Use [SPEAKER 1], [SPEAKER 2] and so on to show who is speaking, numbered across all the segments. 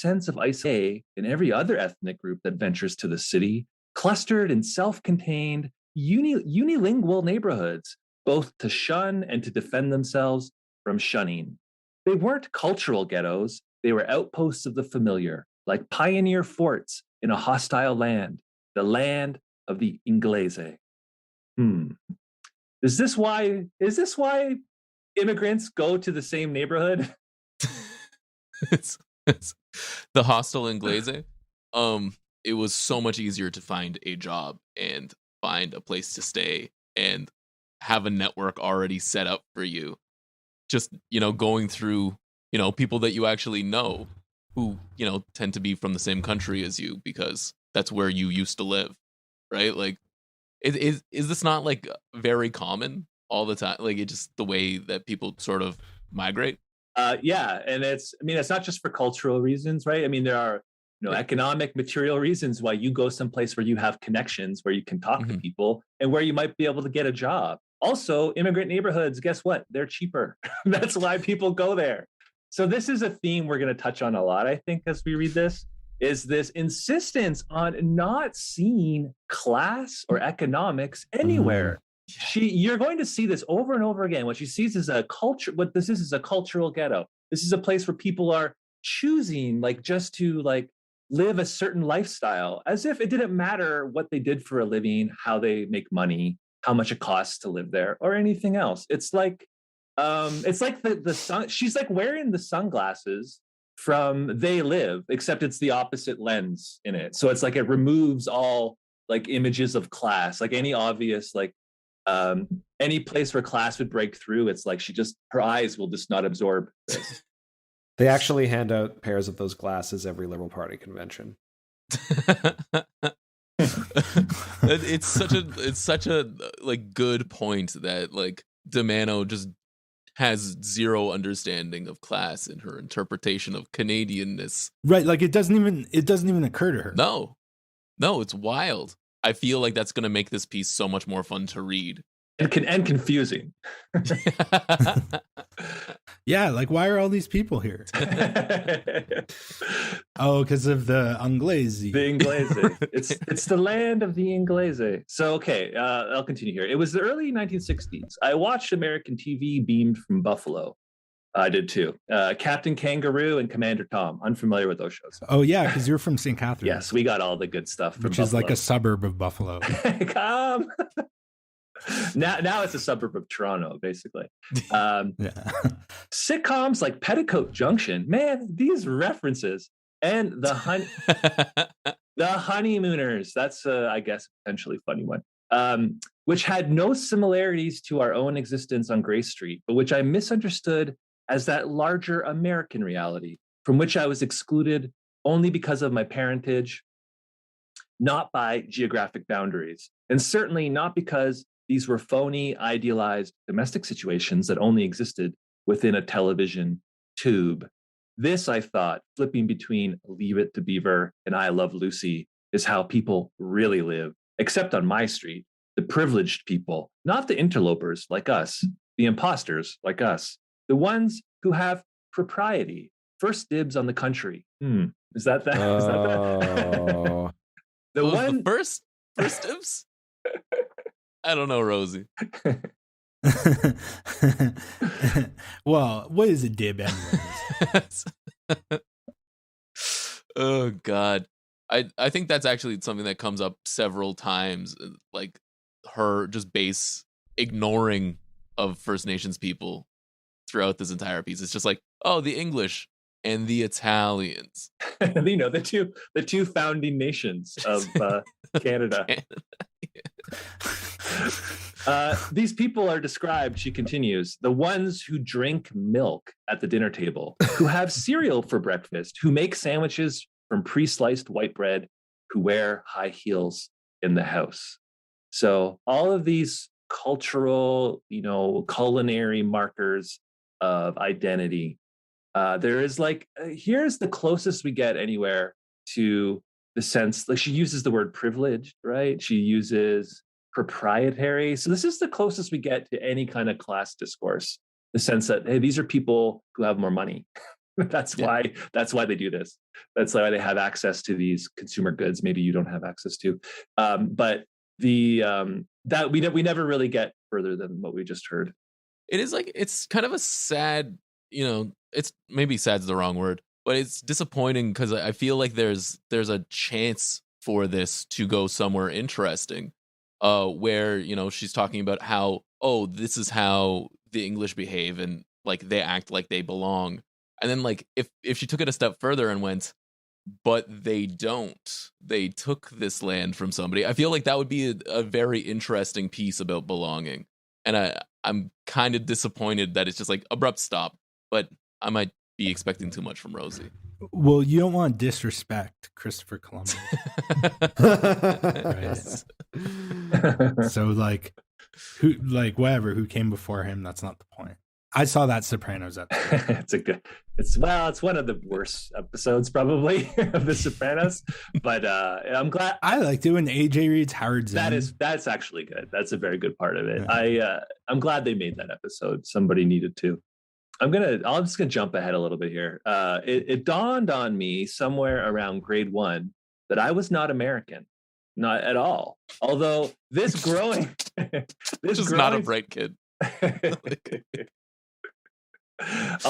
[SPEAKER 1] sense of isolation in every other ethnic group that ventures to the city, clustered in self-contained, unilingual neighborhoods, both to shun and to defend themselves from shunning. They weren't cultural ghettos, they were outposts of the familiar, like pioneer forts in a hostile land, the land of the Inglese. Hmm. Is this why immigrants go to the same neighborhood?
[SPEAKER 2] It's the hostel in Glaze. It was so much easier to find a job and find a place to stay and have a network already set up for you. Just, going through, people that you actually know who, tend to be from the same country as you because that's where you used to live, right? Like, is this not like very common all the time? Like, it's just the way that people sort of migrate.
[SPEAKER 1] Yeah, and it's not just for cultural reasons, right? I mean, there are
[SPEAKER 2] Yeah.
[SPEAKER 1] economic, material reasons why you go someplace where you have connections, where you can talk to
[SPEAKER 2] Mhm.
[SPEAKER 1] people, and where you might be able to get a job. Also, immigrant neighborhoods, guess what? They're cheaper. That's why people go there. So this is a theme we're going to touch on a lot, I think, as we read this, is this insistence on not seeing class or economics anywhere. You're going to see this over and over again. What she sees is a culture. What this is a cultural ghetto. This is a place where people are choosing, like, just to like live a certain lifestyle, as if it didn't matter what they did for a living, how they make money, how much it costs to live there, or anything else. It's like the sun. She's like wearing the sunglasses from They Live, except it's the opposite lens in it. So it's like it removes all like images of class, like any obvious like any place where class would break through. It's like her eyes will just not absorb this.
[SPEAKER 3] They actually hand out pairs of those glasses every Liberal Party convention.
[SPEAKER 2] It's such a like good point that like Domano just has zero understanding of class in her interpretation of Canadianness.
[SPEAKER 4] Right, like it doesn't even occur to her.
[SPEAKER 2] No, it's wild. I feel like that's going to make this piece so much more fun to read.
[SPEAKER 1] And confusing.
[SPEAKER 4] Yeah, like why are all these people here? Oh, because of the Inglese.
[SPEAKER 1] The Inglese. It's the land of the Inglese. So, okay, I'll continue here. It was the early 1960s. I watched American TV beamed from Buffalo. I did too. Captain Kangaroo and Commander Tom. Unfamiliar with those shows.
[SPEAKER 4] Oh, yeah, because you're from St. Catharines.
[SPEAKER 1] Yes, we got all the good stuff from
[SPEAKER 4] which
[SPEAKER 1] Buffalo.
[SPEAKER 4] is like a suburb of Buffalo.
[SPEAKER 1] Come. Now it's a suburb of Toronto, basically.
[SPEAKER 4] Yeah.
[SPEAKER 1] Sitcoms like Petticoat Junction, man, these references, and the Honeymooners. That's I guess potentially funny one. Which had no similarities to our own existence on Grace Street, but which I misunderstood as that larger American reality from which I was excluded only because of my parentage, not by geographic boundaries, and certainly not because these were phony, idealized domestic situations that only existed within a television tube. This, I thought, flipping between Leave It to Beaver and I Love Lucy, is how people really live, except on my street. The privileged people, not the interlopers like us, the imposters like us, the ones who have propriety, first dibs on the country. Is that that? Is that that?
[SPEAKER 2] The first dibs? I don't know, Rosie.
[SPEAKER 4] Well, what is a dib anyways?
[SPEAKER 2] Oh God. I think that's actually something that comes up several times, like her just base ignoring of First Nations people throughout this entire piece. It's just like, oh, the English and the Italians.
[SPEAKER 1] The two founding nations of Canada. These people are described, she continues, the ones who drink milk at the dinner table, who have cereal for breakfast, who make sandwiches from pre-sliced white bread, who wear high heels in the house. So all of these cultural, culinary markers of identity. There is here's the closest we get anywhere to the sense, like she uses the word privileged, right? She uses proprietary. So this is the closest we get to any kind of class discourse. The sense that, hey, these are people who have more money. That's why they do this. That's why they have access to these consumer goods maybe you don't have access to. But that we never really get further than what we just heard.
[SPEAKER 2] It is like, it's kind of a sad, it's maybe sad's the wrong word, but it's disappointing because I feel like there's a chance for this to go somewhere interesting, where she's talking about how, oh, this is how the English behave and like they act like they belong, and then like if she took it a step further and went, but they don't, they took this land from somebody, I feel like that would be a very interesting piece about belonging. And I'm kind of disappointed that it's just like abrupt stop, but I might be expecting too much from Rosie.
[SPEAKER 4] Well, you don't want to disrespect Christopher Columbus. Right. So who came before him, that's not the point. I saw that Sopranos episode.
[SPEAKER 1] It's one of the worst episodes probably of the Sopranos, but I'm glad.
[SPEAKER 4] I liked it when AJ reads Howard Zinn.
[SPEAKER 1] That's actually good. That's a very good part of it. Yeah. I'm glad they made that episode. Somebody needed to. I'm just gonna jump ahead a little bit here. It dawned on me somewhere around grade 1 that I was not American, not at all. Although this is
[SPEAKER 2] not a bright kid.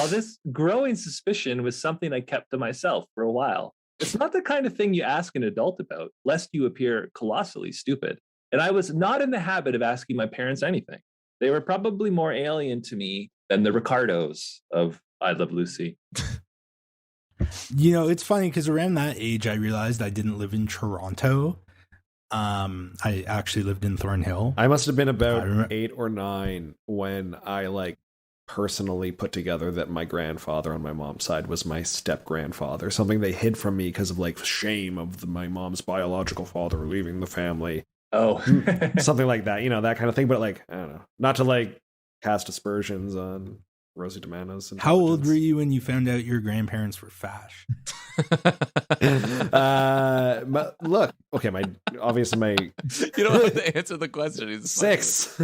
[SPEAKER 1] This growing suspicion was something I kept to myself for a while. It's not the kind of thing you ask an adult about, lest you appear colossally stupid. And I was not in the habit of asking my parents anything. They were probably more alien to me than the Ricardos of I Love Lucy.
[SPEAKER 4] It's funny because around that age, I realized I didn't live in Toronto. I actually lived in Thornhill.
[SPEAKER 3] I must have been about 8 or 9 when I personally put together that my grandfather on my mom's side was my step grandfather, something they hid from me because of shame of my mom's biological father leaving the family.
[SPEAKER 1] Oh,
[SPEAKER 3] something like that, that kind of thing. But I don't know, not to cast aspersions on Rosie DiManno's.
[SPEAKER 4] How old were you when you found out your grandparents were fash?
[SPEAKER 3] Look, okay, obviously my
[SPEAKER 2] you don't have to answer the question. He's
[SPEAKER 3] 6.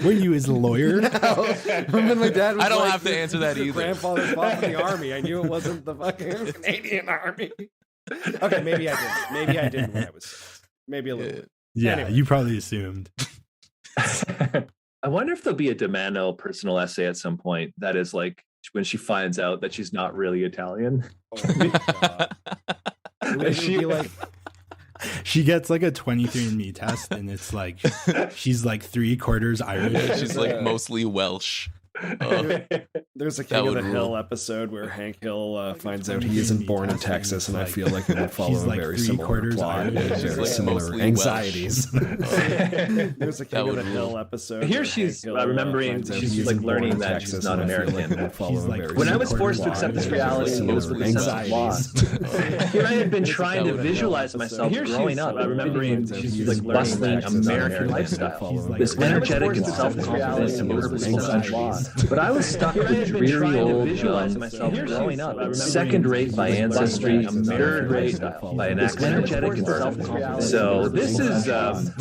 [SPEAKER 4] Were you his lawyer?
[SPEAKER 3] No. When my dad was
[SPEAKER 2] I don't have to answer that either.
[SPEAKER 3] Grandfather fought in the army. I knew it wasn't the fucking Canadian army. Okay, maybe I didn't when I was 6. Maybe a little bit.
[SPEAKER 4] Yeah,
[SPEAKER 3] anyway.
[SPEAKER 4] You probably assumed.
[SPEAKER 1] I wonder if there'll be a DiManno personal essay at some point that is when she finds out that she's not really Italian.
[SPEAKER 3] Oh my God.
[SPEAKER 4] She gets a 23andMe test, and it's she's 3/4 Irish.
[SPEAKER 2] She's mostly Welsh.
[SPEAKER 3] There's a King of the Hill episode where Hank Hill finds out he isn't born in Texas, and I feel like it would follow a very similar plot, very similar anxieties. There's a King of the Hill episode.
[SPEAKER 1] Here she's remembering, she's learning that she's not American. When I was forced to accept this reality, it was with a sense of loss. Here I had been trying to visualize myself growing up, remembering she's bustling American lifestyle. This energetic and self-confident and sense of loss. But I was stuck with dreary old growing up, second-rate by ancestry, third-rate by an energetic and self-confident. So this is,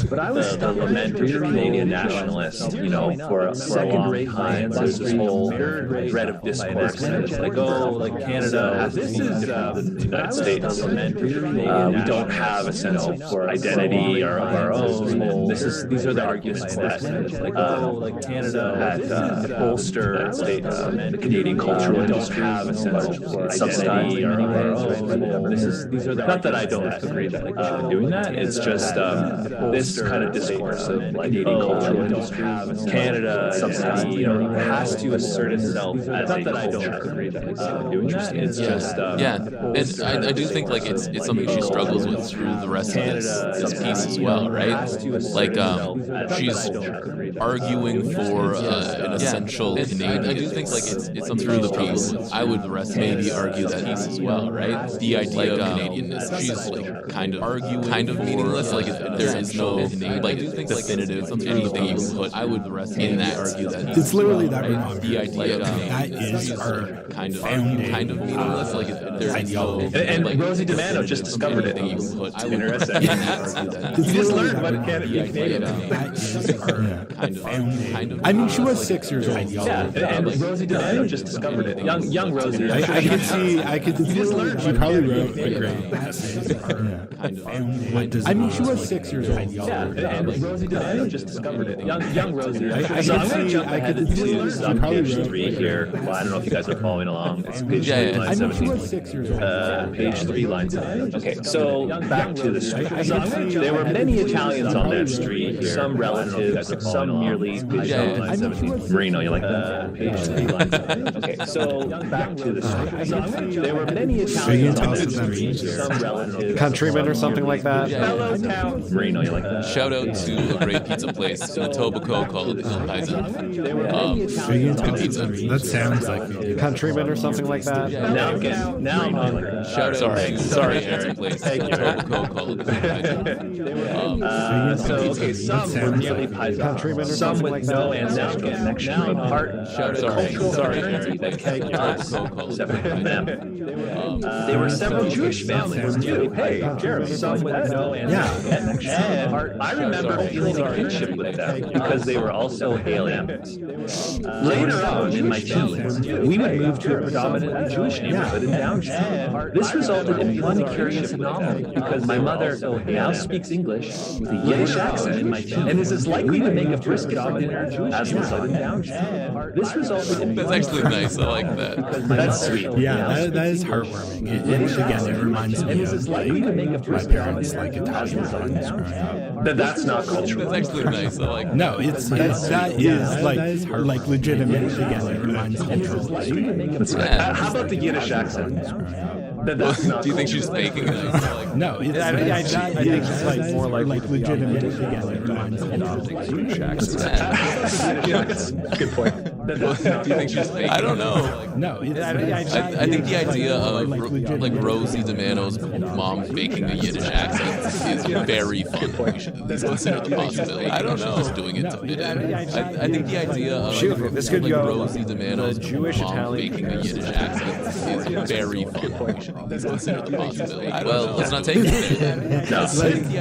[SPEAKER 1] but I was stuck with dreary Canadian nationalist, for a second-rate by ancestry, this whole thread of discourse. Canada. This is the United States. We don't have a sense of identity or of our own. These are the arguments that Canada had bolster the Canadian cultural industry, have a sense of subsidy or not that I don't agree that we should be doing that. It's just this kind of discourse of Canadian cultural industry, Canada subsidy, has to assert itself as a culture. Doing that. It's just
[SPEAKER 2] and I do think it's something she struggles with through the rest of this piece as well, right? She's arguing for an essential Canadian. I do think it's something through the piece. I would maybe argue that piece as well, right? The idea of Canadianness. She's kind of meaningless. There is no definitive anything you can put. I would in that argue that
[SPEAKER 4] it's literally that wrong.
[SPEAKER 2] The idea
[SPEAKER 4] that is our
[SPEAKER 2] kind of meaningless. There is no
[SPEAKER 1] and Rosie DiManno just discovered it.
[SPEAKER 2] You can put.
[SPEAKER 1] Interesting. You just learned about Canadian.
[SPEAKER 4] That is our kind of. I mean, she was 6 years old.
[SPEAKER 1] Yeah, and Rosie I just discovered it. Young Rosie.
[SPEAKER 4] I could see. She probably wrote a great essay. I mean, she was 6 years old.
[SPEAKER 1] Yeah, and Rosie DeManno just discovered it. Young Rosie.
[SPEAKER 4] So I'm going to jump ahead to
[SPEAKER 1] page 3 here. Well, I don't know if you guys are following along. It's page 3, line 17.
[SPEAKER 4] She was 6 years old.
[SPEAKER 1] Page 3, line 17. Okay, so back to the street. There were many Italians on that street here. Some relatives, some merely Marino, you like that? Page 3, line 17. Okay, so back to the street. There were many Italians on that street. Some relatives.
[SPEAKER 3] Countrymen or something like that.
[SPEAKER 1] Fellow town. Marino, you like that?
[SPEAKER 2] Shout out to a great pizza place in Etobicoke called Il Paisa. Good pizza.
[SPEAKER 4] That sounds like
[SPEAKER 3] Countrymen or something like that.
[SPEAKER 1] Now I'm hungry.
[SPEAKER 2] Shout out to sorry pizza place in Etobicoke called Il Paisa.
[SPEAKER 1] So okay, some were merely Paisa. Some with no ancestral connection or part
[SPEAKER 2] Shout out sorry
[SPEAKER 1] that kept us separate from them. There were several Jewish families too. Hey, Jeremy, some with no ancestral connection. And I remember feeling a kinship with them because they were also aliens. Later on in my teens, we would move to a predominantly Jewish neighborhood in downtown. This resulted in one curious anomaly because my mother now speaks English with a Yiddish accent and is as likely to make a brisket for dinner as was in downtown. This resulted in
[SPEAKER 2] That's actually nice. I like that.
[SPEAKER 1] That's sweet.
[SPEAKER 4] Yeah, that is heartwarming. It reminds me of my parents like Italian friends growing up.
[SPEAKER 1] That's not cultural.
[SPEAKER 2] That's actually nice. I like that.
[SPEAKER 4] No, that is like legitimate. Again, it reminds me.
[SPEAKER 1] How about the Yiddish accent? That's not.
[SPEAKER 2] Do you think she's faking that?
[SPEAKER 4] No, I think it's like more like legitimate. Again, it reminds me of Yiddish accent.
[SPEAKER 1] Good point.
[SPEAKER 2] Do you think she's faking? I don't know.
[SPEAKER 4] No,
[SPEAKER 2] I think the idea of like Rosie DeManno's mom faking a Yiddish accent is very fun. We should at least consider the possibility. I don't know. Just doing it to fit in. I think the idea of like Rosie DeManno's mom faking a Yiddish accent is very fun. We should at least consider the possibility. Well, let's not take it there.
[SPEAKER 1] No.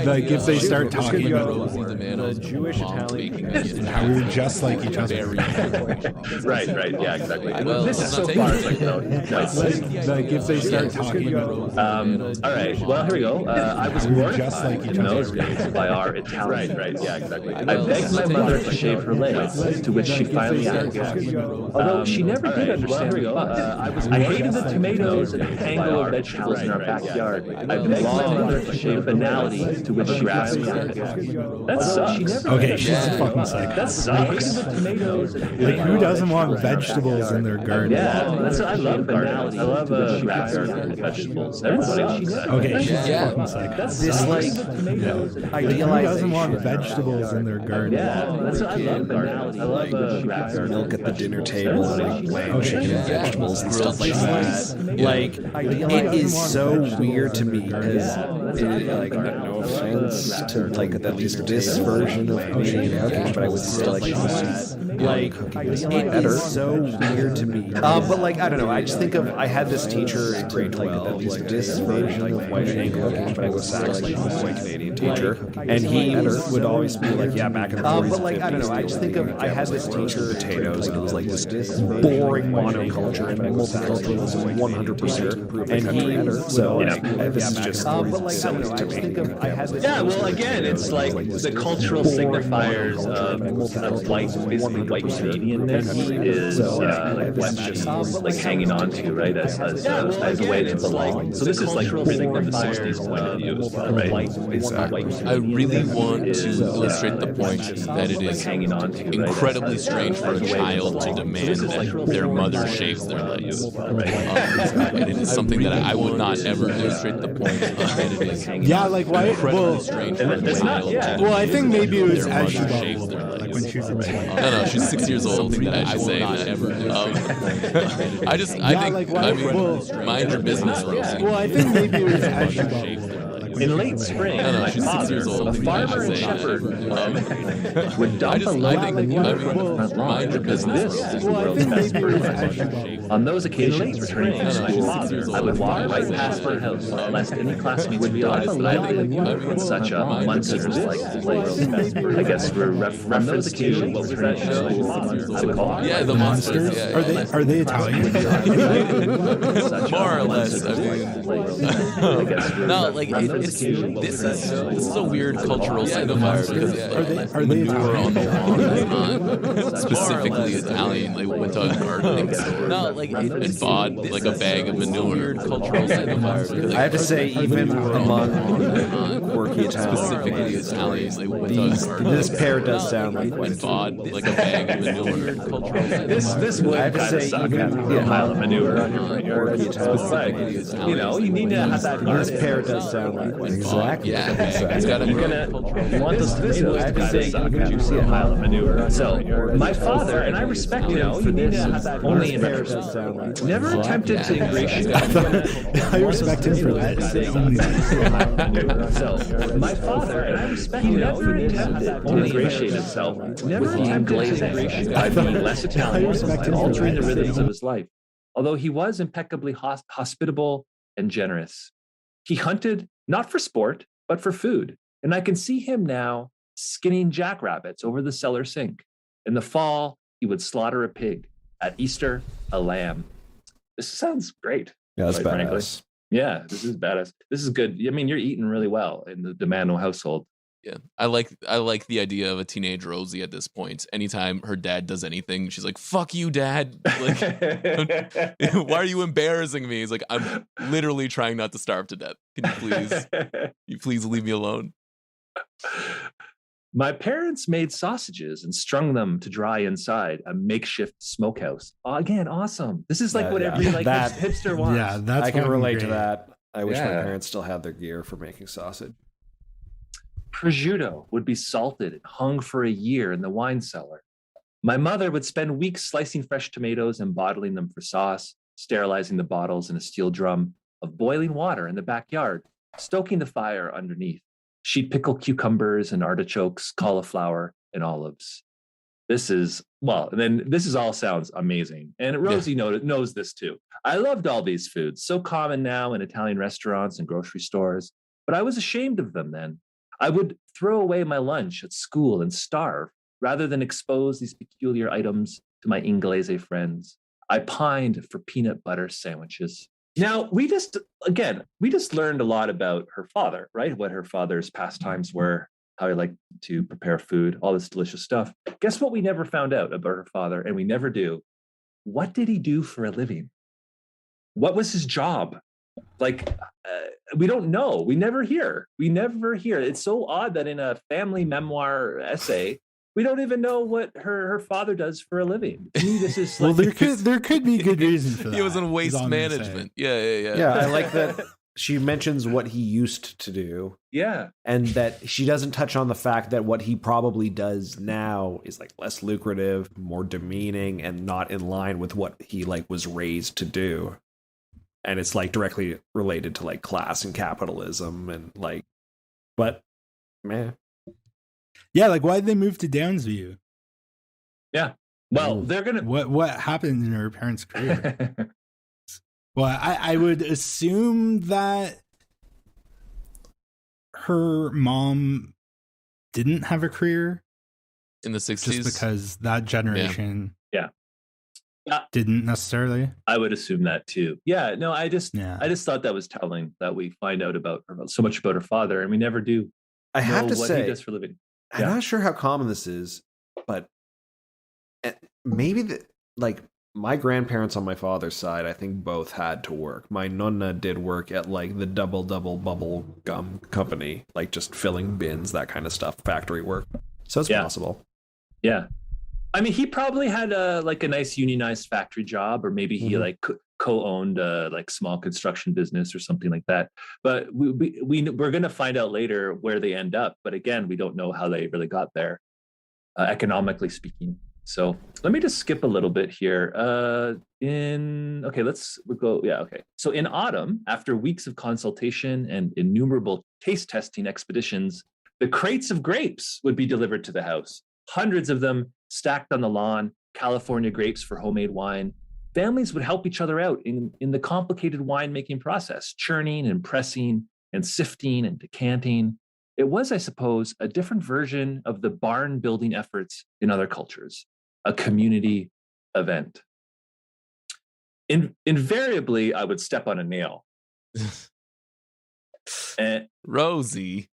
[SPEAKER 4] Like if they start talking about
[SPEAKER 2] Rosie DeManno's
[SPEAKER 3] Jewish
[SPEAKER 2] mom faking a Yiddish
[SPEAKER 4] how we were
[SPEAKER 2] accent.
[SPEAKER 4] just like each other.
[SPEAKER 2] Very fun.
[SPEAKER 1] Right, yeah, exactly.
[SPEAKER 2] Well,
[SPEAKER 1] This is
[SPEAKER 2] let's
[SPEAKER 1] so
[SPEAKER 2] not
[SPEAKER 1] far.
[SPEAKER 2] take
[SPEAKER 1] It's like, nice.
[SPEAKER 4] Like if they start talking about.
[SPEAKER 1] All right. Well, here we go. I was mortified in those days by our Italian. Right. Yeah, exactly. I begged my mother to shave her legs, to which she finally acquiesced. Although she never did understand the fuss. I hated the tomatoes and the tangle of vegetables in our backyard. I begged my mother to shave the banality, to which she finally acquiesced. That sucks.
[SPEAKER 4] Okay, she's fucking psycho.
[SPEAKER 1] That sucks. Tomatoes.
[SPEAKER 4] Like who doesn't want vegetables in their garden?
[SPEAKER 1] Yeah, I love banality. I love backyard vegetables. Everybody loves that.
[SPEAKER 4] Okay, she's fucking psycho.
[SPEAKER 3] This like
[SPEAKER 4] Who doesn't want vegetables in their garden?
[SPEAKER 1] Yeah, I love banality. I love backyard
[SPEAKER 3] milk at the dinner table and like chicken and vegetables and stuff like that. Like it is so weird to me because like no offense to like this version of me, okay, but I would say like it is so weird to me. But like I don't know, I just think of I had this teacher in grade 12, like this version of white cooking, but I was actually a white Canadian teacher, and he would always be like, yeah, back in the 40s. But like I don't know, I just think of I had this teacher potatoes, and it was like this boring monoculture, and multiculturalism 100%. And he so this is just silly to me.
[SPEAKER 1] Yeah, well, again, it's like the cultural signifiers of white, basically white Canadianness is like what's just like hanging on to, right, as a way to belong. So this is like really the 60s point of view as well, right?
[SPEAKER 2] I really want to illustrate the point that it is incredibly strange for a child to demand that their mother shaves their legs. And it is something that I would not ever illustrate the point that it is incredibly strange for a child to demand
[SPEAKER 4] Well, I think maybe it was
[SPEAKER 2] their
[SPEAKER 4] as she
[SPEAKER 2] mother
[SPEAKER 4] got
[SPEAKER 2] shaves
[SPEAKER 4] older,
[SPEAKER 2] their
[SPEAKER 4] like
[SPEAKER 2] legs.
[SPEAKER 4] when she was a kid.
[SPEAKER 2] No, she's 6 years old. I will not ever I think, mind your business, Rosie.
[SPEAKER 4] Well, I think maybe it was as she got older, like
[SPEAKER 1] In late spring,
[SPEAKER 2] No,
[SPEAKER 1] my
[SPEAKER 2] she's 6
[SPEAKER 1] father,
[SPEAKER 2] years old.
[SPEAKER 1] a farmer and shepherd, would dump a load of manure on the front lawn because this is the world's best fertilizer. On those occasions, returning from school, I would walk right past my house, lest any classmates realize that I lived in such a monsters-like place. I guess we're on those occasions. What was that show?
[SPEAKER 2] Yeah, the monsters.
[SPEAKER 4] Are they Italian?
[SPEAKER 2] More or less. I mean, no, like this is a weird cultural signifier because
[SPEAKER 4] Are they
[SPEAKER 2] manure on the lawn is not specifically
[SPEAKER 1] less.
[SPEAKER 2] Italian. Like we went to a gardening store, and bought like a bag of manure. Weird cultural signifier.
[SPEAKER 3] I have to say, even among quirky
[SPEAKER 2] specifically Italian, like we went to a gardening
[SPEAKER 3] this pair does sound like
[SPEAKER 2] and bought like a bag of manure.
[SPEAKER 1] This would
[SPEAKER 3] I have to
[SPEAKER 1] kind of
[SPEAKER 3] say,
[SPEAKER 1] suck
[SPEAKER 3] even
[SPEAKER 1] having a pile of manure on your front yard. You know, you need to have that
[SPEAKER 3] this
[SPEAKER 1] garden.
[SPEAKER 3] pair does sound like exactly.
[SPEAKER 2] Yeah, it's got a
[SPEAKER 1] You want those tomatoes to kind of suck if you see a pile of manure. So my father, and I respect him for this, only in retrospect, never attempted to ingratiate.
[SPEAKER 4] I respect him for that.
[SPEAKER 1] So my father, and I respect him, never attempted to ingratiate himself. Never attempted to ingratiate by being less Italian, by altering the rhythms of his life. Although he was impeccably hospitable and generous. He hunted not for sport, but for food. And I can see him now skinning jackrabbits over the cellar sink. In the fall, he would slaughter a pig. At Easter, a lamb. This sounds great.
[SPEAKER 3] Yeah, that's
[SPEAKER 1] quite
[SPEAKER 3] badass.
[SPEAKER 1] frankly. Yeah, this is badass. This is good. I mean, you're eating really well in the DeMano household.
[SPEAKER 2] Yeah, I like the idea of a teenage Rosie at this point. Anytime her dad does anything, she's like, "Fuck you, Dad!" Like, why are you embarrassing me? He's like, "I'm literally trying not to starve to death. Can you please leave me alone?"
[SPEAKER 1] My parents made sausages and strung them to dry inside a makeshift smokehouse. Oh, again, awesome. This is like what every hipster wants.
[SPEAKER 4] Yeah, that's
[SPEAKER 3] I can relate to
[SPEAKER 4] great.
[SPEAKER 3] that. I wish my
[SPEAKER 1] Yeah.
[SPEAKER 3] parents still had their gear for making sausage.
[SPEAKER 1] Prosciutto would be salted and hung for a year in the wine cellar. My mother would spend weeks slicing fresh tomatoes and bottling them for sauce, sterilizing the bottles in a steel drum of boiling water in the backyard, stoking the fire underneath. She'd pickle cucumbers and artichokes, cauliflower, and olives. This all sounds amazing. And Rosie knows this too. I loved all these foods, so common now in Italian restaurants and grocery stores, but I was ashamed of them then. I would throw away my lunch at school and starve rather than expose these peculiar items to my Inglese friends. I pined for peanut butter sandwiches. Now, we just learned a lot about her father, right? What her father's pastimes were, how he liked to prepare food, all this delicious stuff. Guess what we never found out about her father, and we never do? What did he do for a living? What was his job? We don't know. We never hear. It's so odd that in a family memoir essay, we don't even know what her father does for a living. To me, this is
[SPEAKER 4] Well, there could be good reason for that.
[SPEAKER 2] He was in
[SPEAKER 4] is all
[SPEAKER 2] waste
[SPEAKER 4] I'm gonna
[SPEAKER 2] management.
[SPEAKER 4] say.
[SPEAKER 2] Yeah.
[SPEAKER 3] Yeah, I like that she mentions what he used to do.
[SPEAKER 1] yeah.
[SPEAKER 3] And that she doesn't touch on the fact that what he probably does now is like less lucrative, more demeaning, and not in line with what he like was raised to do. And it's like directly related to like class and capitalism and like, but man.
[SPEAKER 4] Yeah, like why did they move to Downsview?
[SPEAKER 1] Yeah. Well,
[SPEAKER 3] Ooh.
[SPEAKER 1] they're gonna.
[SPEAKER 4] What happened in her parents' career? Well, I would assume that her mom didn't have a career
[SPEAKER 2] In the 60s.
[SPEAKER 4] just because that generation
[SPEAKER 1] Yeah.
[SPEAKER 4] didn't necessarily.
[SPEAKER 1] I would assume that too. Yeah. No, I just thought that was telling that we find out about so much about her father, and we never do.
[SPEAKER 3] I have
[SPEAKER 1] know
[SPEAKER 3] to
[SPEAKER 1] what
[SPEAKER 3] say,
[SPEAKER 1] he does for a living.
[SPEAKER 3] I'm
[SPEAKER 1] Yeah.
[SPEAKER 3] not sure how common this is, but maybe like my grandparents on my father's side, I think both had to work. My nonna did work at like the double bubble gum company, like just filling bins, that kind of stuff, factory work. So it's possible.
[SPEAKER 1] Yeah. I mean, he probably had a nice unionized factory job, or maybe he like co-owned a like small construction business or something like that. But we're going to find out later where they end up. But again, we don't know how they really got there, economically speaking. So let me just skip a little bit here. So in autumn, after weeks of consultation and innumerable taste testing expeditions, the crates of grapes would be delivered to the house. Hundreds of them stacked on the lawn, California grapes for homemade wine. Families would help each other out in the complicated winemaking process, churning and pressing and sifting and decanting. It was, I suppose, a different version of the barn building efforts in other cultures, a community event. Invariably, I would step on a nail. And,
[SPEAKER 2] Rosie.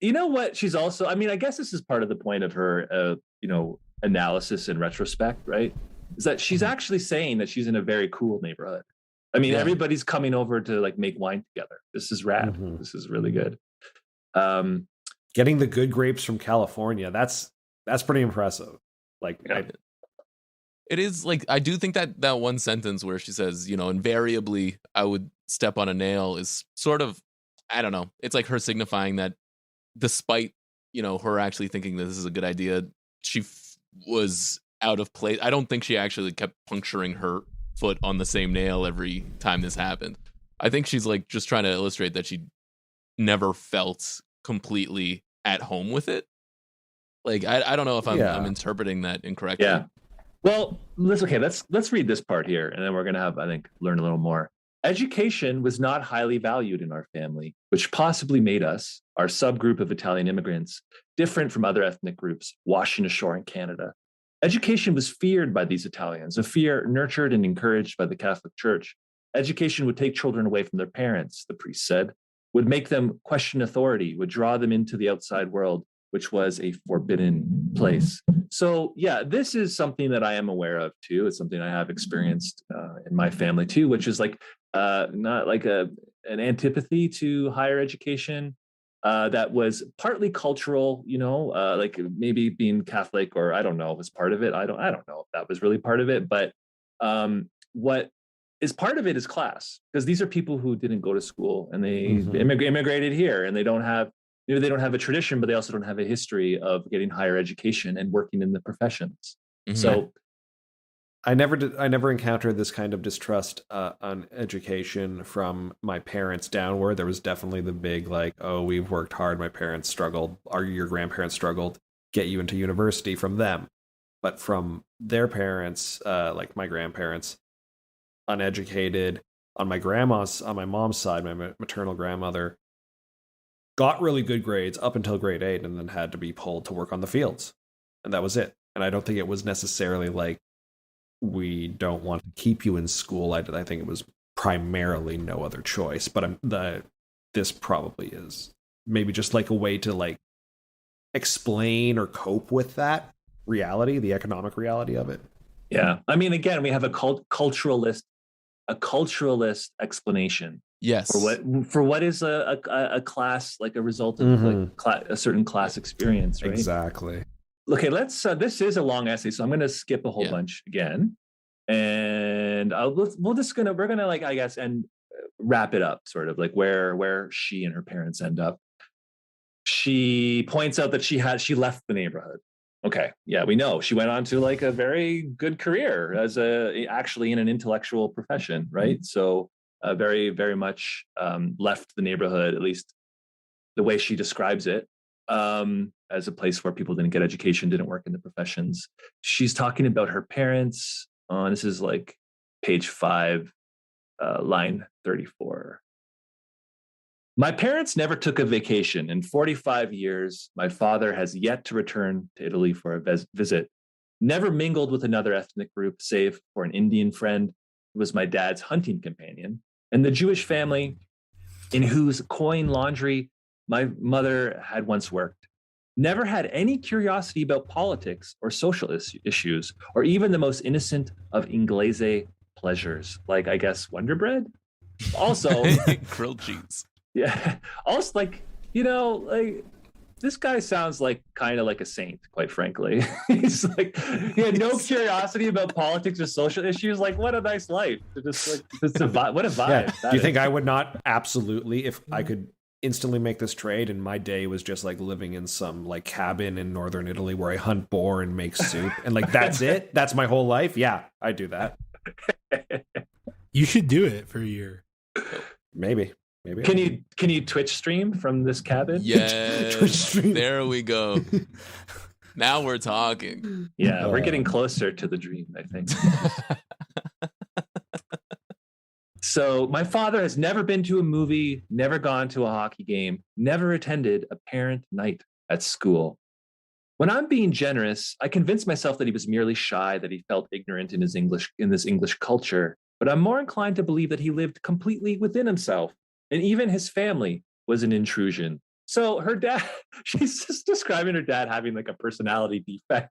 [SPEAKER 1] you know what? She's also, I mean, I guess this is part of the point of her, analysis in retrospect, right? Is that she's actually saying that she's in a very cool neighborhood. I mean, everybody's coming over to like make wine together. This is rad. Mm-hmm. This is really good.
[SPEAKER 3] Getting the good grapes from California, that's pretty impressive. Like,
[SPEAKER 2] it is like, I do think that one sentence where she says, invariably I would step on a nail is sort of, I don't know. It's like her signifying that despite, her actually thinking that this is a good idea, she was out of place. I don't think she actually kept puncturing her foot on the same nail every time this happened. I think she's like just trying to illustrate that she never felt completely at home with it. Like, I don't know if I'm interpreting that incorrectly.
[SPEAKER 1] Yeah. Well, let's read this part here, and then we're going to learn a little more. Education was not highly valued in our family, which possibly made us, our subgroup of Italian immigrants, different from other ethnic groups washing ashore in Canada. Education was feared by these Italians, a fear nurtured and encouraged by the Catholic Church. Education would take children away from their parents, the priest said, would make them question authority, would draw them into the outside world, which was a forbidden place. So yeah, this is something that I am aware of too. It's something I have experienced in my family too, which is like not like an antipathy to higher education that was partly cultural, like maybe being Catholic, or I don't know, was part of it. I don't know if that was really part of it, but what is part of it is class, because these are people who didn't go to school and they immigrated here, and they don't have a tradition, but they also don't have a history of getting higher education and working in the professions. Mm-hmm. So
[SPEAKER 3] I never encountered this kind of distrust on education from my parents downward. There was definitely the big like, oh, we've worked hard, my parents struggled, or your grandparents struggled, get you into university from them. But from their parents, like my grandparents, uneducated. On my mom's side, my maternal grandmother got really good grades up until grade 8 and then had to be pulled to work on the fields. And that was it. And I don't think it was necessarily like, we don't want to keep you in school. I think it was primarily no other choice. But this probably is maybe just like a way to like explain or cope with that reality, the economic reality of it.
[SPEAKER 1] Yeah. I mean, again, we have a culturalist explanation.
[SPEAKER 2] Yes.
[SPEAKER 1] For what is a class, like a result of a certain class experience, right?
[SPEAKER 3] Exactly.
[SPEAKER 1] Okay, let's. This is a long essay, so I'm going to skip a whole bunch again, and we're gonna like, I guess, and wrap it up, sort of like where she and her parents end up. She points out that she left the neighborhood. Okay, yeah, we know she went on to like a very good career as actually in an intellectual profession, right? So. Very, very much left the neighborhood, at least the way she describes it, as a place where people didn't get education, didn't work in the professions. She's talking about her parents. This is like page 5, line 34. My parents never took a vacation. In 45 years, my father has yet to return to Italy for a visit. Never mingled with another ethnic group, save for an Indian friend who was my dad's hunting companion, and the Jewish family in whose coin laundry my mother had once worked. Never had any curiosity about politics or social issues, or even the most innocent of Inglese pleasures, like, I guess, Wonder Bread? Also...
[SPEAKER 2] grilled cheese.
[SPEAKER 1] Yeah. Also, like, like... This guy sounds like kind of like a saint, quite frankly. He's like, he had no curiosity about politics or social issues. Like, what a nice life. What a vibe.
[SPEAKER 3] Yeah. Do you think I would not? Absolutely. If I could instantly make this trade and my day was just like living in some like cabin in northern Italy where I hunt boar and make soup and like, that's it. That's my whole life. Yeah, I'd do that.
[SPEAKER 4] You should do it for a year.
[SPEAKER 3] Maybe. Maybe.
[SPEAKER 1] Can you Twitch stream from this cabin?
[SPEAKER 2] Yes. There we go. Now we're talking.
[SPEAKER 1] Yeah, we're getting closer to the dream, I think. So my father has never been to a movie, never gone to a hockey game, never attended a parent night at school. When I'm being generous, I convince myself that he was merely shy, that he felt ignorant in this English culture. But I'm more inclined to believe that he lived completely within himself, and even his family was an intrusion. So her dad, she's just describing her dad having like a personality defect.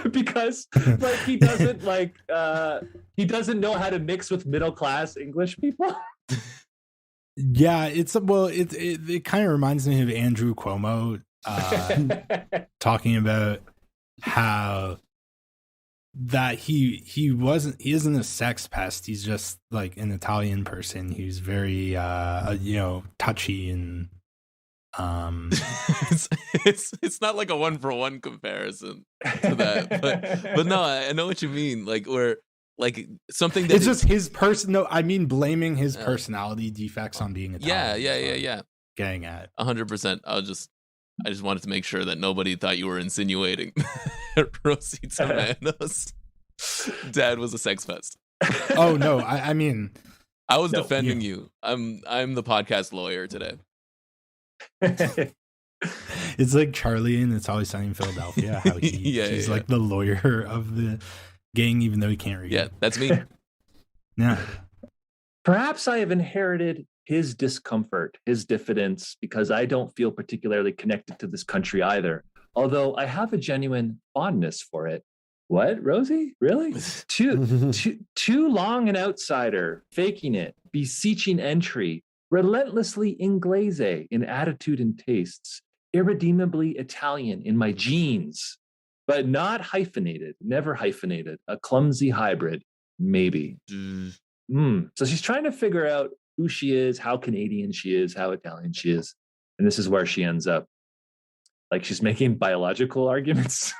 [SPEAKER 1] Because like he doesn't know how to mix with middle class English people.
[SPEAKER 4] Yeah, it kind of reminds me of Andrew Cuomo talking about how that he isn't a sex pest. He's just like an Italian person who's very touchy and
[SPEAKER 2] it's not like a 1-for-1 comparison to that, but no, I know what you mean. Like where like something that
[SPEAKER 4] it's just his person. No, I mean blaming his personality defects on being Italian.
[SPEAKER 2] Yeah.
[SPEAKER 4] Getting at
[SPEAKER 2] 100%. I just wanted to make sure that nobody thought you were insinuating Rosie Tomato's dad was a sex pest.
[SPEAKER 4] Oh no, I mean
[SPEAKER 2] I was defending you. I'm the podcast lawyer today.
[SPEAKER 4] It's like Charlie and It's Always Sunny in Philadelphia. How he's like the lawyer of the gang, even though he can't read.
[SPEAKER 2] Yeah, that's me.
[SPEAKER 4] Yeah.
[SPEAKER 1] Perhaps I have inherited his discomfort, his diffidence, because I don't feel particularly connected to this country either. Although I have a genuine fondness for it. What, Rosie? Really? Too long an outsider, faking it, beseeching entry, relentlessly inglese in attitude and tastes, irredeemably Italian in my genes, but not hyphenated, never hyphenated, a clumsy hybrid, maybe. So she's trying to figure out who she is, how Canadian she is, how Italian she is. And this is where she ends up. Like she's making biological arguments.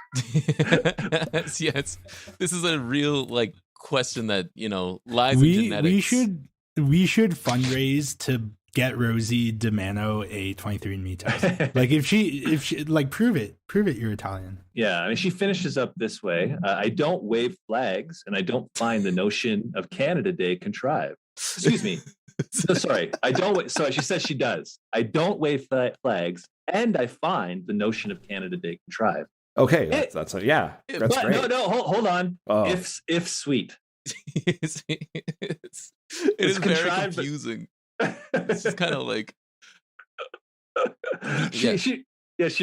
[SPEAKER 2] Yes. This is a real like question that, lies in genetics.
[SPEAKER 4] We should fundraise to get Rosie DiMano a 23andMe test. Like if she like prove it you're Italian.
[SPEAKER 1] Yeah, I mean she finishes up this way. I don't wave flags and I don't find the notion of Canada Day contrived. Excuse me. So sorry, I don't. Sorry, she says she does. I don't wave flags, and I find the notion of Canada Day contrived.
[SPEAKER 3] Okay, that's great.
[SPEAKER 1] No, hold on.
[SPEAKER 3] Oh.
[SPEAKER 1] If sweet,
[SPEAKER 2] it is very confusing. It's just kind of like
[SPEAKER 1] she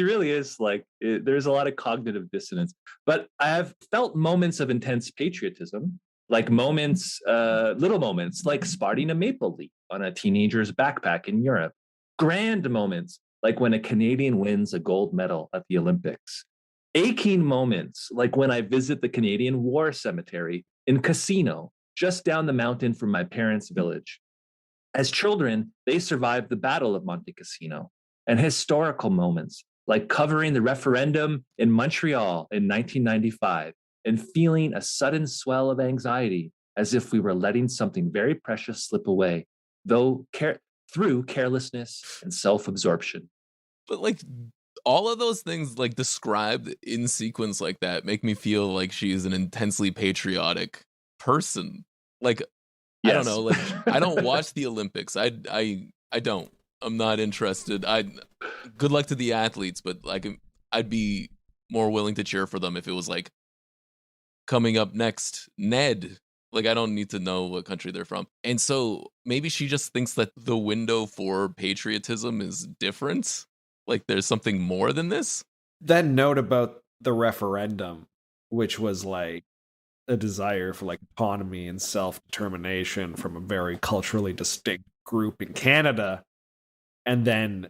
[SPEAKER 1] really is like there's a lot of cognitive dissonance. But I have felt moments of intense patriotism. Like moments, little moments, like spotting a maple leaf on a teenager's backpack in Europe. Grand moments, like when a Canadian wins a gold medal at the Olympics. Aching moments, like when I visit the Canadian War Cemetery in Casino, just down the mountain from my parents' village. As children, they survived the Battle of Monte Cassino. And historical moments, like covering the referendum in Montreal in 1995. And feeling a sudden swell of anxiety as if we were letting something very precious slip away, though through carelessness and self-absorption.
[SPEAKER 2] But like all of those things like described in sequence like that make me feel like she is an intensely patriotic person. Like, yes. I don't know, like I don't watch the Olympics. I don't. I'm not interested. Good luck to the athletes, but like I'd be more willing to cheer for them if it was like coming up next, Ned. Like, I don't need to know what country they're from. And so maybe she just thinks that the window for patriotism is different. Like, there's something more than this.
[SPEAKER 3] That note about the referendum, which was like a desire for like autonomy and self-determination from a very culturally distinct group in Canada. And then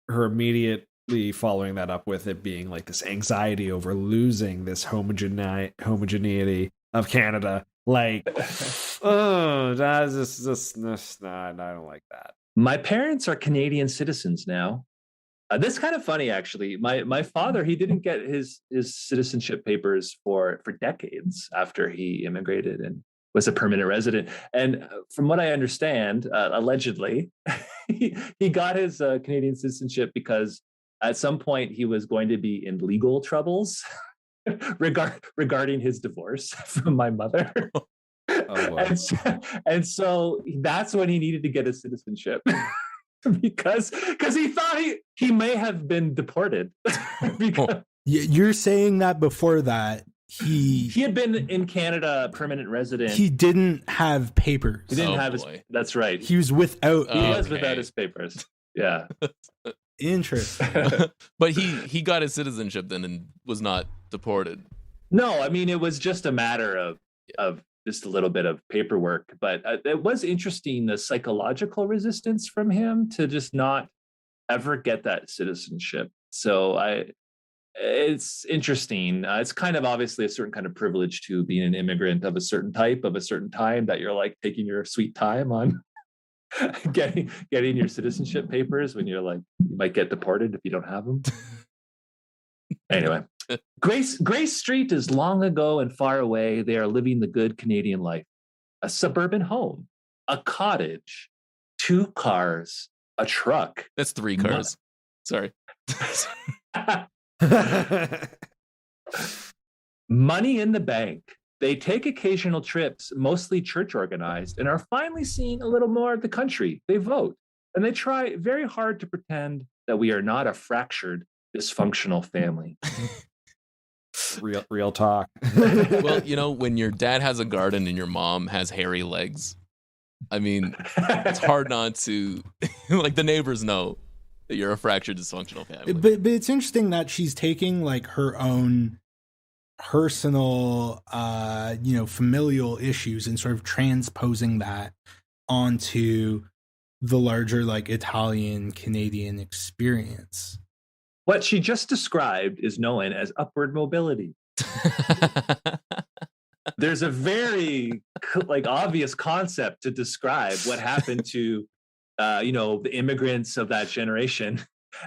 [SPEAKER 3] her immediately following that up with it being like this anxiety over losing this homogeneity of Canada. Like, I don't like that.
[SPEAKER 1] My parents are Canadian citizens now. This is kind of funny, actually. My father, he didn't get his citizenship papers for decades after he immigrated and was a permanent resident. And from what I understand, allegedly, he got his Canadian citizenship because at some point he was going to be in legal troubles regarding his divorce from my mother.
[SPEAKER 3] Oh, wow.
[SPEAKER 1] and so that's when he needed to get his citizenship. because he thought he may have been deported. Because
[SPEAKER 4] You're saying that before that he
[SPEAKER 1] had been in Canada, permanent resident.
[SPEAKER 4] he didn't have papers.
[SPEAKER 1] He didn't have his. That's right.
[SPEAKER 4] He was without.
[SPEAKER 1] He was without his papers. Yeah.
[SPEAKER 4] Interesting.
[SPEAKER 2] But he got his citizenship then and was not deported.
[SPEAKER 1] No, I mean, it was just a matter of just a little bit of paperwork, but it was interesting, the psychological resistance from him to just not ever get that citizenship. So it's interesting. It's kind of obviously a certain kind of privilege to being an immigrant of a certain type, of a certain time, that you're like taking your sweet time on getting your citizenship papers when you're like, you might get deported if you don't have them. Anyway, Grace Street is long ago and far away. They are living the good Canadian life. A suburban home, a cottage, 2 cars, a truck.
[SPEAKER 2] That's 3 cars. Sorry.
[SPEAKER 1] Money in the bank. They take occasional trips, mostly church organized, and are finally seeing a little more of the country. They vote, and they try very hard to pretend that we are not a fractured, dysfunctional family.
[SPEAKER 3] Real talk.
[SPEAKER 2] Well, when your dad has a garden and your mom has hairy legs, I mean, it's hard not to, like, the neighbors know that you're a fractured, dysfunctional family.
[SPEAKER 4] But it's interesting that she's taking like her own personal, familial issues and sort of transposing that onto the larger, like, Italian Canadian experience.
[SPEAKER 1] What she just described is known as upward mobility. There's a very obvious concept to describe what happened to the immigrants of that generation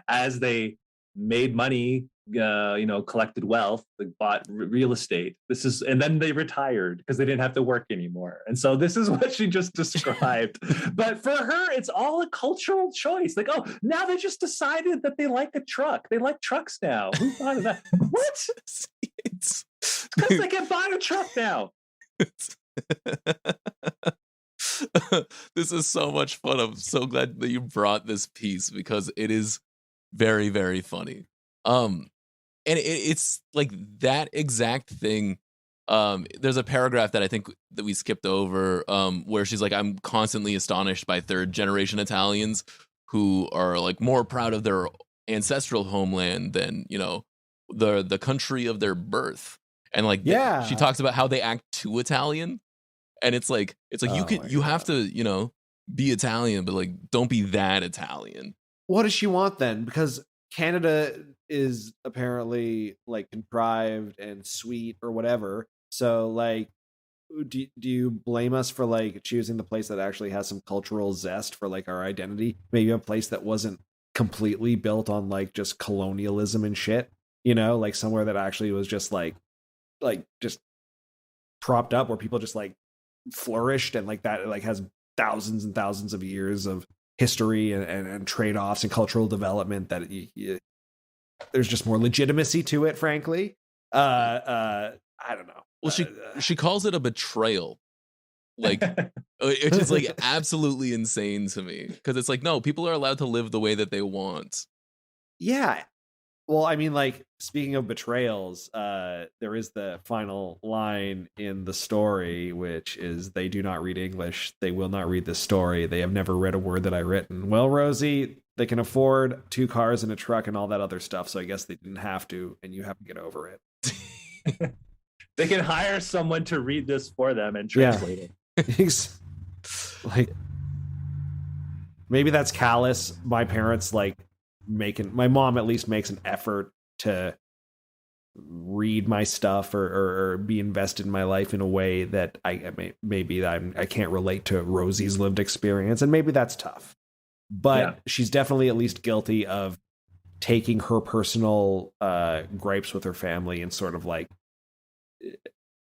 [SPEAKER 1] as they made money, collected wealth, bought real estate. And then they retired because they didn't have to work anymore. And so this is what she just described. But for her, it's all a cultural choice. Like, oh, now they just decided that they like a truck. They like trucks now. Who thought of that? What? It's because they can buy a truck now.
[SPEAKER 2] This is so much fun. I'm so glad that you brought this piece because it is very, very funny. And it's like that exact thing. There's a paragraph that I think that we skipped over, where she's like, I'm constantly astonished by 3rd generation Italians who are like more proud of their ancestral homeland than, the country of their birth. And like, she talks about how they act too Italian. And it's like you have to, be Italian, but like, don't be that Italian.
[SPEAKER 3] What does she want then? Because Canada is apparently like contrived and sweet or whatever. So like, do you blame us for like choosing the place that actually has some cultural zest for like our identity? Maybe a place that wasn't completely built on like just colonialism and shit, like somewhere that actually was just like just propped up where people just like flourished and like that like has thousands and thousands of years of history and trade-offs and cultural development that there's just more legitimacy to it, frankly. I don't know.
[SPEAKER 2] Well, she calls it a betrayal, like, which is like absolutely insane to me, because it's like, no, people are allowed to live the way that they want.
[SPEAKER 3] Yeah. Well, I mean, like, speaking of betrayals, there is the final line in the story, which is, they do not read English. They will not read this story. They have never read a word that I've written. Well, Rosie, they can afford 2 cars and a truck and all that other stuff, so I guess they didn't have to, and you have to get over it.
[SPEAKER 1] They can hire someone to read this for them and translate it.
[SPEAKER 3] Like, maybe that's callous. My parents, like, my mom at least makes an effort to read my stuff or be invested in my life in a way that I can't relate to Rosie's lived experience, and maybe that's tough. But she's definitely at least guilty of taking her personal gripes with her family and sort of like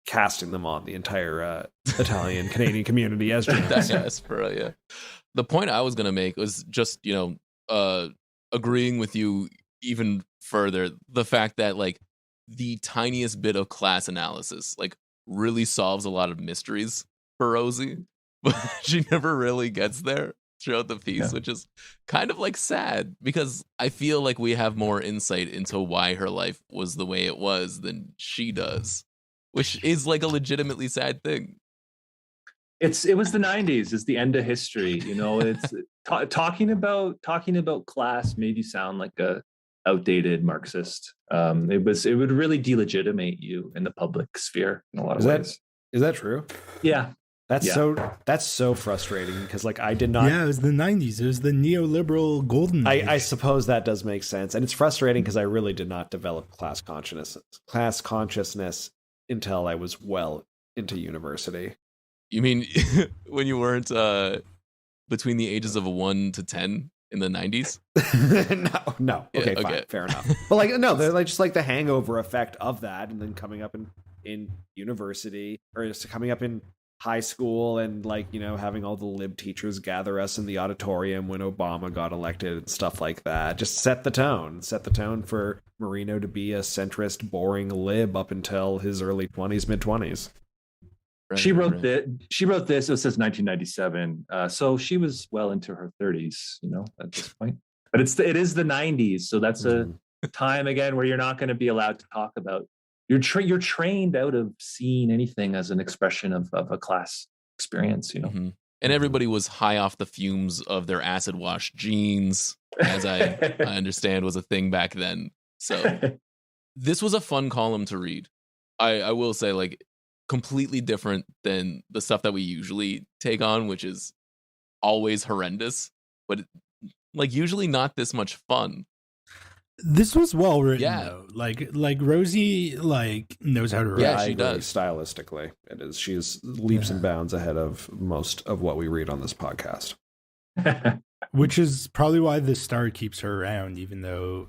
[SPEAKER 3] casting them on the entire Italian Canadian community as
[SPEAKER 2] diaspora. Yeah. the point I was gonna make was just, agreeing with you even further. The fact that like the tiniest bit of class analysis like really solves a lot of mysteries for Rosie, but she never really gets there throughout the piece, which is kind of like sad because I feel like we have more insight into why her life was the way it was than she does, which is like a legitimately sad thing.
[SPEAKER 1] It was the 90s. It's the end of history. It's talking about class made you sound like a outdated Marxist. It would really delegitimate you in the public sphere in a lot of ways.
[SPEAKER 3] Is that true?
[SPEAKER 1] Yeah.
[SPEAKER 3] That's so frustrating because like I did not.
[SPEAKER 4] Yeah, it was the 90s. It was the neoliberal golden age.
[SPEAKER 3] I suppose that does make sense, and it's frustrating because I really did not develop class consciousness until I was well into university.
[SPEAKER 2] You mean when you weren't between the ages of 1 to 10 in the 90s?
[SPEAKER 3] No. Okay, fine, fair enough. But like, no, they're like just like the hangover effect of that, and then coming up in university or just coming up in high school and like, having all the lib teachers gather us in the auditorium when Obama got elected and stuff like that. Just set the tone for Marino to be a centrist, boring lib up until his early 20s, mid 20s.
[SPEAKER 1] Right, she wrote this. It says 1997. So she was well into her 30s, at this point. But it is the 90s, so that's a time again where you're not going to be allowed to talk about. You're trained out of seeing anything as an expression of a class experience,
[SPEAKER 2] Mm-hmm. And everybody was high off the fumes of their acid wash jeans, as I understand was a thing back then. So this was a fun column to read. I will say, like, completely different than the stuff that we usually take on, which is always horrendous, but like usually not this much fun.
[SPEAKER 4] This was well written, though. Like Rosie, like knows how to write.
[SPEAKER 2] Yeah, she does.
[SPEAKER 3] Stylistically, it is. She's leaps and bounds ahead of most of what we read on this podcast.
[SPEAKER 4] Which is probably why the Star keeps her around, even though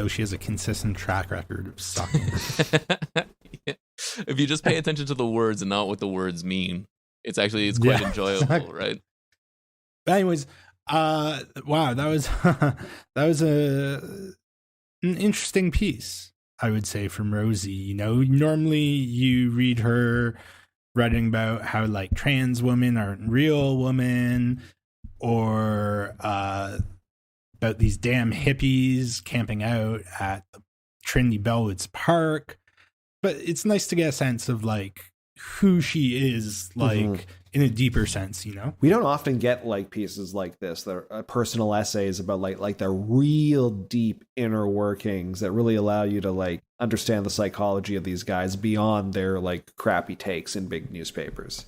[SPEAKER 4] she has a consistent track record of sucking.
[SPEAKER 2] If you just pay attention to the words and not what the words mean, it's quite enjoyable, exactly. Right?
[SPEAKER 4] But anyways. Wow, that was an interesting piece, I would say, from Rosie. Normally you read her writing about how like trans women aren't real women, or about these damn hippies camping out at Trinity Bellwoods Park. But it's nice to get a sense of like who she is, like in a deeper sense, We don't
[SPEAKER 3] often get like pieces like this, that are personal essays about like the real deep inner workings that really allow you to like understand the psychology of these guys beyond their like crappy takes in big newspapers.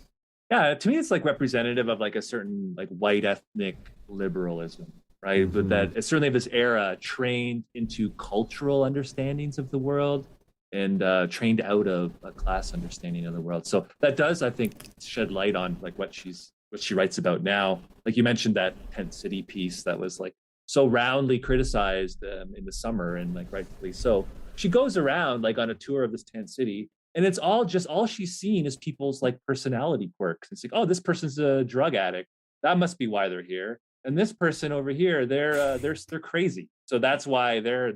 [SPEAKER 1] Yeah, to me it's like representative of like a certain like white ethnic liberalism, right? But that it's certainly this era trained into cultural understandings of the world and trained out of a class understanding of the world. So that does, I think, shed light on like what she writes about now. Like you mentioned that Tent City piece that was like so roundly criticized in the summer, and like rightfully so. She goes around like on a tour of this Tent City, and it's all she's seeing is people's like personality quirks. It's like, oh, this person's a drug addict. That must be why they're here. And this person over here, they're crazy. So that's why they're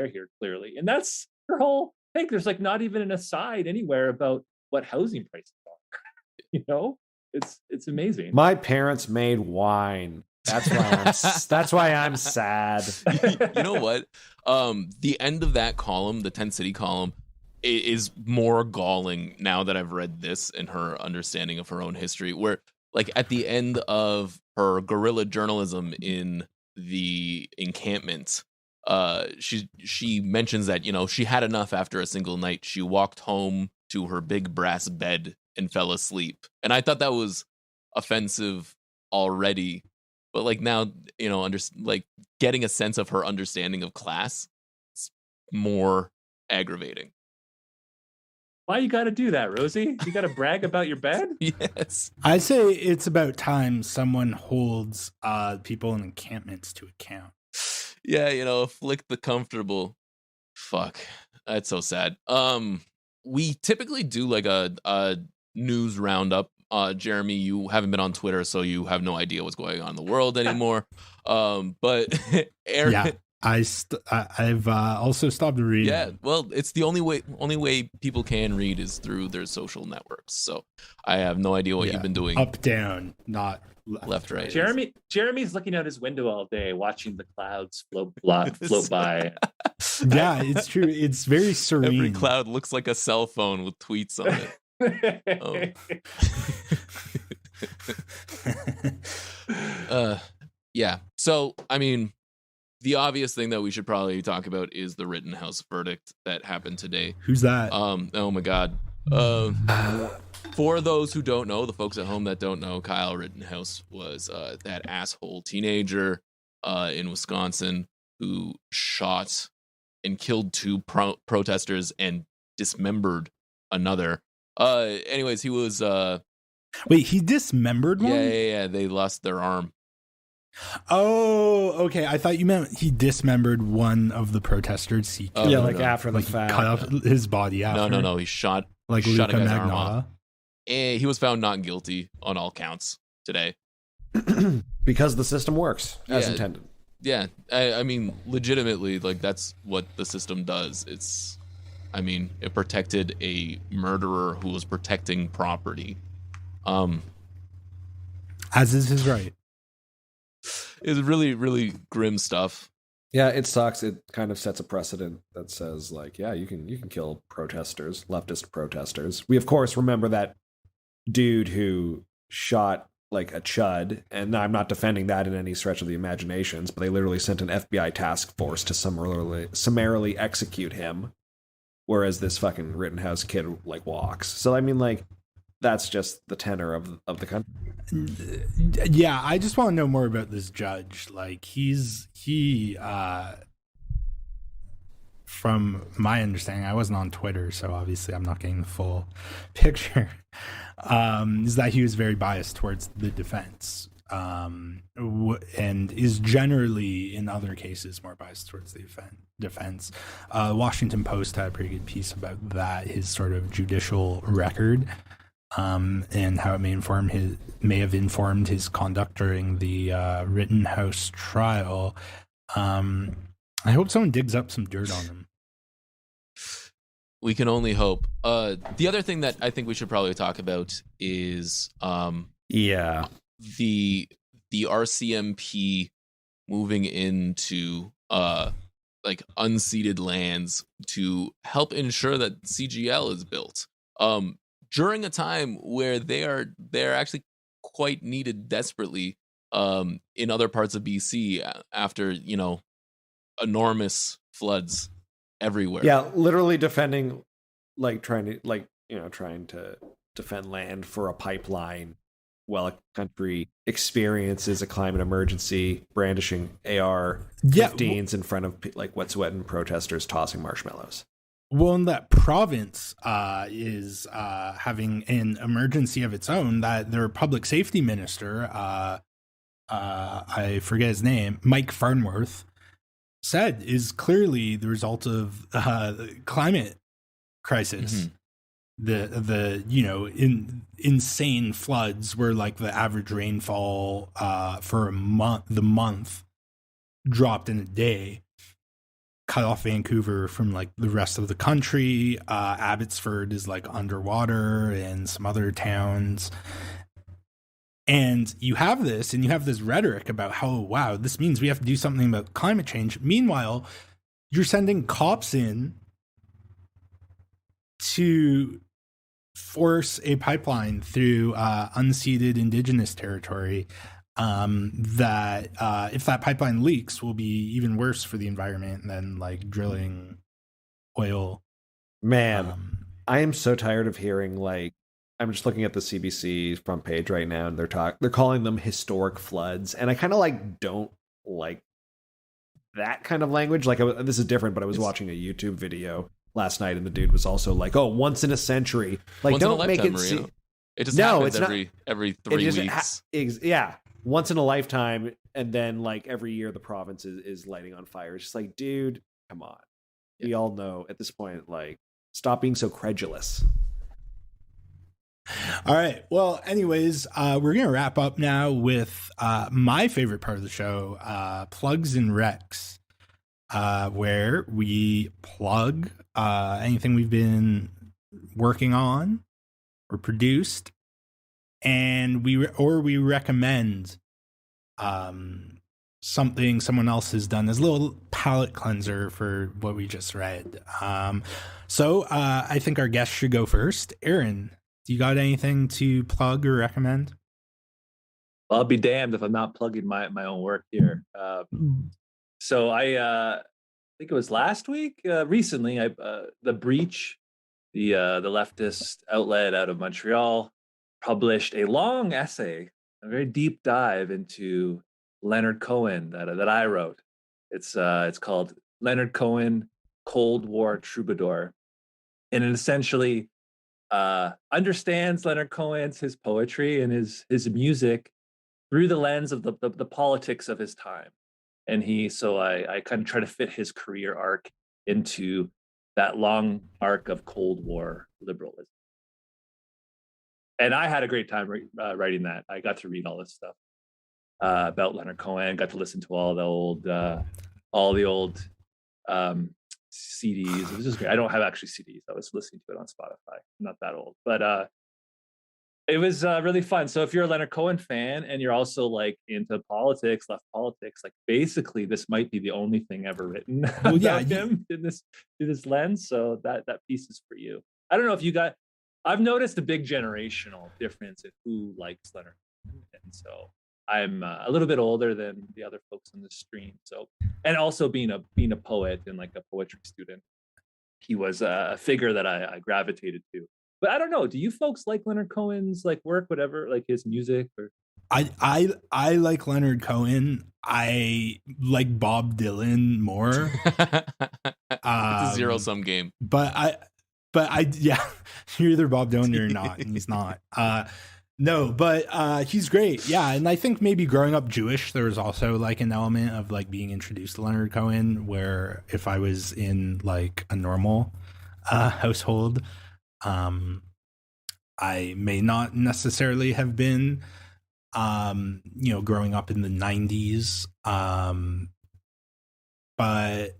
[SPEAKER 1] here clearly. And that's her whole. I think there's like not even an aside anywhere about what housing prices are. It's amazing.
[SPEAKER 3] My parents made wine. That's why I'm sad.
[SPEAKER 2] You know what? The end of that column, the Tent City column, is more galling now that I've read this and her understanding of her own history. Where like at the end of her guerrilla journalism in the encampment, she mentions that she had enough after a single night. She walked home to her big brass bed and fell asleep, and I thought that was offensive already, but like now like getting a sense of her understanding of class is more aggravating.
[SPEAKER 1] Why you got to do that, Rosie? You got to brag about your bed?
[SPEAKER 2] Yes,
[SPEAKER 4] I say it's about time someone holds people in encampments to account.
[SPEAKER 2] Yeah, flick the comfortable. Fuck, that's so sad. We typically do like a news roundup Jeremy, you haven't been on Twitter, so you have no idea what's going on in the world anymore. But Aaron,
[SPEAKER 4] Yeah, I've also stopped reading.
[SPEAKER 2] yeah, well, it's the only way people can read is through their social networks. So I have no idea what you've been doing.
[SPEAKER 4] Up, down, not
[SPEAKER 2] left, right.
[SPEAKER 1] Jeremy's looking out his window all day, watching the clouds float by.
[SPEAKER 4] Yeah, it's true. It's very serene.
[SPEAKER 2] Every cloud looks like a cell phone with tweets on it. Yeah. So, I mean, the obvious thing that we should probably talk about is the Rittenhouse verdict that happened today.
[SPEAKER 4] Who's that?
[SPEAKER 2] Oh my God. For those who don't know, the folks at home that don't know, Kyle Rittenhouse was that asshole teenager in Wisconsin who shot and killed two protesters and dismembered another. Anyways, he was
[SPEAKER 4] Wait, he dismembered one?
[SPEAKER 2] Yeah. They lost their arm.
[SPEAKER 4] Oh, okay. I thought you meant he dismembered one of the protesters. He killed,
[SPEAKER 3] after the fact.
[SPEAKER 4] cut off his body after.
[SPEAKER 2] No. He shot
[SPEAKER 4] like
[SPEAKER 2] shot
[SPEAKER 4] Luca
[SPEAKER 2] a guy's arm off.
[SPEAKER 4] Magnotta.
[SPEAKER 2] And he was found not guilty on all counts today.
[SPEAKER 3] Because the system works as intended.
[SPEAKER 2] Yeah, I mean, legitimately, like, that's what the system does. It protected a murderer who was protecting property.
[SPEAKER 4] As is his right.
[SPEAKER 2] It's really, really grim stuff.
[SPEAKER 3] Yeah, it sucks. It kind of sets a precedent that says, like, yeah, you can kill protesters, leftist protesters. We, of course, remember that dude who shot like a chud, and I'm not defending that in any stretch of the imaginations, but they literally sent an FBI task force to summarily execute him, whereas this fucking Rittenhouse kid like walks. So I mean, like, that's just the tenor of the country.
[SPEAKER 4] Yeah, I just want to know more about this judge. Like, he from my understanding, I wasn't on Twitter, so obviously I'm not getting the full picture, is that he was very biased towards the defense, and is generally, in other cases, more biased towards the defense. Washington Post had a pretty good piece about that, his sort of judicial record, and how it may have informed his conduct during the Rittenhouse trial. I hope someone digs up some dirt on him.
[SPEAKER 2] We can only hope. The other thing that I think we should probably talk about is the RCMP moving into like unceded lands to help ensure that CGL is built during a time where they're actually quite needed desperately in other parts of BC after, you know, enormous floods everywhere.
[SPEAKER 3] Yeah, literally defending, like trying to defend land for a pipeline while a country experiences a climate emergency, brandishing AR-15s in front of like wet sweating protesters tossing marshmallows.
[SPEAKER 4] Well, and that province is having an emergency of its own that their public safety minister, I forget his name, Mike Farnworth, said is clearly the result of climate crisis. Mm-hmm. Insane floods where like the average rainfall for the month dropped in a day, cut off Vancouver from like the rest of the country. Abbotsford is like underwater, and some other towns. And you have this rhetoric about how, wow, this means we have to do something about climate change. Meanwhile, you're sending cops in to force a pipeline through unceded Indigenous territory that if that pipeline leaks will be even worse for the environment than like drilling oil.
[SPEAKER 3] Man, I am so tired of hearing, like, I'm just looking at the CBC front page right now, and they're calling them historic floods, and I kind of like don't like that kind of language. Like, this is different, but I was watching a YouTube video last night, and the dude was also like, "Oh, once in a century." Like,
[SPEAKER 2] once
[SPEAKER 3] don't make it.
[SPEAKER 2] It just happens every 3 weeks.
[SPEAKER 3] Yeah, once in a lifetime, and then like every year the province is lighting on fire. It's just like, dude, come on. Yeah. We all know at this point, like, stop being so credulous.
[SPEAKER 4] All right. Well, anyways, we're going to wrap up now with my favorite part of the show, Plugs and Recs, where we plug anything we've been working on or produced, and we recommend something someone else has done as a little palate cleanser for what we just read. So I think our guest should go first. Aaron, do you got anything to plug or recommend?
[SPEAKER 1] Well, I'll be damned if I'm not plugging my own work here. So I think it was last week, recently, The Breach, the leftist outlet out of Montreal, published a long essay, a very deep dive into Leonard Cohen that I wrote. It's called Leonard Cohen, Cold War Troubadour, and it essentially understands Leonard Cohen's his poetry and his music through the lens of the politics of his time. And I kind of try to fit his career arc into that long arc of Cold War liberalism. And I had a great time writing that. I got to read all this stuff about Leonard Cohen, got to listen to all the old CDs. It was just great. I don't have actually CDs. I was listening to it on Spotify. I'm not that old, but it was really fun. So if you're a Leonard Cohen fan and you're also like into politics, left politics, like basically this might be the only thing ever written about him in this lens. So that piece is for you. I don't know if you got. I've noticed a big generational difference in who likes Leonard Cohen, and so I'm a little bit older than the other folks on the stream. So, and also being a poet and like a poetry student, he was a figure that I gravitated to. But I don't know. Do you folks like Leonard Cohen's like work, whatever, like his music? Or
[SPEAKER 4] I like Leonard Cohen. I like Bob Dylan more.
[SPEAKER 2] It's a zero-sum game.
[SPEAKER 4] But I yeah, you're either Bob Dylan or you're not, and he's not. No, but he's great. Yeah, and I think maybe growing up Jewish, there was also like an element of like being introduced to Leonard Cohen, where if I was in like a normal household, I may not necessarily have been, growing up in the 90s. But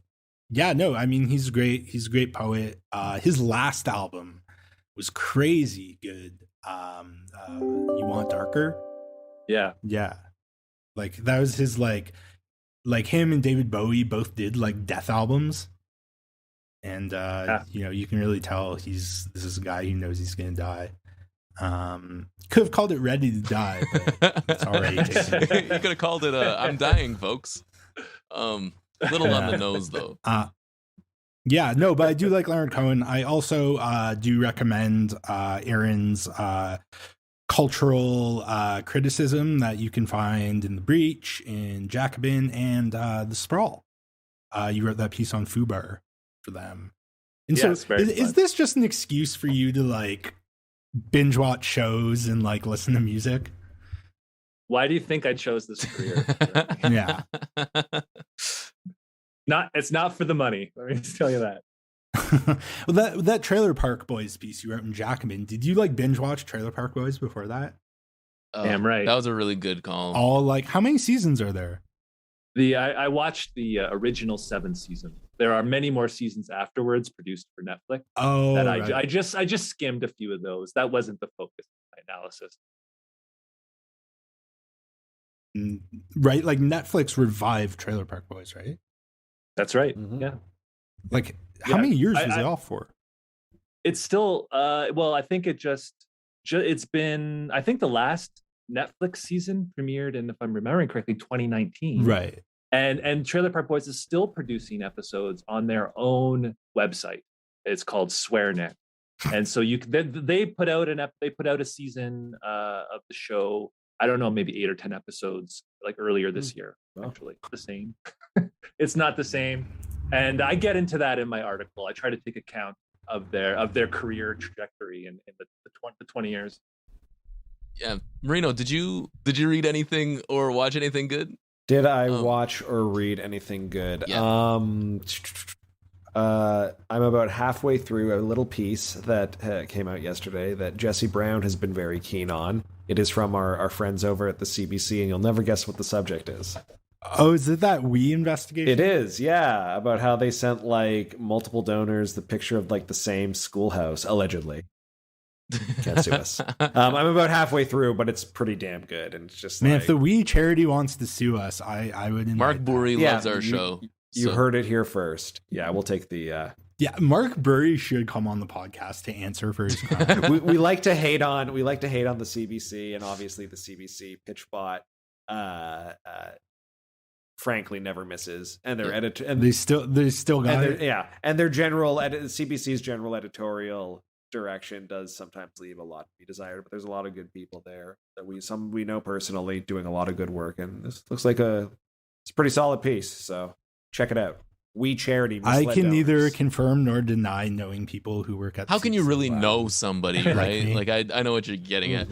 [SPEAKER 4] yeah, no, I mean, he's great. He's a great poet. His last album was crazy good. You Want Darker?
[SPEAKER 1] Yeah.
[SPEAKER 4] Like that was his like him and David Bowie both did like death albums. And you can really tell this is a guy who knows he's gonna die. Could have called it Ready to Die, but it's already taken.
[SPEAKER 2] You could have called it I'm Dying, folks. Little on the nose though.
[SPEAKER 4] Yeah, no, but I do like Leonard Cohen. I also do recommend Aaron's cultural criticism that you can find in The Breach, in Jacobin, and The Sprawl. You wrote that piece on Fubar for them. And
[SPEAKER 1] yeah,
[SPEAKER 4] so is this just an excuse for you to like binge watch shows and like listen to music?
[SPEAKER 1] Why do you think I chose this career?
[SPEAKER 4] Yeah.
[SPEAKER 1] It's not for the money. Let me just tell you that.
[SPEAKER 4] Well, that Trailer Park Boys piece you wrote in Jacobin, did you like binge watch Trailer Park Boys before that?
[SPEAKER 1] Damn right.
[SPEAKER 2] That was a really good call.
[SPEAKER 4] All like, how many seasons are there?
[SPEAKER 1] I watched the original 7 seasons. There are many more seasons afterwards produced for Netflix.
[SPEAKER 4] Oh,
[SPEAKER 1] that
[SPEAKER 4] right.
[SPEAKER 1] I just skimmed a few of those. That wasn't the focus of my analysis.
[SPEAKER 4] Right, like Netflix revived Trailer Park Boys, right?
[SPEAKER 1] That's right.
[SPEAKER 3] Mm-hmm.
[SPEAKER 1] Yeah.
[SPEAKER 4] Like, how many years was it off for?
[SPEAKER 1] It's still well, I think it's been, I think the last Netflix season premiered in, if I'm remembering correctly, 2019.
[SPEAKER 4] Right.
[SPEAKER 1] And Trailer Park Boys is still producing episodes on their own website. It's called SwearNet. And so they put out a season of the show. I don't know, maybe 8 or 10 episodes like earlier this year. Actually, the same. It's not the same. And I get into that in my article. I try to take account of their career trajectory in the 20 years.
[SPEAKER 2] Yeah, Marino, did you read anything or watch anything good?
[SPEAKER 3] Did I watch or read anything good?
[SPEAKER 2] Yeah.
[SPEAKER 3] I'm about halfway through a little piece that came out yesterday that Jesse Brown has been very keen on. It is from our friends over at the CBC, and you'll never guess what the subject is.
[SPEAKER 4] Oh, is it that we investigation?
[SPEAKER 3] It is, yeah, about how they sent like multiple donors the picture of like the same schoolhouse, allegedly. Can't sue us. I'm about halfway through, but it's pretty damn good, and it's just
[SPEAKER 4] Man,
[SPEAKER 3] like,
[SPEAKER 4] if the We charity wants to sue us, I would invite
[SPEAKER 2] Mark Burry
[SPEAKER 3] Yeah,
[SPEAKER 2] loves our show.
[SPEAKER 3] you
[SPEAKER 2] so-
[SPEAKER 3] heard it here first. Yeah, we'll take the.
[SPEAKER 4] Yeah, Mark Burry should come on the podcast to answer for his crime.
[SPEAKER 3] we like to hate on the CBC, and obviously the CBC pitch bot. Frankly, never misses, and their editor and
[SPEAKER 4] they still got it.
[SPEAKER 3] and their CBC's general editorial direction does sometimes leave a lot to be desired, but there's a lot of good people there that we know personally doing a lot of good work, and this looks like it's a pretty solid piece, so check it out. We charity.
[SPEAKER 4] I can
[SPEAKER 3] donors.
[SPEAKER 4] neither confirm nor deny knowing people who work at.
[SPEAKER 2] How can you
[SPEAKER 4] CBC.
[SPEAKER 2] really
[SPEAKER 3] Wow.
[SPEAKER 2] know somebody,
[SPEAKER 4] Like
[SPEAKER 2] right?
[SPEAKER 4] me.
[SPEAKER 2] Like I know what you're getting at.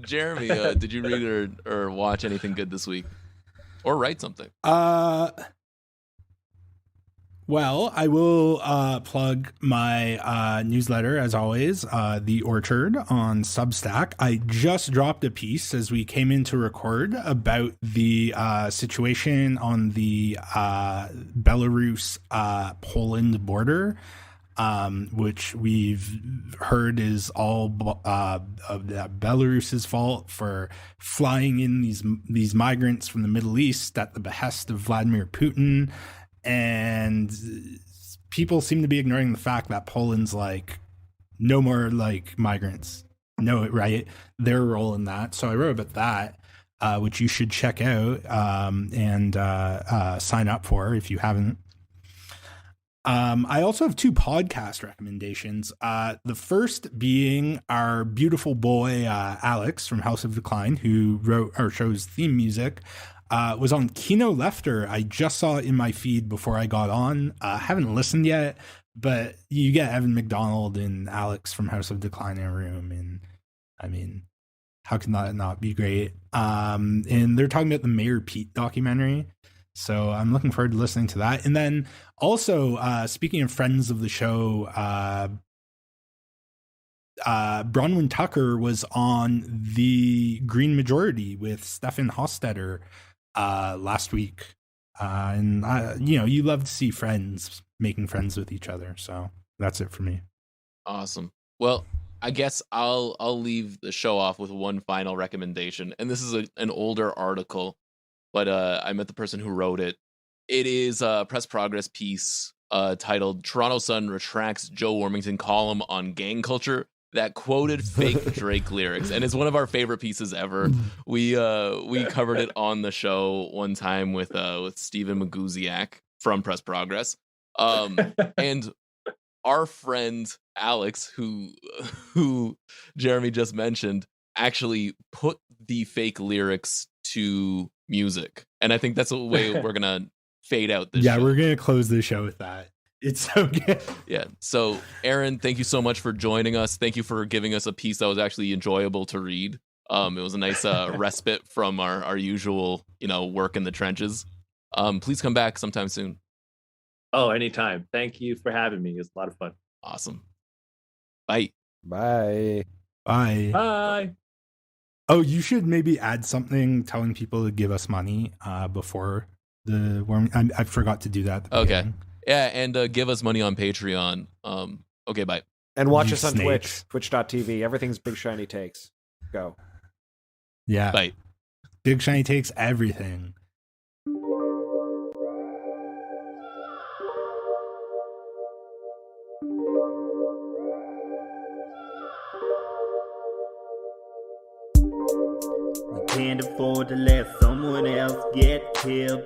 [SPEAKER 2] Jeremy, did you read or watch anything good this week, or write something?
[SPEAKER 4] Well, I will plug my newsletter, as always, The Orchard on Substack. I just dropped a piece as we came in to record about the situation on the Belarus-Poland border, which we've heard is all of Belarus's fault for flying in these migrants from the Middle East at the behest of Vladimir Putin. And people seem to be ignoring the fact that Poland's like, no more like migrants. No, right? Their role in that. So I wrote about that, which you should check out and sign up for if you haven't. I also have two podcast recommendations. The first being our beautiful boy, Alex from House of Decline, who wrote our show's theme music. Was on Kino Lefter. I just saw it in my feed before I got on. Haven't listened yet, but you get Evan McDonald and Alex from House of Decline in a room, and I mean, how can that not be great? And they're talking about the Mayor Pete documentary, so I'm looking forward to listening to that. And then also, speaking of friends of the show, Bronwyn Tucker was on the Green Majority with Stefan Hostetter last week, and you love to see friends making friends with each other, so that's it for me.
[SPEAKER 2] Awesome. Well, I guess I'll leave the show off with one final recommendation, and this is an older article, but I met the person who wrote it. It is a Press Progress piece titled "Toronto Sun Retracts Joe Warmington Column on Gang Culture" that quoted fake Drake lyrics, and it's one of our favorite pieces ever. We covered it on the show one time with Stephen Maguziak from Press Progress, and our friend Alex, who Jeremy just mentioned, actually put the fake lyrics to music, and I think that's the way we're gonna fade out this.
[SPEAKER 4] Yeah,
[SPEAKER 2] show.
[SPEAKER 4] we're gonna close the show with that. It's so good.
[SPEAKER 2] Yeah. So, Aaron, thank you so much for joining us. Thank you for giving us a piece that was actually enjoyable to read. It was a nice respite from our usual, work in the trenches. Please come back sometime soon.
[SPEAKER 1] Oh, anytime. Thank you for having me. It was a lot of fun.
[SPEAKER 2] Awesome. Bye.
[SPEAKER 3] Bye.
[SPEAKER 4] Bye.
[SPEAKER 1] Bye.
[SPEAKER 4] Oh, you should maybe add something telling people to give us money before the warming. I forgot to do that. At the
[SPEAKER 2] Okay.
[SPEAKER 4] beginning.
[SPEAKER 2] Yeah, and give us money on Patreon. Okay, bye.
[SPEAKER 3] And watch
[SPEAKER 4] You
[SPEAKER 3] us on
[SPEAKER 4] snakes.
[SPEAKER 3] Twitch.tv. Everything's Big Shiny Takes. Go.
[SPEAKER 4] Yeah.
[SPEAKER 2] Bye.
[SPEAKER 4] Big Shiny takes everything.
[SPEAKER 5] We can't afford to let someone else get killed.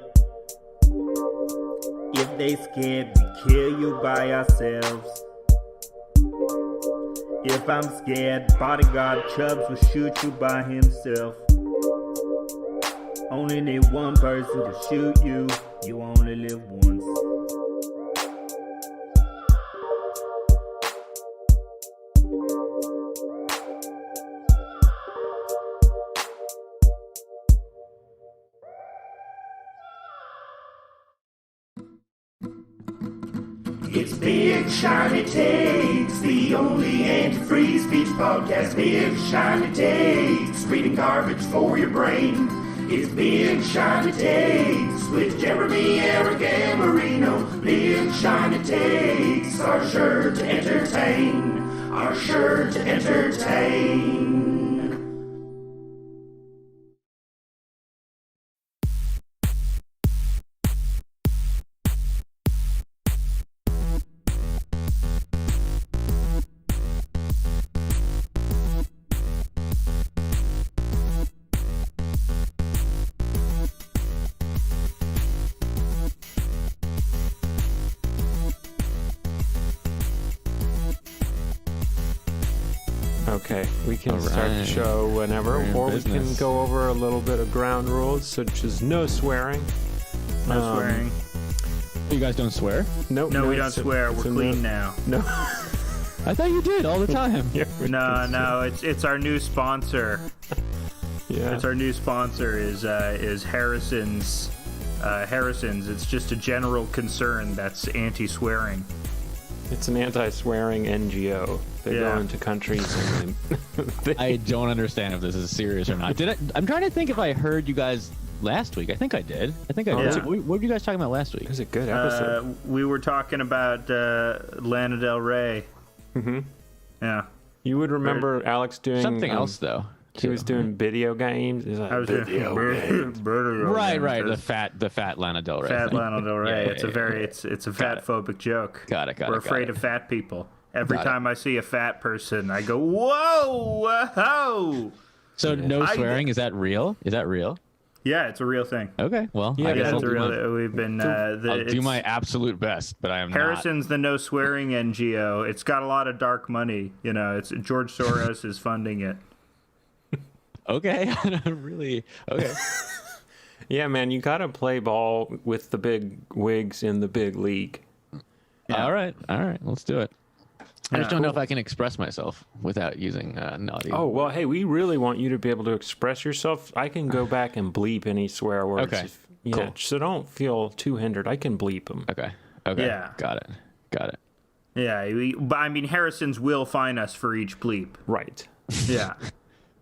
[SPEAKER 5] If they scared, we kill you by ourselves. If I'm scared, bodyguard Chubbs will shoot you by himself. Only need one person to shoot you. You only live once. It's Big Shiny Takes, the only antifreeze speech podcast. Big Shiny Takes, reading garbage for your brain. It's Big Shiny Takes with Jeremy, Eric, and Marino. Big Shiny Takes are sure to entertain. Are sure to entertain.
[SPEAKER 6] Okay, we can
[SPEAKER 7] All
[SPEAKER 6] start the
[SPEAKER 7] right.
[SPEAKER 6] show whenever,
[SPEAKER 7] We're in
[SPEAKER 6] or we can
[SPEAKER 7] business.
[SPEAKER 6] go over a little bit of ground rules, such as no swearing.
[SPEAKER 5] No swearing.
[SPEAKER 7] You guys don't swear?
[SPEAKER 6] Nope,
[SPEAKER 5] No, we don't
[SPEAKER 6] it's a-
[SPEAKER 5] swear.
[SPEAKER 6] it's
[SPEAKER 5] We're
[SPEAKER 6] a
[SPEAKER 5] clean
[SPEAKER 6] no.
[SPEAKER 5] now.
[SPEAKER 6] No.
[SPEAKER 7] I thought you did all the time.
[SPEAKER 6] Yeah, we
[SPEAKER 5] No,
[SPEAKER 6] can
[SPEAKER 5] no, it's our new sponsor.
[SPEAKER 6] Yeah.
[SPEAKER 5] It's our new sponsor is Harrison's. Harrison's. It's just a general concern that's anti-swearing.
[SPEAKER 6] It's an anti-swearing NGO. They go
[SPEAKER 5] Yeah.
[SPEAKER 6] into countries and they
[SPEAKER 7] I don't understand if this is serious or not. I'm trying to think if I heard you guys last week. I think I did. I think I
[SPEAKER 6] Oh,
[SPEAKER 7] did.
[SPEAKER 6] yeah.
[SPEAKER 7] What were you guys talking about last week?
[SPEAKER 6] It was a good episode.
[SPEAKER 5] We were talking about Lana Del Rey.
[SPEAKER 6] Mm-hmm.
[SPEAKER 5] Yeah.
[SPEAKER 6] You would remember Alex doing
[SPEAKER 7] Something else though.
[SPEAKER 6] He was doing video games. He's like,
[SPEAKER 5] I was doing
[SPEAKER 7] Right. The fat Lana Del Rey.
[SPEAKER 5] Fat
[SPEAKER 7] thing.
[SPEAKER 5] Lana Del Rey.
[SPEAKER 7] Yeah,
[SPEAKER 5] it's
[SPEAKER 7] yeah,
[SPEAKER 5] a very
[SPEAKER 7] yeah.
[SPEAKER 5] it's a fat phobic joke.
[SPEAKER 7] Got it.
[SPEAKER 5] We're afraid of fat people. Every
[SPEAKER 7] Got it.
[SPEAKER 5] time I see a fat person, I go, whoa, whoa.
[SPEAKER 7] So no
[SPEAKER 5] I-
[SPEAKER 7] swearing. Is that real? Is that real?
[SPEAKER 5] Yeah, it's a real thing.
[SPEAKER 7] Okay. Well,
[SPEAKER 6] Yeah,
[SPEAKER 7] I guess
[SPEAKER 5] Yeah,
[SPEAKER 7] I'll
[SPEAKER 5] it's a
[SPEAKER 7] do
[SPEAKER 5] real.
[SPEAKER 7] my,
[SPEAKER 5] We've been.
[SPEAKER 7] I'll do
[SPEAKER 5] it's-
[SPEAKER 7] my absolute best, but I am not.
[SPEAKER 5] Harrison's the no swearing NGO. It's got a lot of dark money. You know, it's George Soros is funding it.
[SPEAKER 7] Okay. Really. Okay.
[SPEAKER 6] yeah, man, you gotta play ball with the big wigs in the big league.
[SPEAKER 7] All right. Let's do it. I just
[SPEAKER 5] Yeah.
[SPEAKER 7] don't know if I can express myself without using naughty.
[SPEAKER 6] Oh, well, hey, we really want you to be able to express yourself. I can go back and bleep any swear words.
[SPEAKER 7] Okay,
[SPEAKER 6] Yeah,
[SPEAKER 7] cool.
[SPEAKER 6] so don't feel too hindered. I can bleep them.
[SPEAKER 7] Okay.
[SPEAKER 5] Yeah.
[SPEAKER 7] Got it.
[SPEAKER 5] Yeah, but I mean, Harrison's will fine us for each bleep.
[SPEAKER 6] Right.
[SPEAKER 5] Yeah.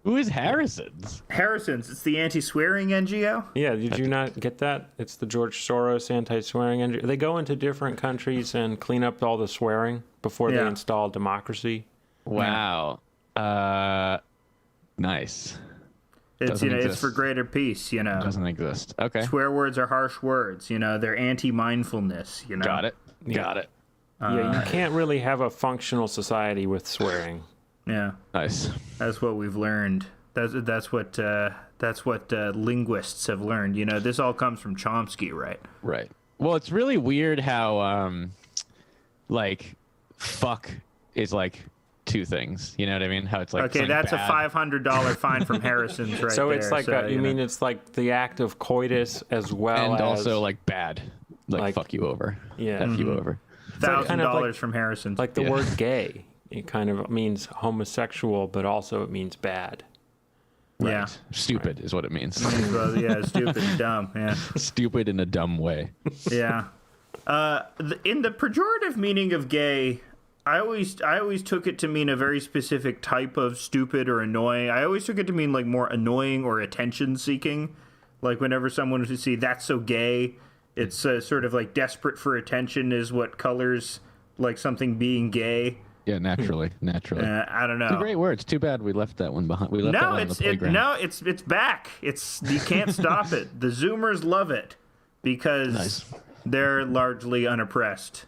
[SPEAKER 7] Who is Harrison's?
[SPEAKER 5] Harrison's, it's the anti-swearing NGO.
[SPEAKER 6] Yeah, did you not get that? It's the George Soros anti-swearing engine. They go into different countries and clean up all the swearing before they
[SPEAKER 5] Yeah.
[SPEAKER 6] install democracy.
[SPEAKER 7] Wow. Nice.
[SPEAKER 5] It's
[SPEAKER 7] Doesn't
[SPEAKER 5] it's
[SPEAKER 7] exist.
[SPEAKER 5] for greater peace. You know,
[SPEAKER 7] Doesn't exist. Okay.
[SPEAKER 5] swear words are harsh words. You know, they're anti-mindfulness. You know.
[SPEAKER 7] Got it. Got it.
[SPEAKER 6] Yeah, you can't really have a functional society with swearing.
[SPEAKER 5] Yeah,
[SPEAKER 7] Nice.
[SPEAKER 5] that's what we've learned. That's what linguists have learned. You know, this all comes from Chomsky, right?
[SPEAKER 7] Right. Well, it's really weird how like fuck is like two things. You know what I mean? How it's like
[SPEAKER 5] Okay,
[SPEAKER 7] something
[SPEAKER 5] that's
[SPEAKER 7] bad.
[SPEAKER 5] a $500 fine from Harrison's right
[SPEAKER 6] So
[SPEAKER 5] there.
[SPEAKER 6] it's like, you mean it's like the act of coitus as well
[SPEAKER 7] and
[SPEAKER 6] as...
[SPEAKER 7] also like bad. Like fuck you over.
[SPEAKER 6] Yeah.
[SPEAKER 7] F you over.
[SPEAKER 5] $1,000
[SPEAKER 6] kind of like-
[SPEAKER 5] from Harrison's.
[SPEAKER 6] Like the
[SPEAKER 7] Yeah.
[SPEAKER 6] word gay. It kind of means homosexual, but also it means bad.
[SPEAKER 5] Yeah.
[SPEAKER 7] Right. Stupid is what it means.
[SPEAKER 5] Well, yeah, stupid and dumb. Yeah.
[SPEAKER 7] Stupid in a dumb way.
[SPEAKER 5] Yeah. In the pejorative meaning of gay, I always took it to mean a very specific type of stupid or annoying. I always took it to mean like more annoying or attention seeking. Like whenever someone would see that's so gay, it's sort of like desperate for attention is what colors like something being gay.
[SPEAKER 7] Yeah, naturally.
[SPEAKER 5] I don't know.
[SPEAKER 7] It's a great word. It's too bad we left that one behind. We left that
[SPEAKER 5] No,
[SPEAKER 7] one on the playground.
[SPEAKER 5] it's back. It's you can't stop it. The Zoomers love it because
[SPEAKER 7] Nice.
[SPEAKER 5] they're largely unoppressed.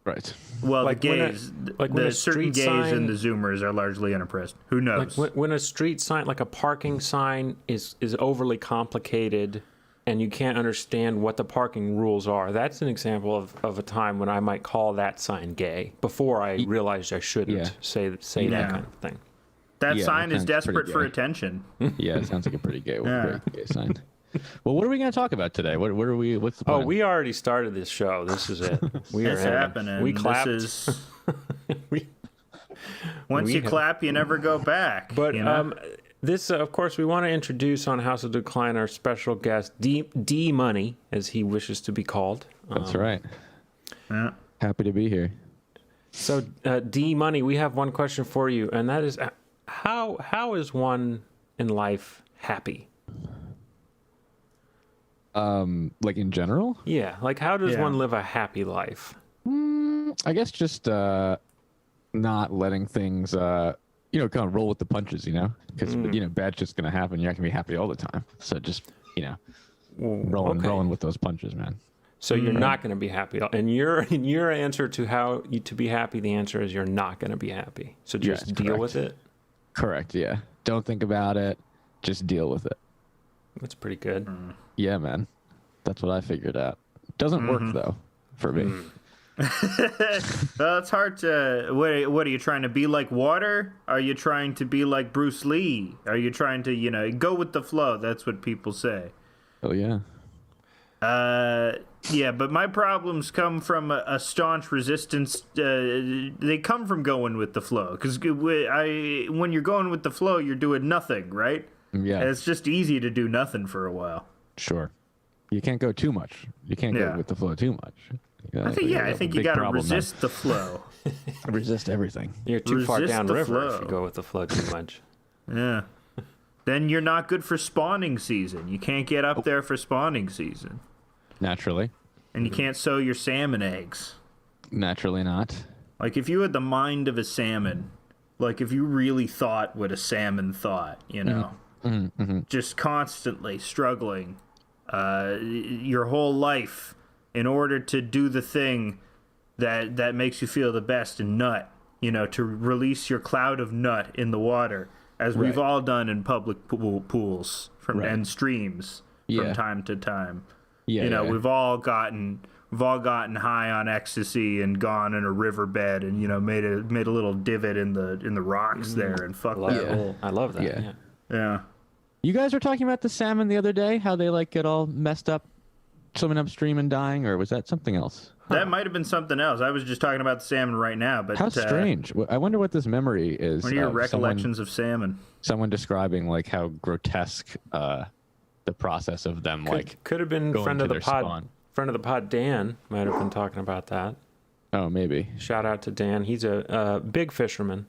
[SPEAKER 7] Right.
[SPEAKER 5] Well,
[SPEAKER 6] Like
[SPEAKER 5] the
[SPEAKER 6] when a-
[SPEAKER 5] gays,
[SPEAKER 6] like when
[SPEAKER 5] the
[SPEAKER 6] a
[SPEAKER 5] certain
[SPEAKER 6] street
[SPEAKER 5] gays
[SPEAKER 6] sign-
[SPEAKER 5] and the Zoomers are largely unoppressed. Who knows?
[SPEAKER 6] Like when a street sign, like a parking sign, is overly complicated, and you can't understand what the parking rules are. That's an example of a time when I might call that sign gay before I realized I shouldn't
[SPEAKER 7] Yeah.
[SPEAKER 6] say
[SPEAKER 5] Yeah.
[SPEAKER 6] that kind of thing.
[SPEAKER 5] that
[SPEAKER 7] yeah,
[SPEAKER 5] sign
[SPEAKER 7] that
[SPEAKER 5] is
[SPEAKER 7] sounds
[SPEAKER 5] desperate
[SPEAKER 7] pretty
[SPEAKER 5] for
[SPEAKER 7] gay.
[SPEAKER 5] attention.
[SPEAKER 7] Yeah, it sounds like a pretty gay,
[SPEAKER 5] Yeah.
[SPEAKER 7] gay sign. Well, what are we going to talk about today? What are we? What's the
[SPEAKER 6] Oh,
[SPEAKER 7] plan?
[SPEAKER 6] we already started this show. This is it. We are
[SPEAKER 5] It's
[SPEAKER 6] having-
[SPEAKER 5] happening.
[SPEAKER 6] We clapped.
[SPEAKER 5] This is
[SPEAKER 6] We-
[SPEAKER 5] once
[SPEAKER 6] we
[SPEAKER 5] you
[SPEAKER 6] have-
[SPEAKER 5] clap, you never go back.
[SPEAKER 6] But
[SPEAKER 5] you know?
[SPEAKER 6] this, of course, we want to introduce on House of Decline our special guest, D Money, as he wishes to be called.
[SPEAKER 7] That's right.
[SPEAKER 5] Yeah.
[SPEAKER 7] Happy to be here.
[SPEAKER 6] So, D Money, we have one question for you, and that is, how is one in life happy?
[SPEAKER 7] Like in general?
[SPEAKER 6] Yeah, like how does one live a happy life?
[SPEAKER 7] I guess just not letting things, kind of roll with the punches, because bad shit's gonna happen. You're not gonna be happy all the time. So just, rolling with those punches, man.
[SPEAKER 6] So you're not going to be happy, and your answer to how to be happy, the answer is you're not going to be happy. So just deal with it.
[SPEAKER 7] Correct. Yeah. Don't think about it. Just deal with it.
[SPEAKER 6] That's pretty good.
[SPEAKER 7] Yeah, man. That's what I figured out. Doesn't work though for me.
[SPEAKER 8] Well, it's hard to. What are you trying to be like water? Are you trying to be like Bruce Lee? Are you trying to go with the flow? That's what people say.
[SPEAKER 7] Oh yeah.
[SPEAKER 8] Yeah, but my problems come from a staunch resistance. They come from going with the flow. Because when you're going with the flow, you're doing nothing, right?
[SPEAKER 7] Yeah.
[SPEAKER 8] And it's just easy to do nothing for a while.
[SPEAKER 7] Sure. You can't go too much. You can't go with the flow too much.
[SPEAKER 8] I think you got to resist the flow.
[SPEAKER 7] Resist everything.
[SPEAKER 6] You're too far
[SPEAKER 8] Resist the
[SPEAKER 6] downriver if
[SPEAKER 8] flow.
[SPEAKER 6] you go with the flow too much.
[SPEAKER 8] Yeah. Then you're not good for spawning season. You can't get up there for spawning season.
[SPEAKER 7] Naturally.
[SPEAKER 8] And you can't sow your salmon eggs.
[SPEAKER 7] Naturally not.
[SPEAKER 8] Like, if you had the mind of a salmon, like, if you really thought what a salmon thought, just constantly struggling your whole life in order to do the thing that makes you feel the best and nut, to release your cloud of nut in the water, as we've all done in public pools and streams from time to time. We've all gotten high on ecstasy and gone in a riverbed and made a little divot in the rocks there and fucked that hole.
[SPEAKER 6] I love that.
[SPEAKER 8] Yeah.
[SPEAKER 7] You guys were talking about the salmon the other day, how they get all messed up swimming upstream and dying, or was that something else?
[SPEAKER 8] That might have been something else. I was just talking about the salmon right now. But
[SPEAKER 7] how strange. I wonder what this memory is.
[SPEAKER 8] What are your recollections of salmon?
[SPEAKER 7] Someone describing how grotesque the process of them
[SPEAKER 6] could have been
[SPEAKER 7] going
[SPEAKER 6] friend
[SPEAKER 7] to
[SPEAKER 6] of the
[SPEAKER 7] their
[SPEAKER 6] pod.
[SPEAKER 7] spawn.
[SPEAKER 6] Friend of the pod, Dan, might have been talking about that.
[SPEAKER 7] Oh, maybe.
[SPEAKER 6] Shout out to Dan. He's a big fisherman.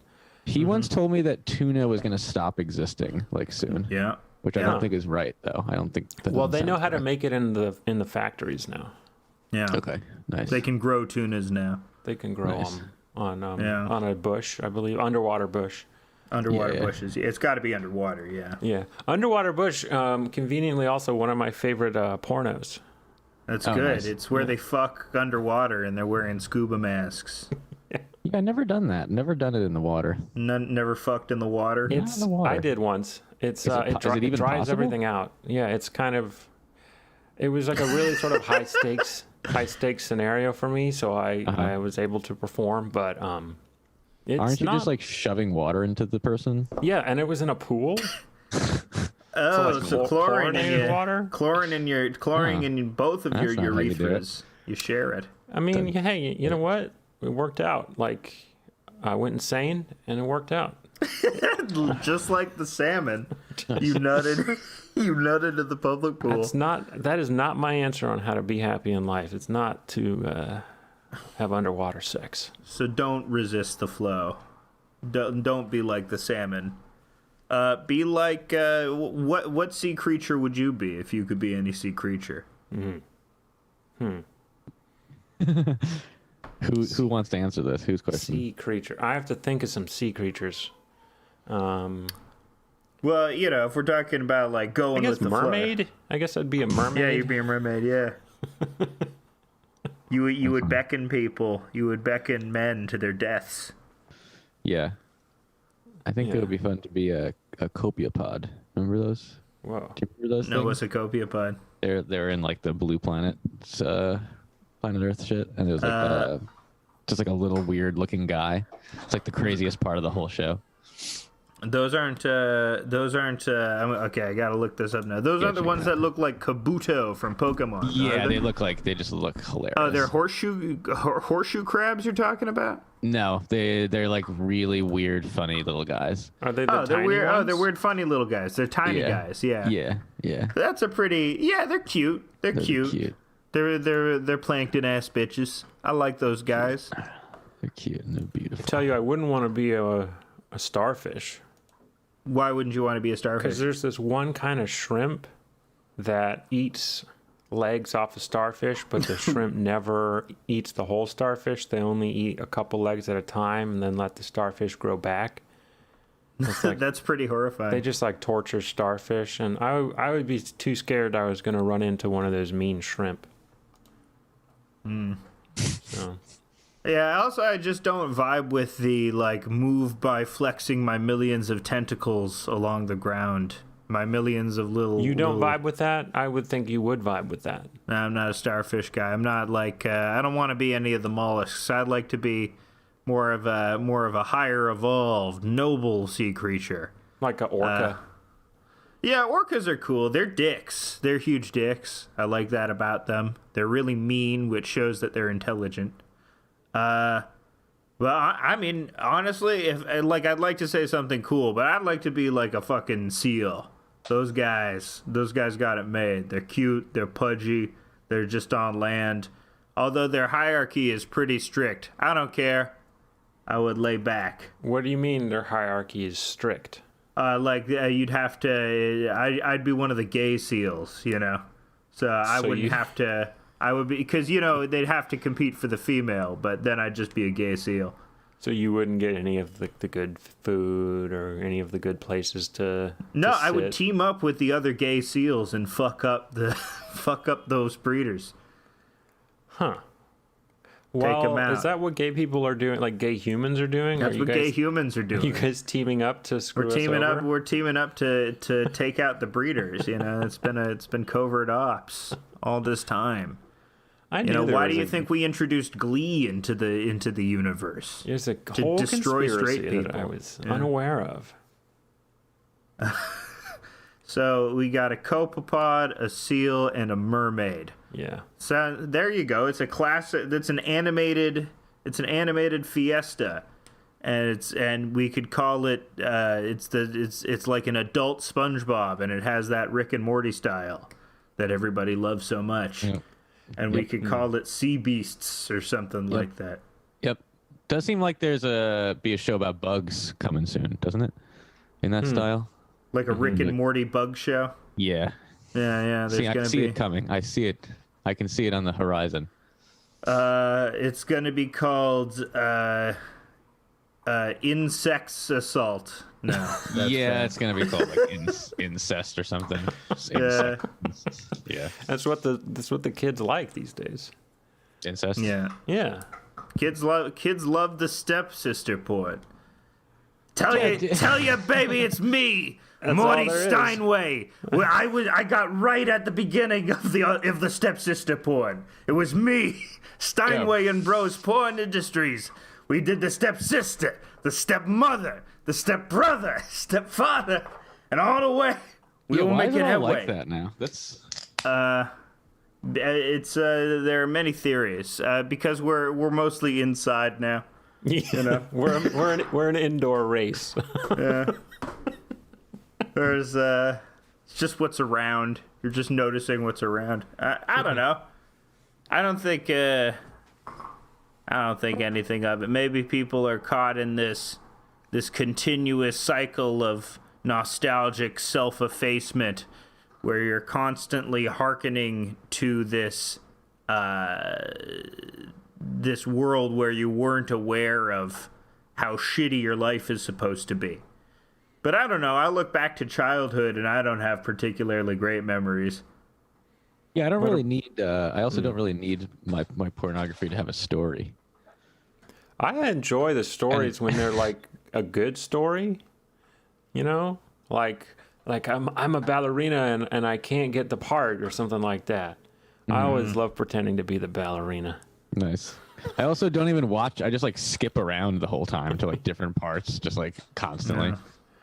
[SPEAKER 7] He once told me that tuna was going to stop existing soon.
[SPEAKER 8] Yeah.
[SPEAKER 7] Which I don't think is right, though. I don't think.
[SPEAKER 6] Well, they know how to make it in the factories now.
[SPEAKER 8] Yeah.
[SPEAKER 7] Okay. Nice.
[SPEAKER 8] They can grow tunas now.
[SPEAKER 6] They can grow them on a bush, I believe, underwater bush.
[SPEAKER 8] Underwater bushes. It's got to be underwater. Yeah.
[SPEAKER 6] Yeah. Underwater bush. Conveniently, also one of my favorite pornos.
[SPEAKER 8] That's good.
[SPEAKER 7] Nice.
[SPEAKER 8] It's where they fuck underwater and they're wearing scuba masks.
[SPEAKER 7] Yeah, never done that. Never done it in the water.
[SPEAKER 8] Never fucked in the water.
[SPEAKER 7] in the water.
[SPEAKER 6] I did once. It
[SPEAKER 7] is it even
[SPEAKER 6] dries
[SPEAKER 7] possible?
[SPEAKER 6] everything out. Yeah, it's kind of. It was like a really sort of high stakes scenario for me, so I was able to perform. But it's
[SPEAKER 7] Aren't you
[SPEAKER 6] not,
[SPEAKER 7] just chlorine water into the person?
[SPEAKER 6] Yeah, and it was in a pool.
[SPEAKER 8] So chlorine in your
[SPEAKER 6] water.
[SPEAKER 8] Chlorine in both of your
[SPEAKER 7] That's not how you do it.
[SPEAKER 8] urethras. You share it.
[SPEAKER 6] I mean, hey, you know what? It worked out. I went insane, and it worked out.
[SPEAKER 8] Just like the salmon, you nutted at the public pool.
[SPEAKER 6] That is not my answer on how to be happy in life. It's not to have underwater sex.
[SPEAKER 8] So don't resist the flow. Don't be like the salmon. Be like what sea creature would you be if you could be any sea creature?
[SPEAKER 7] Who wants to answer this? Whose question?
[SPEAKER 6] Sea creature. I have to think of some sea creatures.
[SPEAKER 8] Well, if we're talking about going with the
[SPEAKER 6] mermaid.
[SPEAKER 8] flow.
[SPEAKER 6] I guess I'd be a mermaid.
[SPEAKER 8] Yeah, you'd be a mermaid. Yeah. You would beckon people. You would beckon men to their deaths.
[SPEAKER 7] Yeah. I think it would be fun to be a copiapod. Remember those?
[SPEAKER 6] Whoa.
[SPEAKER 7] Do you remember those
[SPEAKER 8] No,
[SPEAKER 7] things?
[SPEAKER 8] what's a copiapod?
[SPEAKER 7] They're in the blue planet, planet Earth shit, and it was just a little weird looking guy. It's the craziest part of the whole show.
[SPEAKER 8] Those aren't. Okay, I gotta look this up now. Those are the ones that look like Kabuto from Pokemon.
[SPEAKER 7] Yeah, they just look hilarious.
[SPEAKER 8] Oh, they're horseshoe crabs you're talking about?
[SPEAKER 7] No, they're really weird, funny little guys.
[SPEAKER 6] Are they the
[SPEAKER 8] they're
[SPEAKER 6] tiny
[SPEAKER 8] weird.
[SPEAKER 6] ones?
[SPEAKER 8] Oh, they're weird, funny little guys. They're tiny guys. Yeah.
[SPEAKER 7] Yeah.
[SPEAKER 8] That's a pretty. Yeah, they're cute. They're cute. They're plankton ass bitches. I like those guys.
[SPEAKER 7] They're cute and they're
[SPEAKER 6] I
[SPEAKER 7] beautiful.
[SPEAKER 6] tell you, I wouldn't want to be a starfish.
[SPEAKER 8] Why wouldn't you want to be a
[SPEAKER 6] Because
[SPEAKER 8] starfish?
[SPEAKER 6] there's this one kind of shrimp that eats legs off a starfish, but the shrimp never eats the whole starfish. They only eat a couple legs at a time and then let the starfish grow back. It's like
[SPEAKER 8] That's pretty horrifying.
[SPEAKER 6] they just like torture starfish, and I would be too scared I was going to run into one of those mean shrimp. So.
[SPEAKER 8] Yeah, also I just don't vibe with the like move by flexing my millions of tentacles along the ground. My millions of little
[SPEAKER 6] You don't
[SPEAKER 8] little-
[SPEAKER 6] vibe with that? I would think you would vibe with that.
[SPEAKER 8] No, I'm not a starfish guy. I'm not like I don't want to be any of the mollusks. I'd like to be more of a higher evolved, noble sea creature.
[SPEAKER 6] Like a orca.
[SPEAKER 8] Yeah, orcas are cool. They're dicks. They're huge dicks. I like that about them. They're really mean, which shows that they're intelligent. Well, I mean, honestly, if like I'd like to say something cool, but I'd like to be like a fucking seal. Those guys got it made. They're cute, they're pudgy, they're just on land. Although their hierarchy is pretty strict. I don't care. I would lay back.
[SPEAKER 6] What do you mean their hierarchy is strict?
[SPEAKER 8] You'd have to. I'd be one of the gay seals, you know. So I
[SPEAKER 6] So
[SPEAKER 8] wouldn't
[SPEAKER 6] you-
[SPEAKER 8] have to. I would be because they'd have to compete for the female, but then I'd just be a gay seal.
[SPEAKER 6] So you wouldn't get any of the good food or any of the good places to
[SPEAKER 8] No,
[SPEAKER 6] to
[SPEAKER 8] I would
[SPEAKER 6] sit?
[SPEAKER 8] team up with the other gay seals and fuck up those breeders.
[SPEAKER 6] Huh.
[SPEAKER 8] 'em
[SPEAKER 6] Well,
[SPEAKER 8] out.
[SPEAKER 6] is that what gay people are doing? Like gay humans are doing?
[SPEAKER 8] That's
[SPEAKER 6] are
[SPEAKER 8] what
[SPEAKER 6] you
[SPEAKER 8] gay
[SPEAKER 6] guys,
[SPEAKER 8] humans are
[SPEAKER 6] are
[SPEAKER 8] doing.
[SPEAKER 6] you guys teaming up to screw
[SPEAKER 8] We're
[SPEAKER 6] us
[SPEAKER 8] teaming
[SPEAKER 6] over?
[SPEAKER 8] up. We're teaming up to take out the breeders. You know, it's been covert ops all this time.
[SPEAKER 6] I
[SPEAKER 8] You
[SPEAKER 6] knew
[SPEAKER 8] know,
[SPEAKER 6] there
[SPEAKER 8] why
[SPEAKER 6] was
[SPEAKER 8] do you
[SPEAKER 6] a-
[SPEAKER 8] think we introduced Glee into the universe?
[SPEAKER 6] There's a
[SPEAKER 8] to
[SPEAKER 6] whole
[SPEAKER 8] destroy straight
[SPEAKER 6] conspiracy that I
[SPEAKER 8] people?
[SPEAKER 6] was
[SPEAKER 8] Yeah.
[SPEAKER 6] unaware of.
[SPEAKER 8] So we got a copepod, a seal, and a mermaid.
[SPEAKER 6] Yeah.
[SPEAKER 8] So there you go. It's a classic. It's an animated fiesta, and we could call it. It's like an adult SpongeBob, and it has that Rick and Morty style that everybody loves so much.
[SPEAKER 7] Yep.
[SPEAKER 8] And we
[SPEAKER 7] Yep.
[SPEAKER 8] could call it Sea Beasts or something like that.
[SPEAKER 7] Yep. Does seem like there's be a show about bugs coming soon, doesn't it? In that style.
[SPEAKER 8] Like a Rick and Morty bug show.
[SPEAKER 7] Yeah.
[SPEAKER 8] Yeah. There's
[SPEAKER 7] See, I
[SPEAKER 8] gonna
[SPEAKER 7] can see
[SPEAKER 8] be.
[SPEAKER 7] it coming. I see it. I can see it on the horizon.
[SPEAKER 8] It's gonna be called Insects Assault. No. that's
[SPEAKER 7] Yeah,
[SPEAKER 8] bad.
[SPEAKER 7] it's gonna be called like incest or something. Just insect. Yeah.
[SPEAKER 6] That's what the kids like these days.
[SPEAKER 7] Incest.
[SPEAKER 8] Yeah.
[SPEAKER 6] Yeah.
[SPEAKER 8] Kids love the stepsister porn. Tell
[SPEAKER 7] Yeah,
[SPEAKER 8] you, baby, it's me, Morty
[SPEAKER 6] all there is.
[SPEAKER 8] Steinway. Well, I got right at the beginning of the stepsister porn. It was me, Steinway and Bros Porn Industries. We did the stepsister, the stepmother, the stepbrother, stepfather, and all the way. We
[SPEAKER 7] Yeah,
[SPEAKER 8] were
[SPEAKER 7] why is
[SPEAKER 8] making
[SPEAKER 7] it all
[SPEAKER 8] headway.
[SPEAKER 7] like that now? That's
[SPEAKER 8] It's there are many theories because we're mostly inside now.
[SPEAKER 6] You know, we're an indoor race.
[SPEAKER 8] There's it's just what's around. You're just noticing what's around. I don't know. I don't think anything of it. Maybe people are caught in this continuous cycle of nostalgic self-effacement where you're constantly hearkening to this world where you weren't aware of how shitty your life is supposed to be. But I don't know. I look back to childhood and I don't have particularly great memories.
[SPEAKER 7] yeah. I don't really need. I also don't really need my pornography to have a story.
[SPEAKER 6] I enjoy the stories when they're like a good story, you know, like I'm a ballerina and I can't get the part or something like that. I always love pretending to be the ballerina.
[SPEAKER 7] Nice. I also don't even watch. I just like skip around the whole time to like different parts, just like constantly.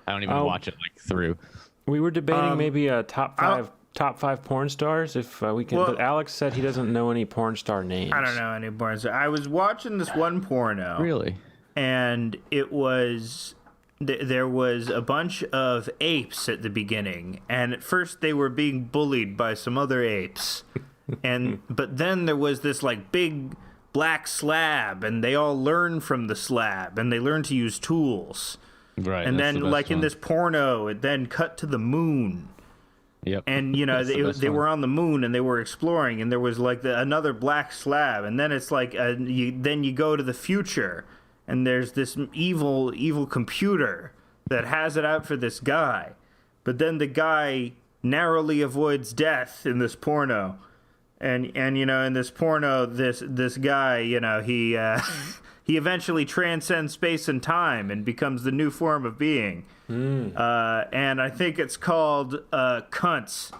[SPEAKER 7] I don't even watch it like through.
[SPEAKER 6] We were debating maybe a top five porn stars if we can.
[SPEAKER 8] Well-
[SPEAKER 6] but Alex said he doesn't know any porn star names.
[SPEAKER 8] I don't know any porn. I was watching this one porno.
[SPEAKER 7] Really?
[SPEAKER 8] And it was there was a bunch of apes at the beginning, and at first they were being bullied by some other apes, but then there was this like big black slab, and they all learn from the slab, and they learn to use tools.
[SPEAKER 7] Right.
[SPEAKER 8] And
[SPEAKER 7] that's
[SPEAKER 8] then,
[SPEAKER 7] the best
[SPEAKER 8] like in
[SPEAKER 7] one.
[SPEAKER 8] this porno, it then cut to the moon.
[SPEAKER 7] Yep.
[SPEAKER 8] And, you know,
[SPEAKER 7] That's the best
[SPEAKER 8] they
[SPEAKER 7] one.
[SPEAKER 8] were on the moon and they were exploring, and there was like another black slab. And then it's like, then you go to the future, and there's this evil computer that has it out for this guy. But then the guy narrowly avoids death in this porno. And you know, in this porno, this guy, you know, he he eventually transcends space and time and becomes the new form of being. And I think it's called Cunts.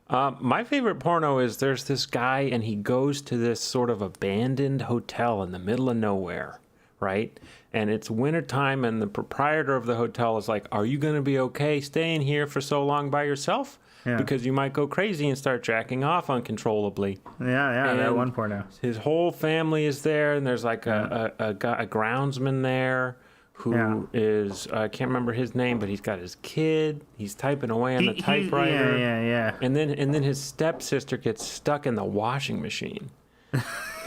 [SPEAKER 6] My favorite porno is there's this guy and he goes to this sort of abandoned hotel in the middle of nowhere, right? And it's wintertime, and the proprietor of the hotel is like, "Are you going to be okay staying here for so long by yourself?
[SPEAKER 8] Yeah.
[SPEAKER 6] Because you might go crazy and start jacking off uncontrollably."
[SPEAKER 8] Yeah, that
[SPEAKER 6] And
[SPEAKER 8] one porno.
[SPEAKER 6] His whole family is there, and there's like a groundsman there who is, I can't remember his name, but he's got his kid. He's typing away on the typewriter.
[SPEAKER 8] Yeah.
[SPEAKER 6] And then his stepsister gets stuck in the washing machine.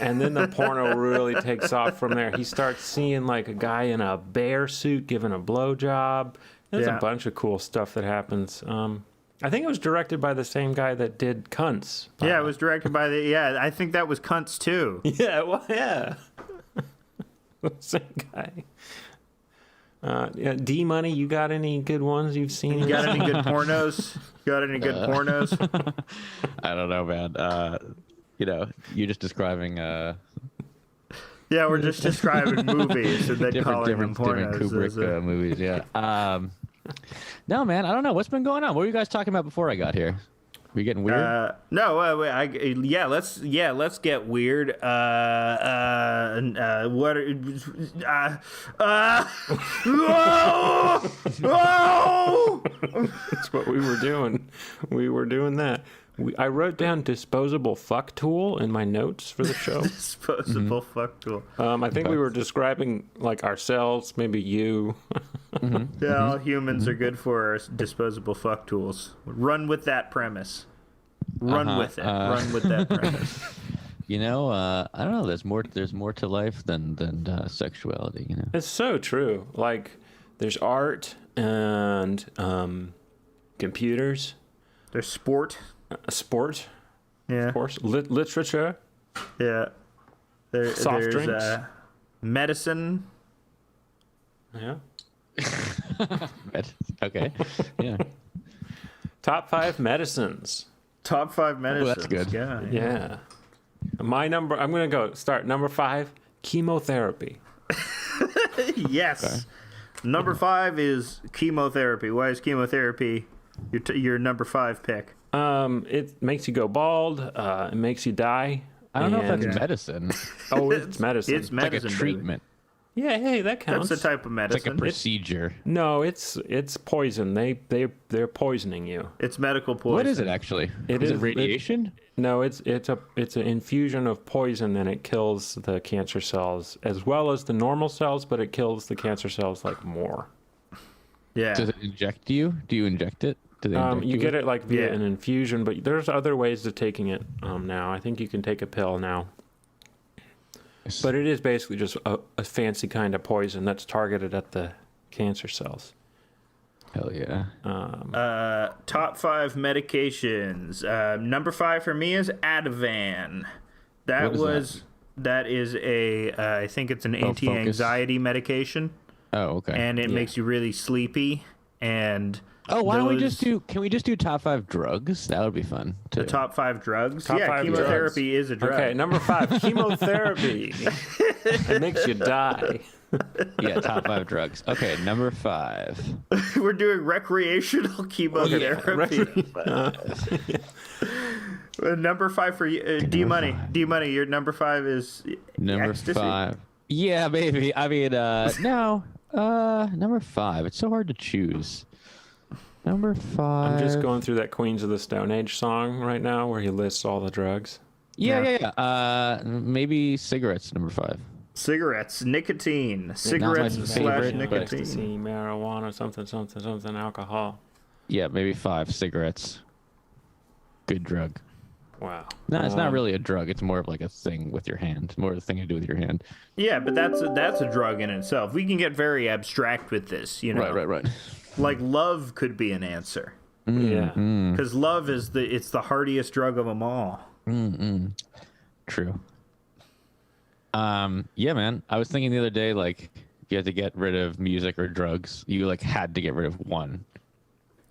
[SPEAKER 6] And then the porno really takes off from there. He starts seeing like a guy in a bear suit giving a blowjob. There's a bunch of cool stuff that happens. I think it was directed by the same guy that did Cunts.
[SPEAKER 8] Yeah, it was directed by I think that was Cunts too.
[SPEAKER 6] Yeah, well, yeah. Same guy. D Money, you got any good ones you've seen?
[SPEAKER 8] You got any good pornos? Got any good pornos?
[SPEAKER 7] I don't know, man. You know, you're just describing
[SPEAKER 8] Yeah, we're just describing movies and then calling them pornos.
[SPEAKER 7] different Kubrick movies. Yeah. No, man, I don't know what's been going on. What were you guys talking about before I got here? Were you getting weird?
[SPEAKER 8] No, let's get weird. What?
[SPEAKER 6] That's what we were doing. We were doing that. I wrote down disposable fuck tool in my notes for the show.
[SPEAKER 8] Disposable fuck tool.
[SPEAKER 6] I think we were describing like ourselves, maybe you.
[SPEAKER 8] Yeah, all humans are good for disposable fuck tools. Run with that premise. Run with it. Run with that premise.
[SPEAKER 7] You know, I don't know. There's more to life than sexuality. You know,
[SPEAKER 6] It's so true. Like there's art and computers,
[SPEAKER 8] There's sport.
[SPEAKER 6] sport,
[SPEAKER 8] Yeah.
[SPEAKER 6] of course, literature.
[SPEAKER 8] Yeah.
[SPEAKER 6] Soft
[SPEAKER 8] there's
[SPEAKER 6] drinks.
[SPEAKER 8] Medicine.
[SPEAKER 6] Yeah.
[SPEAKER 7] okay, yeah.
[SPEAKER 6] Top 5 medicines.
[SPEAKER 8] Top 5 medicines.
[SPEAKER 7] that's good.
[SPEAKER 8] Yeah.
[SPEAKER 6] My number, I'm going to go start. Number 5, chemotherapy.
[SPEAKER 8] Yes.
[SPEAKER 7] Okay.
[SPEAKER 8] Number 5 is chemotherapy. Why is chemotherapy your number 5 pick?
[SPEAKER 6] It makes you go bald. It makes you die.
[SPEAKER 7] I don't know if
[SPEAKER 6] and-
[SPEAKER 7] that's medicine.
[SPEAKER 6] Oh, it's medicine.
[SPEAKER 8] It's
[SPEAKER 7] It's like a
[SPEAKER 8] medicine. baby.
[SPEAKER 7] treatment.
[SPEAKER 6] Yeah, hey, that counts.
[SPEAKER 8] That's the type of
[SPEAKER 7] It's like a
[SPEAKER 8] medicine.
[SPEAKER 7] procedure.
[SPEAKER 6] No, it's poison. They're poisoning you.
[SPEAKER 8] It's medical poison.
[SPEAKER 7] What is it actually?
[SPEAKER 6] It
[SPEAKER 7] is
[SPEAKER 6] is-
[SPEAKER 7] it radiation?
[SPEAKER 6] No, it's an infusion of poison, and it kills the cancer cells as well as the normal cells, but it kills the cancer cells like more.
[SPEAKER 8] Yeah.
[SPEAKER 7] Does it inject you? Do you inject it? Do they inject
[SPEAKER 6] You get
[SPEAKER 7] with
[SPEAKER 6] it like via
[SPEAKER 8] Yeah.
[SPEAKER 6] an infusion, but there's other ways of taking it now. I think you can take a pill now. But it is basically just a fancy kind of poison that's targeted at the cancer cells.
[SPEAKER 7] Hell yeah.
[SPEAKER 8] Top 5 medications. Number 5 for me is Ativan.
[SPEAKER 7] What is
[SPEAKER 8] That is I think it's an anti-anxiety medication,
[SPEAKER 7] Oh, okay.
[SPEAKER 8] and it makes you really sleepy. And
[SPEAKER 7] why don't we
[SPEAKER 8] those-
[SPEAKER 7] can we just do top 5 drugs? That would be fun. Too.
[SPEAKER 8] the top 5 drugs?
[SPEAKER 6] Top
[SPEAKER 8] yeah,
[SPEAKER 6] 5
[SPEAKER 8] chemotherapy is a drug.
[SPEAKER 6] Okay, number 5, chemotherapy. It makes you die.
[SPEAKER 7] Yeah, top 5 drugs. Okay, number 5.
[SPEAKER 8] We're doing recreational chemotherapy. Number 5 for you, D Money.
[SPEAKER 7] five.
[SPEAKER 8] D Money, your number 5 is
[SPEAKER 7] Number
[SPEAKER 8] ecstasy.
[SPEAKER 7] 5. Yeah, baby. I mean, no. Number 5. It's so hard to choose. Number 5.
[SPEAKER 6] I'm just going through that Queens of the Stone Age song right now where he lists all the drugs.
[SPEAKER 7] Yeah. Maybe cigarettes. Number 5.
[SPEAKER 8] Cigarettes, nicotine, cigarettes
[SPEAKER 7] my
[SPEAKER 8] slash
[SPEAKER 7] favorite, but-
[SPEAKER 8] nicotine.
[SPEAKER 6] Ecstasy, marijuana, something, alcohol.
[SPEAKER 7] Yeah, maybe 5 cigarettes. Good drug.
[SPEAKER 6] Wow.
[SPEAKER 7] No, it's not really a drug. It's more of like a thing with your hand. More of a thing to do with your hand.
[SPEAKER 8] Yeah, but that's a drug in itself. We can get very abstract with this, you know.
[SPEAKER 7] Right.
[SPEAKER 8] Like love could be an answer.
[SPEAKER 6] Yeah.
[SPEAKER 8] Because love is the heartiest drug of them all.
[SPEAKER 7] True. Yeah, man. I was thinking the other day, like, if you had to get rid of music or drugs, you like had to get rid of one.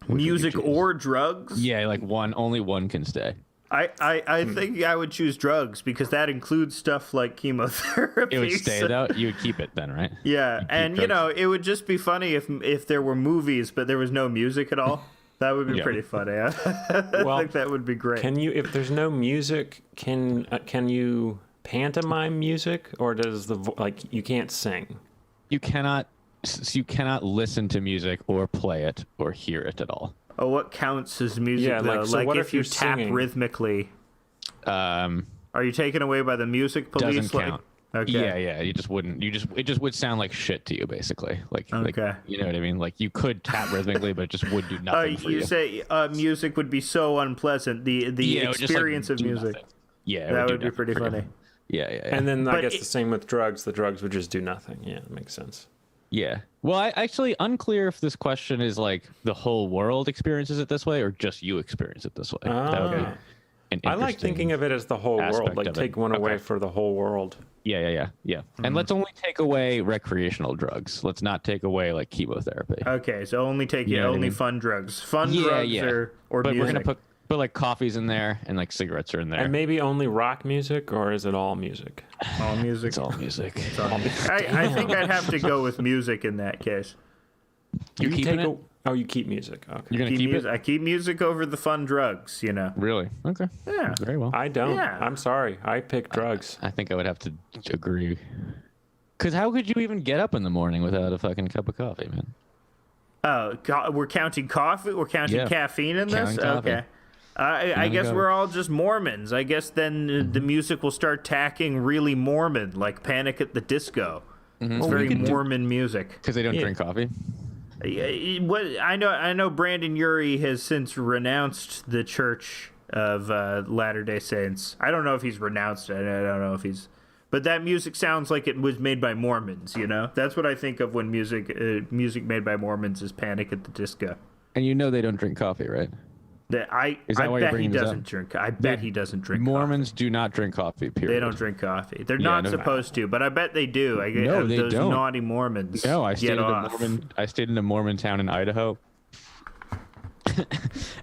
[SPEAKER 8] Music or drugs?
[SPEAKER 7] Yeah, like only one can stay.
[SPEAKER 8] I think I would choose drugs because that includes stuff like chemotherapy.
[SPEAKER 7] It would stay though. You would keep it then, right?
[SPEAKER 8] Yeah, and you know, it would just be funny if there were movies but there was no music at all. That would be pretty funny. I think that would be great.
[SPEAKER 6] Can you, if there's no music, can you pantomime music, or does you can't sing?
[SPEAKER 7] You cannot listen to music or play it or hear it at all.
[SPEAKER 8] Oh, what counts as music?
[SPEAKER 6] Yeah,
[SPEAKER 8] though?
[SPEAKER 6] so what
[SPEAKER 8] if you tap
[SPEAKER 6] singing?
[SPEAKER 8] Rhythmically.
[SPEAKER 7] Are
[SPEAKER 8] you taken away by the music police?
[SPEAKER 7] Doesn't count.
[SPEAKER 8] Okay.
[SPEAKER 7] Yeah. You just wouldn't. It just would sound like shit to you, basically. Like, you know what I mean? Like you could tap rhythmically, but it just would do nothing for you.
[SPEAKER 8] You say music would be so unpleasant. The experience of music.
[SPEAKER 7] Nothing. Yeah,
[SPEAKER 8] that would be pretty funny.
[SPEAKER 7] Yeah.
[SPEAKER 6] And then I guess the same with drugs. The drugs would just do nothing. Yeah, that makes sense.
[SPEAKER 7] Yeah. Well, I actually unclear if this question is like the whole world experiences it this way or just you experience it this way. That would be an
[SPEAKER 6] I like thinking of it as the whole world. Like take one away for the whole world.
[SPEAKER 7] Yeah. And let's only take away recreational drugs. Let's not take away like chemotherapy.
[SPEAKER 8] Okay, so only fun drugs. Fun drugs or
[SPEAKER 7] but
[SPEAKER 8] music.
[SPEAKER 7] We're gonna put like coffee's in there and like cigarettes are in there.
[SPEAKER 6] And maybe only rock music, or is it all music?
[SPEAKER 8] All music.
[SPEAKER 7] It's all music.
[SPEAKER 8] I think I'd have to go with music in that case.
[SPEAKER 7] You keeping it?
[SPEAKER 6] Oh, you keep music. Okay.
[SPEAKER 7] You're gonna keep it?
[SPEAKER 8] I keep music over the fun drugs, you know.
[SPEAKER 7] Really? Okay.
[SPEAKER 8] Yeah.
[SPEAKER 7] Very well.
[SPEAKER 6] I don't.
[SPEAKER 8] Yeah.
[SPEAKER 6] I'm sorry. I pick drugs.
[SPEAKER 7] I think I would have to agree. Because how could you even get up in the morning without a fucking cup of coffee, man?
[SPEAKER 8] Oh, we're counting coffee? We're counting caffeine in this? Okay. I guess we're all just Mormons. I guess then the music will start tacking really Mormon, like Panic at the Disco. It's very Mormon music.
[SPEAKER 7] Because they don't drink coffee?
[SPEAKER 8] I know Brandon Urie has since renounced the Church of Latter-day Saints. I don't know if he's renounced it. I don't know if he's... But that music sounds like it was made by Mormons, you know? That's what I think of when music made by Mormons is Panic at the Disco.
[SPEAKER 7] And you know they don't drink coffee, right?
[SPEAKER 8] I bet he doesn't drink. I bet he doesn't drink.
[SPEAKER 7] Mormons do not drink coffee. Period.
[SPEAKER 8] They don't drink coffee. They're not supposed to, but I bet they do.
[SPEAKER 7] No, they
[SPEAKER 8] those
[SPEAKER 7] don't.
[SPEAKER 8] naughty Mormons.
[SPEAKER 7] No, I stayed in a
[SPEAKER 8] off.
[SPEAKER 7] Mormon town in Idaho,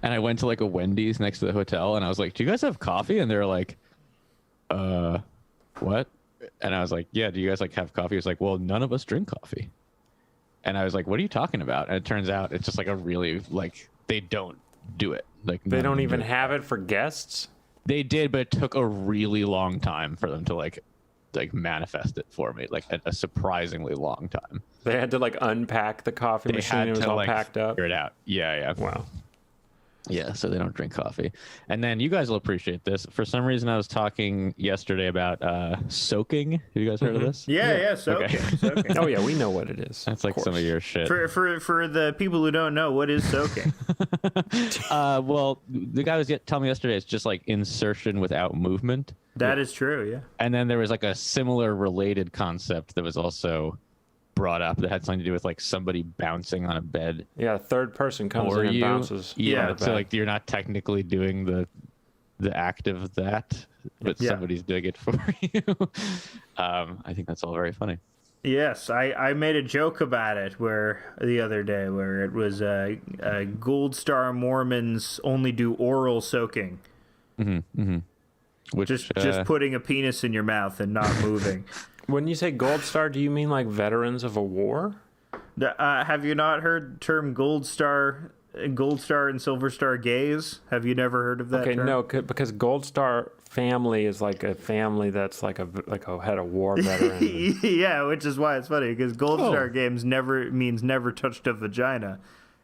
[SPEAKER 7] and I went to like a Wendy's next to the hotel, and I was like, "Do you guys have coffee?" And they're like, "What?" And I was like, "Yeah, do you guys like have coffee?" He was like, "Well, none of us drink coffee." And I was like, "What are you talking about?" And it turns out it's just like a really like they don't do it. Like
[SPEAKER 6] they don't even have it for guests.
[SPEAKER 7] They did, but it took a really long time for them to like manifest it for me, like a surprisingly long time.
[SPEAKER 6] They had to like unpack the coffee machine. It was all packed up.
[SPEAKER 7] Figure it out. Yeah.
[SPEAKER 6] Wow.
[SPEAKER 7] Yeah, so they don't drink coffee. And then you guys will appreciate this. For some reason, I was talking yesterday about soaking. Have you guys heard of this?
[SPEAKER 8] Yeah, soaking.
[SPEAKER 7] Okay.
[SPEAKER 8] Soaking.
[SPEAKER 6] Oh yeah, we know what it is.
[SPEAKER 7] That's like some of your shit.
[SPEAKER 8] For the people who don't know, what is soaking?
[SPEAKER 7] Well, the guy was telling me yesterday it's just like insertion without movement.
[SPEAKER 8] That is true, yeah.
[SPEAKER 7] And then there was like a similar related concept that was also brought up that had something to do with like somebody bouncing on a bed.
[SPEAKER 6] Yeah, a third person comes in and bounces.
[SPEAKER 7] Yeah, so like you're not technically doing the act of that, but somebody's doing it for you. I think that's all very funny.
[SPEAKER 8] Yes, I made a joke about it the other day where it was Gold Star Mormons only do oral soaking.
[SPEAKER 7] Which,
[SPEAKER 8] just putting a penis in your mouth and not moving.
[SPEAKER 6] When you say Gold Star, do you mean like veterans of a war?
[SPEAKER 8] Have you not heard the term Gold Star and Silver Star gays? Have you never heard of that term?
[SPEAKER 6] No, because Gold Star family is like a family that's like a had a war veteran.
[SPEAKER 8] Yeah, which is why it's funny because Gold Star games means never touched a vagina.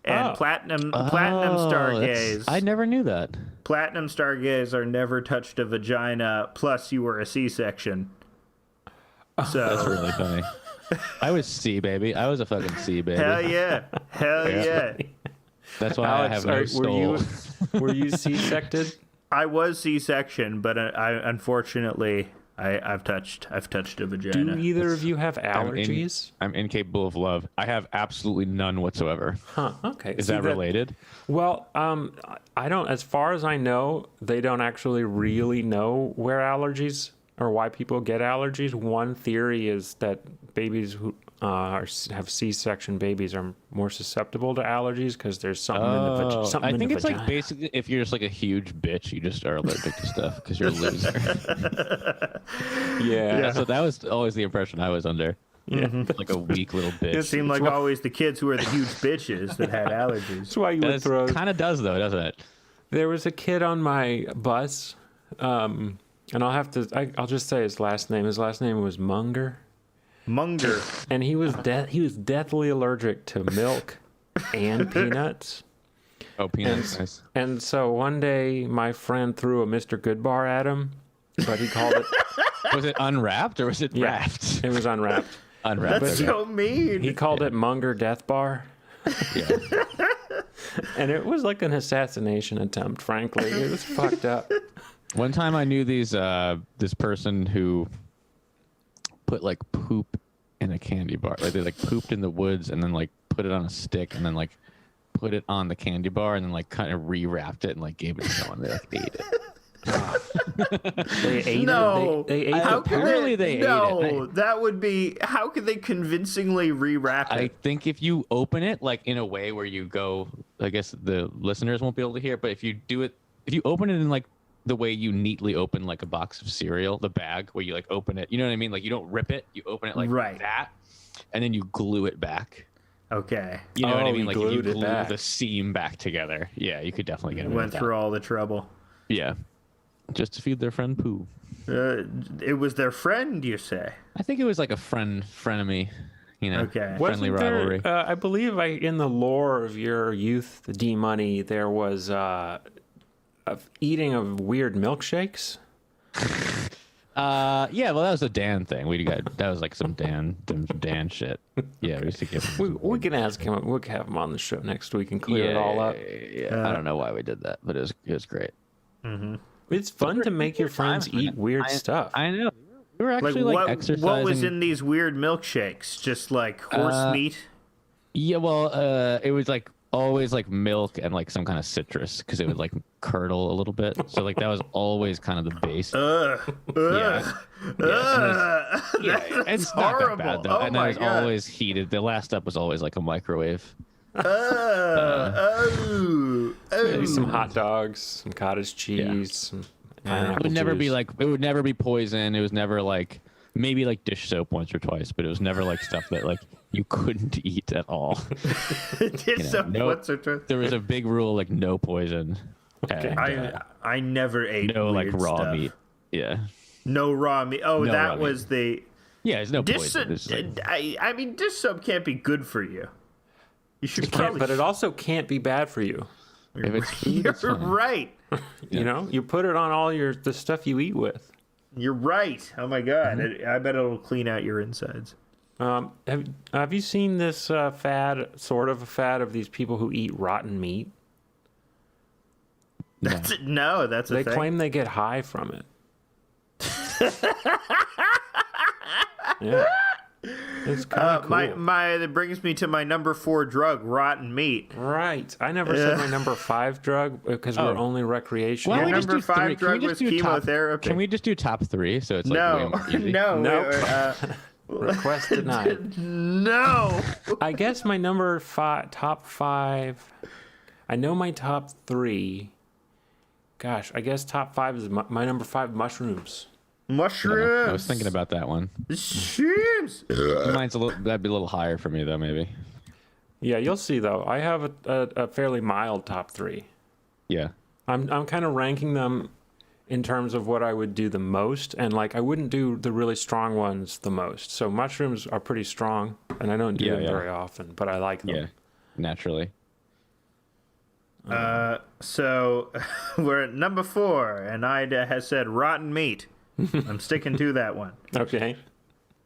[SPEAKER 8] And platinum star gays.
[SPEAKER 7] I never knew that.
[SPEAKER 8] Platinum star gays are never touched a vagina. Plus, you were a C-section. So
[SPEAKER 7] that's really funny. I was C, baby. I was a fucking C, baby.
[SPEAKER 8] Hell yeah.
[SPEAKER 7] That's why
[SPEAKER 6] Alex,
[SPEAKER 7] I have no soul.
[SPEAKER 6] Were you C-sected?
[SPEAKER 8] I was C-section, but unfortunately I've touched a vagina.
[SPEAKER 6] Do either of you have allergies?
[SPEAKER 7] I'm incapable of love. I have absolutely none whatsoever.
[SPEAKER 6] Huh. Okay.
[SPEAKER 7] Is that related?
[SPEAKER 6] Well, I don't. As far as I know, they don't actually really know where allergies or why people get allergies. One theory is that babies who have C-section babies are more susceptible to allergies because there's something in the vagina.
[SPEAKER 7] I think it's like basically if you're just like a huge bitch, you just are allergic to stuff because you're a loser.
[SPEAKER 6] Yeah.
[SPEAKER 7] So that was always the impression I was under.
[SPEAKER 6] Yeah.
[SPEAKER 7] Like a weak little bitch.
[SPEAKER 8] It seemed like always the kids who were the huge bitches that had allergies.
[SPEAKER 6] That's why you would throw.
[SPEAKER 7] Kind of does though, doesn't it?
[SPEAKER 6] There was a kid on my bus, and I'll just say his last name. His last name was Munger.
[SPEAKER 8] Munger.
[SPEAKER 6] And he was deathly allergic to milk and peanuts.
[SPEAKER 7] Oh, peanuts, nice.
[SPEAKER 6] And so one day my friend threw a Mr. Goodbar at him, but he called it.
[SPEAKER 7] Was it unwrapped or was it wrapped?
[SPEAKER 6] It was unwrapped.
[SPEAKER 7] Unwrapped.
[SPEAKER 8] That's so mean.
[SPEAKER 6] He called it Munger Death Bar.
[SPEAKER 7] Yeah.
[SPEAKER 6] And it was like an assassination attempt, frankly. It was fucked up.
[SPEAKER 7] One time I knew this person who put like poop in a candy bar. Like they like pooped in the woods and then like put it on a stick and then like put it on the candy bar and then like kind of rewrapped it and like gave it to someone. They like ate it.
[SPEAKER 6] They ate it. They ate
[SPEAKER 8] How
[SPEAKER 6] it.
[SPEAKER 8] could
[SPEAKER 7] Apparently they ate it.
[SPEAKER 8] No, that would be. How could they convincingly rewrap
[SPEAKER 7] I
[SPEAKER 8] it?
[SPEAKER 7] think if you open it like in a way where you go, I guess the listeners won't be able to hear, but if you do it, if you open it in like the way you neatly open like a box of cereal, the bag where you like open it, you know what I mean? Like you don't rip it, you open it like that, and then you glue it back.
[SPEAKER 8] Okay.
[SPEAKER 7] You know what I mean? Like if you
[SPEAKER 6] glued it
[SPEAKER 7] glue
[SPEAKER 6] back.
[SPEAKER 7] the seam back together. Yeah, you could definitely get away
[SPEAKER 8] Went
[SPEAKER 7] with that.
[SPEAKER 8] through all the trouble.
[SPEAKER 7] Yeah. Just to feed their friend poo.
[SPEAKER 8] It was their friend, you say?
[SPEAKER 7] I think it was like a frenemy, you know.
[SPEAKER 8] Okay.
[SPEAKER 7] Friendly
[SPEAKER 6] Wasn't there,
[SPEAKER 7] rivalry.
[SPEAKER 6] I believe in the lore of your youth, the D-Money, there was eating of weird milkshakes.
[SPEAKER 7] Yeah, well that was a Dan thing. That was like some Dan shit. Yeah, we used to give him
[SPEAKER 6] We can ask him. We'll have him on the show next week and clear it all up.
[SPEAKER 7] Yeah. I don't know why we did that, but it was great.
[SPEAKER 6] It's fun to make your friends eat weird stuff.
[SPEAKER 7] I know. We were actually like exercising.
[SPEAKER 8] What was in these weird milkshakes? Just like horse meat?
[SPEAKER 7] Yeah, well, it was like always like milk and like some kind of citrus because it would like curdle a little bit. So like that was always kind of the base. It's not
[SPEAKER 8] horrible.
[SPEAKER 7] that bad though.
[SPEAKER 8] Oh
[SPEAKER 7] and
[SPEAKER 8] my
[SPEAKER 7] it was
[SPEAKER 8] God.
[SPEAKER 7] always heated. The last step was always like a microwave.
[SPEAKER 6] Maybe some hot dogs, some cottage cheese, some pineapple
[SPEAKER 7] It would never be
[SPEAKER 6] juice.
[SPEAKER 7] like, it would never be poison. It was never like, maybe like dish soap once or twice, but it was never like stuff that like you couldn't eat at all. There was a big rule like no poison.
[SPEAKER 6] Okay.
[SPEAKER 7] And,
[SPEAKER 8] I never ate
[SPEAKER 7] no like
[SPEAKER 8] weird
[SPEAKER 7] raw
[SPEAKER 8] stuff.
[SPEAKER 7] meat. Yeah.
[SPEAKER 8] No raw meat. Oh,
[SPEAKER 7] No
[SPEAKER 8] that
[SPEAKER 7] raw
[SPEAKER 8] was the
[SPEAKER 7] Yeah, it's no
[SPEAKER 8] dish
[SPEAKER 7] poison. It's like,
[SPEAKER 8] I mean, dish soap can't be good for you. You should
[SPEAKER 6] It can't,
[SPEAKER 8] probably.
[SPEAKER 6] but it also can't be bad for you.
[SPEAKER 7] if it's food, it's
[SPEAKER 8] You're
[SPEAKER 7] fine.
[SPEAKER 8] right.
[SPEAKER 6] You know, you put it on all the stuff you eat with.
[SPEAKER 8] You're right. Oh my God. I bet it'll clean out your insides.
[SPEAKER 6] Have you seen this fad, sort of a fad, of these people who eat rotten meat?
[SPEAKER 8] That's it. No, that's a
[SPEAKER 6] They
[SPEAKER 8] thing.
[SPEAKER 6] claim they get high from it. Yeah. It's kind of cool.
[SPEAKER 8] That brings me to my number 4 drug, rotten meat.
[SPEAKER 6] Right. I never said my number 5 drug because we're only recreational.
[SPEAKER 7] Why don't
[SPEAKER 8] Your
[SPEAKER 7] we just
[SPEAKER 8] number
[SPEAKER 7] do
[SPEAKER 8] 5
[SPEAKER 7] three? Can we
[SPEAKER 8] drug
[SPEAKER 7] just
[SPEAKER 8] was
[SPEAKER 7] do top-
[SPEAKER 8] chemotherapy.
[SPEAKER 7] Can we just do top 3 so it's like way
[SPEAKER 8] No,
[SPEAKER 7] more easy?
[SPEAKER 8] no,
[SPEAKER 6] Nope. Request denied.
[SPEAKER 8] no.
[SPEAKER 6] I guess my top 5. I know my top 3. Gosh, I guess top 5 is my number 5, mushrooms.
[SPEAKER 8] Mushrooms.
[SPEAKER 7] I was thinking about that one.
[SPEAKER 8] Mushrooms.
[SPEAKER 7] Mine's that'd be a little higher for me though, maybe.
[SPEAKER 6] Yeah, you'll see though. I have a fairly mild top 3.
[SPEAKER 7] Yeah.
[SPEAKER 6] I'm kind of ranking them in terms of what I would do the most, and like I wouldn't do the really strong ones the most. So mushrooms are pretty strong, and I don't do them very often, but I like them.
[SPEAKER 7] Yeah. Naturally.
[SPEAKER 8] So we're at number 4, and Ida has said rotten meat. I'm sticking to that one.
[SPEAKER 6] Okay.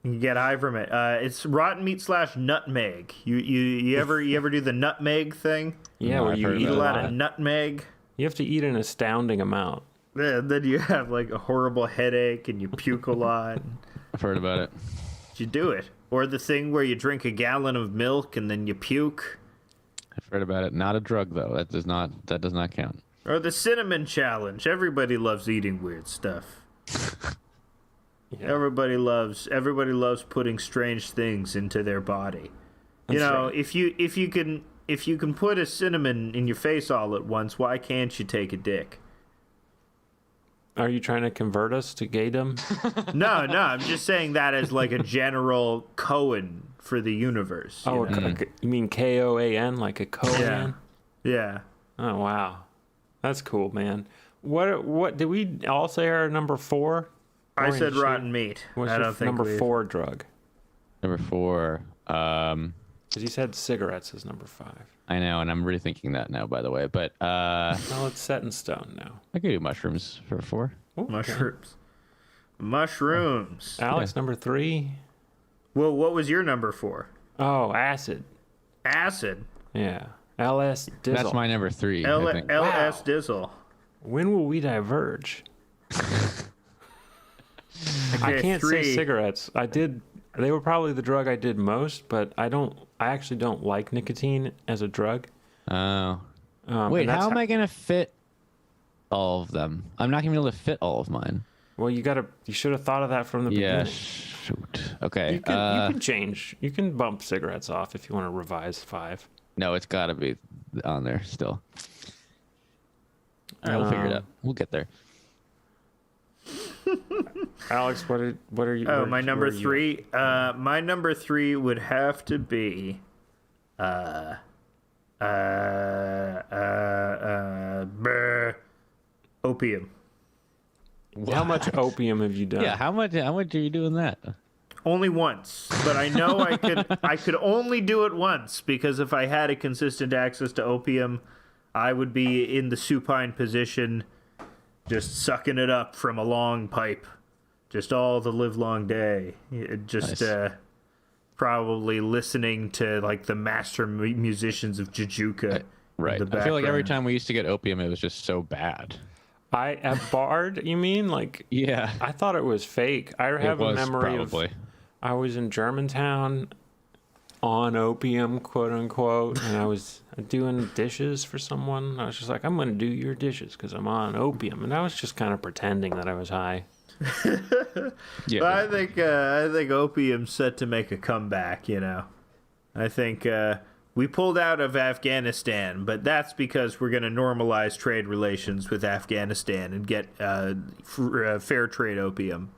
[SPEAKER 8] You can get high from it. It's rotten meat / nutmeg. You ever do the nutmeg thing?
[SPEAKER 6] Yeah,
[SPEAKER 7] No,
[SPEAKER 6] where
[SPEAKER 7] I've
[SPEAKER 6] you
[SPEAKER 7] heard
[SPEAKER 6] eat
[SPEAKER 7] of
[SPEAKER 6] a
[SPEAKER 8] A lot
[SPEAKER 6] lot.
[SPEAKER 8] of nutmeg.
[SPEAKER 6] You have to eat an astounding amount.
[SPEAKER 8] Then you have like a horrible headache and you puke a lot.
[SPEAKER 7] I've heard about it.
[SPEAKER 8] You do it. Or the thing where you drink a gallon of milk and then you puke.
[SPEAKER 7] I've heard about it. Not a drug though. That does not count.
[SPEAKER 8] Or the cinnamon challenge. Everybody loves eating weird stuff.
[SPEAKER 6] Yeah.
[SPEAKER 8] Everybody loves putting strange things into their body.
[SPEAKER 6] That's right.
[SPEAKER 8] If you can put a cinnamon in your face all at once, why can't you take a dick?
[SPEAKER 6] Are you trying to convert us to gaydom?
[SPEAKER 8] No, I'm just saying that as like a general koan for the universe.
[SPEAKER 6] Oh, you mean Koan, like a koan?
[SPEAKER 8] Yeah.
[SPEAKER 6] Oh wow, that's cool, man. What did we all say our number 4?
[SPEAKER 8] I said rotten meat.
[SPEAKER 6] What's
[SPEAKER 8] I
[SPEAKER 6] your
[SPEAKER 8] don't think
[SPEAKER 6] number 4 drug?
[SPEAKER 7] Number 4.
[SPEAKER 6] Because you said cigarettes is number 5.
[SPEAKER 7] I know, and I'm rethinking that now, by the way. But
[SPEAKER 6] Well, it's set in stone now.
[SPEAKER 7] I could do mushrooms for 4.
[SPEAKER 6] Ooh, okay.
[SPEAKER 8] Mushrooms.
[SPEAKER 6] Alex, number 3.
[SPEAKER 8] Well, what was your number 4?
[SPEAKER 6] Oh, acid.
[SPEAKER 8] Acid.
[SPEAKER 6] Yeah. LS Dizzle.
[SPEAKER 7] That's my number 3. I think.
[SPEAKER 8] LS Dizzle.
[SPEAKER 6] When will we diverge? I
[SPEAKER 8] Okay,
[SPEAKER 6] can't
[SPEAKER 8] 3.
[SPEAKER 6] say cigarettes. They were probably the drug I did most, but I actually don't like nicotine as a drug.
[SPEAKER 7] Oh.
[SPEAKER 6] And
[SPEAKER 7] Wait,
[SPEAKER 6] that's
[SPEAKER 7] how am I going to fit all of them? I'm not going to be able to fit all of mine.
[SPEAKER 6] Well, you should have thought of that from the
[SPEAKER 7] Yeah,
[SPEAKER 6] beginning.
[SPEAKER 7] shoot. Okay.
[SPEAKER 6] You can change. You can bump cigarettes off if you want to revise 5.
[SPEAKER 7] No, it's got to be on there still. All right, we'll figure it out. We'll get there.
[SPEAKER 6] Alex, what are you?
[SPEAKER 8] Oh, my number 3. My number 3 would have to be, opium.
[SPEAKER 6] How much opium have you done?
[SPEAKER 7] Yeah, how much are you doing that?
[SPEAKER 8] Only once, but I know I could only do it once because if I had a consistent access to opium, I would be in the supine position, just sucking it up from a long pipe, just all the livelong day. Just
[SPEAKER 7] Nice.
[SPEAKER 8] Probably listening to like the master musicians of Jujuka.
[SPEAKER 7] Right.
[SPEAKER 8] in the
[SPEAKER 7] I feel like every
[SPEAKER 8] background.
[SPEAKER 7] time we used to get opium, it was just so bad.
[SPEAKER 6] At Bard, you mean? Like,
[SPEAKER 7] Yeah.
[SPEAKER 6] I thought it was fake. I have
[SPEAKER 7] it
[SPEAKER 6] a
[SPEAKER 7] was
[SPEAKER 6] memory
[SPEAKER 7] probably.
[SPEAKER 6] of I was in Germantown on opium, quote unquote, and I was doing dishes for someone. I was just like, I'm going to do your dishes because I'm on opium, and I was just kind of pretending that I was high.
[SPEAKER 7] Yeah.
[SPEAKER 8] But I think opium's set to make a comeback. I think we pulled out of Afghanistan, but that's because we're going to normalize trade relations with Afghanistan and get fair trade opium.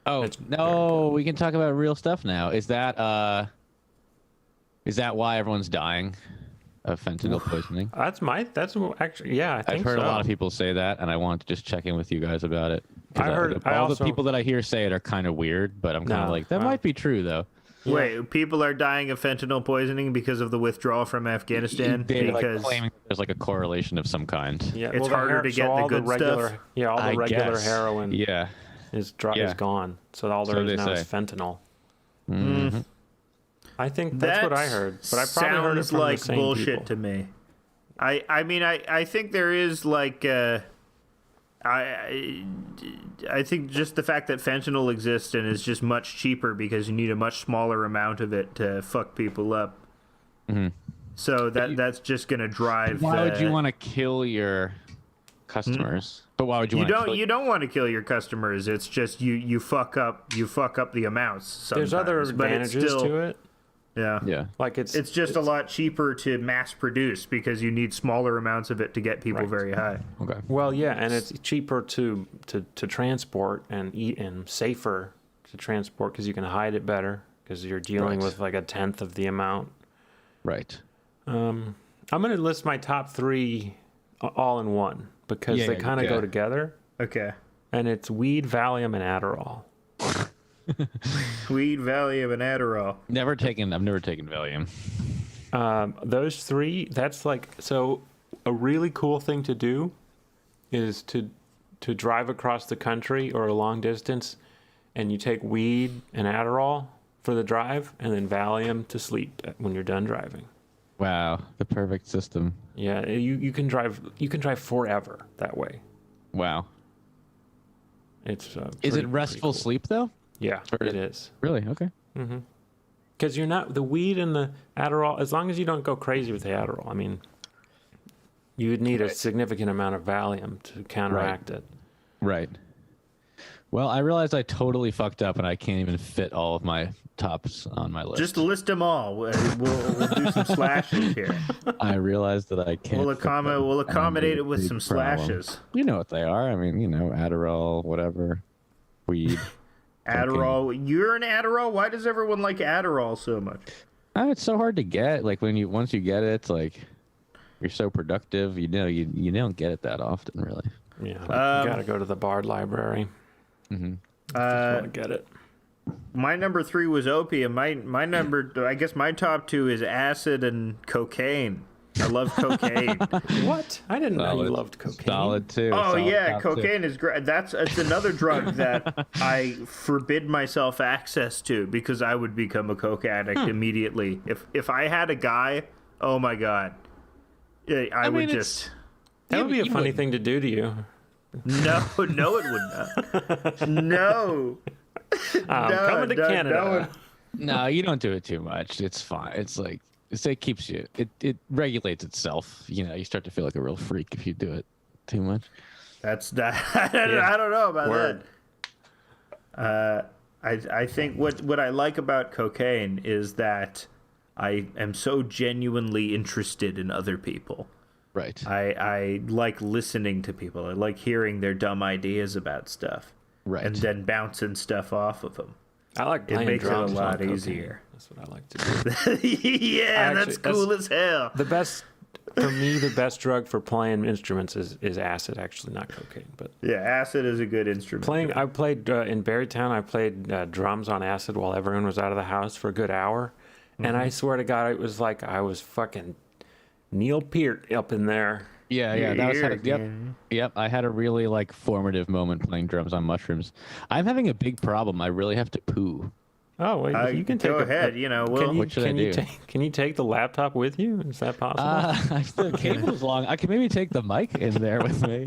[SPEAKER 7] Oh no, we can talk about real stuff now. Is that why everyone's dying of fentanyl poisoning?
[SPEAKER 6] That's actually, yeah, I think
[SPEAKER 7] I've heard
[SPEAKER 6] so.
[SPEAKER 7] a lot of people say that, and I want to just check in with you guys about it. 'Cause all the people that I hear say it are kind of weird, but I'm kind of like, that might be true though.
[SPEAKER 6] Yeah.
[SPEAKER 8] Wait, people are dying of fentanyl poisoning because of the withdrawal from Afghanistan?
[SPEAKER 7] They're like
[SPEAKER 8] Because
[SPEAKER 7] claiming there's like a correlation of some kind.
[SPEAKER 6] Yeah,
[SPEAKER 8] it's
[SPEAKER 6] the
[SPEAKER 8] harder to get
[SPEAKER 6] all
[SPEAKER 8] the good
[SPEAKER 6] regular,
[SPEAKER 8] stuff?
[SPEAKER 6] Yeah, all the
[SPEAKER 7] I
[SPEAKER 6] regular
[SPEAKER 7] guess.
[SPEAKER 6] heroin
[SPEAKER 7] Yeah.
[SPEAKER 6] is
[SPEAKER 7] Yeah.
[SPEAKER 6] gone. So all
[SPEAKER 7] So
[SPEAKER 6] there
[SPEAKER 7] they
[SPEAKER 6] is now is
[SPEAKER 7] say.
[SPEAKER 6] fentanyl.
[SPEAKER 7] Mm-hmm.
[SPEAKER 6] I think that's what I heard, but I probably heard it
[SPEAKER 8] sounds
[SPEAKER 6] from
[SPEAKER 8] like
[SPEAKER 6] the same
[SPEAKER 8] bullshit
[SPEAKER 6] people.
[SPEAKER 8] to me. I mean, I think there is like I think just the fact that fentanyl exists and is just much cheaper because you need a much smaller amount of it to fuck people up.
[SPEAKER 7] Mm-hmm.
[SPEAKER 8] So that's just gonna drive.
[SPEAKER 7] Why would you want to kill your customers? But why would you?
[SPEAKER 8] You don't want to kill your customers. It's just you fuck up the amounts. Sometimes.
[SPEAKER 6] There's other
[SPEAKER 8] But it's
[SPEAKER 6] advantages
[SPEAKER 8] still,
[SPEAKER 6] to it.
[SPEAKER 8] Yeah.
[SPEAKER 7] Yeah.
[SPEAKER 6] Like it's
[SPEAKER 8] just a lot cheaper to mass produce because you need smaller amounts of it to get people
[SPEAKER 6] Right.
[SPEAKER 8] very high.
[SPEAKER 7] Okay.
[SPEAKER 6] Well, yeah, and it's cheaper to transport and eat and safer to transport because you can hide it better because you're dealing
[SPEAKER 7] Right.
[SPEAKER 6] with like a tenth of the amount.
[SPEAKER 7] Right.
[SPEAKER 6] I'm going to list my top 3 all in one because they kind of go together.
[SPEAKER 8] Okay.
[SPEAKER 6] And it's weed, Valium, and Adderall.
[SPEAKER 8] Weed, Valium, and Adderall.
[SPEAKER 7] I've never taken Valium.
[SPEAKER 6] Those 3, that's like, so a really cool thing to do is to drive across the country or a long distance and you take weed and Adderall for the drive and then Valium to sleep when you're done driving.
[SPEAKER 7] Wow, the perfect system.
[SPEAKER 6] Yeah, you can drive forever that way.
[SPEAKER 7] Wow.
[SPEAKER 6] It's
[SPEAKER 7] Is it
[SPEAKER 6] pretty
[SPEAKER 7] restful
[SPEAKER 6] cool.
[SPEAKER 7] sleep though?
[SPEAKER 6] Yeah, it is.
[SPEAKER 7] Really? Okay.
[SPEAKER 6] Because you're not the weed and the Adderall. As long as you don't go crazy with the Adderall, I mean, you would need a significant amount of Valium to counteract it.
[SPEAKER 7] Right. Well, I realized I totally fucked up and I can't even fit all of my tops on my list.
[SPEAKER 8] Just list them all. We'll do some slashes here.
[SPEAKER 7] I realized that I can't.
[SPEAKER 8] We'll accommodate it with
[SPEAKER 7] Big
[SPEAKER 8] some
[SPEAKER 7] problem.
[SPEAKER 8] slashes.
[SPEAKER 7] You know what they are. I mean, Adderall, whatever, weed.
[SPEAKER 8] Adderall. You're an Adderall? Why does everyone like Adderall so much?
[SPEAKER 7] It's so hard to get. Like once you get it, it's like you're so productive. You don't get it that often, really.
[SPEAKER 6] Yeah, you gotta go to the Bard Library. To get it.
[SPEAKER 8] My number 3 was opium. My number, I guess my top 2 is acid and cocaine. I love cocaine.
[SPEAKER 6] What? I didn't know you loved cocaine.
[SPEAKER 7] Solid too.
[SPEAKER 8] Oh
[SPEAKER 7] Solid
[SPEAKER 8] yeah,
[SPEAKER 7] top
[SPEAKER 8] cocaine is great. It's another drug that I forbid myself access to because I would become a coke addict immediately. If I had a guy, oh my god, I would just.
[SPEAKER 6] That would be a funny thing to do to you.
[SPEAKER 8] No, it would not. No.
[SPEAKER 6] Coming to Canada.
[SPEAKER 7] No, you don't do it too much. It's fine. It's like it keeps you. It regulates itself. You start to feel like a real freak if you do it too much.
[SPEAKER 8] That's not. I don't know about that. I think what I like about cocaine is that I am so genuinely interested in other people.
[SPEAKER 7] Right.
[SPEAKER 8] I like listening to people. I like hearing their dumb ideas about stuff.
[SPEAKER 7] Right.
[SPEAKER 8] And then bouncing stuff off of them.
[SPEAKER 6] I like playing
[SPEAKER 8] makes it a
[SPEAKER 6] drums
[SPEAKER 8] lot
[SPEAKER 6] on cocaine.
[SPEAKER 8] easier.
[SPEAKER 6] That's what I like to do.
[SPEAKER 8] Yeah, that's cool as hell.
[SPEAKER 6] For me, the best drug for playing instruments is acid. Actually, not cocaine, but
[SPEAKER 8] Yeah, acid is a good instrument.
[SPEAKER 6] I played in Barrytown. I played drums on acid while everyone was out of the house for a good hour, and I swear to God, it was like I was fucking Neil Peart up in there.
[SPEAKER 7] Yeah. That was yep. I had a really formative moment playing drums on mushrooms. I'm having a big problem. I really have to poo.
[SPEAKER 6] Oh, well, you can
[SPEAKER 8] go
[SPEAKER 6] take
[SPEAKER 8] ahead.
[SPEAKER 7] What should I do?
[SPEAKER 6] Can you take the laptop with you? Is that possible?
[SPEAKER 7] The cable's long. I can maybe take the mic in there with me.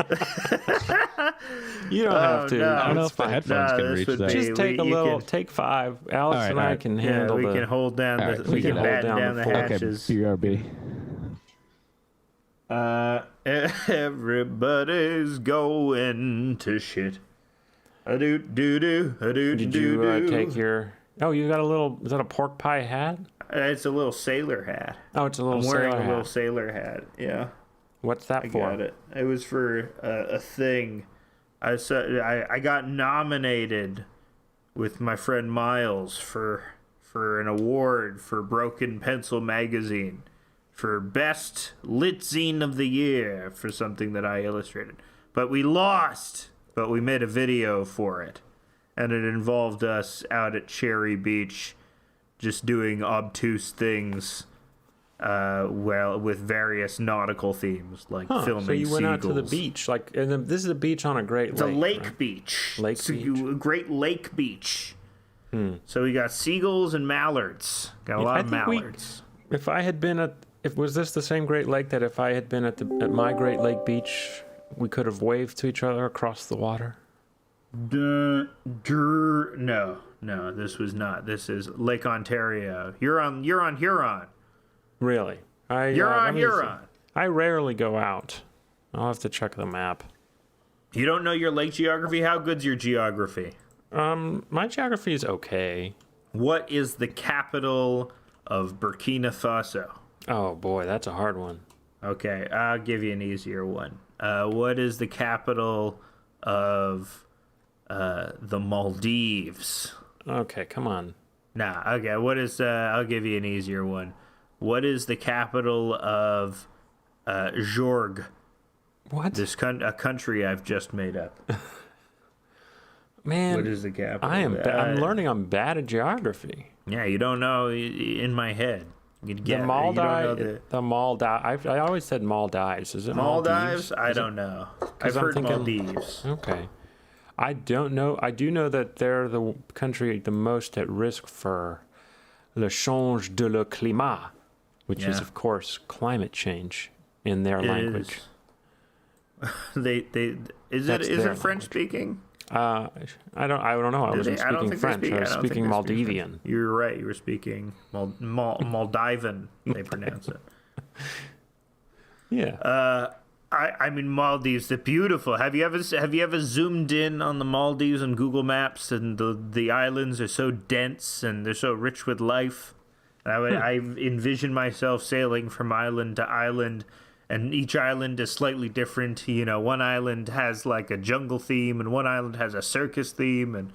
[SPEAKER 6] You don't have to.
[SPEAKER 8] No,
[SPEAKER 7] I don't know if the headphones can reach that.
[SPEAKER 6] Just take 5. Alex and I can handle
[SPEAKER 8] we can hold down
[SPEAKER 7] All
[SPEAKER 8] the
[SPEAKER 7] right,
[SPEAKER 8] we can batten down the
[SPEAKER 7] Okay,
[SPEAKER 8] hatches.
[SPEAKER 7] BRB.
[SPEAKER 8] Everybody's going to shit. A-doo doo doo. A-doo
[SPEAKER 6] Did
[SPEAKER 8] doo
[SPEAKER 6] you
[SPEAKER 8] doo.
[SPEAKER 6] take your? Oh, you got a little. Is that a pork pie hat?
[SPEAKER 8] It's a little sailor hat.
[SPEAKER 6] Oh, it's a little
[SPEAKER 8] I'm wearing
[SPEAKER 6] sailor
[SPEAKER 8] a little
[SPEAKER 6] hat.
[SPEAKER 8] sailor hat. Yeah,
[SPEAKER 6] What's that
[SPEAKER 8] I
[SPEAKER 6] for?
[SPEAKER 8] got it. It was for a thing. I got nominated with my friend Miles for an award for Broken Pencil magazine for best lit zine of the year for something that I illustrated. But we lost. But we made a video for it, and it involved us out at Cherry Beach, just doing obtuse things. With various nautical themes like filming.
[SPEAKER 6] So you went out to the
[SPEAKER 8] seagulls.
[SPEAKER 6] beach, and then this is a beach on a great
[SPEAKER 8] It's
[SPEAKER 6] lake.
[SPEAKER 8] a lake
[SPEAKER 6] right?
[SPEAKER 8] beach.
[SPEAKER 6] Lake
[SPEAKER 8] It's a
[SPEAKER 6] beach.
[SPEAKER 8] Great Lake Beach. So we got seagulls and mallards. Got a lot of mallards.
[SPEAKER 6] If I had been was this the same Great Lake that if I had been at my Great Lake Beach, we could have waved to each other across the water?
[SPEAKER 8] No, this was not. This is Lake Ontario. You're on Huron.
[SPEAKER 6] Really?
[SPEAKER 8] You're on Huron.
[SPEAKER 6] I rarely go out. I'll have to check the map.
[SPEAKER 8] You don't know your lake geography? How good's your geography?
[SPEAKER 6] My geography is okay.
[SPEAKER 8] What is the capital of Burkina Faso?
[SPEAKER 6] Oh boy, that's a hard one.
[SPEAKER 8] Okay, I'll give you an easier one. What is the capital of the Maldives?
[SPEAKER 6] Okay, come on.
[SPEAKER 8] Nah, okay, what is, I'll give you an easier one. What is the capital of Jorg?
[SPEAKER 6] What?
[SPEAKER 8] A country I've just made up.
[SPEAKER 6] Man,
[SPEAKER 8] What is the capital?
[SPEAKER 6] I'm learning I'm bad at geography.
[SPEAKER 8] Yeah, you don't know in my head. You'd get
[SPEAKER 6] The
[SPEAKER 8] it. You don't know
[SPEAKER 6] Maldives. I always said Maldives. Is it
[SPEAKER 8] Maldives? I
[SPEAKER 6] Is it-
[SPEAKER 8] don't know.
[SPEAKER 6] 'cause
[SPEAKER 8] I've
[SPEAKER 6] I'm
[SPEAKER 8] heard
[SPEAKER 6] thinking-
[SPEAKER 8] Maldives.
[SPEAKER 6] Okay. I don't know. I do know that they're the country the most at risk for le change de le climat, which is,
[SPEAKER 8] Yeah.
[SPEAKER 6] of course, climate change in their
[SPEAKER 8] It
[SPEAKER 6] language.
[SPEAKER 8] is. Is
[SPEAKER 6] That's
[SPEAKER 8] it
[SPEAKER 6] their
[SPEAKER 8] French speaking?
[SPEAKER 6] I don't know. I wasn't
[SPEAKER 8] I don't
[SPEAKER 6] speaking
[SPEAKER 8] think they
[SPEAKER 6] French. I was
[SPEAKER 8] I don't think
[SPEAKER 6] speaking
[SPEAKER 8] they speak
[SPEAKER 6] Maldivian.
[SPEAKER 8] French. You're right. You were speaking Maldivian. They pronounce it.
[SPEAKER 6] Yeah.
[SPEAKER 8] I mean Maldives, they're beautiful. Have you ever zoomed in on the Maldives on Google Maps, and the islands are so dense and they're so rich with life? I envision myself sailing from island to island, and each island is slightly different. You know, one island has like a jungle theme, and one island has a circus theme, and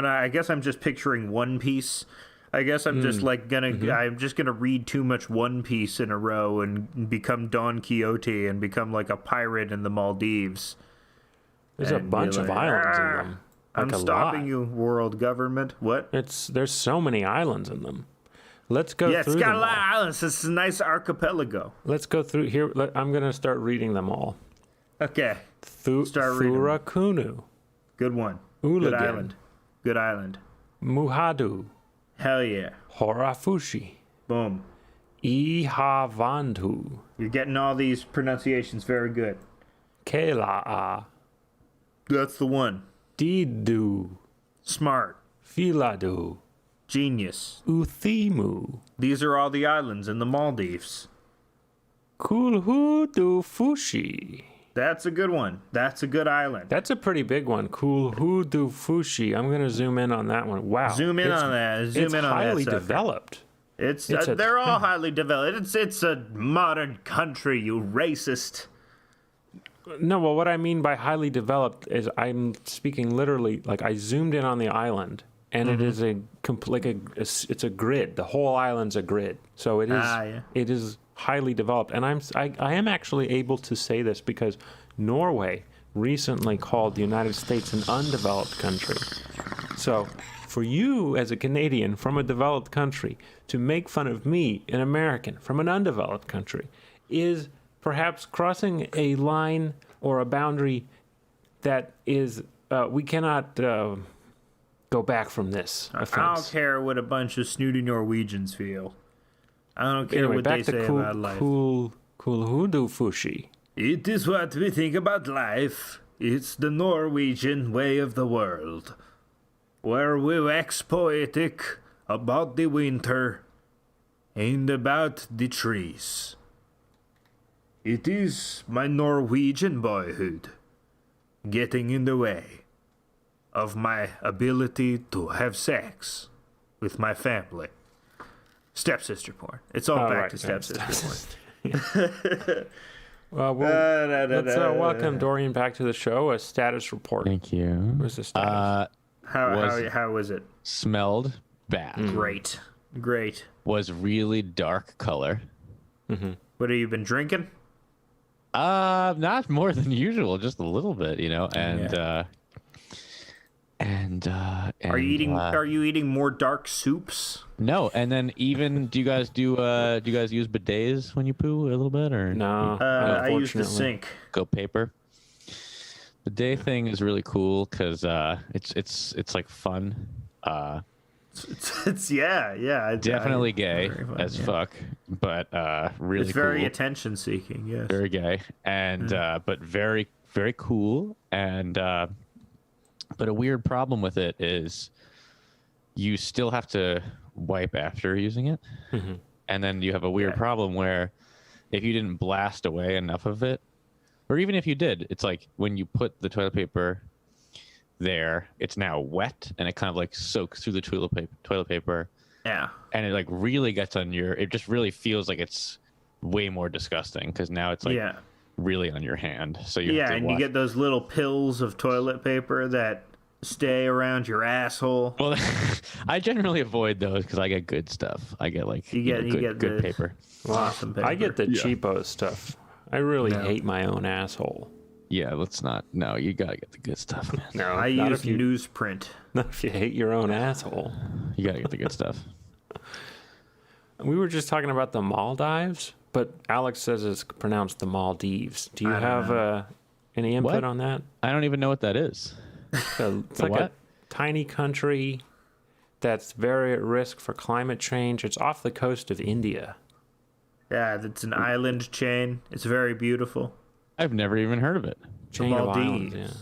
[SPEAKER 8] I guess I'm just picturing One Piece. I guess I'm just like I'm just gonna read too much One Piece in a row and become Don Quixote and become like a pirate in the Maldives.
[SPEAKER 6] There's a bunch of islands in them.
[SPEAKER 8] I'm stopping you, world government. What?
[SPEAKER 6] There's so many islands in them. Let's go
[SPEAKER 8] Yeah,
[SPEAKER 6] through
[SPEAKER 8] it's got
[SPEAKER 6] them
[SPEAKER 8] a lot of
[SPEAKER 6] all.
[SPEAKER 8] islands. It's a nice archipelago.
[SPEAKER 6] Let's go through here. I'm gonna start reading them all.
[SPEAKER 8] Okay,
[SPEAKER 6] Start
[SPEAKER 8] reading them.
[SPEAKER 6] Thurakunu,
[SPEAKER 8] good one.
[SPEAKER 6] Ulagan.
[SPEAKER 8] Good island. Good island.
[SPEAKER 6] Muhadu,
[SPEAKER 8] Hell yeah.
[SPEAKER 6] Horafushi,
[SPEAKER 8] Boom.
[SPEAKER 6] Ihavantu,
[SPEAKER 8] You're getting all these pronunciations very good.
[SPEAKER 6] Kela'a,
[SPEAKER 8] That's the one.
[SPEAKER 6] Didu,
[SPEAKER 8] Smart.
[SPEAKER 6] Filadu,
[SPEAKER 8] Genius.
[SPEAKER 6] Uthimu,
[SPEAKER 8] These are all the islands in the Maldives.
[SPEAKER 6] Kulhudufushi.
[SPEAKER 8] That's a good one. That's a good island.
[SPEAKER 6] That's a pretty big one. Kulhudufushi. I'm going to zoom in on that one. Wow.
[SPEAKER 8] Zoom in on that. Zoom
[SPEAKER 6] It's
[SPEAKER 8] in on that.
[SPEAKER 6] highly
[SPEAKER 8] sucker.
[SPEAKER 6] developed.
[SPEAKER 8] It's
[SPEAKER 6] a
[SPEAKER 8] they're all
[SPEAKER 6] ton.
[SPEAKER 8] highly developed. It's a modern country, you racist.
[SPEAKER 6] No, well, what I mean by highly developed is I'm speaking literally. Like I zoomed in on the island, and it is it's a grid. The whole island's a grid, so it is.
[SPEAKER 8] Yeah.
[SPEAKER 6] It is highly developed, and I am actually able to say this because Norway recently called the United States an undeveloped country. So for you as a Canadian from a developed country to make fun of me, an American from an undeveloped country, is perhaps crossing a line or a boundary that is we cannot go back from this
[SPEAKER 8] I don't
[SPEAKER 6] offense.
[SPEAKER 8] care what a bunch of snooty Norwegians feel. I don't care
[SPEAKER 6] Anyway,
[SPEAKER 8] what they
[SPEAKER 6] back
[SPEAKER 8] say
[SPEAKER 6] to
[SPEAKER 8] about life.
[SPEAKER 6] Kulhudufushi.
[SPEAKER 8] It is what we think about life. It's the Norwegian way of the world, where we wax poetic about the winter and about the trees. It is my Norwegian boyhood getting in the way of my ability to have sex with my family. Stepsister porn. It's all back to stepsister porn.
[SPEAKER 6] Well, let's welcome Dorian back to the show. A status report.
[SPEAKER 7] Thank you.
[SPEAKER 6] What's the status?
[SPEAKER 8] How was it?
[SPEAKER 7] Smelled bad.
[SPEAKER 8] Great. Great.
[SPEAKER 7] Was really dark color.
[SPEAKER 8] What have you been drinking?
[SPEAKER 7] Not more than usual, just a little bit, you know. And
[SPEAKER 8] Are you eating more dark soups?
[SPEAKER 7] No, and then even do you guys use bidets when you poo a little bit or
[SPEAKER 6] No,
[SPEAKER 8] I use the
[SPEAKER 6] unfortunately.
[SPEAKER 8] sink.
[SPEAKER 7] go paper? Bidet thing is really cool because it's like fun.
[SPEAKER 8] It's
[SPEAKER 7] Definitely gay
[SPEAKER 8] very fun,
[SPEAKER 7] as
[SPEAKER 8] yeah.
[SPEAKER 7] fuck, but really
[SPEAKER 8] It's very
[SPEAKER 7] cool.
[SPEAKER 8] attention seeking. Yes.
[SPEAKER 7] Very gay and but very very cool and but a weird problem with it is you still have to wipe after using it, and then you have a weird problem where if you didn't blast away enough of it, or even if you did, it's like when you put the toilet paper there, it's now wet and it kind of like soaks through the toilet paper,
[SPEAKER 8] Yeah.
[SPEAKER 7] and it like really gets on it just really feels like it's way more disgusting because now it's like really on your hand. So you have to
[SPEAKER 8] And
[SPEAKER 7] wash.
[SPEAKER 8] you get those little pills of toilet paper that stay around your asshole.
[SPEAKER 7] Well, I generally avoid those because I get good stuff. I get like
[SPEAKER 8] You get
[SPEAKER 7] good
[SPEAKER 8] the
[SPEAKER 7] paper.
[SPEAKER 8] Awesome paper.
[SPEAKER 6] I get the cheapo stuff. I really hate my own asshole.
[SPEAKER 7] Yeah, let's not. No, you gotta get the good stuff, man.
[SPEAKER 6] No,
[SPEAKER 8] I
[SPEAKER 6] not
[SPEAKER 8] use
[SPEAKER 6] if you,
[SPEAKER 8] newsprint.
[SPEAKER 6] not if you hate your own asshole.
[SPEAKER 7] You gotta get the good stuff.
[SPEAKER 6] We were just talking about the Maldives, but Alex says it's pronounced the Maldives. Do you have any input
[SPEAKER 7] What?
[SPEAKER 6] on that?
[SPEAKER 7] I don't even know what that is.
[SPEAKER 6] It's like a
[SPEAKER 7] what?
[SPEAKER 6] tiny country that's very at risk for climate change. It's off the coast of India.
[SPEAKER 8] Yeah, it's an island chain. It's very beautiful.
[SPEAKER 7] I've never even heard of it.
[SPEAKER 6] Chain of islands,
[SPEAKER 8] Maldives.
[SPEAKER 6] yeah.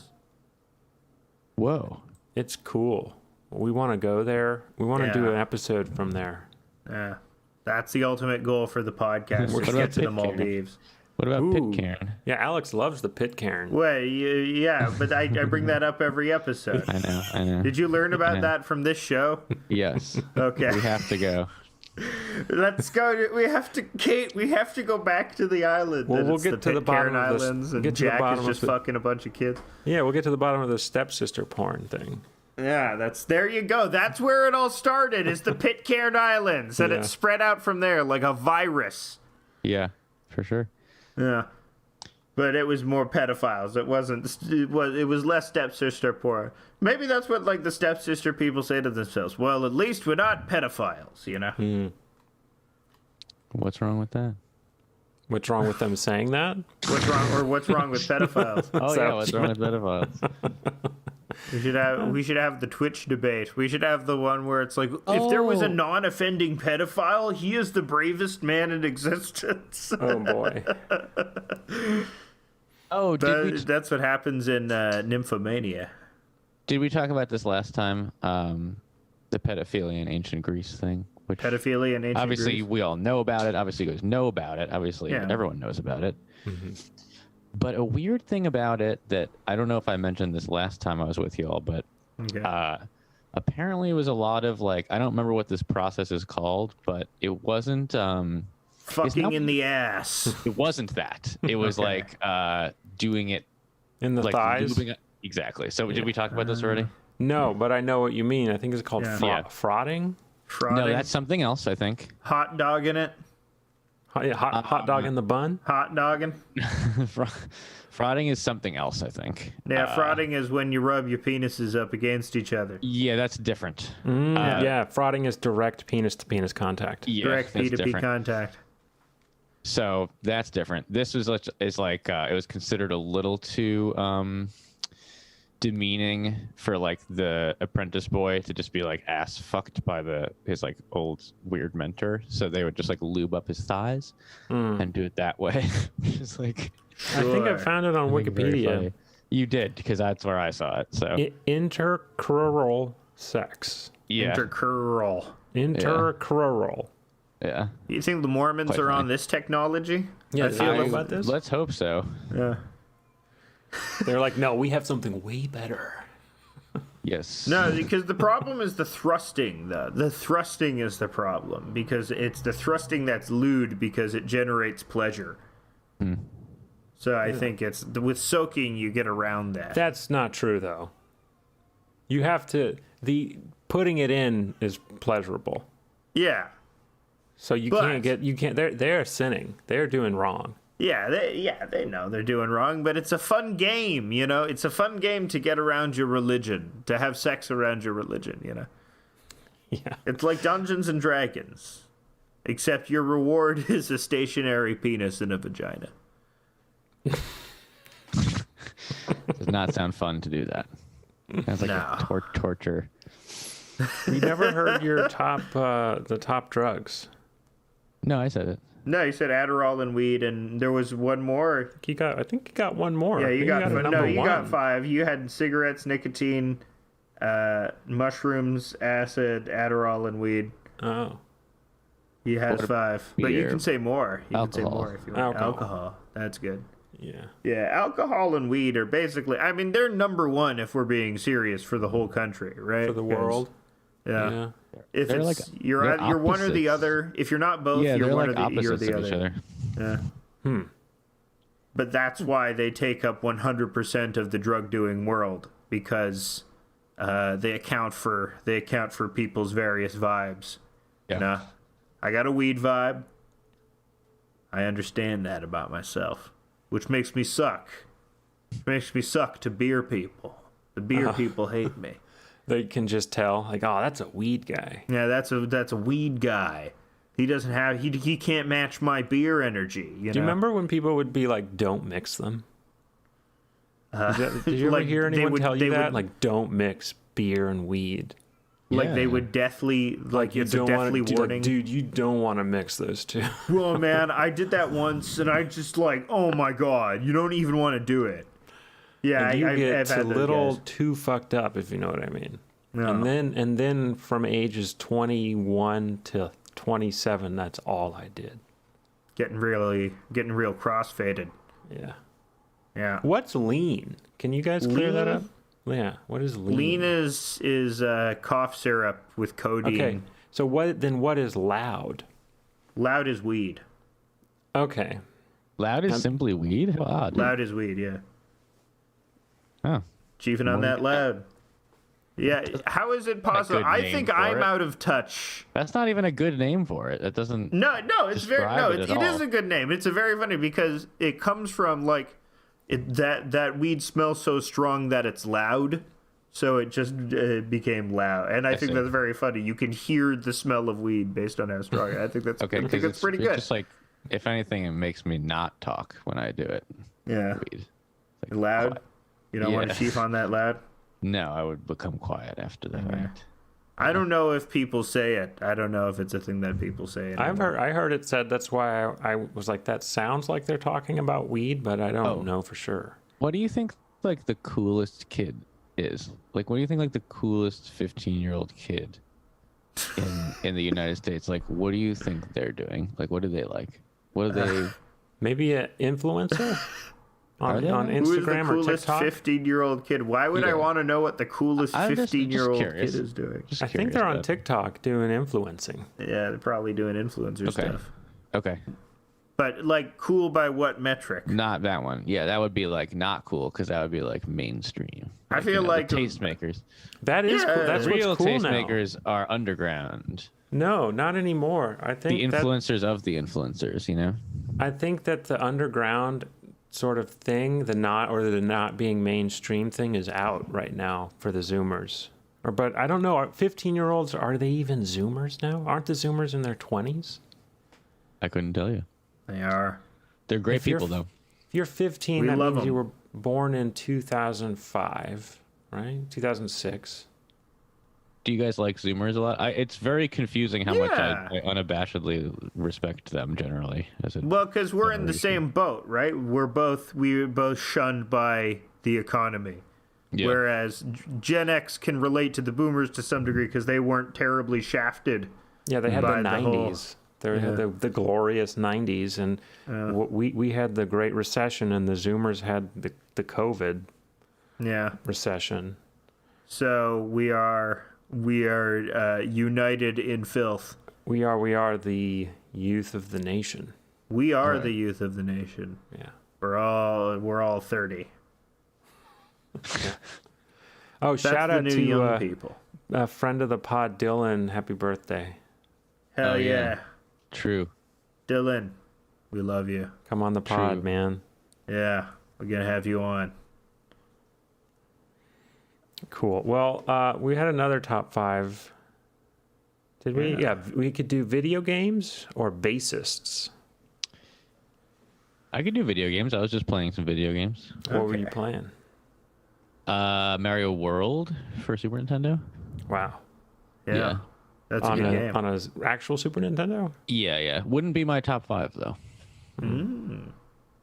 [SPEAKER 7] Whoa.
[SPEAKER 6] It's cool. We want to go there. We want to do
[SPEAKER 8] Yeah.
[SPEAKER 6] an episode from there.
[SPEAKER 8] Yeah. That's the ultimate goal for the podcast.
[SPEAKER 7] What
[SPEAKER 8] to
[SPEAKER 7] about
[SPEAKER 8] get to the
[SPEAKER 7] Pitcairn?
[SPEAKER 8] Maldives.
[SPEAKER 7] What about
[SPEAKER 6] Ooh.
[SPEAKER 7] Pitcairn?
[SPEAKER 6] Yeah, Alex loves the Pitcairn.
[SPEAKER 8] Well, yeah, but I bring that up every episode.
[SPEAKER 7] I know.
[SPEAKER 8] Did you learn about
[SPEAKER 7] know.
[SPEAKER 8] that from this show?
[SPEAKER 7] Yes.
[SPEAKER 8] Okay.
[SPEAKER 7] We have to go.
[SPEAKER 8] Let's go. We have to, Kate. We have to go back to the island.
[SPEAKER 6] Well,
[SPEAKER 8] and
[SPEAKER 6] we'll
[SPEAKER 8] it's
[SPEAKER 6] get
[SPEAKER 8] the
[SPEAKER 6] to the bottom
[SPEAKER 8] Pitcairn
[SPEAKER 6] of this-
[SPEAKER 8] Islands, and
[SPEAKER 6] get to the
[SPEAKER 8] Jack
[SPEAKER 6] bottom
[SPEAKER 8] is
[SPEAKER 6] of
[SPEAKER 8] just
[SPEAKER 6] the-
[SPEAKER 8] fucking a bunch of kids.
[SPEAKER 6] Yeah, we'll get to the bottom of the stepsister porn thing.
[SPEAKER 8] Yeah, there you go. That's where it all started. Is the Pitcairn Islands, and
[SPEAKER 6] Yeah.
[SPEAKER 8] it spread out from there like a virus.
[SPEAKER 7] Yeah, for sure.
[SPEAKER 8] Yeah. But it was more pedophiles. It wasn't. It was less stepsister porn. Maybe that's what like the stepsister people say to themselves. Well, at least we're not pedophiles, you know.
[SPEAKER 7] What's wrong with that?
[SPEAKER 6] What's wrong with them saying that?
[SPEAKER 8] What's wrong, or what's wrong with pedophiles?
[SPEAKER 7] Oh
[SPEAKER 6] So-
[SPEAKER 7] yeah, what's wrong with pedophiles?
[SPEAKER 8] We should have the Twitch debate. We should have the one where it's like, if there was a non-offending pedophile, he is the bravest man in existence.
[SPEAKER 6] Oh boy.
[SPEAKER 7] Oh,
[SPEAKER 8] That's what happens in Nymphomania.
[SPEAKER 7] did we talk about this last time? The pedophilia in ancient Greece thing, which
[SPEAKER 8] Pedophilia in ancient
[SPEAKER 7] obviously
[SPEAKER 8] Greece.
[SPEAKER 7] we all know about it. Obviously, you guys know about it. Obviously,
[SPEAKER 8] Yeah.
[SPEAKER 7] everyone knows about it. But a weird thing about it that I don't know if I mentioned this last time I was with y'all, but
[SPEAKER 8] Okay.
[SPEAKER 7] apparently it was a lot of like, I don't remember what this process is called, but it wasn't
[SPEAKER 8] Fucking
[SPEAKER 7] not-
[SPEAKER 8] in the ass.
[SPEAKER 7] it wasn't that. It was
[SPEAKER 8] Okay.
[SPEAKER 7] like doing it
[SPEAKER 6] In the
[SPEAKER 7] like
[SPEAKER 6] thighs?
[SPEAKER 7] lubing it. Exactly. So did we talk about this already?
[SPEAKER 6] No, but I know what you mean. I think it's called
[SPEAKER 8] Yeah.
[SPEAKER 7] Yeah.
[SPEAKER 6] frauding.
[SPEAKER 8] Frauding.
[SPEAKER 7] No, that's something else, I think.
[SPEAKER 8] Hot dog in it.
[SPEAKER 6] Hot dog in the bun.
[SPEAKER 8] Hot dogging.
[SPEAKER 7] Frauding is something else, I think.
[SPEAKER 8] Yeah, frauding is when you rub your penises up against each other.
[SPEAKER 7] Yeah, that's different.
[SPEAKER 6] Yeah, frauding is direct penis to penis contact.
[SPEAKER 7] Yeah,
[SPEAKER 8] Direct
[SPEAKER 7] that's
[SPEAKER 8] P2P
[SPEAKER 7] different.
[SPEAKER 8] contact.
[SPEAKER 7] So that's different. This was like it was considered a little too demeaning for like the apprentice boy to just be like ass fucked by his like old weird mentor. So they would just like lube up his thighs and do it that way. Which is like
[SPEAKER 6] I think I
[SPEAKER 8] Sure.
[SPEAKER 6] found it on
[SPEAKER 7] I think very
[SPEAKER 6] Wikipedia.
[SPEAKER 7] funny. You did because that's where I saw it. So
[SPEAKER 6] Intercrural sex.
[SPEAKER 7] yeah,
[SPEAKER 8] Intercurl.
[SPEAKER 6] Intercrural.
[SPEAKER 7] yeah.
[SPEAKER 8] You think the Mormons
[SPEAKER 7] Quite
[SPEAKER 8] are on
[SPEAKER 7] funny.
[SPEAKER 8] this technology?
[SPEAKER 6] Yeah,
[SPEAKER 8] I feel
[SPEAKER 6] know
[SPEAKER 8] like
[SPEAKER 6] about this?
[SPEAKER 7] Let's hope so.
[SPEAKER 8] Yeah.
[SPEAKER 6] They're like, no, we have something way better.
[SPEAKER 7] Yes.
[SPEAKER 8] No, because the problem is the thrusting. The thrusting is the problem because it's the thrusting that's lewd because it generates pleasure. So I think it's with soaking you get around that.
[SPEAKER 6] That's not true, though. You have to putting it in is pleasurable.
[SPEAKER 8] Yeah.
[SPEAKER 6] So you
[SPEAKER 8] But-
[SPEAKER 6] can't. They're sinning. They're doing wrong.
[SPEAKER 8] Yeah, they know they're doing wrong, but it's a fun game, you know? It's a fun game to get around your religion, to have sex around your religion, you know?
[SPEAKER 6] Yeah.
[SPEAKER 8] It's like Dungeons and Dragons, except your reward is a stationary penis and a vagina.
[SPEAKER 7] Does not sound fun to do that. Sounds like
[SPEAKER 8] No.
[SPEAKER 7] a torture.
[SPEAKER 6] You never heard your the top drugs.
[SPEAKER 7] No, I said it.
[SPEAKER 8] No, you said Adderall and weed, and there was one more.
[SPEAKER 6] I think you got one more.
[SPEAKER 8] Yeah,
[SPEAKER 6] I
[SPEAKER 8] you
[SPEAKER 6] think
[SPEAKER 8] got
[SPEAKER 6] a
[SPEAKER 8] no,
[SPEAKER 6] number
[SPEAKER 8] you got
[SPEAKER 6] one.
[SPEAKER 8] 5. You had cigarettes, nicotine, mushrooms, acid, Adderall, and weed.
[SPEAKER 6] Oh,
[SPEAKER 8] You had 5, but you
[SPEAKER 7] beer?
[SPEAKER 8] can say more. You can say
[SPEAKER 7] Alcohol.
[SPEAKER 8] more if you want.
[SPEAKER 6] Alcohol.
[SPEAKER 8] Alcohol. That's good.
[SPEAKER 6] yeah.
[SPEAKER 8] Yeah, alcohol and weed are basically. I mean, they're number 1 if we're being serious for the whole country, right?
[SPEAKER 6] For the
[SPEAKER 8] 'Cause,
[SPEAKER 6] world.
[SPEAKER 8] Yeah.
[SPEAKER 6] Yeah.
[SPEAKER 8] If
[SPEAKER 7] They're
[SPEAKER 8] it's
[SPEAKER 7] like-
[SPEAKER 8] you're
[SPEAKER 7] they're
[SPEAKER 8] you're one or the
[SPEAKER 7] opposites.
[SPEAKER 8] other. If you're not both,
[SPEAKER 7] Yeah,
[SPEAKER 8] you're
[SPEAKER 7] they're
[SPEAKER 8] one
[SPEAKER 7] like
[SPEAKER 8] or you're
[SPEAKER 7] opposites
[SPEAKER 8] the
[SPEAKER 7] of
[SPEAKER 8] other.
[SPEAKER 7] each other.
[SPEAKER 8] Yeah. But that's why they take up 100% of the drug doing world because they account for people's various vibes.
[SPEAKER 7] Yeah.
[SPEAKER 8] Nah, I got a weed vibe. I understand that about myself, which makes me suck. Makes me suck to beer people. The beer people hate me.
[SPEAKER 6] They can just tell, like, oh, that's a weed guy.
[SPEAKER 8] Yeah, that's a weed guy. He doesn't have he can't match my beer energy. You know?
[SPEAKER 6] Do you remember when people would be like, "Don't mix them"? Did you ever
[SPEAKER 8] like,
[SPEAKER 6] hear
[SPEAKER 8] they
[SPEAKER 6] anyone
[SPEAKER 8] would-
[SPEAKER 6] tell
[SPEAKER 8] they
[SPEAKER 6] you that?
[SPEAKER 8] would-
[SPEAKER 6] Like, don't mix beer and weed.
[SPEAKER 8] Like they
[SPEAKER 7] Yeah.
[SPEAKER 8] would deathly, like it's a
[SPEAKER 6] don't
[SPEAKER 8] deathly
[SPEAKER 6] wanna,
[SPEAKER 8] warning.
[SPEAKER 6] dude, you don't want to mix those two.
[SPEAKER 8] Well, man, I did that once, and I just like, oh my god, you don't even want to do it. Yeah,
[SPEAKER 6] And you
[SPEAKER 8] I've
[SPEAKER 6] get
[SPEAKER 8] had
[SPEAKER 6] a
[SPEAKER 8] those
[SPEAKER 6] little
[SPEAKER 8] guys.
[SPEAKER 6] too fucked up, if you know what I mean.
[SPEAKER 8] No.
[SPEAKER 6] And then from ages 21 to 27, that's all I did.
[SPEAKER 8] getting real crossfaded.
[SPEAKER 6] Yeah.
[SPEAKER 8] Yeah.
[SPEAKER 6] What's lean? Can you guys clear that
[SPEAKER 8] Lean?
[SPEAKER 6] up? Yeah. What is lean?
[SPEAKER 8] Lean is cough syrup with codeine.
[SPEAKER 6] Okay. So what is loud?
[SPEAKER 8] Loud is weed.
[SPEAKER 6] Okay.
[SPEAKER 7] Loud is simply weed? How odd.
[SPEAKER 8] Loud is weed, yeah.
[SPEAKER 7] Oh.
[SPEAKER 8] Chiefing on that loud. Yeah, how is it possible?
[SPEAKER 7] good
[SPEAKER 8] I
[SPEAKER 7] name
[SPEAKER 8] think
[SPEAKER 7] for
[SPEAKER 8] I'm
[SPEAKER 7] it.
[SPEAKER 8] out of touch.
[SPEAKER 7] That's not even a good name for it. That doesn't.
[SPEAKER 8] No, it's very
[SPEAKER 7] describe
[SPEAKER 8] it
[SPEAKER 7] at
[SPEAKER 8] is
[SPEAKER 7] all.
[SPEAKER 8] a good name. It's a very funny because it comes from like that weed smells so strong that it's loud, so it just became loud. And I think
[SPEAKER 7] see.
[SPEAKER 8] that's very funny. You can hear the smell of weed based on how strong. I think that's
[SPEAKER 7] Okay,
[SPEAKER 8] I think
[SPEAKER 7] because
[SPEAKER 8] it's pretty good.
[SPEAKER 7] Just like, if anything, it makes me not talk when I do it.
[SPEAKER 8] Yeah,
[SPEAKER 7] Weed. Like,
[SPEAKER 8] loud.
[SPEAKER 7] quiet.
[SPEAKER 8] You don't want
[SPEAKER 7] Yeah.
[SPEAKER 8] to chief on that loud.
[SPEAKER 7] No, I would become quiet after the fact.
[SPEAKER 8] I don't know if people say it. I don't know if it's a thing that people say. Anymore.
[SPEAKER 6] I heard it said. That's why I was like, that sounds like they're talking about weed, but I don't know for sure.
[SPEAKER 7] What do you think, like, the coolest kid is? Like, what do you think, like, the coolest 15-year-old kid in the United States? Like, what do you think they're doing? Like, what do they like? What do they?
[SPEAKER 6] Maybe an influencer
[SPEAKER 7] Are
[SPEAKER 6] on
[SPEAKER 7] they?
[SPEAKER 6] on
[SPEAKER 8] Who is the
[SPEAKER 6] Instagram or
[SPEAKER 8] coolest
[SPEAKER 6] TikTok.
[SPEAKER 8] 15-year-old kid? Why would I
[SPEAKER 7] Yeah.
[SPEAKER 8] want to know what the coolest
[SPEAKER 7] I'm just
[SPEAKER 8] 15-year-old kid
[SPEAKER 7] curious.
[SPEAKER 8] is doing?
[SPEAKER 7] Just
[SPEAKER 6] I think
[SPEAKER 7] curious
[SPEAKER 6] they're on
[SPEAKER 7] about-
[SPEAKER 6] TikTok doing influencing.
[SPEAKER 8] Yeah, they're probably doing influencer
[SPEAKER 7] Okay.
[SPEAKER 8] stuff.
[SPEAKER 7] Okay,
[SPEAKER 8] But like, cool by what metric?
[SPEAKER 7] not that one. Yeah, that would be like not cool because that would be like mainstream.
[SPEAKER 8] I feel
[SPEAKER 7] the
[SPEAKER 8] like
[SPEAKER 7] tastemakers.
[SPEAKER 6] That is
[SPEAKER 8] Yeah,
[SPEAKER 6] cool. That's
[SPEAKER 7] Real
[SPEAKER 6] what's cool now.
[SPEAKER 7] tastemakers are underground.
[SPEAKER 6] No, not anymore. I
[SPEAKER 7] The
[SPEAKER 6] think
[SPEAKER 7] influencers of the influencers. You know.
[SPEAKER 6] I think that the underground sort of thing, the not being mainstream thing, is out right now for the Zoomers. But I don't know. 15-year-olds, are they even Zoomers now? Aren't the Zoomers in their 20s?
[SPEAKER 7] I couldn't tell you.
[SPEAKER 8] they are.
[SPEAKER 7] They're great
[SPEAKER 6] If you're
[SPEAKER 7] people, though.
[SPEAKER 6] If you're 15,
[SPEAKER 8] We
[SPEAKER 6] that
[SPEAKER 8] love
[SPEAKER 6] means you
[SPEAKER 8] them.
[SPEAKER 6] were born in 2005, right? 2006.
[SPEAKER 7] Do you guys like Zoomers a lot? It's very confusing how much
[SPEAKER 8] Yeah.
[SPEAKER 7] I unabashedly respect them generally.
[SPEAKER 8] Well, because we're in the same boat, right? We were both shunned by the economy.
[SPEAKER 7] Yeah.
[SPEAKER 8] Whereas Gen X can relate to the Boomers to some degree because they weren't terribly shafted.
[SPEAKER 6] Yeah, they had
[SPEAKER 8] By
[SPEAKER 6] the
[SPEAKER 8] the whole-
[SPEAKER 6] 90s. They had the glorious 90s, and we had the Great Recession, and the Zoomers had the COVID
[SPEAKER 8] Yeah.
[SPEAKER 6] recession.
[SPEAKER 8] So we are united in filth.
[SPEAKER 6] We are the youth of the nation.
[SPEAKER 8] We are the youth of the nation.
[SPEAKER 6] Yeah.
[SPEAKER 8] We're all 30.
[SPEAKER 6] Oh,
[SPEAKER 8] That's
[SPEAKER 6] shout
[SPEAKER 8] the
[SPEAKER 6] out
[SPEAKER 8] new
[SPEAKER 6] to
[SPEAKER 8] young people.
[SPEAKER 6] a friend of the pod, Dylan. Happy birthday!
[SPEAKER 8] Hell
[SPEAKER 7] Oh,
[SPEAKER 8] yeah.
[SPEAKER 7] yeah. True.
[SPEAKER 8] Dylan, we love you.
[SPEAKER 6] Come on the pod,
[SPEAKER 7] True.
[SPEAKER 6] man.
[SPEAKER 8] Yeah, we're gonna have you on.
[SPEAKER 6] Cool. Well, we had another top 5. Did we? Yeah, we could do video games or bassists.
[SPEAKER 7] I could do video games. I was just playing some video games.
[SPEAKER 6] What were you playing?
[SPEAKER 7] Mario World for Super Nintendo.
[SPEAKER 6] Wow.
[SPEAKER 8] Yeah, that's a
[SPEAKER 6] On
[SPEAKER 8] good
[SPEAKER 6] a
[SPEAKER 8] game.
[SPEAKER 6] on a actual Super Nintendo.
[SPEAKER 7] Yeah. Wouldn't be my top 5 though.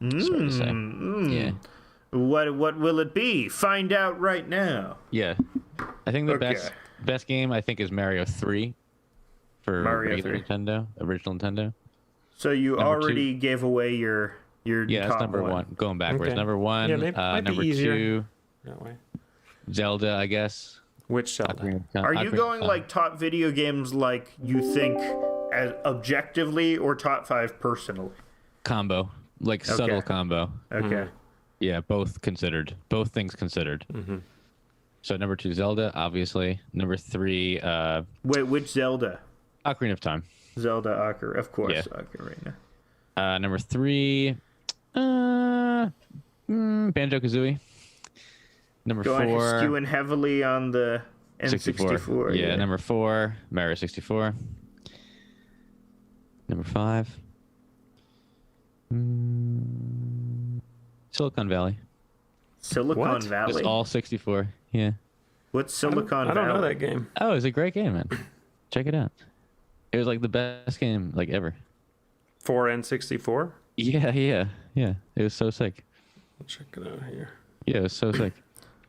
[SPEAKER 7] It's hard to say. Yeah.
[SPEAKER 8] What will it be? Find out right now.
[SPEAKER 7] Yeah. I think the
[SPEAKER 8] Okay.
[SPEAKER 7] best game I think is Mario 3 for
[SPEAKER 8] Mario
[SPEAKER 7] regular
[SPEAKER 8] 3.
[SPEAKER 7] Nintendo, original Nintendo.
[SPEAKER 8] So you
[SPEAKER 7] Number
[SPEAKER 8] already gave away your
[SPEAKER 7] Yeah, that's
[SPEAKER 8] top
[SPEAKER 7] number one. Going backwards.
[SPEAKER 6] Okay.
[SPEAKER 7] Number 1.
[SPEAKER 6] Yeah, maybe- might be
[SPEAKER 7] number
[SPEAKER 6] easier.
[SPEAKER 7] 2,
[SPEAKER 6] That way.
[SPEAKER 7] Zelda, I guess.
[SPEAKER 6] Which Zelda?
[SPEAKER 8] Are you
[SPEAKER 7] Ocarina of
[SPEAKER 8] going
[SPEAKER 7] Time.
[SPEAKER 8] like top video games like you think as objectively or top 5 personally?
[SPEAKER 7] combo, like subtle combo?
[SPEAKER 8] Okay.
[SPEAKER 7] Yeah, both considered. Both things considered.
[SPEAKER 6] Mm-hmm.
[SPEAKER 7] So number 2, Zelda, obviously. Number 3,
[SPEAKER 8] Wait, which Zelda?
[SPEAKER 7] Ocarina of Time.
[SPEAKER 8] Zelda Ocarina, of course,
[SPEAKER 7] Yeah.
[SPEAKER 8] Ocarina.
[SPEAKER 7] Number 3, Banjo-Kazooie. Number
[SPEAKER 8] Going
[SPEAKER 7] 4,
[SPEAKER 8] skewing heavily on the N64.
[SPEAKER 7] Yeah, number 4, Mario 64. Number 5, Silicon Valley.
[SPEAKER 8] Silicon
[SPEAKER 6] What?
[SPEAKER 8] Valley.
[SPEAKER 7] Just all 64. Yeah.
[SPEAKER 8] What's Silicon
[SPEAKER 6] I don't know
[SPEAKER 8] Valley?
[SPEAKER 6] that game.
[SPEAKER 7] Oh, it's a great game, man. Check it out. It was like the best game like ever.
[SPEAKER 6] For N64?
[SPEAKER 7] Yeah. It was so sick.
[SPEAKER 6] I'll check it out here.
[SPEAKER 7] Yeah, it was so sick.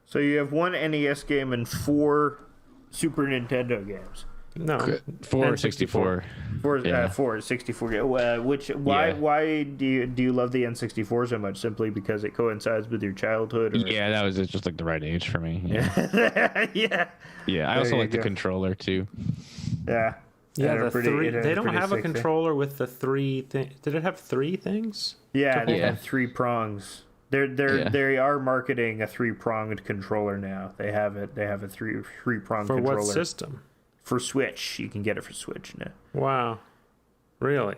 [SPEAKER 8] So you have one NES game and 4 Super Nintendo games.
[SPEAKER 6] No.
[SPEAKER 7] For
[SPEAKER 6] N64.
[SPEAKER 7] 64.
[SPEAKER 8] Four 64 games. Why do you love the N64 so much? Simply because it coincides with your childhood? Or?
[SPEAKER 7] Yeah, that was just like the right age for me. Yeah.
[SPEAKER 8] Yeah.
[SPEAKER 7] Yeah, I also
[SPEAKER 8] There you
[SPEAKER 7] like the
[SPEAKER 8] go.
[SPEAKER 7] controller too.
[SPEAKER 8] Yeah.
[SPEAKER 6] Yeah,
[SPEAKER 8] They're
[SPEAKER 6] the
[SPEAKER 8] pretty-
[SPEAKER 6] three.
[SPEAKER 8] they're
[SPEAKER 6] They don't
[SPEAKER 8] pretty
[SPEAKER 6] have a
[SPEAKER 8] sick thing.
[SPEAKER 6] controller with the 3 things. Did it have 3 things?
[SPEAKER 8] Yeah, they
[SPEAKER 7] Yeah.
[SPEAKER 8] have 3 prongs. They are marketing a 3-pronged controller now. They have it. They have a 3-pronged
[SPEAKER 6] For
[SPEAKER 8] controller
[SPEAKER 6] what system?
[SPEAKER 8] for Switch. You can get it for Switch now.
[SPEAKER 6] Wow. Really?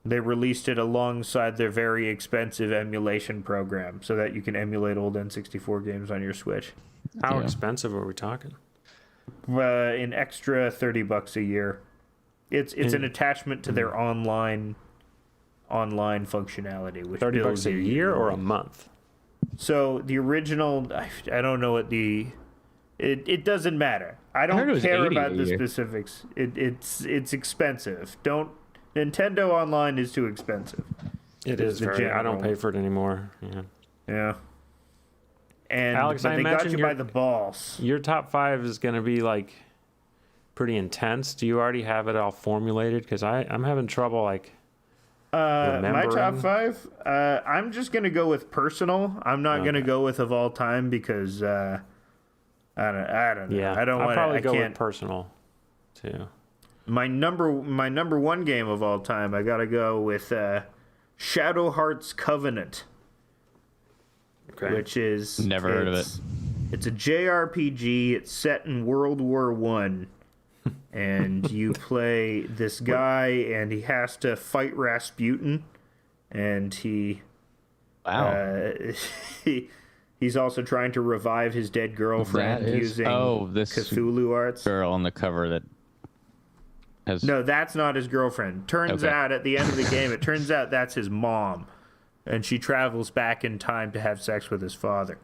[SPEAKER 8] They released it alongside their very expensive emulation program, so that you can emulate old N64 games on your Switch.
[SPEAKER 6] How
[SPEAKER 7] Yeah.
[SPEAKER 6] expensive are we talking?
[SPEAKER 8] An extra $30 a year. It's an attachment to their online functionality, which
[SPEAKER 6] $30
[SPEAKER 8] builds
[SPEAKER 6] a
[SPEAKER 8] your
[SPEAKER 6] year or a month?
[SPEAKER 8] So the original, I don't know what it doesn't matter. I
[SPEAKER 7] heard
[SPEAKER 8] don't
[SPEAKER 7] it was
[SPEAKER 8] care
[SPEAKER 7] 80
[SPEAKER 8] about
[SPEAKER 7] a
[SPEAKER 8] the
[SPEAKER 7] year.
[SPEAKER 8] specifics. It's expensive. Nintendo Online is too expensive.
[SPEAKER 6] It
[SPEAKER 8] It's
[SPEAKER 6] is
[SPEAKER 8] the
[SPEAKER 6] very. I don't
[SPEAKER 8] general.
[SPEAKER 6] pay for it anymore. Yeah.
[SPEAKER 8] Yeah. And
[SPEAKER 6] Alex,
[SPEAKER 8] but
[SPEAKER 6] I
[SPEAKER 8] they got
[SPEAKER 6] imagine
[SPEAKER 8] you by
[SPEAKER 6] you're-
[SPEAKER 8] the balls.
[SPEAKER 6] Your top 5 is going to be like pretty intense. Do you already have it all formulated? Because I'm having trouble like.
[SPEAKER 8] My top
[SPEAKER 6] remembering.
[SPEAKER 8] 5. I'm just gonna go with personal. I'm not gonna go with of all time because I don't know.
[SPEAKER 6] Yeah.
[SPEAKER 8] I don't
[SPEAKER 6] I'll
[SPEAKER 8] want.
[SPEAKER 6] probably
[SPEAKER 8] I
[SPEAKER 6] go
[SPEAKER 8] can't.
[SPEAKER 6] with personal, too.
[SPEAKER 8] My number 1 game of all time, I gotta go with Shadow Hearts Covenant,
[SPEAKER 6] Okay.
[SPEAKER 8] which is
[SPEAKER 7] Never heard of it.
[SPEAKER 8] It's a JRPG. It's set in World War One, and you play this guy, and he has to fight Rasputin, and
[SPEAKER 7] Wow.
[SPEAKER 8] he's also trying to revive his dead girlfriend
[SPEAKER 7] That is-
[SPEAKER 8] using
[SPEAKER 7] this
[SPEAKER 8] Cthulhu arts.
[SPEAKER 7] girl on the cover that has
[SPEAKER 8] No, that's not his girlfriend. Turns
[SPEAKER 7] Okay.
[SPEAKER 8] out at the end of the game, it turns out that's his mom. And she travels back in time to have sex with his father.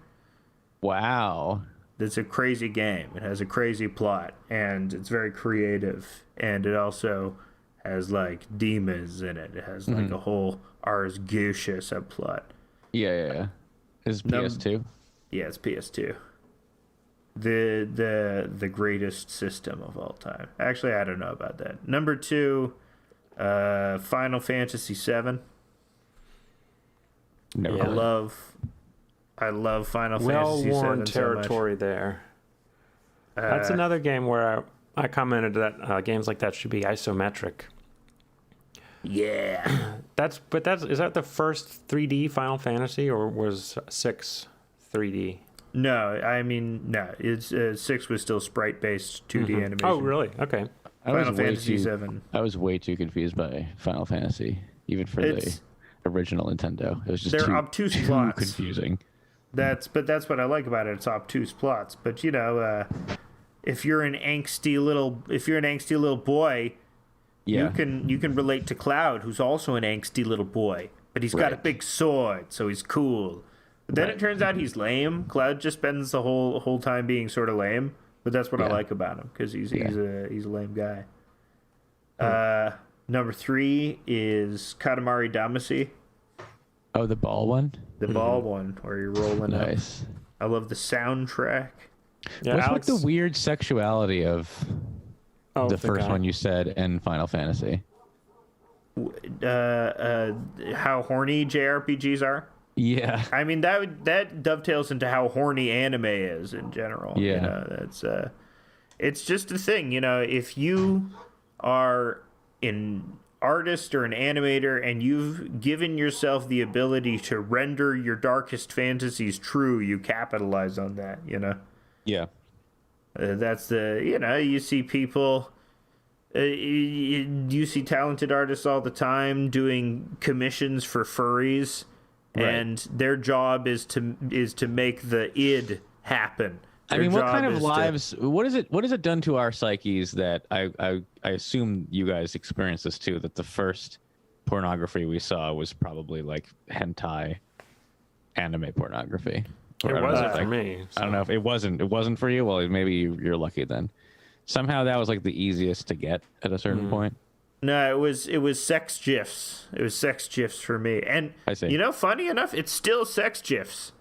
[SPEAKER 7] wow.
[SPEAKER 8] It's a crazy game. It has a crazy plot, and it's very creative. And it also has, like, demons in it. It has, like, a whole Ars Goetia subplot.
[SPEAKER 7] Yeah. Is PS2?
[SPEAKER 8] Yeah, it's PS2. The greatest system of all time. Actually, I don't know about that. Number 2, Final Fantasy VII.
[SPEAKER 7] Never
[SPEAKER 6] Yeah.
[SPEAKER 7] heard of it.
[SPEAKER 8] I love Final Fantasy
[SPEAKER 6] Well-worn
[SPEAKER 8] VII so
[SPEAKER 6] territory there. That's another game where I commented that games like that should be isometric.
[SPEAKER 8] much. Yeah.
[SPEAKER 6] Is that the first 3D Final Fantasy, or was 6 3D?
[SPEAKER 8] No, I mean, no. It's 6 was still sprite-based 2D animation.
[SPEAKER 6] Oh, really? Okay.
[SPEAKER 8] Final Fantasy VII.
[SPEAKER 7] I was way too confused by Final Fantasy, even for
[SPEAKER 8] It's-
[SPEAKER 7] the original Nintendo. It was just
[SPEAKER 8] They're
[SPEAKER 7] too,
[SPEAKER 8] obtuse
[SPEAKER 7] too
[SPEAKER 8] plots.
[SPEAKER 7] confusing.
[SPEAKER 8] That's what I like about it. It's obtuse plots. But you know, if you're an angsty little boy,
[SPEAKER 7] Yeah.
[SPEAKER 8] you can relate to Cloud, who's also an angsty little boy, but he's got a
[SPEAKER 7] Right.
[SPEAKER 8] big sword, so he's cool. But then it turns out he's lame. Cloud just spends the whole time being sort of lame, but that's what I
[SPEAKER 7] Yeah.
[SPEAKER 8] like about him because he's a lame guy. Number 3 is Katamari Damacy,
[SPEAKER 7] Oh, the ball one?
[SPEAKER 8] the ball one where you're rolling up.
[SPEAKER 7] Nice.
[SPEAKER 8] I love the soundtrack.
[SPEAKER 6] Yeah,
[SPEAKER 7] What's
[SPEAKER 6] Alex.
[SPEAKER 7] with the weird sexuality of
[SPEAKER 6] Oh,
[SPEAKER 7] the first
[SPEAKER 6] guy.
[SPEAKER 7] one you said in Final Fantasy?
[SPEAKER 8] How horny JRPGs are.
[SPEAKER 7] Yeah.
[SPEAKER 8] I mean that dovetails into how horny anime is in general. You
[SPEAKER 7] Yeah.
[SPEAKER 8] know, that's it's just a thing. You know, if you are an artist or an animator and you've given yourself the ability to render your darkest fantasies true, you capitalize on that. You know.
[SPEAKER 7] Yeah.
[SPEAKER 8] That's the, you know, you see people, you see talented artists all the time doing commissions for furries, and their job is to make the id happen.
[SPEAKER 7] I mean,
[SPEAKER 8] Their
[SPEAKER 7] what kind
[SPEAKER 8] job
[SPEAKER 7] of
[SPEAKER 8] is to-
[SPEAKER 7] lives? What is it done to our psyches that I assume you guys experienced this too? That the first pornography we saw was probably like hentai, anime pornography. Or
[SPEAKER 6] It
[SPEAKER 7] I don't know
[SPEAKER 6] wasn't
[SPEAKER 7] if
[SPEAKER 6] for me.
[SPEAKER 7] I don't know if it wasn't for you. Well, maybe you're lucky then. Somehow that was like the easiest to get at a certain point.
[SPEAKER 8] No, it was sex gifs. It was sex gifs for me. And
[SPEAKER 7] I see.
[SPEAKER 8] funny enough, it's still sex gifs.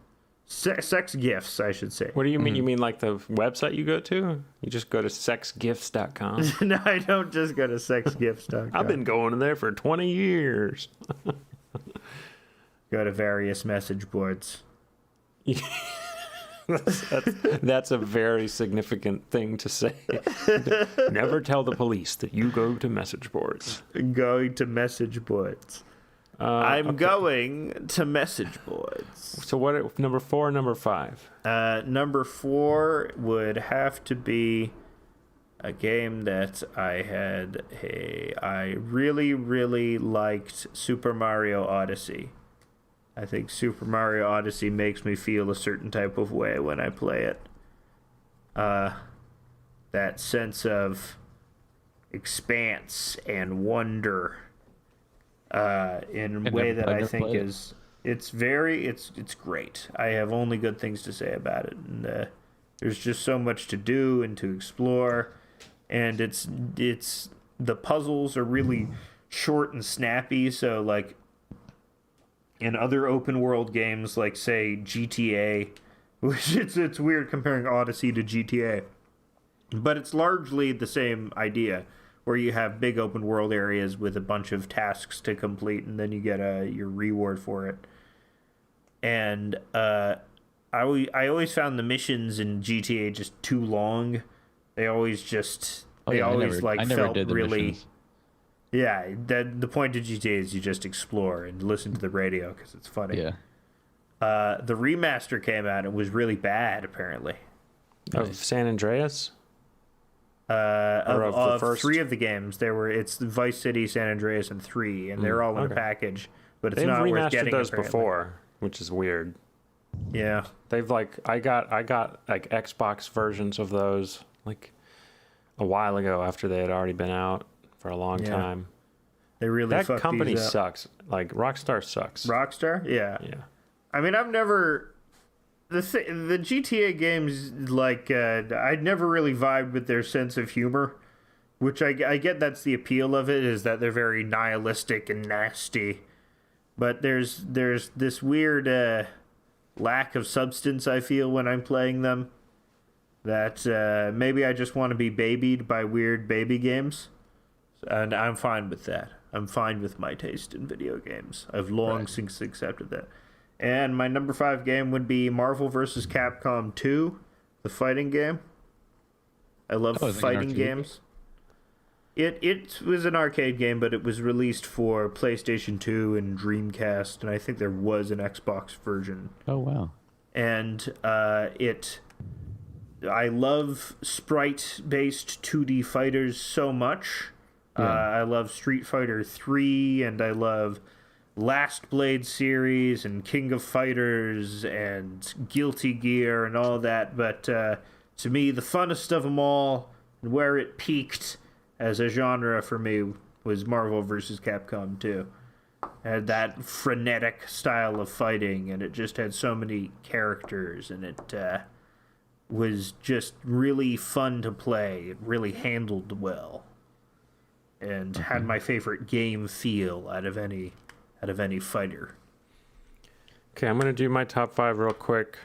[SPEAKER 8] Sex gifts, I should say.
[SPEAKER 6] What do you mean? You mean like the website you go to? You just go to sexgifts.com.
[SPEAKER 8] No, I don't just go to sexgifts.com.
[SPEAKER 6] I've been going in there for 20 years.
[SPEAKER 8] Go to various message boards.
[SPEAKER 6] That's a very significant thing to say. Never tell the police that you go to message boards.
[SPEAKER 8] Going to message boards. I'm going to message boards.
[SPEAKER 6] So what? Number 4, number 5.
[SPEAKER 8] Number 4 would have to be a game that I had. I really, really liked Super Mario Odyssey. I think Super Mario Odyssey makes me feel a certain type of way when I play it. That sense of expanse and wonder, in a way that I think is it's great. I have only good things to say about it, and there's just so much to do and to explore, and it's the puzzles are really short and snappy. So like in other open world games, like say GTA, which it's weird comparing Odyssey to GTA, but it's largely the same idea, where you have big open world areas with a bunch of tasks to complete, and then you get your reward for it. And I always found the missions in GTA just too long. They always felt really. Missions. Yeah, the point of GTA is you just explore and listen to the radio because it's funny.
[SPEAKER 7] Yeah.
[SPEAKER 8] The remaster came out and was really bad, apparently.
[SPEAKER 6] Of San Andreas?
[SPEAKER 8] Of
[SPEAKER 6] the first
[SPEAKER 8] 3 of the games, it's Vice City, San Andreas, and 3, and they're all in a package. But it's
[SPEAKER 6] They've
[SPEAKER 8] not worth
[SPEAKER 6] remastered
[SPEAKER 8] getting
[SPEAKER 6] those
[SPEAKER 8] apparently.
[SPEAKER 6] before, which is weird.
[SPEAKER 8] Yeah,
[SPEAKER 6] They've I got like Xbox versions of those like a while ago after they had already been out for a long time.
[SPEAKER 8] they really
[SPEAKER 6] That
[SPEAKER 8] fucked
[SPEAKER 6] company
[SPEAKER 8] these up.
[SPEAKER 6] sucks. Like Rockstar sucks.
[SPEAKER 8] Rockstar, yeah. I mean, I've never the GTA games I'd never really vibed with their sense of humor, which I get that's the appeal of it, is that they're very nihilistic and nasty. But there's this weird lack of substance I feel when I'm playing them. That maybe I just want to be babied by weird baby games, and I'm fine with that. I'm fine with my taste in video games. I've long since accepted that. And my number 5 game would be Marvel vs. Capcom 2, the fighting game. I love fighting games. It was an arcade game, but it was released for PlayStation 2 and Dreamcast, and I think there was an Xbox version.
[SPEAKER 7] Oh, wow.
[SPEAKER 8] And I love sprite-based 2D fighters so much.
[SPEAKER 7] Yeah.
[SPEAKER 8] I love Street Fighter 3, and I love Last Blade series, and King of Fighters, and Guilty Gear, and all that. But to me, the funnest of them all, and where it peaked as a genre for me, was Marvel vs. Capcom 2. It had that frenetic style of fighting, and it just had so many characters, and it was just really fun to play. It really handled well, and had my favorite game feel out of any fighter.
[SPEAKER 6] Okay, I'm gonna do my top 5 real quick.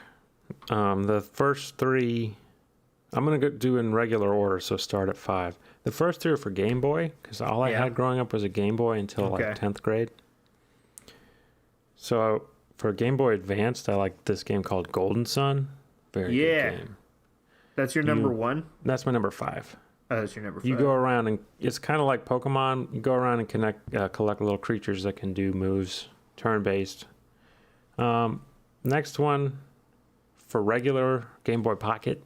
[SPEAKER 6] The first 3, I'm gonna do in regular order, so start at 5. The first 3 are for Game Boy, because all I had growing up was a Game Boy until like 10th grade. So for Game Boy Advanced, I like this game called Golden Sun. Very good game.
[SPEAKER 8] That's your number 1?
[SPEAKER 6] That's my number 5.
[SPEAKER 8] Oh, that's your number 5.
[SPEAKER 6] You go around and it's kind of like Pokemon. You go around and collect little creatures that can do moves, turn-based. Next one for regular Game Boy Pocket,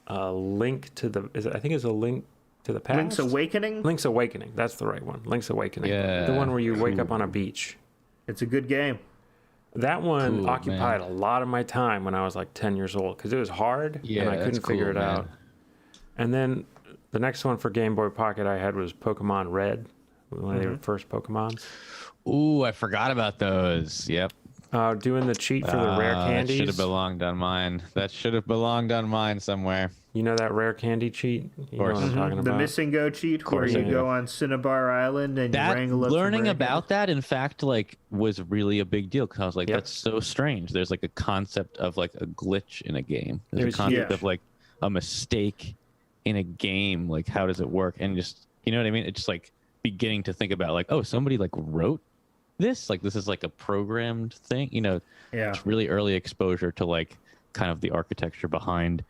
[SPEAKER 6] Link to the I think it's a Link to the Past.
[SPEAKER 8] Link's Awakening?
[SPEAKER 6] Link's Awakening. That's the right one. Link's Awakening.
[SPEAKER 7] Yeah.
[SPEAKER 6] The one where you wake up on a beach.
[SPEAKER 8] It's a good game.
[SPEAKER 6] That one
[SPEAKER 7] Cool,
[SPEAKER 6] occupied
[SPEAKER 7] man.
[SPEAKER 6] a lot of my time when I was like 10 years old because it was hard and I couldn't figure it out. And then the next one for Game Boy Pocket I had was Pokemon Red, one of their first Pokemon.
[SPEAKER 7] Ooh, I forgot about those. Yep.
[SPEAKER 6] Doing the cheat for the rare
[SPEAKER 7] That
[SPEAKER 6] candies.
[SPEAKER 7] should have belonged on mine. That should have belonged on mine somewhere.
[SPEAKER 6] You know that rare candy cheat? You know what I'm talking
[SPEAKER 8] The
[SPEAKER 6] about?
[SPEAKER 8] Miss and Go cheat, where you go on Cinnabar Island and you
[SPEAKER 7] That
[SPEAKER 8] wrangle up some
[SPEAKER 7] learning
[SPEAKER 8] rare
[SPEAKER 7] about that, in fact, like was really a big deal because I was like,
[SPEAKER 6] Yep.
[SPEAKER 7] that's so strange. There's like a concept of like a glitch in a game. There's a concept of like a mistake in a game. Like, how does it work? And just, you know what I mean? It's just like beginning to think about like, oh, somebody like wrote this. Like, this is like a programmed thing. You know, it's really early exposure to like kind of the architecture behind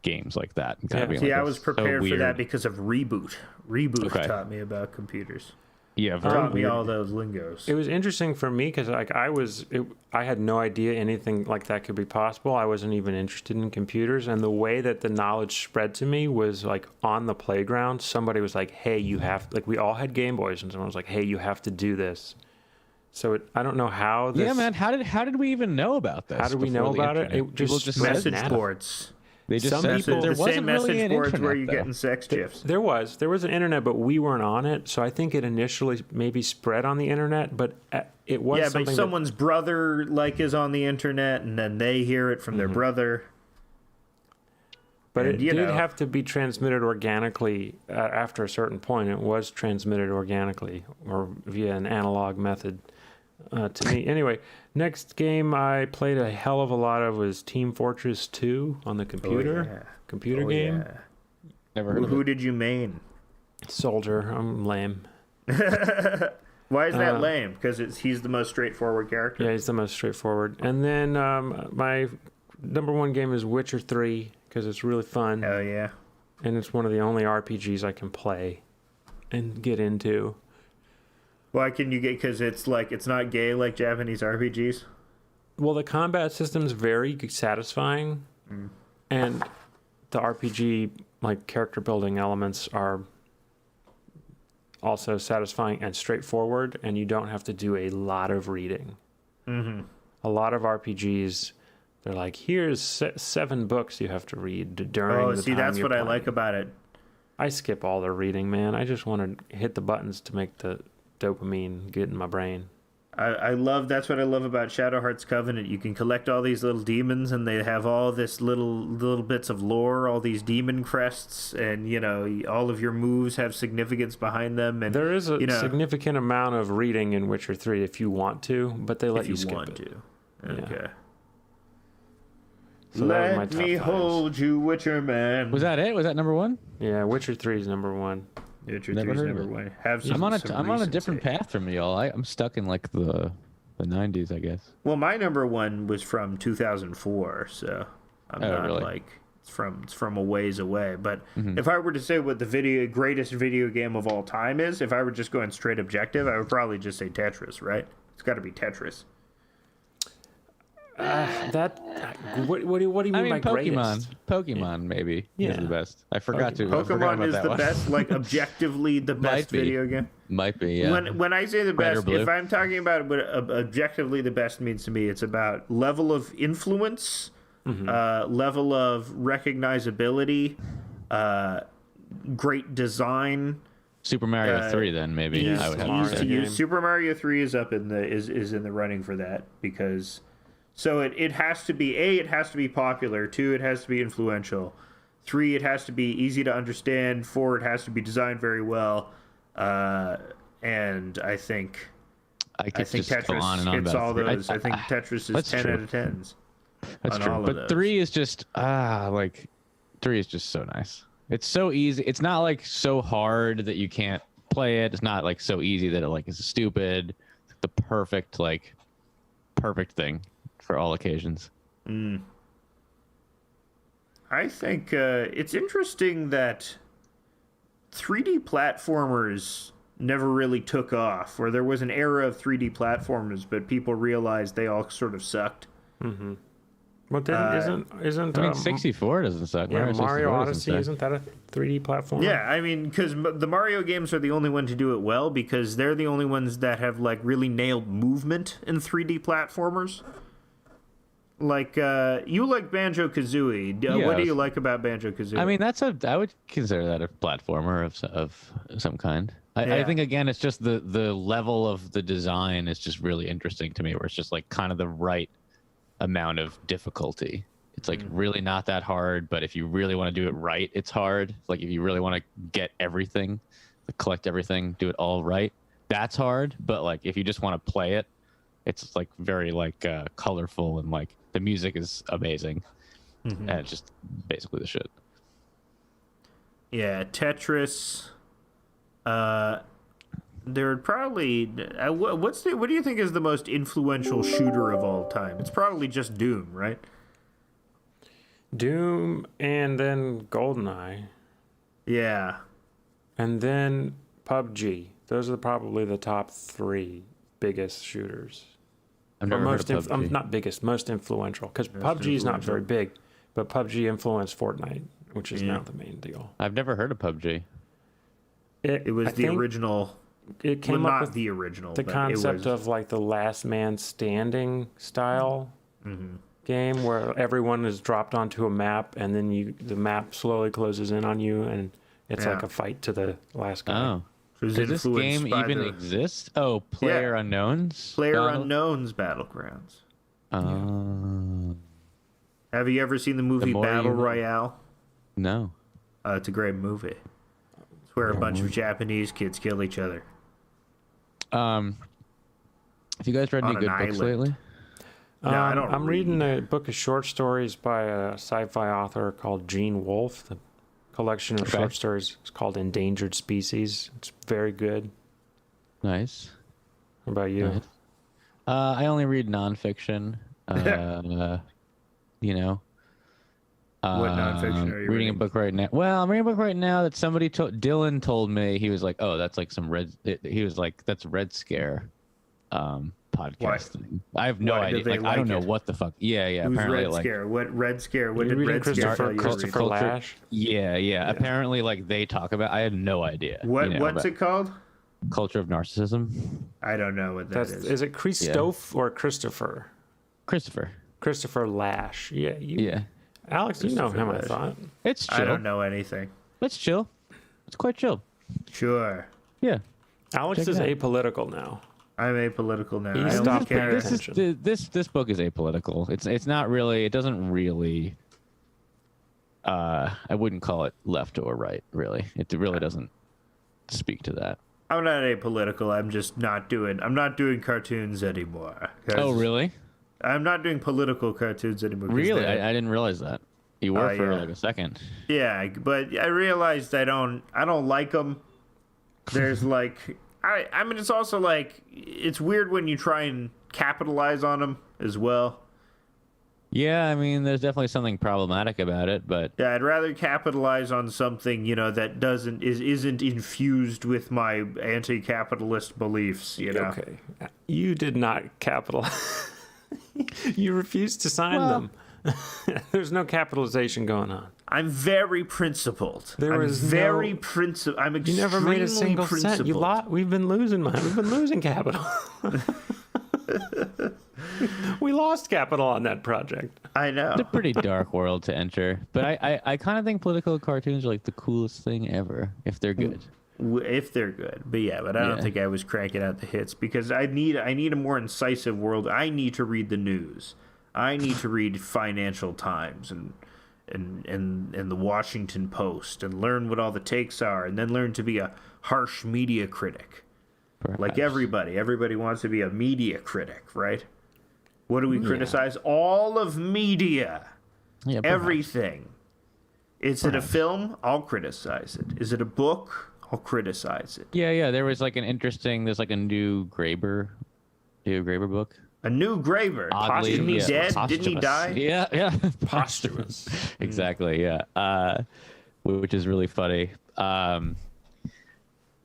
[SPEAKER 7] games like that. And kind of being
[SPEAKER 8] See,
[SPEAKER 7] like,
[SPEAKER 8] I was prepared for
[SPEAKER 7] weird.
[SPEAKER 8] that because of Reboot. Reboot taught me about computers.
[SPEAKER 7] Yeah, very
[SPEAKER 8] taught me
[SPEAKER 7] weird.
[SPEAKER 8] all those lingos.
[SPEAKER 6] It was interesting for me because like I had no idea anything like that could be possible. I wasn't even interested in computers, and the way that the knowledge spread to me was like on the playground. Somebody was like, "Hey, you have," like we all had Game Boys, and someone was like, "Hey, you have to do this." So I don't know how. This,
[SPEAKER 7] Yeah, man. How did we even know about this?
[SPEAKER 6] How did we know about it? It
[SPEAKER 7] People
[SPEAKER 6] just
[SPEAKER 8] message boards.
[SPEAKER 7] They just
[SPEAKER 6] Some
[SPEAKER 7] said
[SPEAKER 6] people-
[SPEAKER 7] there
[SPEAKER 8] The
[SPEAKER 7] wasn't
[SPEAKER 8] same
[SPEAKER 7] really
[SPEAKER 8] message
[SPEAKER 7] an
[SPEAKER 8] boards
[SPEAKER 7] internet,
[SPEAKER 8] where you're
[SPEAKER 7] though.
[SPEAKER 8] getting sex gifs.
[SPEAKER 6] There was an internet, but we weren't on it. So I think it initially maybe spread on the internet, but it was
[SPEAKER 8] Yeah,
[SPEAKER 6] something
[SPEAKER 8] but someone's brother like is on the internet, and then they hear it from their brother.
[SPEAKER 6] But
[SPEAKER 8] and,
[SPEAKER 6] it
[SPEAKER 8] you
[SPEAKER 6] did
[SPEAKER 8] know.
[SPEAKER 6] have to be transmitted organically after a certain point. It was transmitted organically or via an analog method to me. Anyway, next game I played a hell of a lot of was Team Fortress 2 on the computer. Computer game.
[SPEAKER 8] Yeah.
[SPEAKER 7] Never heard of
[SPEAKER 8] Who
[SPEAKER 7] it.
[SPEAKER 8] did you main?
[SPEAKER 6] Soldier. I'm lame.
[SPEAKER 8] Why is that lame? Because he's the most straightforward character.
[SPEAKER 6] Yeah, he's the most straightforward. And then my number one game is Witcher 3 because it's really fun.
[SPEAKER 8] Hell yeah.
[SPEAKER 6] And it's one of the only RPGs I can play and get into.
[SPEAKER 8] Why can you get? Because it's like it's not gay like Japanese RPGs.
[SPEAKER 6] Well, the combat system's very satisfying, and the RPG like character building elements are also satisfying and straightforward, and you don't have to do a lot of reading. A lot of RPGs, they're like, here's 7 books you have to read during the time
[SPEAKER 8] that's
[SPEAKER 6] you're
[SPEAKER 8] what I
[SPEAKER 6] playing.
[SPEAKER 8] like about it.
[SPEAKER 6] I skip all the reading, man. I just want to hit the buttons to make the dopamine get in my brain.
[SPEAKER 8] I love that's what I love about Shadow Hearts Covenant. You can collect all these little demons, and they have all this little bits of lore, all these demon crests, and you know all of your moves have significance behind them. And
[SPEAKER 6] There is a
[SPEAKER 8] you know,
[SPEAKER 6] significant amount of reading in Witcher 3 if you want to, but they let
[SPEAKER 8] if
[SPEAKER 6] you
[SPEAKER 8] you
[SPEAKER 6] skip
[SPEAKER 8] want
[SPEAKER 6] it.
[SPEAKER 8] to.
[SPEAKER 6] Yeah.
[SPEAKER 8] Okay.
[SPEAKER 6] So that was my
[SPEAKER 8] Let
[SPEAKER 6] top
[SPEAKER 8] me
[SPEAKER 6] fives.
[SPEAKER 8] hold you, Witcher man.
[SPEAKER 7] Was that it? Was that number one?
[SPEAKER 6] Yeah, Witcher 3 is number 1.
[SPEAKER 8] Witcher
[SPEAKER 7] Never
[SPEAKER 8] 3's
[SPEAKER 7] heard of
[SPEAKER 8] number
[SPEAKER 7] it.
[SPEAKER 8] one. Have some,
[SPEAKER 7] I'm on a
[SPEAKER 8] some
[SPEAKER 7] I'm on a
[SPEAKER 8] recency.
[SPEAKER 7] different path from y'all. I'm stuck in like the 90s, I guess.
[SPEAKER 8] Well, my number one was from 2004, so I'm
[SPEAKER 7] Oh,
[SPEAKER 8] not
[SPEAKER 7] really?
[SPEAKER 8] like it's from a ways away. But
[SPEAKER 7] Mm-hmm.
[SPEAKER 8] if I were to say what the greatest video game of all time is, if I were just going straight objective, I would probably just say Tetris, right? It's got to be Tetris.
[SPEAKER 6] What do you mean
[SPEAKER 7] I mean,
[SPEAKER 6] by greatest?
[SPEAKER 7] Pokemon maybe is
[SPEAKER 6] Yeah.
[SPEAKER 7] the best. I forgot to. I forgot
[SPEAKER 8] Pokemon
[SPEAKER 7] about
[SPEAKER 8] is
[SPEAKER 7] that
[SPEAKER 8] the
[SPEAKER 7] one.
[SPEAKER 8] best, like objectively the best
[SPEAKER 7] be.
[SPEAKER 8] video game.
[SPEAKER 7] Might be, yeah.
[SPEAKER 8] When I say the
[SPEAKER 7] Red or
[SPEAKER 8] best,
[SPEAKER 7] blue?
[SPEAKER 8] if I'm talking about what objectively the best means to me, it's about level of influence, level of recognizability, great design.
[SPEAKER 7] Super Mario 3, then maybe
[SPEAKER 6] yeah,
[SPEAKER 7] I would have
[SPEAKER 6] Mario
[SPEAKER 7] to say.
[SPEAKER 6] game.
[SPEAKER 8] Super Mario 3 is up in the is in the running for that because so it has to be it has to be popular, 2 it has to be influential, 3 it has to be easy to understand, 4 it has to be designed very well, and I think
[SPEAKER 7] Just go
[SPEAKER 8] Tetris
[SPEAKER 7] on and on
[SPEAKER 8] hits
[SPEAKER 7] about
[SPEAKER 8] all
[SPEAKER 7] three.
[SPEAKER 8] those. I think Tetris is
[SPEAKER 7] That's
[SPEAKER 8] 10
[SPEAKER 7] true.
[SPEAKER 8] out of 10s.
[SPEAKER 7] That's
[SPEAKER 8] on
[SPEAKER 7] true.
[SPEAKER 8] all of
[SPEAKER 7] But
[SPEAKER 8] those.
[SPEAKER 7] 3 is just like 3 is just so nice. It's so easy. It's not like so hard that you can't play it. It's not like so easy that it like is stupid. It's the perfect thing for all occasions.
[SPEAKER 8] I think it's interesting that 3D platformers never really took off, or there was an era of 3D platformers, but people realized they all sort of sucked.
[SPEAKER 6] But then isn't
[SPEAKER 7] I mean, 64 doesn't suck.
[SPEAKER 6] yeah, Mario
[SPEAKER 7] 64 doesn't
[SPEAKER 6] Odyssey
[SPEAKER 7] suck.
[SPEAKER 6] isn't that a 3D platform?
[SPEAKER 8] Yeah, I mean, because the Mario games are the only one to do it well, because they're the only ones that have like really nailed movement in 3D platformers. Like, you like Banjo-Kazooie.
[SPEAKER 7] Yeah,
[SPEAKER 8] What do you like about Banjo-Kazooie?
[SPEAKER 7] I mean, I would consider that a platformer of some kind. I
[SPEAKER 8] Yeah.
[SPEAKER 7] think again, it's just the level of the design is just really interesting to me, where it's just like kind of the right amount of difficulty. It's like really not that hard, but if you really want to do it right, it's hard. Like if you really want to get everything, collect everything, do it all right, that's hard. But like if you just want to play it, it's like very like colorful, and like the music is amazing. And it's just basically the shit.
[SPEAKER 8] Yeah, Tetris. There would probably what do you think is the most influential shooter of all time? It's probably just Doom, right?
[SPEAKER 6] Doom, and then GoldenEye,
[SPEAKER 8] Yeah.
[SPEAKER 6] and then PUBG. Those are probably the top 3 biggest shooters.
[SPEAKER 7] I've
[SPEAKER 6] Or
[SPEAKER 7] never
[SPEAKER 6] most
[SPEAKER 7] heard of PUBG.
[SPEAKER 6] not biggest, most influential. Because PUBG is not very big, but PUBG influenced Fortnite, which is now the main deal.
[SPEAKER 7] I've never heard of PUBG.
[SPEAKER 8] It was
[SPEAKER 6] I
[SPEAKER 8] the
[SPEAKER 6] think
[SPEAKER 8] original.
[SPEAKER 6] It came
[SPEAKER 8] Well,
[SPEAKER 6] up
[SPEAKER 8] not
[SPEAKER 6] with
[SPEAKER 8] the original.
[SPEAKER 6] the
[SPEAKER 8] but
[SPEAKER 6] concept
[SPEAKER 8] it was,
[SPEAKER 6] of like the last man standing style game, where everyone is dropped onto a map, and then the map slowly closes in on you, and it's like a fight to the last guy.
[SPEAKER 7] Oh,
[SPEAKER 8] it was
[SPEAKER 7] does this
[SPEAKER 8] influenced
[SPEAKER 7] game
[SPEAKER 8] by
[SPEAKER 7] even
[SPEAKER 8] the
[SPEAKER 7] exist? Oh, Player Unknowns.
[SPEAKER 8] PlayerUnknown's Battlegrounds.
[SPEAKER 7] Oh,
[SPEAKER 8] Have you ever seen the movie
[SPEAKER 7] more
[SPEAKER 8] Battle
[SPEAKER 7] you know.
[SPEAKER 8] Royale?
[SPEAKER 7] no.
[SPEAKER 8] It's a great movie. It's where a bunch of Japanese kids kill each other.
[SPEAKER 7] Have you guys read any
[SPEAKER 8] On
[SPEAKER 7] good
[SPEAKER 8] an
[SPEAKER 7] books
[SPEAKER 8] island.
[SPEAKER 7] lately?
[SPEAKER 8] No, I don't
[SPEAKER 6] I'm reading a book of short stories by a sci-fi author called Gene Wolfe. The collection of short stories is called Endangered Species. It's very good.
[SPEAKER 7] Nice.
[SPEAKER 6] What about you?
[SPEAKER 7] Nice. I only read nonfiction. You know.
[SPEAKER 8] What nonfiction are you
[SPEAKER 7] reading a book right now? Well, I'm reading a book right now that somebody Dylan told me. He was like, "Oh, that's like some Red." He was like, "That's Red Scare." Podcast thing. I have no
[SPEAKER 8] Why
[SPEAKER 7] idea.
[SPEAKER 8] did they
[SPEAKER 7] Like, I don't know
[SPEAKER 8] like it?
[SPEAKER 7] what the fuck. Yeah.
[SPEAKER 8] Who's
[SPEAKER 7] Apparently,
[SPEAKER 8] Red
[SPEAKER 7] like,
[SPEAKER 8] Scare? What Red Scare? What
[SPEAKER 6] You
[SPEAKER 8] did
[SPEAKER 6] reading
[SPEAKER 8] Red Scare tell you? to read?
[SPEAKER 6] Christopher Lash?
[SPEAKER 7] Yeah. Apparently, like they talk about. I had no idea.
[SPEAKER 8] What
[SPEAKER 7] you know,
[SPEAKER 8] what's
[SPEAKER 7] about
[SPEAKER 8] it called?
[SPEAKER 7] Culture of narcissism.
[SPEAKER 8] I don't know what that is.
[SPEAKER 6] Is it Christophe or Christopher?
[SPEAKER 7] Christopher.
[SPEAKER 6] Christopher Lash. Yeah.
[SPEAKER 7] Yeah.
[SPEAKER 6] Alex, you know him, I
[SPEAKER 8] Lash.
[SPEAKER 6] thought.
[SPEAKER 7] It's chill.
[SPEAKER 8] I don't know anything.
[SPEAKER 7] It's chill. It's quite chill.
[SPEAKER 8] Sure.
[SPEAKER 7] Yeah.
[SPEAKER 6] Alex
[SPEAKER 7] Check
[SPEAKER 6] is
[SPEAKER 7] it out.
[SPEAKER 6] apolitical now.
[SPEAKER 8] I'm apolitical now.
[SPEAKER 6] He
[SPEAKER 8] I
[SPEAKER 6] stopped
[SPEAKER 8] don't
[SPEAKER 6] paying
[SPEAKER 8] care.
[SPEAKER 6] attention.
[SPEAKER 7] This book is apolitical. It's not really. It doesn't really. I wouldn't call it left or right. Really, it really doesn't speak to that.
[SPEAKER 8] I'm not apolitical. I'm just not doing. I'm not doing cartoons anymore. 'Cause
[SPEAKER 7] Oh, really?
[SPEAKER 8] I'm not doing political cartoons anymore. 'cause
[SPEAKER 7] Really?
[SPEAKER 8] they're-
[SPEAKER 7] I didn't realize that. You were for
[SPEAKER 8] yeah.
[SPEAKER 7] like a second.
[SPEAKER 8] Yeah, but I realized I don't like them. There's like I mean it's also like it's weird when you try and capitalize on them as well.
[SPEAKER 7] Yeah, I mean, there's definitely something problematic about it, but
[SPEAKER 8] Yeah, I'd rather capitalize on something, that isn't infused with my anti-capitalist beliefs,
[SPEAKER 6] Okay. You did not capitalize. You refused to sign them. There's no capitalization going on.
[SPEAKER 8] I'm very principled.
[SPEAKER 6] There
[SPEAKER 8] I'm
[SPEAKER 6] is
[SPEAKER 8] very
[SPEAKER 6] no-
[SPEAKER 8] principled. I'm
[SPEAKER 6] You
[SPEAKER 8] extremely
[SPEAKER 6] never made a single cent.
[SPEAKER 8] principled.
[SPEAKER 6] We've been losing money. We've been losing capital. We lost capital on that project.
[SPEAKER 8] I know.
[SPEAKER 7] it's a pretty dark world to enter. But I kind of think political cartoons are like the coolest thing ever if they're good.
[SPEAKER 8] If they're good, but I don't
[SPEAKER 7] Yeah.
[SPEAKER 8] think I was cranking out the hits because I need a more incisive world. I need to read the news. I need to read Financial Times and the Washington Post and learn what all the takes are, and then learn to be a harsh media critic. Like
[SPEAKER 7] Perhaps.
[SPEAKER 8] everybody wants to be a media critic, right? What do we criticize? All of media,
[SPEAKER 7] Yeah, perhaps.
[SPEAKER 8] everything. Is it a film? I'll criticize it. Is it a book? I'll criticize it.
[SPEAKER 7] Yeah. There was like there's like a new Graeber book.
[SPEAKER 8] A new Graeber.
[SPEAKER 7] Oddly,
[SPEAKER 8] Isn't he
[SPEAKER 7] yeah,
[SPEAKER 8] dead? Didn't he
[SPEAKER 6] posthumous.
[SPEAKER 8] die?
[SPEAKER 7] Yeah.
[SPEAKER 6] Posthumous.
[SPEAKER 7] Exactly. Yeah. Which is really funny.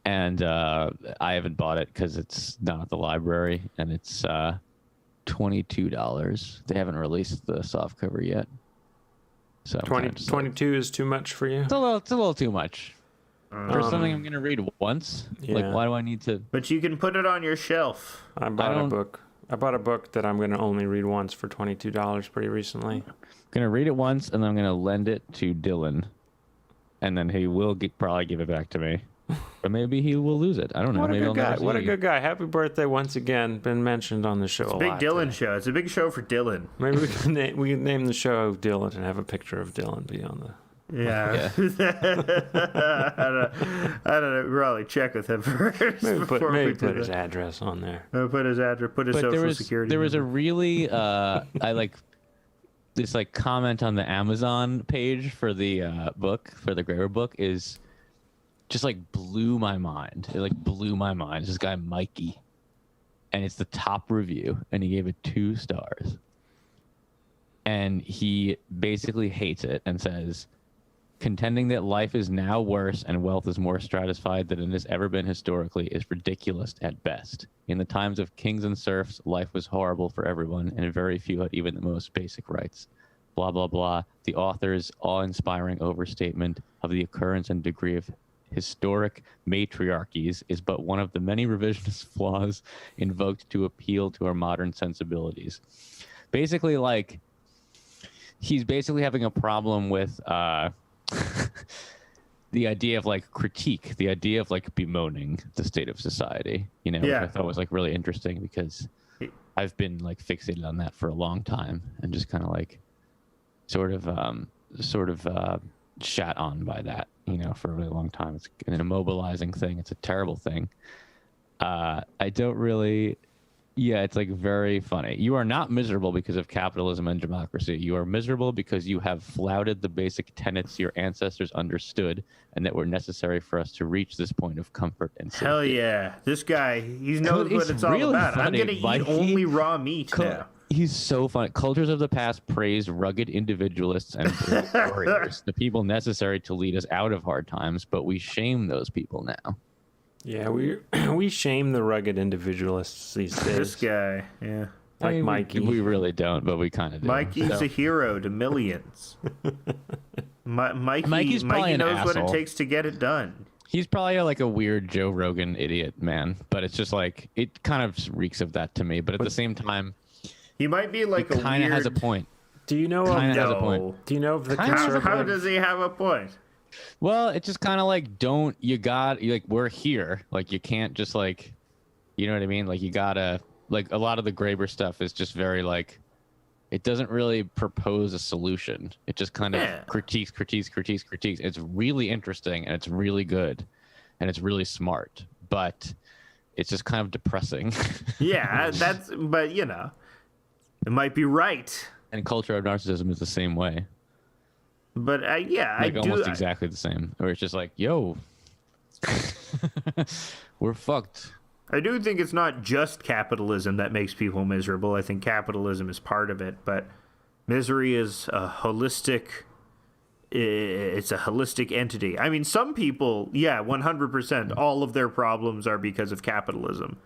[SPEAKER 7] And I haven't bought it because it's not at the library, and it's $22. They haven't released the soft cover yet. So I'm
[SPEAKER 6] 20,
[SPEAKER 7] kinda just like,
[SPEAKER 6] 22 is too much for you?
[SPEAKER 7] it's a little too much for something I'm gonna read once. Like,
[SPEAKER 6] yeah.
[SPEAKER 7] why do I need to?
[SPEAKER 8] But you can put it on your shelf.
[SPEAKER 6] I bought a
[SPEAKER 7] don't-
[SPEAKER 6] book. I bought a book that I'm going to only read once for $22 pretty recently.
[SPEAKER 7] Gonna read it once, and then I'm gonna lend it to Dylan, and then he will probably give it back to me, but maybe he will lose it. I don't know.
[SPEAKER 6] What a
[SPEAKER 7] Maybe
[SPEAKER 6] good
[SPEAKER 7] I'll
[SPEAKER 6] guy.
[SPEAKER 7] never
[SPEAKER 6] What a
[SPEAKER 7] see
[SPEAKER 6] good guy. Happy birthday once again. Been mentioned on the show
[SPEAKER 8] It's
[SPEAKER 6] a
[SPEAKER 8] a big
[SPEAKER 6] lot
[SPEAKER 8] Dylan
[SPEAKER 6] today.
[SPEAKER 8] show. It's a big show for Dylan.
[SPEAKER 6] Maybe we can name the show Dylan and have a picture of Dylan be on the...
[SPEAKER 8] Yeah. I don't know. Probably check with him first.
[SPEAKER 6] Maybe
[SPEAKER 8] before we
[SPEAKER 6] put
[SPEAKER 8] do
[SPEAKER 6] his
[SPEAKER 8] that.
[SPEAKER 6] address on there.
[SPEAKER 8] Put his address, put his
[SPEAKER 7] But
[SPEAKER 8] social security.
[SPEAKER 7] there was a
[SPEAKER 8] number.
[SPEAKER 7] really I like this like comment on the Amazon page for the book, for the Graeber book, is just like blew my mind. It like blew my mind. It's this guy Mikey, and it's the top review, and he gave it 2 stars, and he basically hates it and says, contending that life is now worse and wealth is more stratified than it has ever been historically is ridiculous at best. In the times of kings and serfs, life was horrible for everyone, and very few had even the most basic rights. Blah, blah, blah. The author's awe-inspiring overstatement of the occurrence and degree of historic matriarchies is but one of the many revisionist flaws invoked to appeal to our modern sensibilities. Basically, like, he's basically having a problem with the idea of like critique, the idea of like bemoaning the state of society, you know, which I thought was like really interesting because I've been like fixated on that for a long time and just kind of like sort of shat on by that, you know, for a really long time. It's an immobilizing thing. It's a terrible thing. I don't really... Yeah, it's like very funny. You are not miserable because of capitalism and democracy. You are miserable because you have flouted the basic tenets your ancestors understood and that were necessary for us to reach this point of comfort and safety.
[SPEAKER 8] Hell yeah. This guy, he knows what it's all
[SPEAKER 7] really
[SPEAKER 8] about. I'm
[SPEAKER 7] funny,
[SPEAKER 8] going to eat
[SPEAKER 7] Mikey.
[SPEAKER 8] only raw meat now.
[SPEAKER 7] He's so funny. Cultures of the past praise rugged individualists and brave warriors, the people necessary to lead us out of hard times, but we shame those people now.
[SPEAKER 6] Yeah, we shame the rugged individualists these days.
[SPEAKER 8] This guy, yeah.
[SPEAKER 6] Like
[SPEAKER 7] I mean,
[SPEAKER 6] Mikey.
[SPEAKER 7] We really don't, but we kind of do.
[SPEAKER 8] Mikey's
[SPEAKER 7] So-
[SPEAKER 8] a hero to millions.
[SPEAKER 7] Mikey's probably
[SPEAKER 8] Mikey
[SPEAKER 7] an
[SPEAKER 8] knows what it
[SPEAKER 7] asshole.
[SPEAKER 8] takes to get it done.
[SPEAKER 7] He's probably like a weird Joe Rogan idiot, man. But it's just like, it kind of reeks of that to me. But at the same time,
[SPEAKER 8] He might be like
[SPEAKER 7] he
[SPEAKER 8] a
[SPEAKER 7] kind of
[SPEAKER 8] weird...
[SPEAKER 7] has a point.
[SPEAKER 6] Do you know
[SPEAKER 7] Kinda
[SPEAKER 6] of
[SPEAKER 7] has a point.
[SPEAKER 6] Do you know of the
[SPEAKER 7] Kinda has a
[SPEAKER 6] conservative?
[SPEAKER 8] How does he have a point?
[SPEAKER 7] Well, it's just kind of like, we're here. Like, you can't just like, you know what I mean? Like, you gotta, like, a lot of the Graeber stuff is just very like, it doesn't really propose a solution. It just kind of critiques. It's really interesting and it's really good and it's really smart, but it's just kind of depressing.
[SPEAKER 8] Yeah, but you know, it might be right.
[SPEAKER 7] And culture of narcissism is the same way.
[SPEAKER 8] But yeah,
[SPEAKER 7] Like,
[SPEAKER 8] I do.
[SPEAKER 7] almost exactly the same. Where it's just like, yo, we're fucked.
[SPEAKER 8] I do think it's not just capitalism that makes people miserable. I think capitalism is part of it, but misery is a holistic. It's a holistic entity. I mean, some people, 100%, all of their problems are because of capitalism.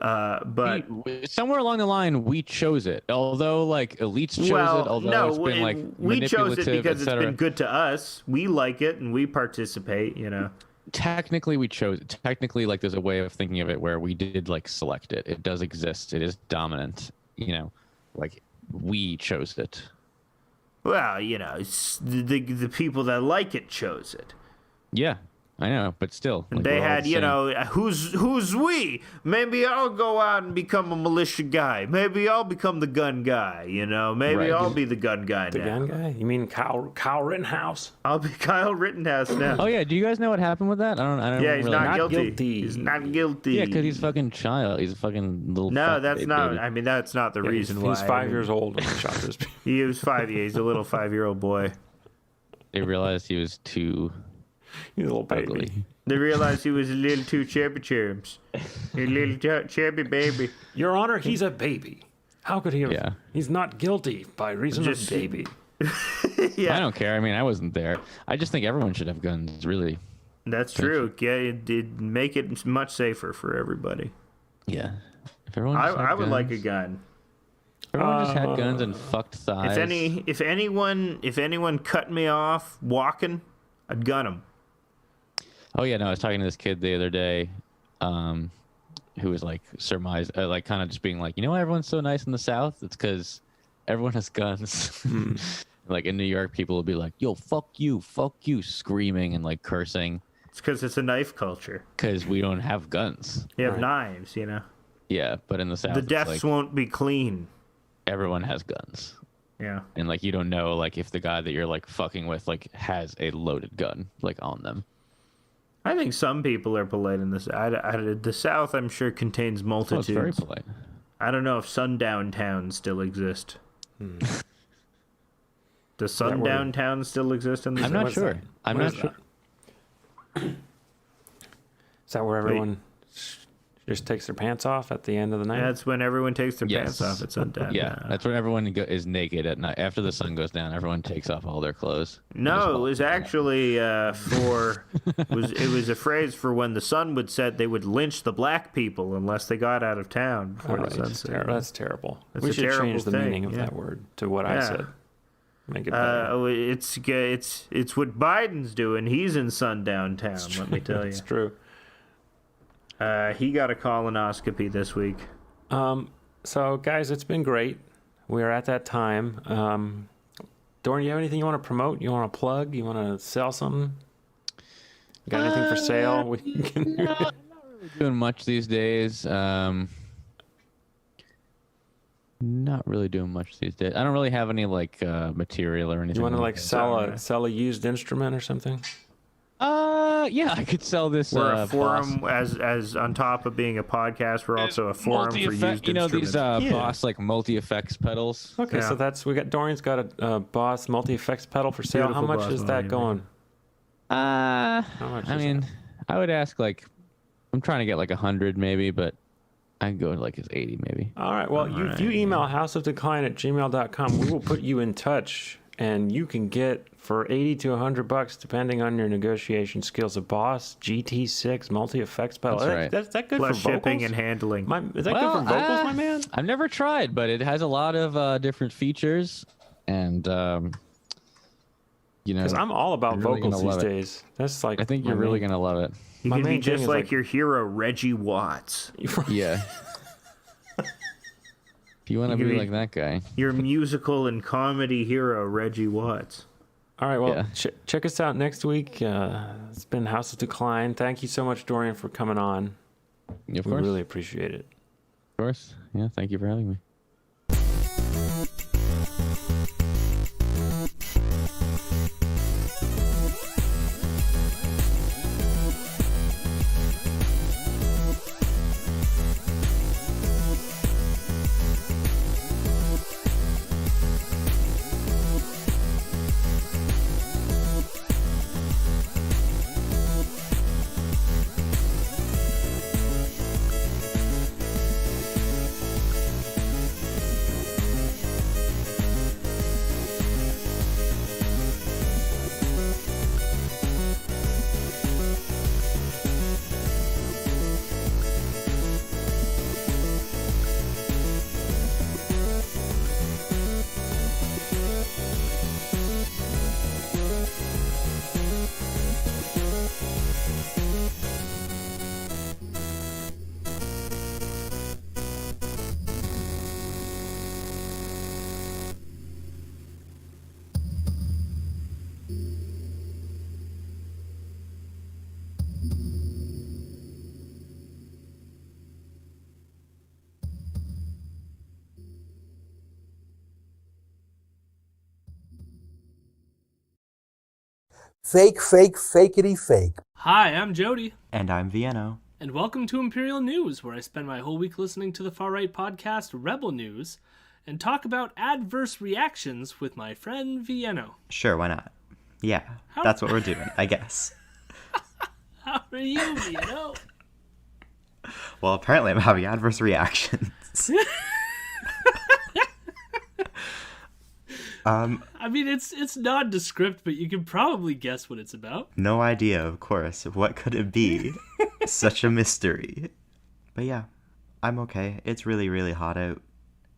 [SPEAKER 8] But
[SPEAKER 7] Somewhere along the line, we chose it. Although, like, elites chose it. Although
[SPEAKER 8] no,
[SPEAKER 7] it's been like
[SPEAKER 8] we chose it because it's
[SPEAKER 7] etc.
[SPEAKER 8] been good to us. We like it and we participate. You know.
[SPEAKER 7] Technically, we chose it. Technically, like, there's a way of thinking of it where we did like select it. It does exist. It is dominant. You know, like, we chose it.
[SPEAKER 8] Well, you know, it's the people that like it chose it.
[SPEAKER 7] Yeah, I know, but still,
[SPEAKER 8] And
[SPEAKER 7] like,
[SPEAKER 8] they
[SPEAKER 7] we're all
[SPEAKER 8] had,
[SPEAKER 7] the
[SPEAKER 8] you
[SPEAKER 7] same.
[SPEAKER 8] know, who's we? Maybe I'll go out and become a militia guy. Maybe I'll become the gun guy, you know. Maybe
[SPEAKER 7] Right.
[SPEAKER 8] I'll be the gun guy
[SPEAKER 6] The
[SPEAKER 8] now.
[SPEAKER 6] gun guy? You mean Kyle Rittenhouse?
[SPEAKER 8] I'll be Kyle Rittenhouse now.
[SPEAKER 7] Oh yeah, do you guys know what happened with that? I don't.
[SPEAKER 8] Yeah, he's
[SPEAKER 7] really
[SPEAKER 8] not
[SPEAKER 6] Not
[SPEAKER 8] guilty.
[SPEAKER 6] guilty.
[SPEAKER 8] He's not guilty.
[SPEAKER 7] Yeah, because he's a fucking child. He's a fucking little.
[SPEAKER 8] No,
[SPEAKER 7] fuck
[SPEAKER 8] that's
[SPEAKER 7] baby.
[SPEAKER 8] not. I mean, that's not the reason why.
[SPEAKER 6] He's 5 years old when he shot this.
[SPEAKER 8] He was 5 years. He's a little 5-year-old boy.
[SPEAKER 7] They realized he was too
[SPEAKER 6] He's a little baby.
[SPEAKER 7] ugly.
[SPEAKER 8] They realized he was a little too chubby chubs. A little chubby baby.
[SPEAKER 6] Your Honor, he's a baby. How could he have?
[SPEAKER 7] Yeah.
[SPEAKER 6] He's not guilty by reason
[SPEAKER 8] Just-
[SPEAKER 6] of baby.
[SPEAKER 7] I don't care. I mean, I wasn't there. I just think everyone should have guns. Really.
[SPEAKER 8] That's true. Yeah, it did make it much safer for everybody.
[SPEAKER 7] Yeah. If everyone just had
[SPEAKER 8] I would like a
[SPEAKER 7] guns-
[SPEAKER 8] gun.
[SPEAKER 7] if everyone just had guns and fucked thighs.
[SPEAKER 8] If anyone cut me off walking, I'd gun him.
[SPEAKER 7] Oh yeah, no. I was talking to this kid the other day. who was like like kind of just being like, you know why everyone's so nice in the South? It's because everyone has guns. Like in New York, people will be like, yo, fuck you, screaming and like cursing.
[SPEAKER 8] It's because it's a knife culture.
[SPEAKER 7] Because we don't have guns.
[SPEAKER 8] You have knives, you know.
[SPEAKER 7] Yeah, but in the South,
[SPEAKER 8] The deaths won't be clean.
[SPEAKER 7] Everyone has guns.
[SPEAKER 8] Yeah.
[SPEAKER 7] And like you don't know like if the guy that you're like fucking with like has a loaded gun like on them.
[SPEAKER 8] I think some people are polite in this. The South, I'm sure, contains multitudes.
[SPEAKER 7] It's very polite.
[SPEAKER 8] I don't know if sundown towns still exist. Does sundown towns still exist in the South?
[SPEAKER 7] I'm not sure. I'm not sure.
[SPEAKER 6] Is that where everyone just takes their pants off at the end of the night?
[SPEAKER 8] That's when everyone takes their pants off at sundown.
[SPEAKER 7] Yeah, that's when everyone is naked at night. After the sun goes down, everyone takes off all their clothes.
[SPEAKER 8] No, it was actually it was a phrase for when the sun would set, they would lynch the black people unless they got out of town before the sun set.
[SPEAKER 6] That's terrible.
[SPEAKER 8] That's
[SPEAKER 6] we
[SPEAKER 8] a
[SPEAKER 6] should
[SPEAKER 8] terrible
[SPEAKER 6] change the
[SPEAKER 8] thing,
[SPEAKER 6] meaning of that word to what I said. Make it better.
[SPEAKER 8] It's what Biden's doing. He's in sundown town, let me tell you.
[SPEAKER 6] It's true.
[SPEAKER 8] He got a colonoscopy this week.
[SPEAKER 6] So, guys, it's been great. We are at that time. Doran, you have anything you want to promote? You want to plug? You want to sell something? Got anything for sale?
[SPEAKER 7] Not really doing much these days. Not really doing much these days. I don't really have any like material or anything.
[SPEAKER 6] You want to like sell a used instrument or something?
[SPEAKER 7] Yeah, I could sell this.
[SPEAKER 8] We're a forum, as on top of being a podcast, we're also a forum for used instruments.
[SPEAKER 7] You know these Boss like multi-effects pedals.
[SPEAKER 6] Okay, so Dorian's got a Boss multi-effects pedal for sale.
[SPEAKER 8] Beautiful
[SPEAKER 6] How much
[SPEAKER 8] Boss
[SPEAKER 6] is that going?
[SPEAKER 7] I would ask like, I'm trying to get like 100 maybe, but I can go like as 80 maybe.
[SPEAKER 6] All right. Well, if you email houseofdecline@gmail.com, we will put you in touch, and you can get for $80 to $100, depending on your negotiation skills, a Boss GT6 multi-effects pedal.
[SPEAKER 7] That's right.
[SPEAKER 6] That's that good
[SPEAKER 8] Plus
[SPEAKER 6] for
[SPEAKER 8] shipping
[SPEAKER 6] vocals?
[SPEAKER 8] and handling.
[SPEAKER 6] Is that good for vocals, my man?
[SPEAKER 7] I've never tried, but it has a lot of different features, and
[SPEAKER 6] because I'm all about
[SPEAKER 7] really
[SPEAKER 6] vocals these
[SPEAKER 7] love it.
[SPEAKER 6] days. That's like
[SPEAKER 7] I think you're really gonna love it.
[SPEAKER 8] You
[SPEAKER 6] My
[SPEAKER 8] can be
[SPEAKER 6] main thing
[SPEAKER 8] just
[SPEAKER 6] is,
[SPEAKER 8] like
[SPEAKER 6] like-
[SPEAKER 8] your hero, Reggie Watts.
[SPEAKER 7] Yeah. If you want to
[SPEAKER 8] You
[SPEAKER 7] be
[SPEAKER 8] can
[SPEAKER 7] like that guy.
[SPEAKER 8] Your musical and comedy hero, Reggie Watts.
[SPEAKER 6] All right, well,
[SPEAKER 7] Yeah.
[SPEAKER 6] check us out next week. It's been House of Decline. Thank you so much, Dorian, for coming on.
[SPEAKER 7] Of
[SPEAKER 6] We
[SPEAKER 7] course.
[SPEAKER 6] really appreciate it.
[SPEAKER 7] Of course. Yeah. Thank you for having me.
[SPEAKER 9] Fake, fake, fakeity fake.
[SPEAKER 10] Hi, I'm Jody,
[SPEAKER 11] And I'm Vienno.
[SPEAKER 10] and welcome to Imperial News, where I spend my whole week listening to the far-right podcast Rebel News and talk about adverse reactions with my friend Vienno.
[SPEAKER 11] Sure, why not? Yeah, that's what we're doing, I guess.
[SPEAKER 10] How are you, Vienno?
[SPEAKER 11] Well, apparently I'm having adverse reactions.
[SPEAKER 10] I mean, it's nondescript, but you can probably guess what it's about.
[SPEAKER 11] No idea, of course. What could it be? Such a mystery. But yeah, I'm okay. It's really, really hot out.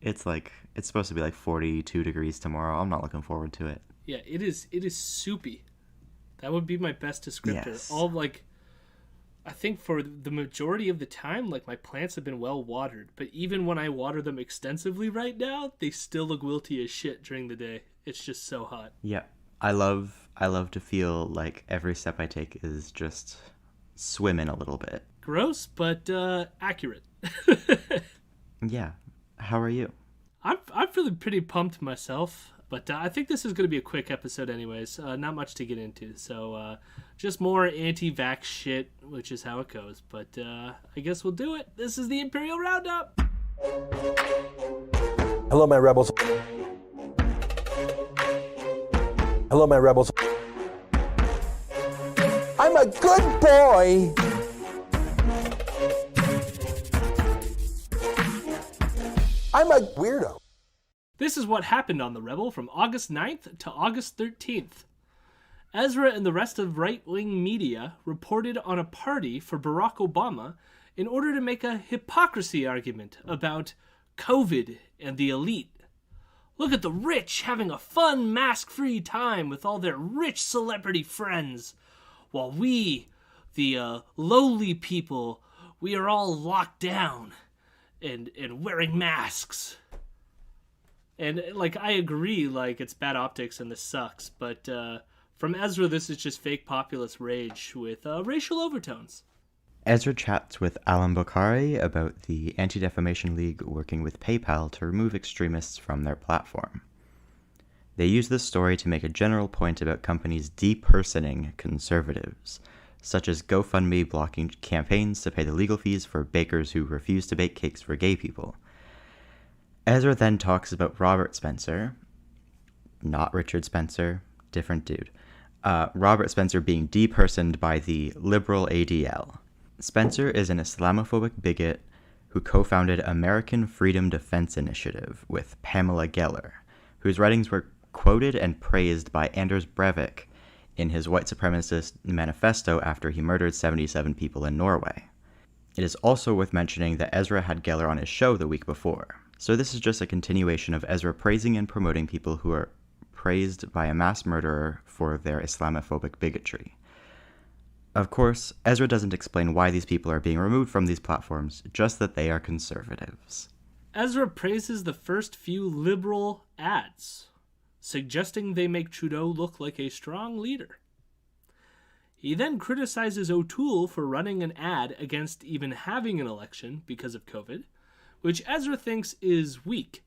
[SPEAKER 11] It's supposed to be like 42 degrees tomorrow. I'm not looking forward to it.
[SPEAKER 10] Yeah, it is soupy. That would be my best descriptor.
[SPEAKER 11] Yes.
[SPEAKER 10] All like I think for the majority of the time, like, my plants have been well watered, but even when I water them extensively right now, they still look wilty as shit during the day. It's just so hot.
[SPEAKER 11] Yeah. I love to feel like every step I take is just swimming a little bit.
[SPEAKER 10] Gross, but accurate.
[SPEAKER 11] Yeah. How are you?
[SPEAKER 10] I'm feeling pretty pumped myself, but I think this is going to be a quick episode anyways. Not much to get into, so just more anti-vax shit, which is how it goes. But I guess we'll do it. This is the Imperial Roundup.
[SPEAKER 9] Hello, my rebels. Hello, my rebels. I'm a good boy. I'm a weirdo.
[SPEAKER 10] This is what happened on The Rebel from August 9th to August 13th. Ezra and the rest of right-wing media reported on a party for Barack Obama in order to make a hypocrisy argument about COVID and the elite. Look at the rich having a fun, mask-free time with all their rich celebrity friends, while we, the lowly people, we are all locked down and wearing masks. And, like, I agree, like, it's bad optics and this sucks, but from Ezra, this is just fake populist rage with racial overtones.
[SPEAKER 11] Ezra chats with Alan Bokhari about the Anti-Defamation League working with PayPal to remove extremists from their platform. They use this story to make a general point about companies depersoning conservatives, such as GoFundMe blocking campaigns to pay the legal fees for bakers who refuse to bake cakes for gay people. Ezra then talks about Robert Spencer, not Richard Spencer, different dude, Robert Spencer being depersoned by the liberal ADL. Spencer is an Islamophobic bigot who co-founded American Freedom Defense Initiative with Pamela Geller, whose writings were quoted and praised by Anders Breivik in his white supremacist manifesto after he murdered 77 people in Norway. It is also worth mentioning that Ezra had Geller on his show the week before, so this is just a continuation of Ezra praising and promoting people who are praised by a mass murderer for their Islamophobic bigotry. Of course, Ezra doesn't explain why these people are being removed from these platforms, just that they are conservatives.
[SPEAKER 10] Ezra praises the first few liberal ads, suggesting they make Trudeau look like a strong leader. He then criticizes O'Toole for running an ad against even having an election because of COVID, which Ezra thinks is weak.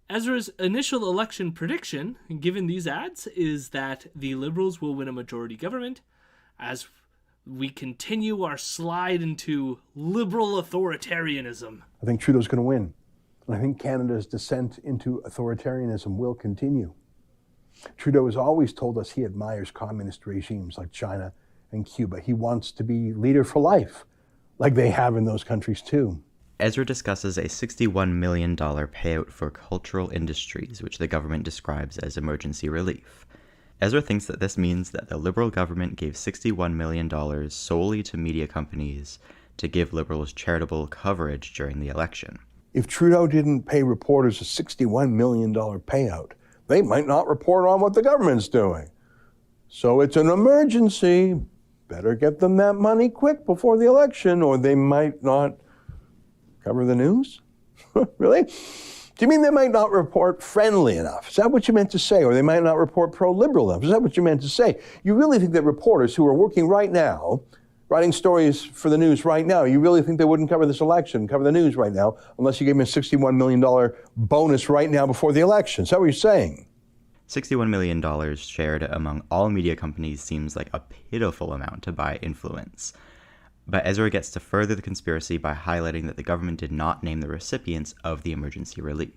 [SPEAKER 10] Ezra's initial election prediction, given these ads, is that the Liberals will win a majority government as we continue our slide into liberal authoritarianism.
[SPEAKER 12] I think Trudeau's going to win. And I think Canada's descent into authoritarianism will continue. Trudeau has always told us he admires communist regimes like China and Cuba. He wants to be leader for life, like they have in those countries too.
[SPEAKER 11] Ezra discusses a $61 million payout for cultural industries, which the government describes as emergency relief. Ezra thinks that this means that the Liberal government gave $61 million solely to media companies to give Liberals charitable coverage during the election.
[SPEAKER 12] If Trudeau didn't pay reporters a $61 million payout, they might not report on what the government's doing. So it's an emergency. Better get them that money quick before the election, or they might not cover the news? Really? Do you mean they might not report friendly enough? Is that what you meant to say? Or they might not report pro-liberal enough? Is that what you meant to say? You really think that reporters who are working right now, writing stories for the news right now, you really think they wouldn't cover this election, cover the news right now, unless you gave them a $61 million bonus right now before the election? Is that what you're saying?
[SPEAKER 11] $61 million shared among all media companies seems like a pitiful amount to buy influence. But Ezra gets to further the conspiracy by highlighting that the government did not name the recipients of the emergency relief.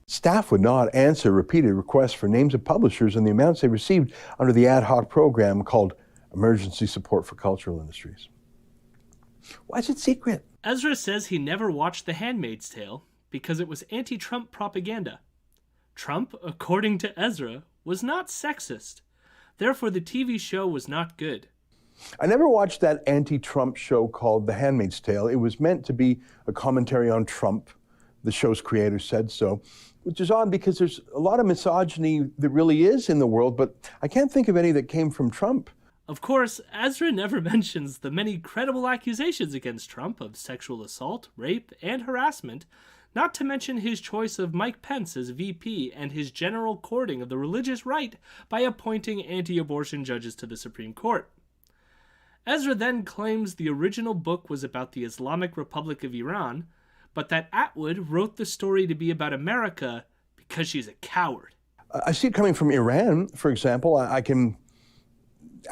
[SPEAKER 12] Staff would not answer repeated requests for names of publishers and the amounts they received under the ad hoc program called Emergency Support for Cultural Industries. Why is it secret?
[SPEAKER 10] Ezra says he never watched The Handmaid's Tale because it was anti-Trump propaganda. Trump, according to Ezra, was not sexist. Therefore, the TV show was not good.
[SPEAKER 12] I never watched that anti-Trump show called The Handmaid's Tale. It was meant to be a commentary on Trump. The show's creator said so, which is odd because there's a lot of misogyny that really is in the world, but I can't think of any that came from Trump.
[SPEAKER 10] Of course, Ezra never mentions the many credible accusations against Trump of sexual assault, rape, and harassment, not to mention his choice of Mike Pence as VP and his general courting of the religious right by appointing anti-abortion judges to the Supreme Court. Ezra then claims the original book was about the Islamic Republic of Iran, but that Atwood wrote the story to be about America because she's a coward.
[SPEAKER 12] I see it coming from Iran, for example. I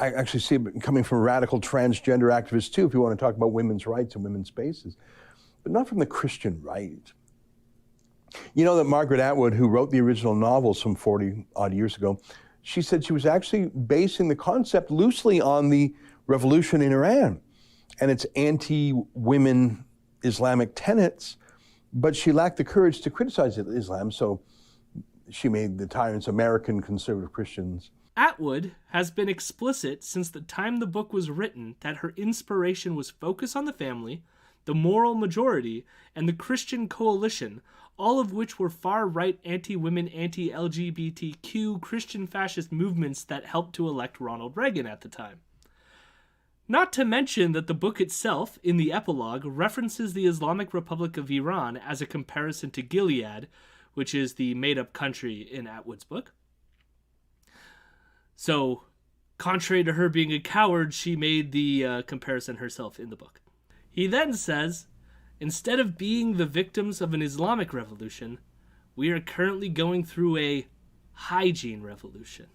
[SPEAKER 12] actually see it coming from radical transgender activists too, if you want to talk about women's rights and women's spaces, but not from the Christian right. You know that Margaret Atwood, who wrote the original novel some 40 odd years ago, she said she was actually basing the concept loosely on the revolution in Iran and its anti-women Islamic tenets, but she lacked the courage to criticize Islam, so she made the tyrants American conservative Christians.
[SPEAKER 10] Atwood has been explicit since the time the book was written that her inspiration was focus on the family, the moral majority, and the Christian coalition, all of which were far-right anti-women, anti-LGBTQ Christian fascist movements that helped to elect Ronald Reagan at the time. Not to mention that the book itself, in the epilogue, references the Islamic Republic of Iran as a comparison to Gilead, which is the made-up country in Atwood's book. So, contrary to her being a coward, she made the comparison herself in the book. He then says, instead of being the victims of an Islamic revolution, we are currently going through a hygiene revolution.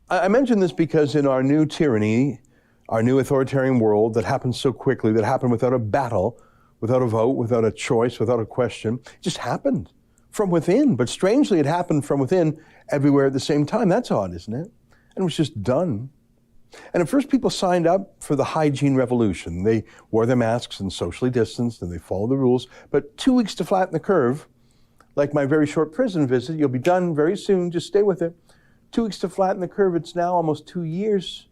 [SPEAKER 12] I mention this because in our new tyranny, our new authoritarian world that happened so quickly, that happened without a battle, without a vote, without a choice, without a question, it just happened from within. But strangely, it happened from within everywhere at the same time. That's odd, isn't it? And it was just done. And at first people signed up for the hygiene revolution. They wore their masks and socially distanced and they followed the rules. But 2 weeks to flatten the curve, like my very short prison visit, you'll be done very soon, just stay with it. 2 weeks to flatten the curve, it's now almost 2 years.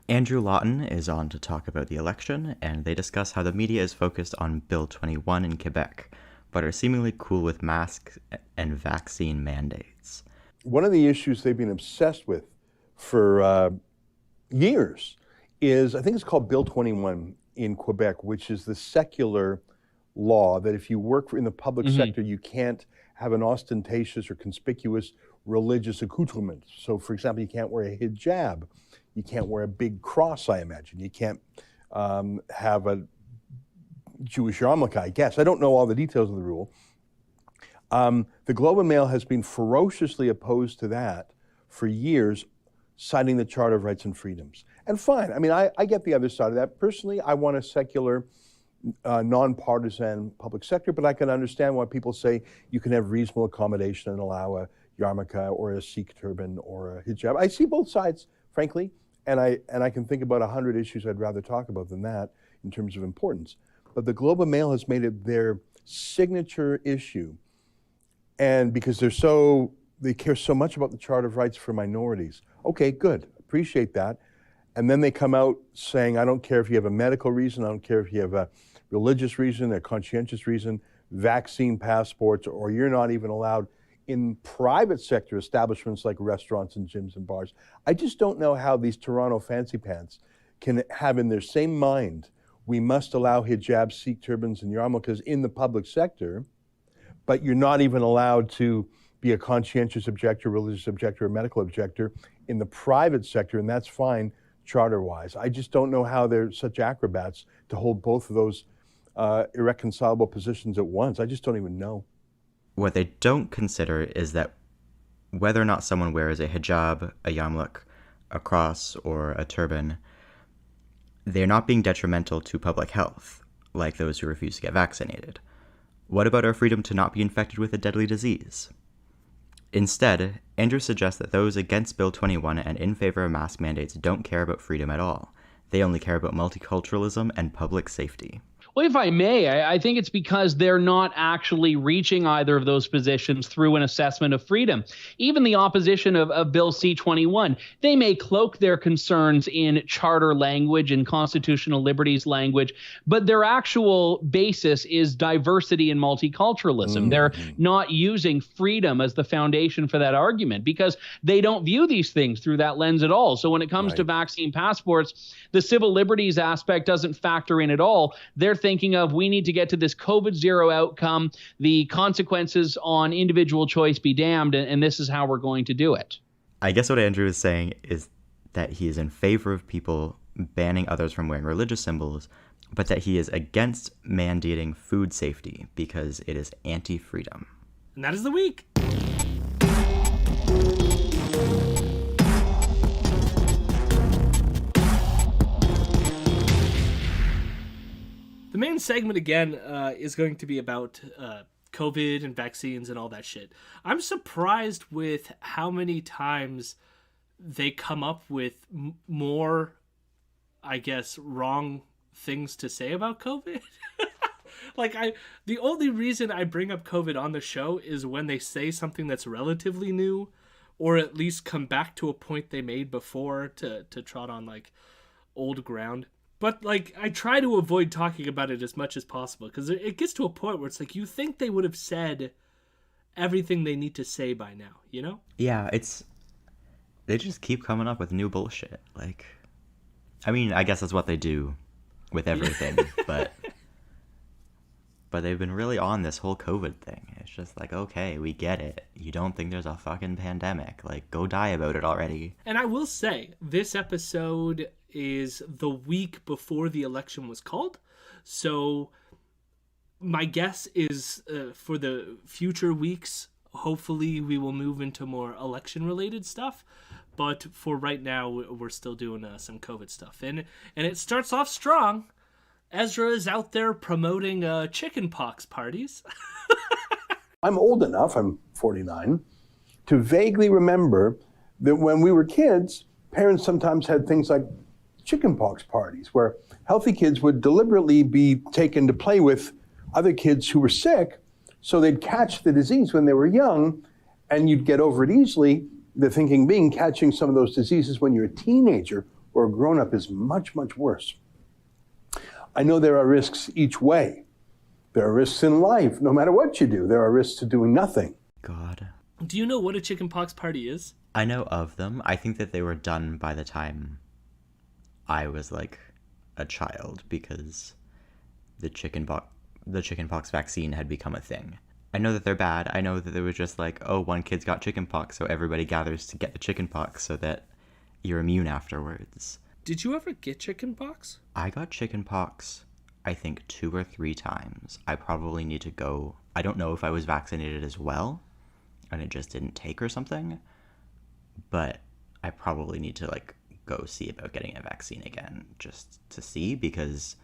[SPEAKER 11] Andrew Lawton is on to talk about the election, and they discuss how the media is focused on Bill 21 in Quebec, but are seemingly cool with masks and vaccine mandates.
[SPEAKER 12] One of the issues they've been obsessed with for years is, I think it's called Bill 21 in Quebec, which is the secular law that if you work in the public sector, you can't have an ostentatious or conspicuous religious accoutrement. So, for example, you can't wear a hijab. You can't wear a big cross, I imagine. You can't have a Jewish yarmulke, I guess. I don't know all the details of the rule. The Globe and Mail has been ferociously opposed to that for years, citing the Charter of Rights and Freedoms. And fine, I mean, I get the other side of that. Personally, I want a secular, nonpartisan public sector, but I can understand why people say you can have reasonable accommodation and allow a yarmulke or a Sikh turban or a hijab. I see both sides, frankly, and I can think about 100 issues I'd rather talk about than that in terms of importance. But the Globe and Mail has made it their signature issue, and because they care so much about the Charter of Rights for minorities. Okay, good, appreciate that. And then they come out saying, I don't care if you have a medical reason, I don't care if you have a religious reason, a conscientious reason, vaccine passports, or you're not even allowed in private sector establishments like restaurants and gyms and bars. I just don't know how these Toronto fancy pants can have in their same mind, we must allow hijabs, Sikh turbans, and yarmulkes in the public sector, but you're not even allowed to be a conscientious objector, religious objector, or medical objector in the private sector, and that's fine charter-wise. I just don't know how they're such acrobats to hold both of those irreconcilable positions at once. I just don't even know.
[SPEAKER 11] What they don't consider is that whether or not someone wears a hijab, a yarmulke, a cross, or a turban, they're not being detrimental to public health, like those who refuse to get vaccinated. What about our freedom to not be infected with a deadly disease? Instead, Andrew suggests that those against Bill 21 and in favor of mask mandates don't care about freedom at all. They only care about multiculturalism and public safety.
[SPEAKER 13] Well, if I may, I think it's because they're not actually reaching either of those positions through an assessment of freedom. Even the opposition of Bill C-21, they may cloak their concerns in charter language and constitutional liberties language, but their actual basis is diversity and multiculturalism. They're not using freedom as the foundation for that argument because they don't view these things through that lens at all. So when it comes to vaccine passports, the civil liberties aspect doesn't factor in at all. They're thinking of, we need to get to this COVID zero outcome, the consequences on individual choice be damned, and this is how we're going to do it.
[SPEAKER 11] I guess what Andrew is saying is that he is in favor of people banning others from wearing religious symbols, but that he is against mandating food safety because it is anti-freedom.
[SPEAKER 10] And that is the week. The main segment, again, is going to be about COVID and vaccines and all that shit. I'm surprised with how many times they come up with more, I guess, wrong things to say about COVID. The only reason I bring up COVID on the show is when they say something that's relatively new, or at least come back to a point they made before to trot on, like, old ground. But, like, I try to avoid talking about it as much as possible because it gets to a point where it's like you think they would have said everything they need to say by now, you know?
[SPEAKER 11] Yeah, they just keep coming up with new bullshit. Like, I mean, I guess that's what they do with everything, but they've been really on this whole COVID thing. It's just like, okay, we get it. You don't think there's a fucking pandemic. Like, go die about it already.
[SPEAKER 10] And I will say, this episode is the week before the election was called. So my guess is for the future weeks, hopefully we will move into more election-related stuff. But for right now, we're still doing some COVID stuff. And it starts off strong. Ezra is out there promoting chickenpox parties.
[SPEAKER 12] I'm old enough, I'm 49, to vaguely remember that when we were kids, parents sometimes had things like chickenpox parties where healthy kids would deliberately be taken to play with other kids who were sick so they'd catch the disease when they were young and you'd get over it easily. The thinking being catching some of those diseases when you're a teenager or a grown-up is much, much worse. I know there are risks each way. There are risks in life. No matter what you do, there are risks to doing nothing.
[SPEAKER 11] God.
[SPEAKER 10] Do you know what a chickenpox party is?
[SPEAKER 11] I know of them. I think that they were done by the time I was like a child because the chickenpox vaccine had become a thing. I know that they're bad. I know that they were just like, oh, one kid's got chickenpox, so everybody gathers to get the chickenpox so that you're immune afterwards.
[SPEAKER 10] Did you ever get chickenpox?
[SPEAKER 11] I got chickenpox, I think 2 or 3 times. I probably need to go. I don't know if I was vaccinated as well and it just didn't take or something, but I probably need to like go see about getting a vaccine again just to see because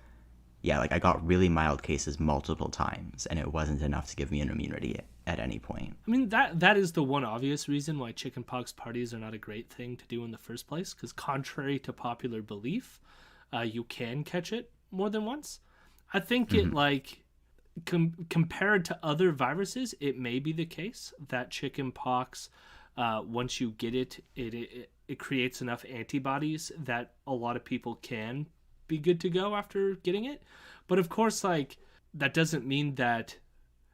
[SPEAKER 11] yeah, like I got really mild cases multiple times and it wasn't enough to give me an immunity at any point.
[SPEAKER 10] I mean, that is the one obvious reason why chickenpox parties are not a great thing to do in the first place, because contrary to popular belief, you can catch it more than once. I think it like compared to other viruses, it may be the case that chickenpox, once you get it, it creates enough antibodies that a lot of people can be good to go after getting it. But of course, like, that doesn't mean that,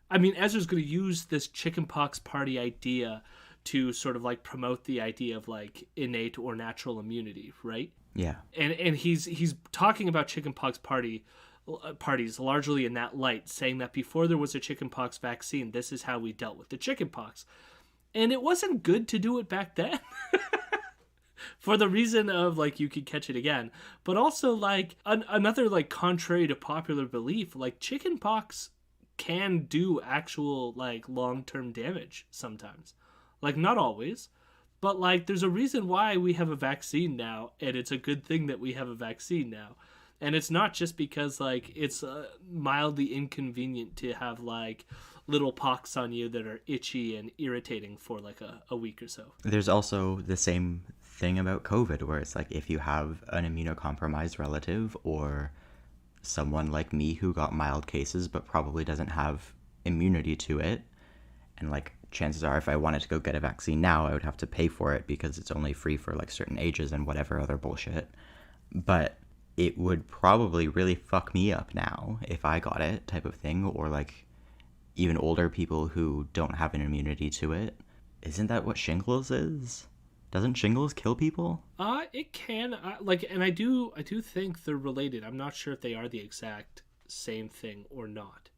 [SPEAKER 10] I mean, Ezra's going to use this chickenpox party idea to sort of like promote the idea of like innate or natural immunity, right?
[SPEAKER 11] Yeah.
[SPEAKER 10] And he's talking about chickenpox parties largely in that light, saying that before there was a chickenpox vaccine, this is how we dealt with the chickenpox. And it wasn't good to do it back then. For the reason of, like, you could catch it again. But also, like, another, like, contrary to popular belief, like, chickenpox can do actual, like, long-term damage sometimes. Like, not always. But, like, there's a reason why we have a vaccine now, and it's a good thing that we have a vaccine now. And it's not just because, like, it's mildly inconvenient to have, like, little pox on you that are itchy and irritating for, like, a week or so.
[SPEAKER 11] There's also the same thing about COVID where it's like if you have an immunocompromised relative or someone like me who got mild cases but probably doesn't have immunity to it. And like chances are if I wanted to go get a vaccine now, I would have to pay for it because it's only free for like certain ages and whatever other bullshit. But it would probably really fuck me up now if I got it, type of thing, or like even older people who don't have an immunity to it. Isn't that what shingles is? Doesn't shingles kill people?
[SPEAKER 10] It can. And I do think they're related. I'm not sure if they are the exact same thing or not.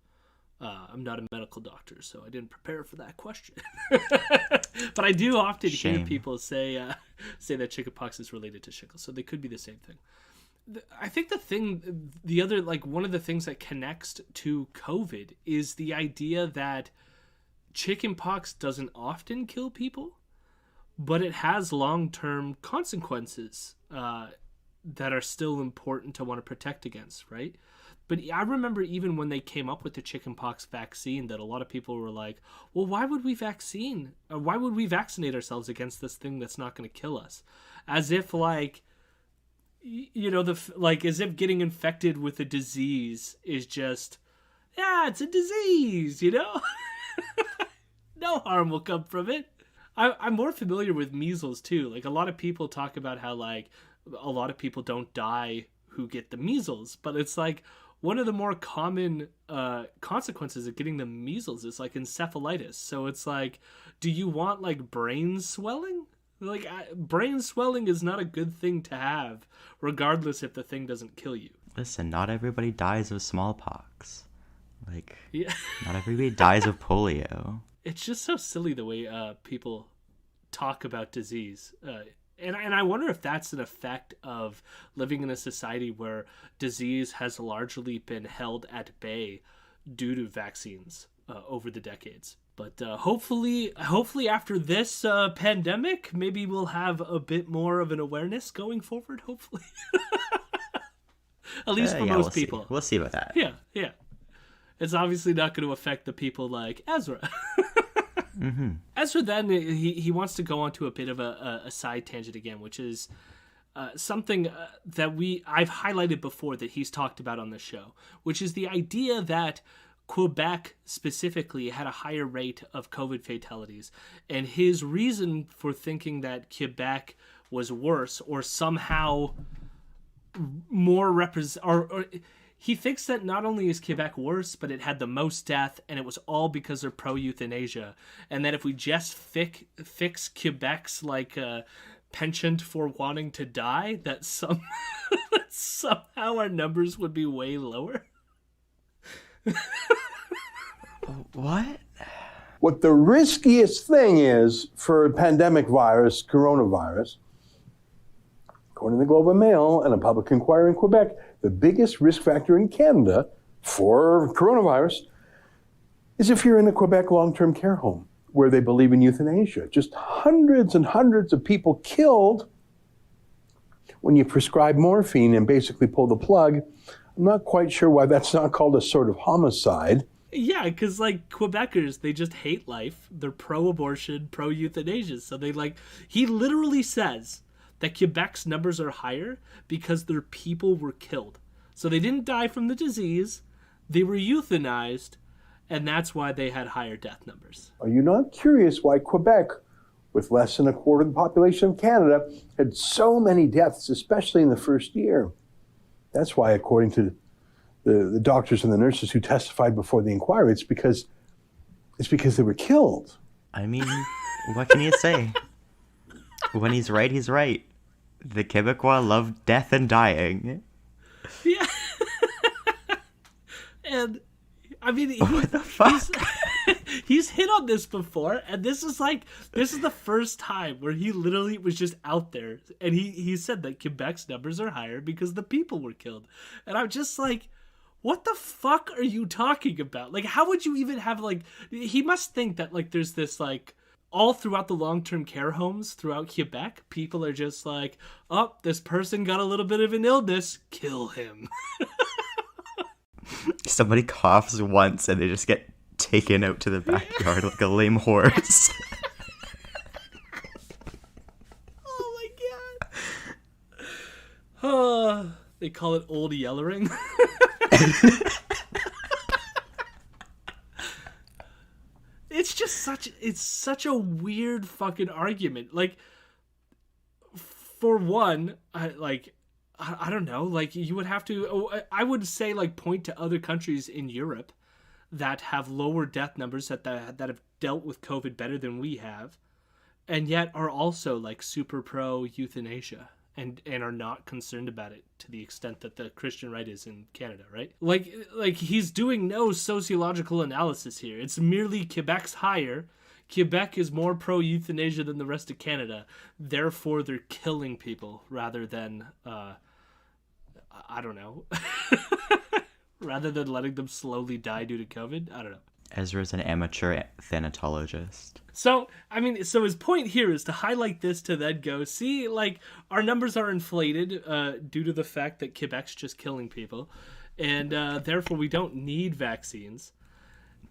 [SPEAKER 10] I'm not a medical doctor, so I didn't prepare for that question. But I do often hear people say that chickenpox is related to shingles, so they could be the same thing. I think one of the things that connects to COVID is the idea that chickenpox doesn't often kill people, but it has long-term consequences that are still important to want to protect against, right? But I remember even when they came up with the chickenpox vaccine that a lot of people were like, well, why would we vaccinate ourselves against this thing that's not going to kill us? As if like, as if getting infected with a disease is just, it's a disease, No harm will come from it. I'm more familiar with measles too. Like a lot of people talk about how like a lot of people don't die who get the measles, but it's like one of the more common consequences of getting the measles is like encephalitis. So it's like, do you want like brain swelling? Like brain swelling is not a good thing to have, regardless if the thing doesn't kill you.
[SPEAKER 11] Listen, not everybody dies of smallpox. Like,
[SPEAKER 10] yeah.
[SPEAKER 11] Not everybody dies of polio.
[SPEAKER 10] It's just so silly the way people talk about disease. And I wonder if that's an effect of living in a society where disease has largely been held at bay due to vaccines over the decades. But hopefully after this pandemic, maybe we'll have a bit more of an awareness going forward, hopefully. At least for most people.
[SPEAKER 11] We'll see about that.
[SPEAKER 10] Yeah. It's obviously not going to affect the people like Ezra.
[SPEAKER 11] Mm-hmm.
[SPEAKER 10] Ezra then, he wants to go on to a bit of a side tangent again, which is something that I've highlighted before that he's talked about on the show, which is the idea that Quebec specifically had a higher rate of COVID fatalities. And his reason for thinking that Quebec was worse or somehow more he thinks that not only is Quebec worse, but it had the most death, and it was all because they're pro-euthanasia. And that if we just fix Quebec's penchant for wanting to die, that somehow our numbers would be way lower.
[SPEAKER 11] What?
[SPEAKER 12] What the riskiest thing is for a pandemic virus, coronavirus, according to the Globe and Mail and a public inquiry in Quebec, the biggest risk factor in Canada for coronavirus is if you're in a Quebec long-term care home where they believe in euthanasia. Just hundreds and hundreds of people killed when you prescribe morphine and basically pull the plug. I'm not quite sure why that's not called a sort of homicide.
[SPEAKER 10] Yeah, because Quebecers, they just hate life. They're pro-abortion, pro-euthanasia. So he literally says that Quebec's numbers are higher because their people were killed. So they didn't die from the disease, they were euthanized, and that's why they had higher death numbers.
[SPEAKER 12] Are you not curious why Quebec, with less than a quarter of the population of Canada, had so many deaths, especially in the first year? That's why, according to the doctors and the nurses who testified before the inquiry, it's because they were killed.
[SPEAKER 11] I mean, what can you say? When he's right, he's right. The Quebecois love death and dying.
[SPEAKER 10] Yeah. And, I mean,
[SPEAKER 11] what the fuck?
[SPEAKER 10] He's hit on this before, and this is the first time where he literally was just out there, and he said that Quebec's numbers are higher because the people were killed. And I'm just like, what the fuck are you talking about? How would you even have, he must think that, there's this, all throughout the long-term care homes throughout Quebec, people are just like, oh, this person got a little bit of an illness, kill him.
[SPEAKER 11] Somebody coughs once and they just get taken out to the backyard like a lame horse.
[SPEAKER 10] Oh my god. They call it old yellering. It's just such a weird fucking argument. Like, for one, I don't know, like, you would have to, I would say, like, point to other countries in Europe that have lower death numbers that have dealt with COVID better than we have, and yet are also, like, super pro euthanasia and are not concerned about it to the extent that the Christian right is in Canada, right? Like he's doing no sociological analysis here. It's merely Quebec's higher. Quebec is more pro euthanasia than the rest of Canada. Therefore, they're killing people rather than, I don't know, rather than letting them slowly die due to COVID. I don't know.
[SPEAKER 11] Ezra's an amateur thanatologist.
[SPEAKER 10] So, I mean, so his point here is to highlight this to then go, see, like, our numbers are inflated due to the fact that Quebec's just killing people, and therefore we don't need vaccines.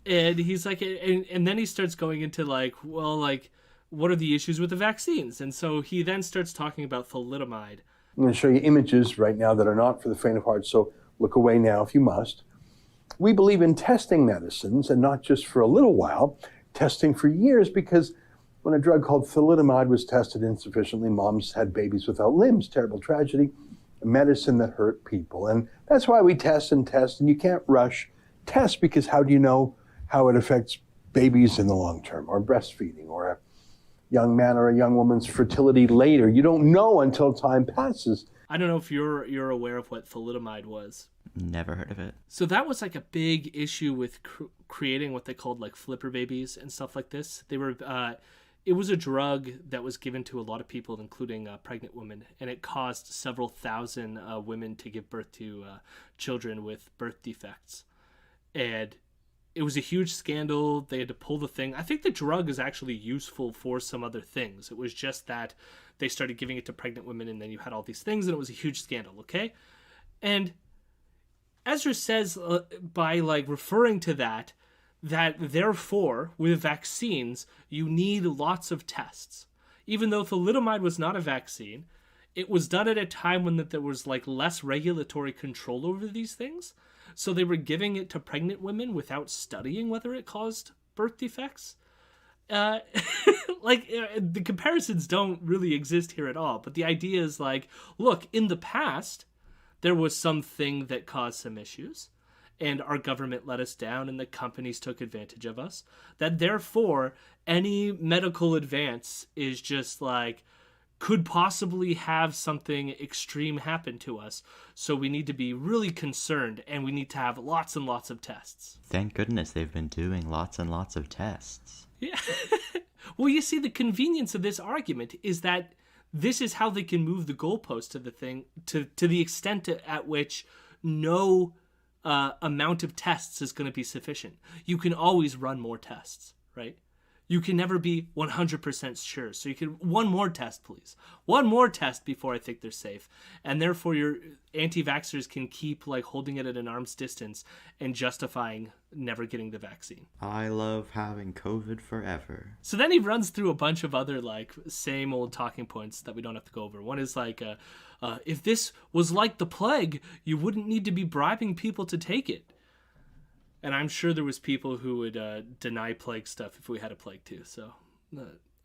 [SPEAKER 10] And he's like, and then he starts going into, like, well, like, what are the issues with the vaccines? And so he then starts talking about thalidomide.
[SPEAKER 12] I'm going to show you images right now that are not for the faint of heart, so look away now if you must. We believe in testing medicines, and not just for a little while, testing for years, because when a drug called thalidomide was tested insufficiently, moms had babies without limbs. Terrible tragedy. A medicine that hurt people. And that's why we test, and you can't rush tests, because how do you know how it affects babies in the long term, or breastfeeding, or a young man or a young woman's fertility later? You don't know until time passes.
[SPEAKER 10] I don't know if you're aware of what thalidomide was.
[SPEAKER 11] Never heard of it.
[SPEAKER 10] So that was like a big issue with creating what they called like flipper babies and stuff like this. They were, it was a drug that was given to a lot of people, including pregnant women, and it caused several thousand women to give birth to children with birth defects. And it was a huge scandal. They had to pull the thing. I think the drug is actually useful for some other things. It was just that they started giving it to pregnant women, and then you had all these things, and it was a huge scandal, okay? And Ezra says, by like referring to that therefore, with vaccines, you need lots of tests. Even though thalidomide was not a vaccine, it was done at a time when there was like less regulatory control over these things. So they were giving it to pregnant women without studying whether it caused birth defects. The comparisons don't really exist here at all. But the idea is like, look, in the past, there was something that caused some issues, and our government let us down, and the companies took advantage of us. That therefore, any medical advance is just like, could possibly have something extreme happen to us. So we need to be really concerned, and we need to have lots and lots of tests.
[SPEAKER 11] Thank goodness they've been doing lots and lots of tests.
[SPEAKER 10] Yeah. Well, you see, the convenience of this argument is that this is how they can move the goalpost to the thing, to the extent at which no amount of tests is going to be sufficient. You can always run more tests, right? You can never be 100% sure. So you can, one more test, please. One more test before I think they're safe. And therefore your anti-vaxxers can keep like holding it at an arm's distance and justifying never getting the vaccine.
[SPEAKER 11] I love having COVID forever.
[SPEAKER 10] So then he runs through a bunch of other like same old talking points that we don't have to go over. One is like, if this was like the plague, you wouldn't need to be bribing people to take it. And I'm sure there was people who would deny plague stuff if we had a plague too. So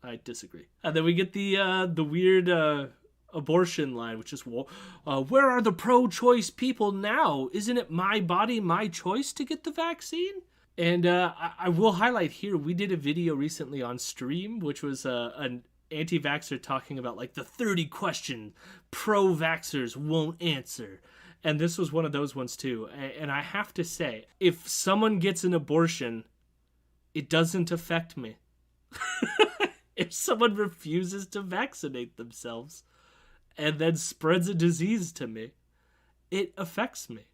[SPEAKER 10] I disagree. And then we get the weird abortion line, which is, where are the pro-choice people now? Isn't it my body, my choice to get the vaccine? And I will highlight here, we did a video recently on stream, which was an anti-vaxxer talking about like the 30 questions pro-vaxxers won't answer. And this was one of those ones too. And I have to say, if someone gets an abortion, it doesn't affect me. If someone refuses to vaccinate themselves and then spreads a disease to me, it affects me,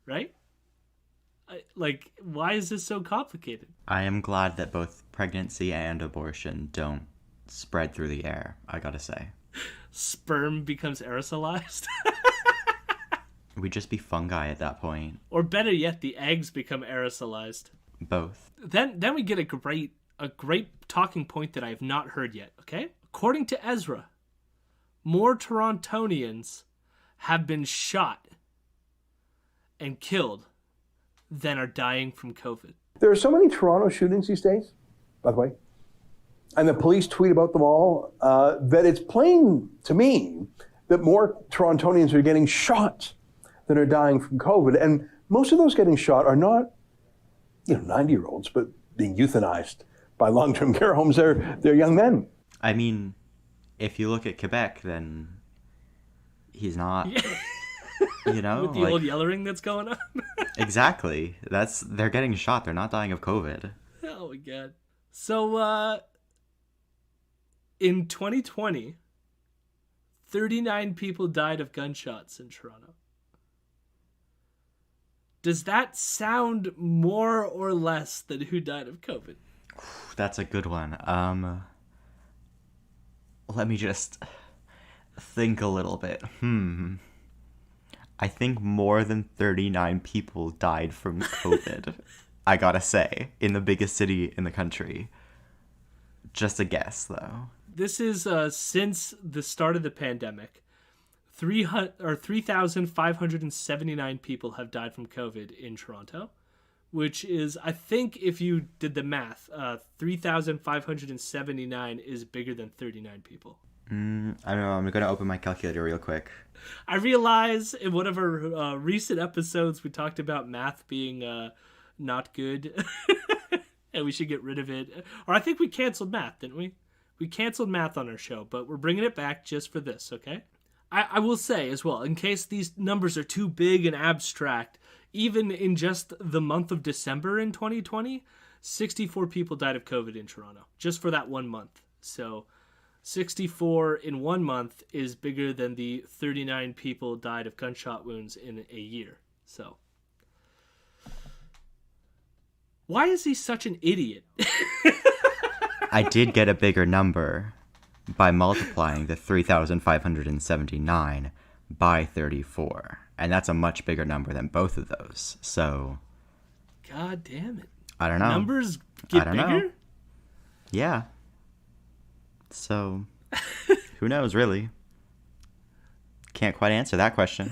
[SPEAKER 10] right? Like, why is this so complicated?
[SPEAKER 11] I am glad that both pregnancy and abortion don't spread through the air, I gotta say.
[SPEAKER 10] Sperm becomes aerosolized?
[SPEAKER 11] We'd just be fungi at that point.
[SPEAKER 10] Or better yet, the eggs become aerosolized.
[SPEAKER 11] Both.
[SPEAKER 10] Then we get a great talking point that I have not heard yet, okay? According to Ezra, more Torontonians have been shot and killed than are dying from COVID.
[SPEAKER 12] There are so many Toronto shootings these days, by the way, and the police tweet about them all, that it's plain to me that more Torontonians are getting shot than are dying from COVID. And most of those getting shot are not, 90-year-olds, but being euthanized by long-term care homes. They're young men.
[SPEAKER 11] I mean, if you look at Quebec, then he's not,
[SPEAKER 10] With the old yellering that's going on.
[SPEAKER 11] Exactly. They're getting shot. They're not dying of COVID.
[SPEAKER 10] Oh my God. So, in 2020, 39 people died of gunshots in Toronto. Does that sound more or less than who died of COVID?
[SPEAKER 11] That's a good one. Let me just think a little bit. I think more than 39 people died from COVID. I gotta say, in the biggest city in the country. Just a guess, though.
[SPEAKER 10] This is since the start of the pandemic. 3,579 people have died from COVID in Toronto, which is, I think, if you did the math, 3,579 is bigger than 39 people.
[SPEAKER 11] I don't know. I'm gonna open my calculator real quick.
[SPEAKER 10] I realize in one of our recent episodes we talked about math being not good, and we should get rid of it. Or I think we canceled math, didn't we? We canceled math on our show, but we're bringing it back just for this, okay? I will say as well, in case these numbers are too big and abstract, even in just the month of December in 2020, 64 people died of COVID in Toronto, just for that 1 month. So 64 in 1 month is bigger than the 39 people died of gunshot wounds in a year. So why is he such an idiot?
[SPEAKER 11] I did get a bigger number by multiplying the 3,579 by 34. And that's a much bigger number than both of those. So
[SPEAKER 10] God damn it.
[SPEAKER 11] I don't know.
[SPEAKER 10] Numbers get bigger?
[SPEAKER 11] Know. Yeah. So who knows, really? Can't quite answer that question.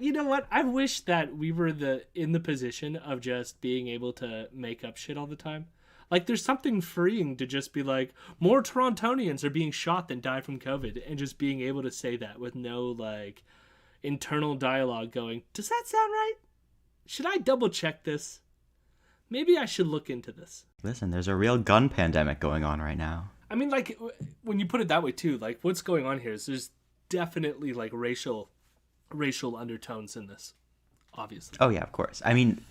[SPEAKER 10] You know what? I wish that we were in the position of just being able to make up shit all the time. Like, there's something freeing to just be like, more Torontonians are being shot than die from COVID, and just being able to say that with no, like, internal dialogue going, does that sound right? Should I double check this? Maybe I should look into this.
[SPEAKER 11] Listen, there's a real gun pandemic going on right now.
[SPEAKER 10] I mean, like, when you put it that way, too, like, what's going on here is there's definitely, like, racial undertones in this, obviously.
[SPEAKER 11] Oh, yeah, of course. I mean,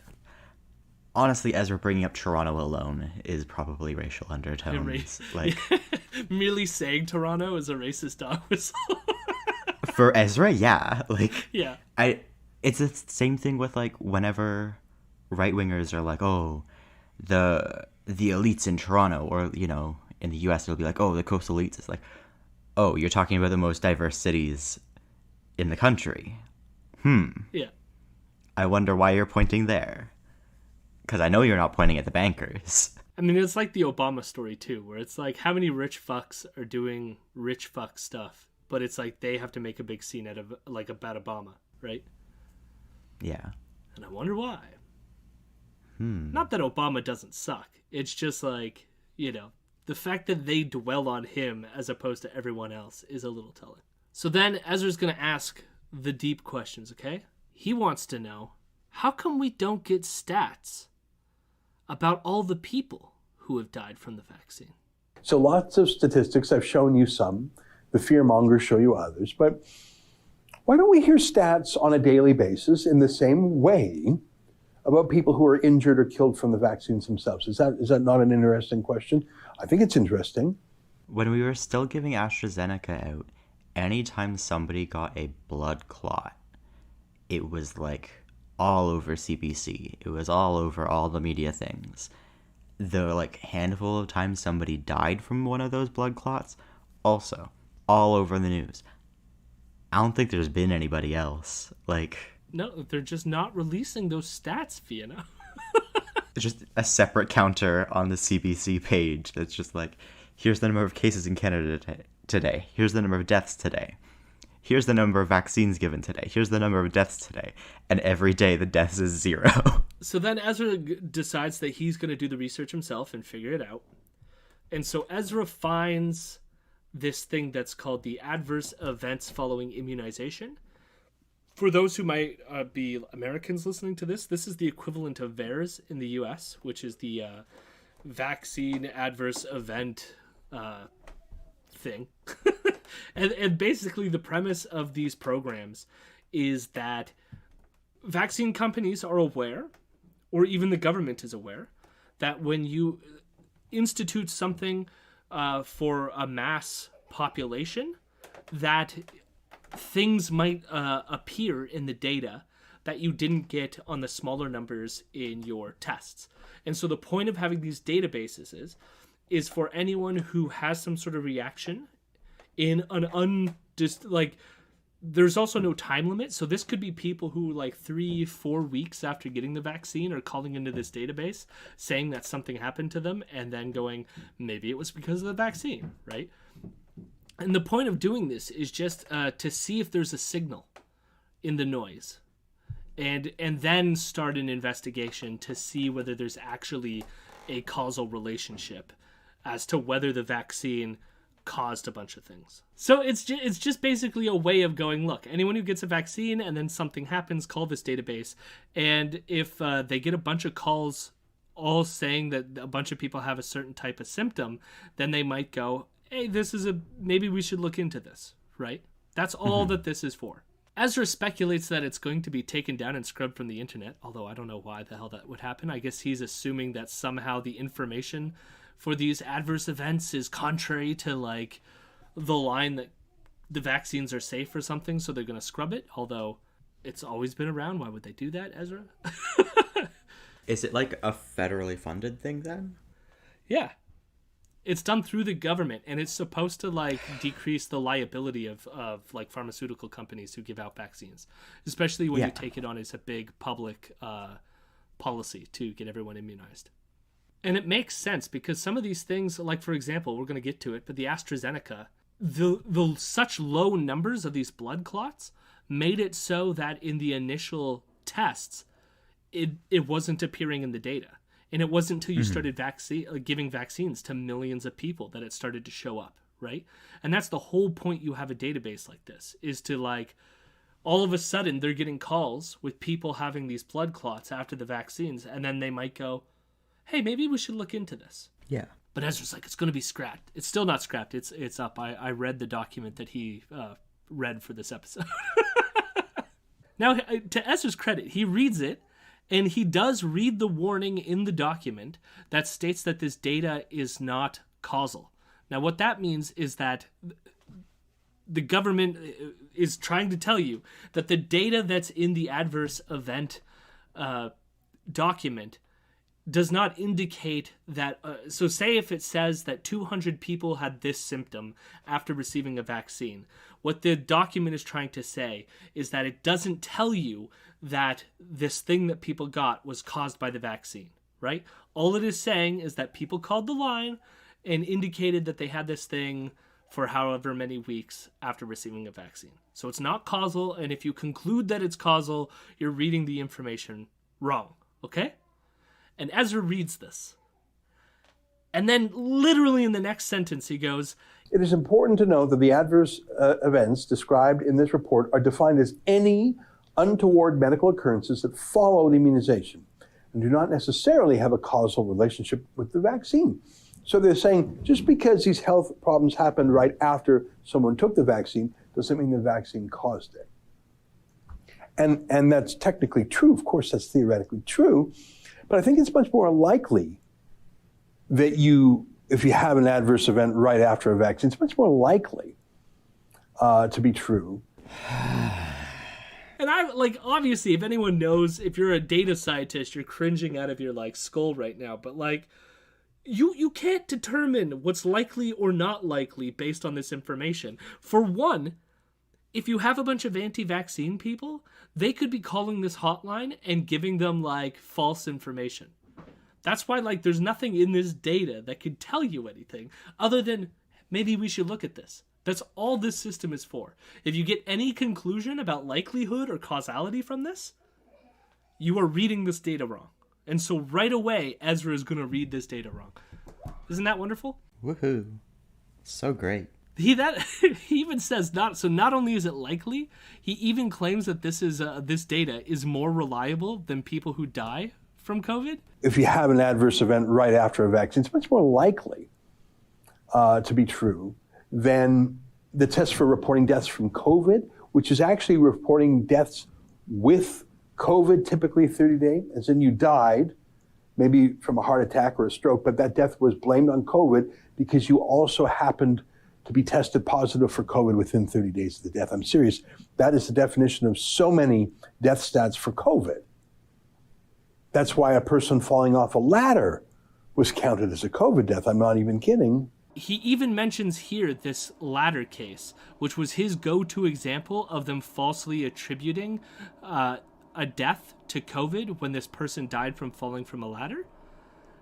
[SPEAKER 11] honestly, Ezra bringing up Toronto alone is probably racial undertones. Like,
[SPEAKER 10] merely saying Toronto is a racist dog whistle.
[SPEAKER 11] For Ezra, yeah. Like,
[SPEAKER 10] yeah.
[SPEAKER 11] It's the same thing with, like, whenever right-wingers are like, oh, the elites in Toronto, or, in the U.S. it'll be like, oh, the coastal elites. It's like, oh, you're talking about the most diverse cities in the country.
[SPEAKER 10] Yeah.
[SPEAKER 11] I wonder why you're pointing there. Because I know you're not pointing at the bankers.
[SPEAKER 10] I mean, it's like the Obama story, too, where it's like, how many rich fucks are doing rich fuck stuff? But it's like, they have to make a big scene out of, like, about Obama, right?
[SPEAKER 11] Yeah.
[SPEAKER 10] And I wonder why. Not that Obama doesn't suck. It's just like, the fact that they dwell on him as opposed to everyone else is a little telling. So then Ezra's going to ask the deep questions, okay? He wants to know, how come we don't get stats about all the people who have died from the vaccine?
[SPEAKER 12] So lots of statistics. I've shown you some. The fearmongers show you others. But why don't we hear stats on a daily basis in the same way about people who are injured or killed from the vaccines themselves? Is that not an interesting question? I think it's interesting.
[SPEAKER 11] When we were still giving AstraZeneca out, anytime somebody got a blood clot, it was like all over CBC. It was all over all the media things. The like handful of times somebody died from one of those blood clots, also all over the news. I don't think there's been anybody else. Like,
[SPEAKER 10] no, they're just not releasing those stats, Fiona.
[SPEAKER 11] Just a separate counter on the CBC page that's just like, here's the number of cases in Canada today. Here's the number of deaths today. here's the number of vaccines given today. Here's the number of deaths today. And every day the deaths is 0.
[SPEAKER 10] So then Ezra decides that he's going to do the research himself and figure it out. And so Ezra finds this thing that's called the adverse events following immunization. For those who might be Americans listening to this, this is the equivalent of VAERS in the US, which is the vaccine adverse event thing. and basically the premise of these programs is that vaccine companies are aware, or even the government is aware, that when you institute something for a mass population, that things might appear in the data that you didn't get on the smaller numbers in your tests. And so the point of having these databases is for anyone who has some sort of reaction in an there's also no time limit. So this could be people who 3-4 weeks after getting the vaccine are calling into this database saying that something happened to them and then going, maybe it was because of the vaccine, right? And the point of doing this is just to see if there's a signal in the noise, and then start an investigation to see whether there's actually a causal relationship as to whether the vaccine caused a bunch of things. So it's just basically a way of going, look, anyone who gets a vaccine and then something happens, call this database, and if they get a bunch of calls all saying that a bunch of people have a certain type of symptom, then they might go, hey, maybe we should look into this, right? That's all that this is for. Ezra speculates that it's going to be taken down and scrubbed from the internet, although I don't know why the hell that would happen. I guess he's assuming that somehow the information for these adverse events is contrary to the line that the vaccines are safe or something, so they're going to scrub it, although it's always been around. Why would they do that, Ezra?
[SPEAKER 11] Is it like a federally funded thing then?
[SPEAKER 10] Yeah. It's done through the government, and it's supposed to decrease the liability of pharmaceutical companies who give out vaccines, especially when you take it on as a big public policy to get everyone immunized. And it makes sense because some of these things, for example, we're going to get to it, but the AstraZeneca, the such low numbers of these blood clots made it so that in the initial tests, it wasn't appearing in the data. And it wasn't until you started giving vaccines to millions of people that it started to show up, right? And that's the whole point you have a database like this, is to all of a sudden they're getting calls with people having these blood clots after the vaccines, and then they might go, hey, maybe we should look into this.
[SPEAKER 11] Yeah.
[SPEAKER 10] But Ezra's it's going to be scrapped. It's still not scrapped. It's up. I read the document that he read for this episode. Now, to Ezra's credit, he reads it, and he does read the warning in the document that states that this data is not causal. Now, what that means is that the government is trying to tell you that the data that's in the adverse event document does not indicate that. So say if it says that 200 people had this symptom after receiving a vaccine, what the document is trying to say is that it doesn't tell you that this thing that people got was caused by the vaccine, right? All it is saying is that people called the line and indicated that they had this thing for however many weeks after receiving a vaccine. So it's not causal, and if you conclude that it's causal, you're reading the information wrong, okay? And Ezra reads this. And then literally in the next sentence he goes,
[SPEAKER 12] it is important to note that the adverse events described in this report are defined as any untoward medical occurrences that followed immunization and do not necessarily have a causal relationship with the vaccine. So they're saying just because these health problems happened right after someone took the vaccine doesn't mean the vaccine caused it. And that's technically true. Of course, that's theoretically true. But I think it's much more likely that if you have an adverse event right after a vaccine, it's much more likely to be true.
[SPEAKER 10] And obviously, if anyone knows, if you're a data scientist, you're cringing out of your skull right now. But you can't determine what's likely or not likely based on this information. For one, if you have a bunch of anti-vaccine people, they could be calling this hotline and giving them false information. That's why there's nothing in this data that could tell you anything other than maybe we should look at this. That's all this system is for. If you get any conclusion about likelihood or causality from this, you are reading this data wrong. And so right away, Ezra is going to read this data wrong. Isn't that wonderful?
[SPEAKER 11] Woohoo. So great.
[SPEAKER 10] He even says not only is it likely, he even claims that this data is more reliable than people who die from COVID.
[SPEAKER 12] If you have an adverse event right after a vaccine, it's much more likely to be true than the test for reporting deaths from COVID, which is actually reporting deaths with COVID, typically 30 days, as in you died, maybe from a heart attack or a stroke, but that death was blamed on COVID because you also happened to be tested positive for COVID within 30 days of the death. I'm serious. That is the definition of so many death stats for COVID. That's why a person falling off a ladder was counted as a COVID death. I'm not even kidding.
[SPEAKER 10] He even mentions here this ladder case, which was his go-to example of them falsely attributing a death to COVID when this person died from falling from a ladder.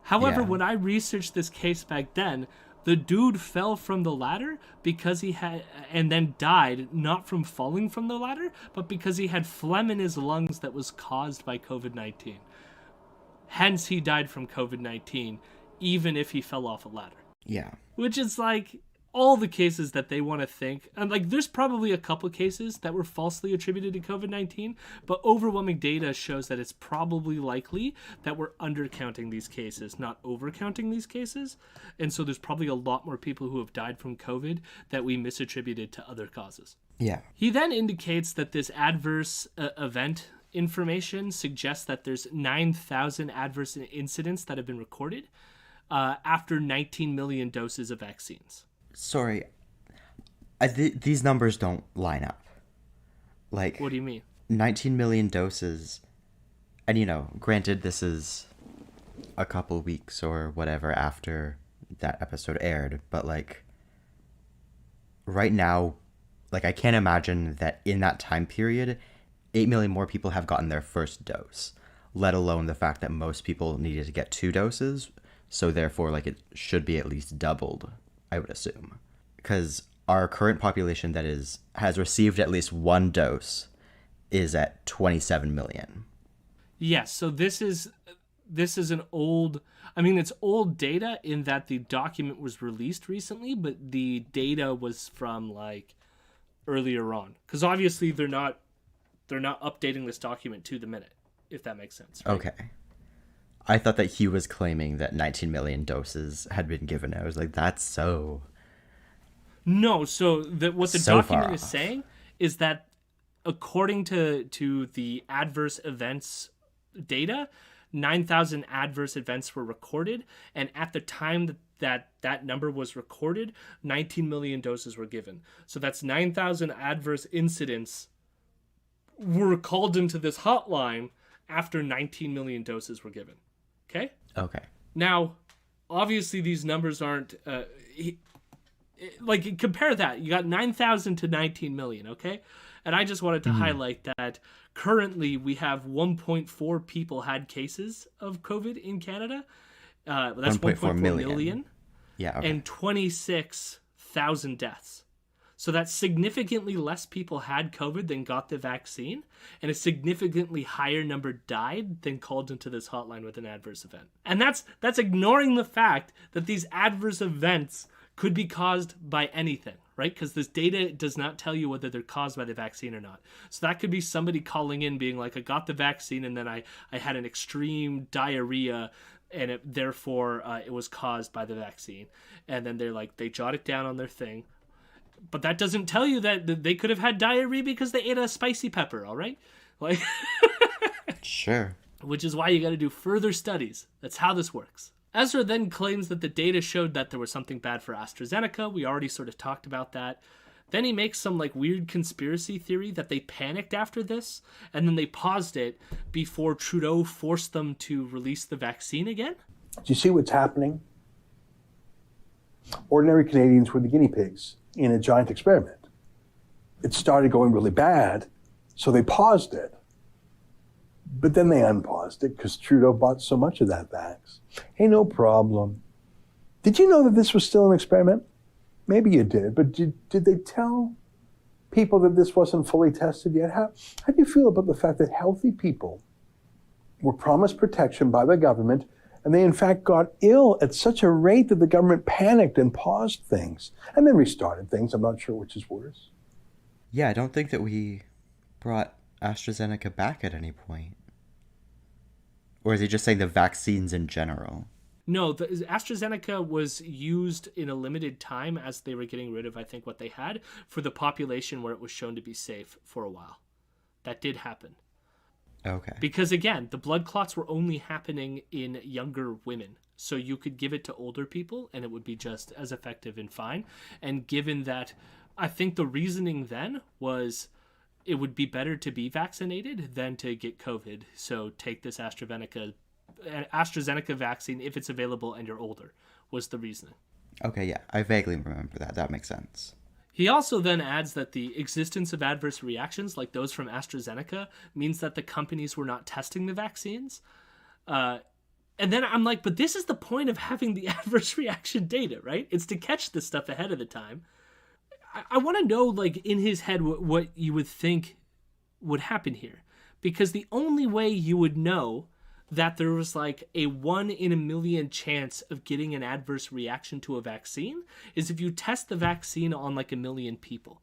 [SPEAKER 10] However, when I researched this case back then, the dude fell from the ladder because he had, and then died, not from falling from the ladder, but because he had phlegm in his lungs that was caused by COVID-19. Hence, he died from COVID-19, even if he fell off a ladder.
[SPEAKER 11] Yeah.
[SPEAKER 10] Which is like all the cases that they want to think. And like, there's probably a couple cases that were falsely attributed to COVID-19, but overwhelming data shows that it's probably likely that we're undercounting these cases, not overcounting these cases. And so there's probably a lot more people who have died from COVID that we misattributed to other causes.
[SPEAKER 11] Yeah.
[SPEAKER 10] He then indicates that this adverse event information suggests that there's 9,000 adverse incidents that have been recorded after 19 million doses of vaccines.
[SPEAKER 11] Sorry, these numbers don't line up. Like,
[SPEAKER 10] what do you mean?
[SPEAKER 11] 19 million doses, and granted, this is a couple weeks or whatever after that episode aired, but like, right now, like, I can't imagine that in that time period, 8 million more people have gotten their first dose, let alone the fact that most people needed to get 2 doses, so therefore, like, it should be at least doubled, I would assume. Because our current population that has received at least 1 dose is at 27 million.
[SPEAKER 10] Yes, so this is an old, it's old data in that the document was released recently, but the data was from like earlier on. Because obviously they're not updating this document to the minute, if that makes sense. Right?
[SPEAKER 11] Okay. I thought that he was claiming that 19 million doses had been given. I was like, that's so...
[SPEAKER 10] No, so what the document is saying is that according to the adverse events data, 9,000 adverse events were recorded, and at the time that number was recorded, 19 million doses were given. So that's 9,000 adverse incidents were called into this hotline after 19 million doses were given. Okay?
[SPEAKER 11] Okay.
[SPEAKER 10] Now, obviously these numbers aren't... like, compare that. You got 9,000 to 19 million, okay? And I just wanted to highlight that currently we have 1.4 people had cases of COVID in Canada. That's 1.4 million.
[SPEAKER 11] Yeah, okay.
[SPEAKER 10] And 26,000 deaths. So that's significantly less people had COVID than got the vaccine, and a significantly higher number died than called into this hotline with an adverse event. And that's ignoring the fact that these adverse events could be caused by anything, right? Because this data does not tell you whether they're caused by the vaccine or not. So that could be somebody calling in being like, I got the vaccine and then I had an extreme diarrhea and therefore it was caused by the vaccine. And then they jot it down on their thing. But that doesn't tell you that they could have had diarrhea because they ate a spicy pepper, all right? Like,
[SPEAKER 11] sure.
[SPEAKER 10] Which is why you got to do further studies. That's how this works. Ezra then claims that the data showed that there was something bad for AstraZeneca. We already sort of talked about that. Then he makes some weird conspiracy theory that they panicked after this, and then they paused it before Trudeau forced them to release the vaccine again.
[SPEAKER 12] Do you see what's happening? Ordinary Canadians were the guinea pigs in a giant experiment. It started going really bad, so they paused it. But then they unpaused it because Trudeau bought so much of that vax. Hey, no problem. Did you know that this was still an experiment? Maybe you did, but did they tell people that this wasn't fully tested yet? How do you feel about the fact that healthy people were promised protection by the government, and they in fact got ill at such a rate that the government panicked and paused things and then restarted things? I'm not sure which is worse.
[SPEAKER 11] Yeah, I don't think that we brought AstraZeneca back at any point. Or is he just saying the vaccines in general?
[SPEAKER 10] No, the AstraZeneca was used in a limited time as they were getting rid of, I think, what they had for the population where it was shown to be safe for a while. That did happen.
[SPEAKER 11] Okay.
[SPEAKER 10] Because again, the blood clots were only happening in younger women. So you could give it to older people and it would be just as effective and fine. And given that, I think the reasoning then was it would be better to be vaccinated than to get COVID. So take this AstraZeneca vaccine if it's available and you're older, was the reasoning.
[SPEAKER 11] Okay, yeah, I vaguely remember that. That makes sense.
[SPEAKER 10] He also then adds that the existence of adverse reactions like those from AstraZeneca means that the companies were not testing the vaccines. And then I'm like, but this is the point of having the adverse reaction data, right? It's to catch this stuff ahead of the time. I want to know, like, in his head, what you would think would happen here. Because the only way you would know that there was, like, a 1 in a million chance of getting an adverse reaction to a vaccine is if you test the vaccine on, like, 1 million people.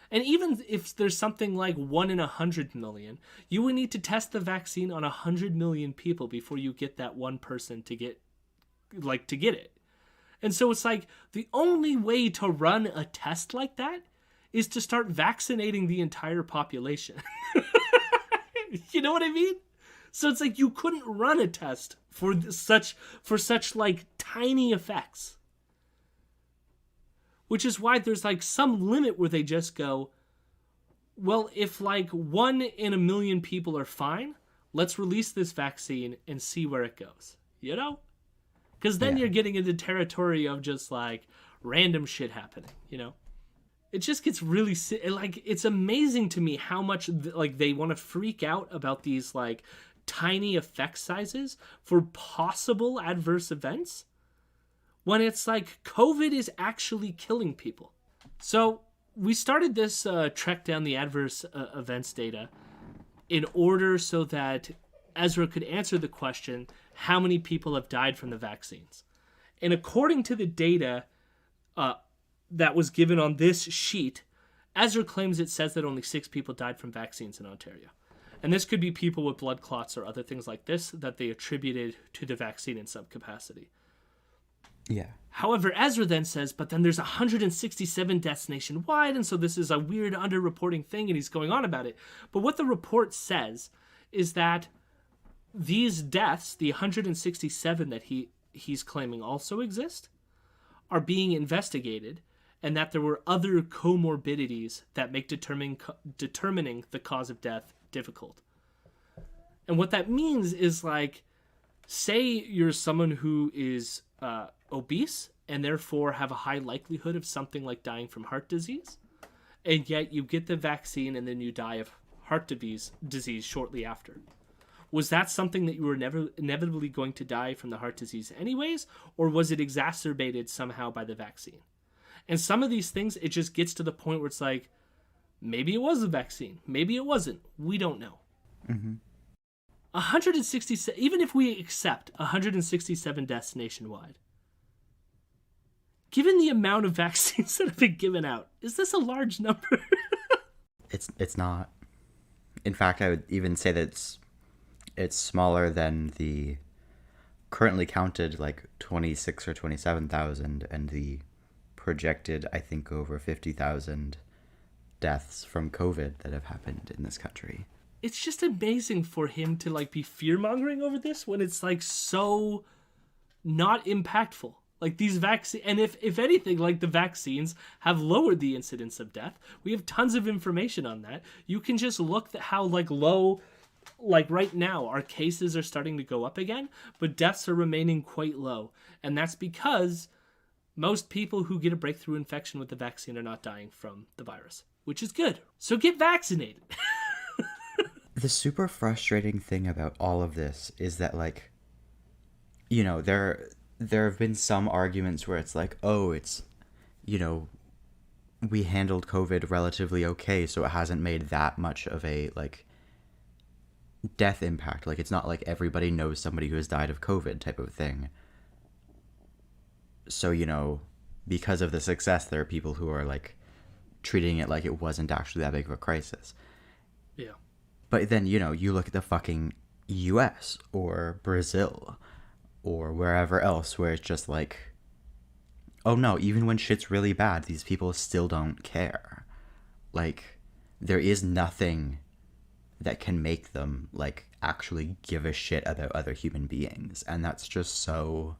[SPEAKER 10] And even if there's something like 1 in 100 million, you would need to test the vaccine on 100 million people before you get that one person to get it. And so it's like the only way to run a test like that is to start vaccinating the entire population. You know what I mean? So it's like you couldn't run a test for such like tiny effects. Which is why there's like some limit where they just go, well, if like 1 in a million people are fine, let's release this vaccine and see where it goes. You know? Because then you're getting into territory of just like random shit happening, you know? It just gets really like, it's amazing to me how much like they want to freak out about these like tiny effect sizes for possible adverse events when it's like COVID is actually killing people. So we started this trek down the adverse events data in order so that Ezra could answer the question, how many people have died from the vaccines? And according to the data that was given on this sheet, Ezra claims it says that only 6 people died from vaccines in Ontario. And this could be people with blood clots or other things like this that they attributed to the vaccine in some capacity.
[SPEAKER 11] Yeah.
[SPEAKER 10] However, Ezra then says, but then there's 167 deaths nationwide, and so this is a weird underreporting thing, and he's going on about it. But what the report says is that these deaths, the 167 that he's claiming also exist, are being investigated, and that there were other comorbidities that make determining the cause of death difficult. And what that means is, like, say you're someone who is obese and therefore have a high likelihood of something like dying from heart disease, and yet you get the vaccine and then you die of heart disease shortly after. Was that something that you were never inevitably going to die from the heart disease anyways, or was it exacerbated somehow by the vaccine? And some of these things, it just gets to the point where it's like, maybe it was the vaccine, maybe it wasn't. We don't know.
[SPEAKER 11] Mm-hmm.
[SPEAKER 10] 167, even if we accept 167 deaths nationwide, given the amount of vaccines that have been given out, is this a large number?
[SPEAKER 11] It's not. In fact, I would even say that it's smaller than the currently counted like 26 or 27,000 and the projected, I think, over 50,000 deaths from COVID that have happened in this country.
[SPEAKER 10] It's just amazing for him to like be fear-mongering over this when it's like so not impactful. Like these vaccines, and if anything, like the vaccines have lowered the incidence of death. We have tons of information on that. You can just look at how like low, like right now, our cases are starting to go up again, but deaths are remaining quite low. And that's because most people who get a breakthrough infection with the vaccine are not dying from the virus, which is good. So get vaccinated.
[SPEAKER 11] The super frustrating thing about all of this is that, like, you know, there have been some arguments where it's like, oh, it's you know, we handled COVID relatively okay, so it hasn't made that much of a, like, death impact. Like, it's not like everybody knows somebody who has died of COVID type of thing. So, you know, because of the success, there are people who are, like, treating it like it wasn't actually that big of a crisis.
[SPEAKER 10] Yeah.
[SPEAKER 11] But then, you know, you look at the fucking US or Brazil or wherever else where it's just like, oh no, even when shit's really bad, these people still don't care. Like, there is nothing that can make them, like, actually give a shit about other human beings. And that's just so...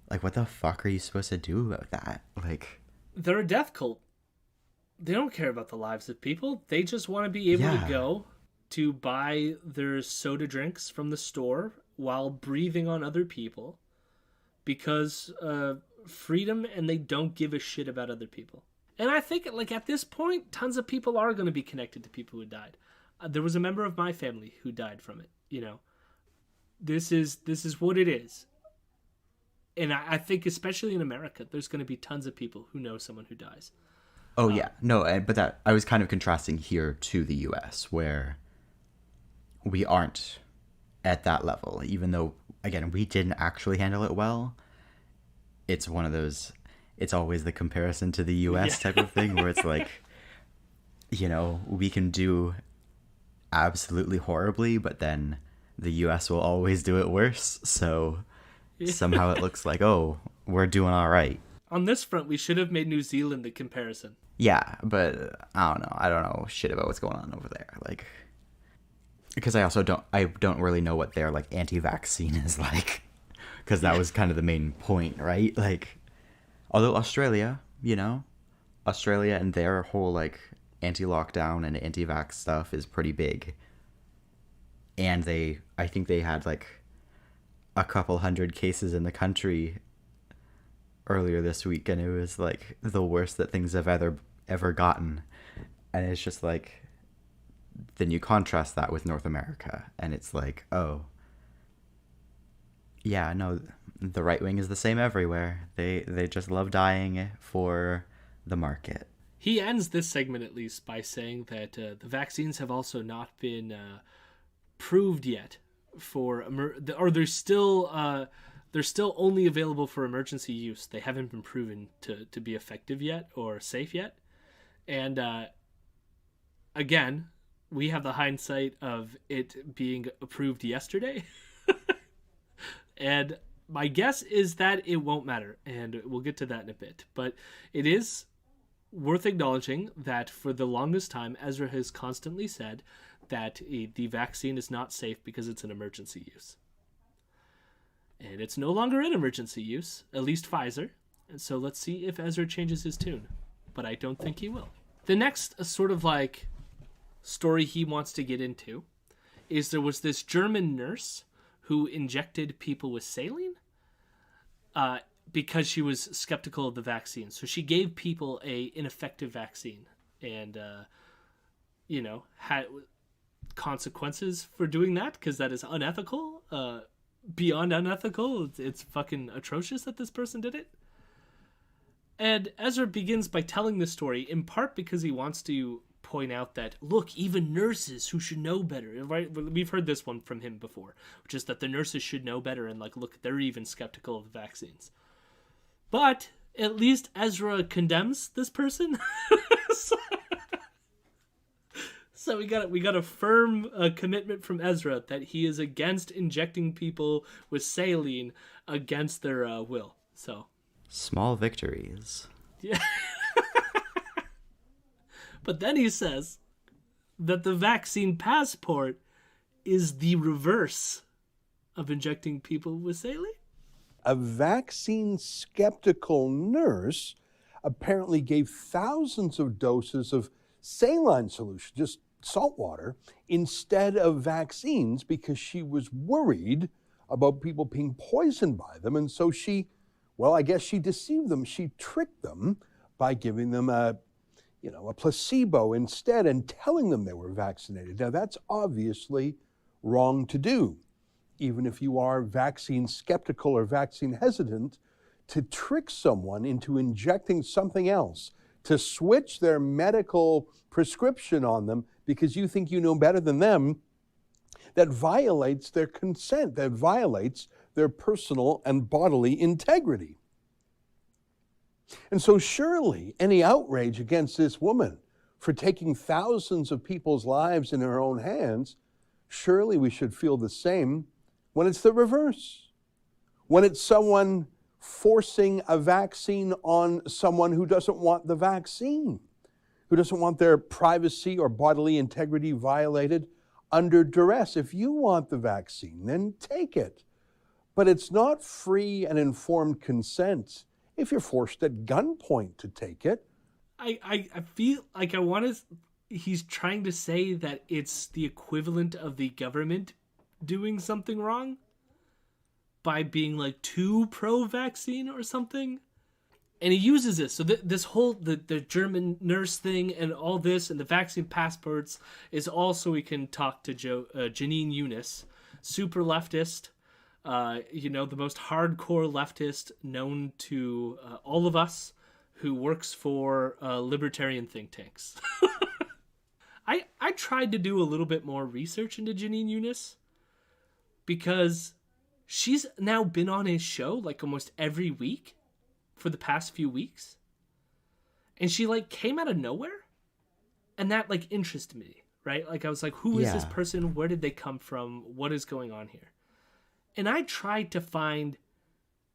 [SPEAKER 11] Like, what the fuck are you supposed to do about that? Like...
[SPEAKER 10] They're a death cult. They don't care about the lives of people. They just want to be able to go to buy their soda drinks from the store while breathing on other people because freedom, and they don't give a shit about other people. And I think, like, at this point, tons of people are going to be connected to people who died. There was a member of my family who died from it, you know. This is what it is. And I think, especially in America, there's going to be tons of people who know someone who dies.
[SPEAKER 11] Oh, yeah. No, but that I was kind of contrasting here to the US, where we aren't at that level. Even though, again, we didn't actually handle it well. It's one of those, it's always the comparison to the US type of thing, where it's like, you know, we can do absolutely horribly, but then the US will always do it worse. So somehow it looks like, oh, we're doing all right.
[SPEAKER 10] On this front, we should have made New Zealand the comparison.
[SPEAKER 11] Yeah, but I don't know. I don't know shit about what's going on over there. Like, because I also don't really know what their, like, anti-vaccine is like. Because that was kind of the main point, right? Like, although Australia, you know, Australia and their whole, like, anti-lockdown and anti-vax stuff is pretty big. And I think they had, like, a couple hundred cases in the country earlier this week, and it was like the worst that things have ever gotten. And it's just like, then you contrast that with North America, and it's like, oh yeah, no, the right wing is the same everywhere. They just love dying for the market.
[SPEAKER 10] He ends this segment, at least, by saying that the vaccines have also not been proved yet for or they're still only available for emergency use. They haven't been proven to be effective yet or safe yet. And again, we have the hindsight of it being approved yesterday. And my guess is that it won't matter, and we'll get to that in a bit. But it is worth acknowledging that for the longest time, Ezra has constantly said that the vaccine is not safe because it's an emergency use. And it's no longer in emergency use, at least Pfizer. And so let's see if Ezra changes his tune. But I don't think he will. The next sort of like story he wants to get into is there was this German nurse who injected people with saline because she was skeptical of the vaccine. So she gave people a ineffective vaccine and, had consequences for doing that because that is unethical. Beyond unethical, it's fucking atrocious that this person did it. And Ezra begins by telling this story in part because he wants to point out that, look, even nurses who should know better, right? We've heard this one from him before, which is that the nurses should know better, and like, look, they're even skeptical of the vaccines. But at least Ezra condemns this person. So we got a firm commitment from Ezra that he is against injecting people with saline against their will. So
[SPEAKER 11] small victories.
[SPEAKER 10] Yeah. But then he says that the vaccine passport is the reverse of injecting people with saline.
[SPEAKER 12] A vaccine skeptical nurse apparently gave thousands of doses of saline solution, just salt water, instead of vaccines because she was worried about people being poisoned by them. And so I guess she deceived them. She tricked them by giving them a placebo instead and telling them they were vaccinated. Now, that's obviously wrong to do, even if you are vaccine skeptical or vaccine hesitant, to trick someone into injecting something else, to switch their medical prescription on them because you think you know better than them, that violates their consent, that violates their personal and bodily integrity. And so surely any outrage against this woman for taking thousands of people's lives in her own hands, surely we should feel the same when it's the reverse. When it's someone forcing a vaccine on someone who doesn't want the vaccine, who doesn't want their privacy or bodily integrity violated under duress. If you want the vaccine, then take it. But it's not free and informed consent if you're forced at gunpoint to take it.
[SPEAKER 10] I feel like he's trying to say that it's the equivalent of the government doing something wrong by being like too pro-vaccine or something. And he uses this. So this whole, the German nurse thing and all this and the vaccine passports is also, we can talk to Janine Eunice, super leftist, the most hardcore leftist known to all of us, who works for libertarian think tanks. I tried to do a little bit more research into Janine Eunice because she's now been on his show like almost every week for the past few weeks. And she like came out of nowhere. And that like interested me, right? Like I was like, who is this person? Where did they come from? What is going on here? And I tried to find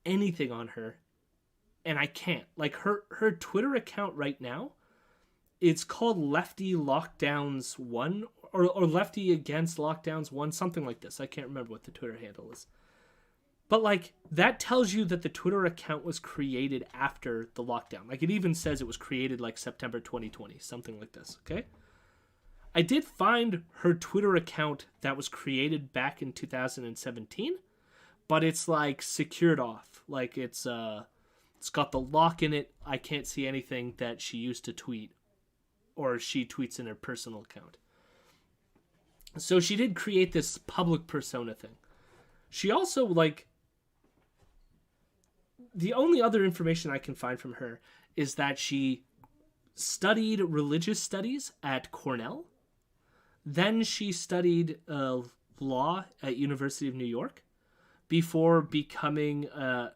[SPEAKER 10] anything on her and I can't. Like her Twitter account right now, it's called Lefty Lockdowns 1 or Lefty Against Lockdowns 1, something like this. I can't remember what the Twitter handle is. But like that tells you that the Twitter account was created after the lockdown. Like it even says it was created like September 2020, something like this, okay? I did find her Twitter account that was created back in 2017, but it's like secured off. Like it's got the lock in it. I can't see anything that she used to tweet or she tweets in her personal account. So she did create this public persona thing. She also like, the only other information I can find from her is that she studied religious studies at Cornell. Then she studied law at University of New York before becoming a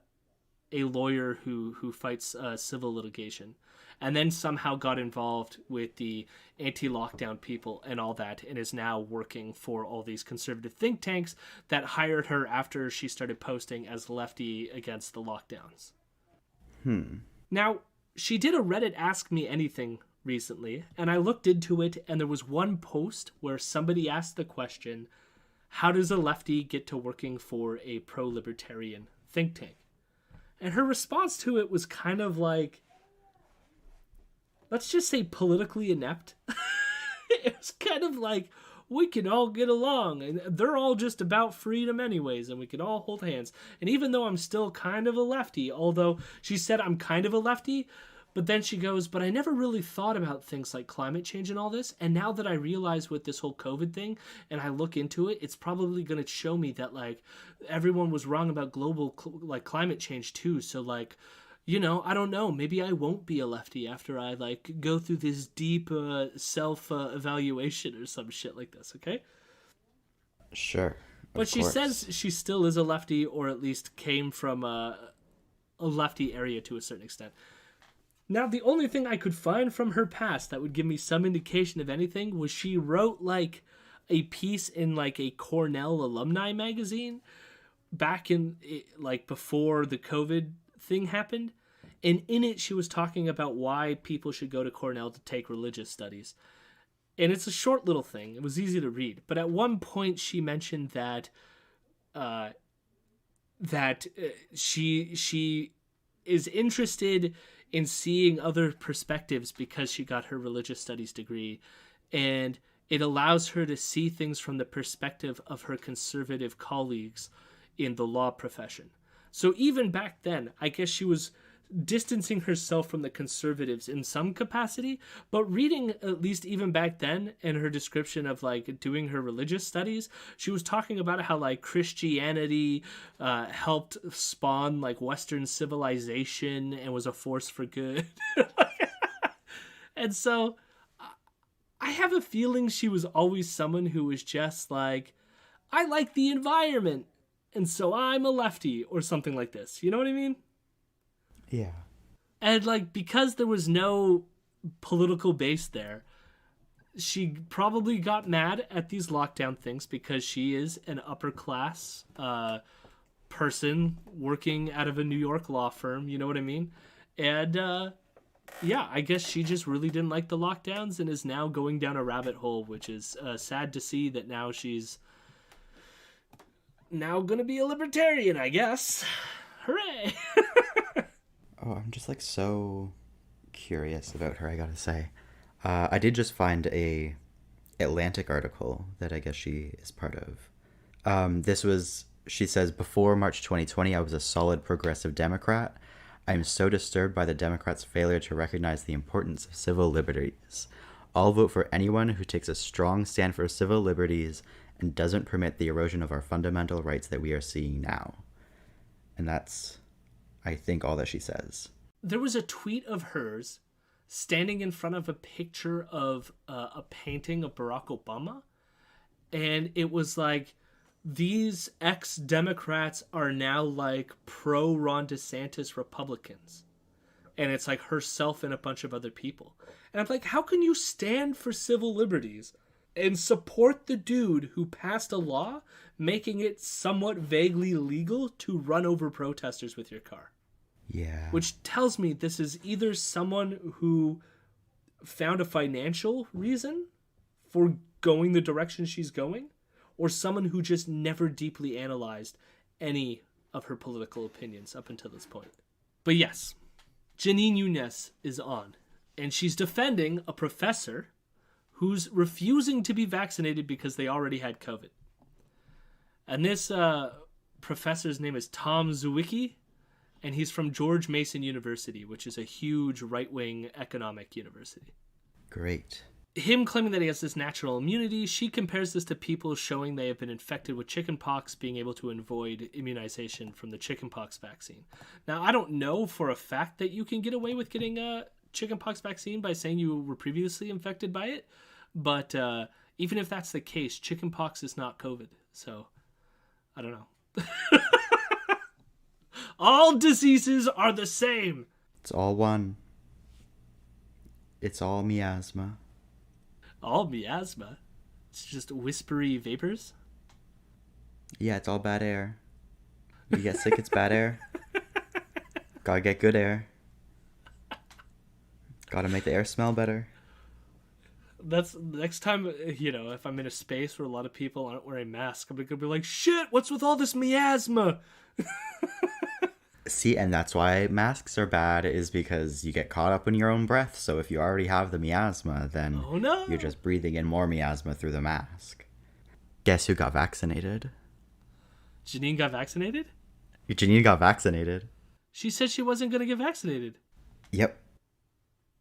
[SPEAKER 10] lawyer who fights civil litigation. And then somehow got involved with the anti-lockdown people and all that, and is now working for all these conservative think tanks that hired her after she started posting as Lefty Against the Lockdowns. Now, she did a Reddit Ask Me Anything recently, and I looked into it, and there was one post where somebody asked the question, how does a lefty get to working for a pro-libertarian think tank? And her response to it was kind of like, let's just say politically inept. It was kind of like, we can all get along, and they're all just about freedom anyways, and we can all hold hands. And even though I'm still kind of a lefty, although she said I'm kind of a lefty, but then she goes, but I never really thought about things like climate change and all this, and now that I realize with this whole COVID thing, and I look into it, it's probably going to show me that, like, everyone was wrong about global, climate change too, so, like, I don't know. Maybe I won't be a lefty after I go through this deep self-evaluation or some shit like this, okay?
[SPEAKER 11] Sure.
[SPEAKER 10] But she says she still is a lefty, or at least came from a lefty area to a certain extent. Now, the only thing I could find from her past that would give me some indication of anything was she wrote a piece in a Cornell alumni magazine back in before the COVID thing happened. And in it, she was talking about why people should go to Cornell to take religious studies. And it's a short little thing. It was easy to read. But at one point, she mentioned that she is interested in seeing other perspectives because she got her religious studies degree. And it allows her to see things from the perspective of her conservative colleagues in the law profession. So even back then, I guess she was distancing herself from the conservatives in some capacity, but reading, at least even back then, in her description of like doing her religious studies, she was talking about how like Christianity helped spawn like Western civilization and was a force for good. And so I have a feeling she was always someone who was just like, I like the environment, and so I'm a lefty, or something like this. You know what I mean?
[SPEAKER 11] Yeah.
[SPEAKER 10] And like, because there was no political base there, she probably got mad at these lockdown things because she is an upper class person working out of a New York law firm. You know what I mean? And yeah, I guess she just really didn't like the lockdowns and is now going down a rabbit hole, which is sad to see that now she's now gonna be a libertarian, I guess. Hooray!
[SPEAKER 11] Oh, I'm just like so curious about her, I gotta say. I did just find a Atlantic article that I guess she is part of. She says, before March 2020, I was a solid progressive Democrat. I am so disturbed by the Democrats' failure to recognize the importance of civil liberties. I'll vote for anyone who takes a strong stand for civil liberties and doesn't permit the erosion of our fundamental rights that we are seeing now. And that's, I think, all that she says.
[SPEAKER 10] There was a tweet of hers standing in front of a picture of a painting of Barack Obama. And it was like, these ex-Democrats are now like pro-Ron DeSantis Republicans. And it's like herself and a bunch of other people. And I'm like, how can you stand for civil liberties and support the dude who passed a law making it somewhat vaguely legal to run over protesters with your car?
[SPEAKER 11] Yeah.
[SPEAKER 10] Which tells me this is either someone who found a financial reason for going the direction she's going, or someone who just never deeply analyzed any of her political opinions up until this point. But yes, Janine Younes is on, and she's defending a professor who's refusing to be vaccinated because they already had COVID. And this professor's name is Tom Zwicky, and he's from George Mason University, which is a huge right-wing economic university.
[SPEAKER 11] Great.
[SPEAKER 10] Him claiming that he has this natural immunity, she compares this to people showing they have been infected with chickenpox being able to avoid immunization from the chickenpox vaccine. Now, I don't know for a fact that you can get away with getting a chickenpox vaccine by saying you were previously infected by it, but even if that's the case, chickenpox is not COVID, so I don't know. All diseases are the same.
[SPEAKER 11] It's all one. It's all miasma.
[SPEAKER 10] All miasma? It's just whispery vapors?
[SPEAKER 11] Yeah, it's all bad air. You get sick, it's bad air. Gotta get good air. Gotta make the air smell better.
[SPEAKER 10] That's next time, you know, if I'm in a space where a lot of people aren't wearing masks, I'm gonna be like, shit, what's with all this miasma?
[SPEAKER 11] See, and that's why masks are bad, is because you get caught up in your own breath. So if you already have the miasma, then you're just breathing in more miasma through the mask. Guess who got vaccinated?
[SPEAKER 10] Janine got vaccinated?
[SPEAKER 11] Janine got vaccinated.
[SPEAKER 10] She said she wasn't going to get vaccinated.
[SPEAKER 11] Yep.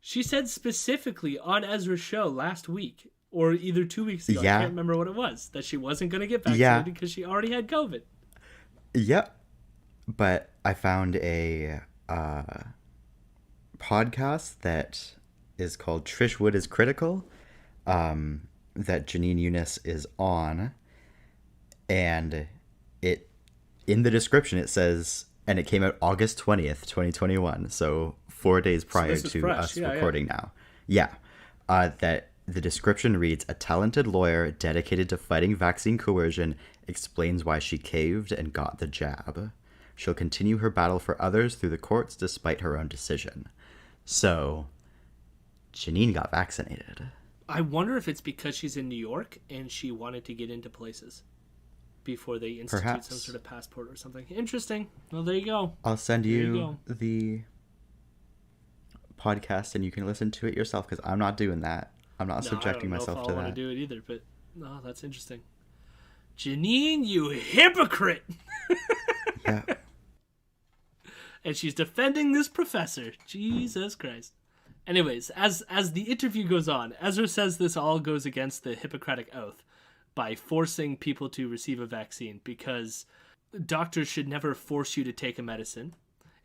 [SPEAKER 10] She said specifically on Ezra's show last week, or either 2 weeks ago, I can't remember what it was, that she wasn't going to get vaccinated because she already had COVID.
[SPEAKER 11] Yep. But I found a podcast that is called Trish Wood is Critical, that Janine Younes is on, and it, in the description it says, and it came out August 20th, 2021, so 4 days prior to us recording now. Yeah. That the description reads, a talented lawyer dedicated to fighting vaccine coercion explains why she caved and got the jab. She'll continue her battle for others through the courts despite her own decision. So, Janine got vaccinated.
[SPEAKER 10] I wonder if it's because she's in New York and she wanted to get into places before they institute some sort of passport or something. Interesting. Well, there you go.
[SPEAKER 11] I'll send you the podcast and you can listen to it yourself, because I'm not doing that. I'm not subjecting myself to that.
[SPEAKER 10] I don't want to do it either, but no, that's interesting. Janine, you hypocrite!
[SPEAKER 11] Yeah.
[SPEAKER 10] And she's defending this professor. Jesus Christ. Anyways, as the interview goes on, Ezra says this all goes against the Hippocratic Oath by forcing people to receive a vaccine, because doctors should never force you to take a medicine,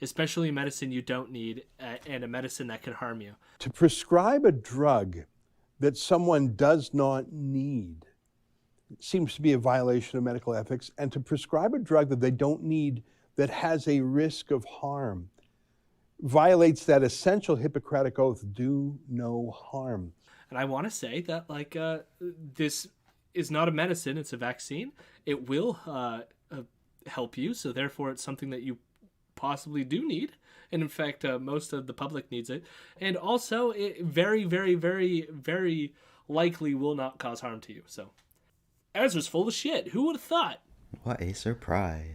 [SPEAKER 10] especially a medicine you don't need and a medicine that can harm you.
[SPEAKER 12] To prescribe a drug that someone does not need seems to be a violation of medical ethics, and to prescribe a drug that they don't need that has a risk of harm violates that essential Hippocratic Oath, do no harm.
[SPEAKER 10] And I want to say that, like, this is not a medicine, it's a vaccine. It will help you, so therefore it's something that you possibly do need. And in fact, most of the public needs it. And also, it very, very, very, very likely will not cause harm to you. So, Ezra's full of shit. Who would have thought?
[SPEAKER 11] What a surprise.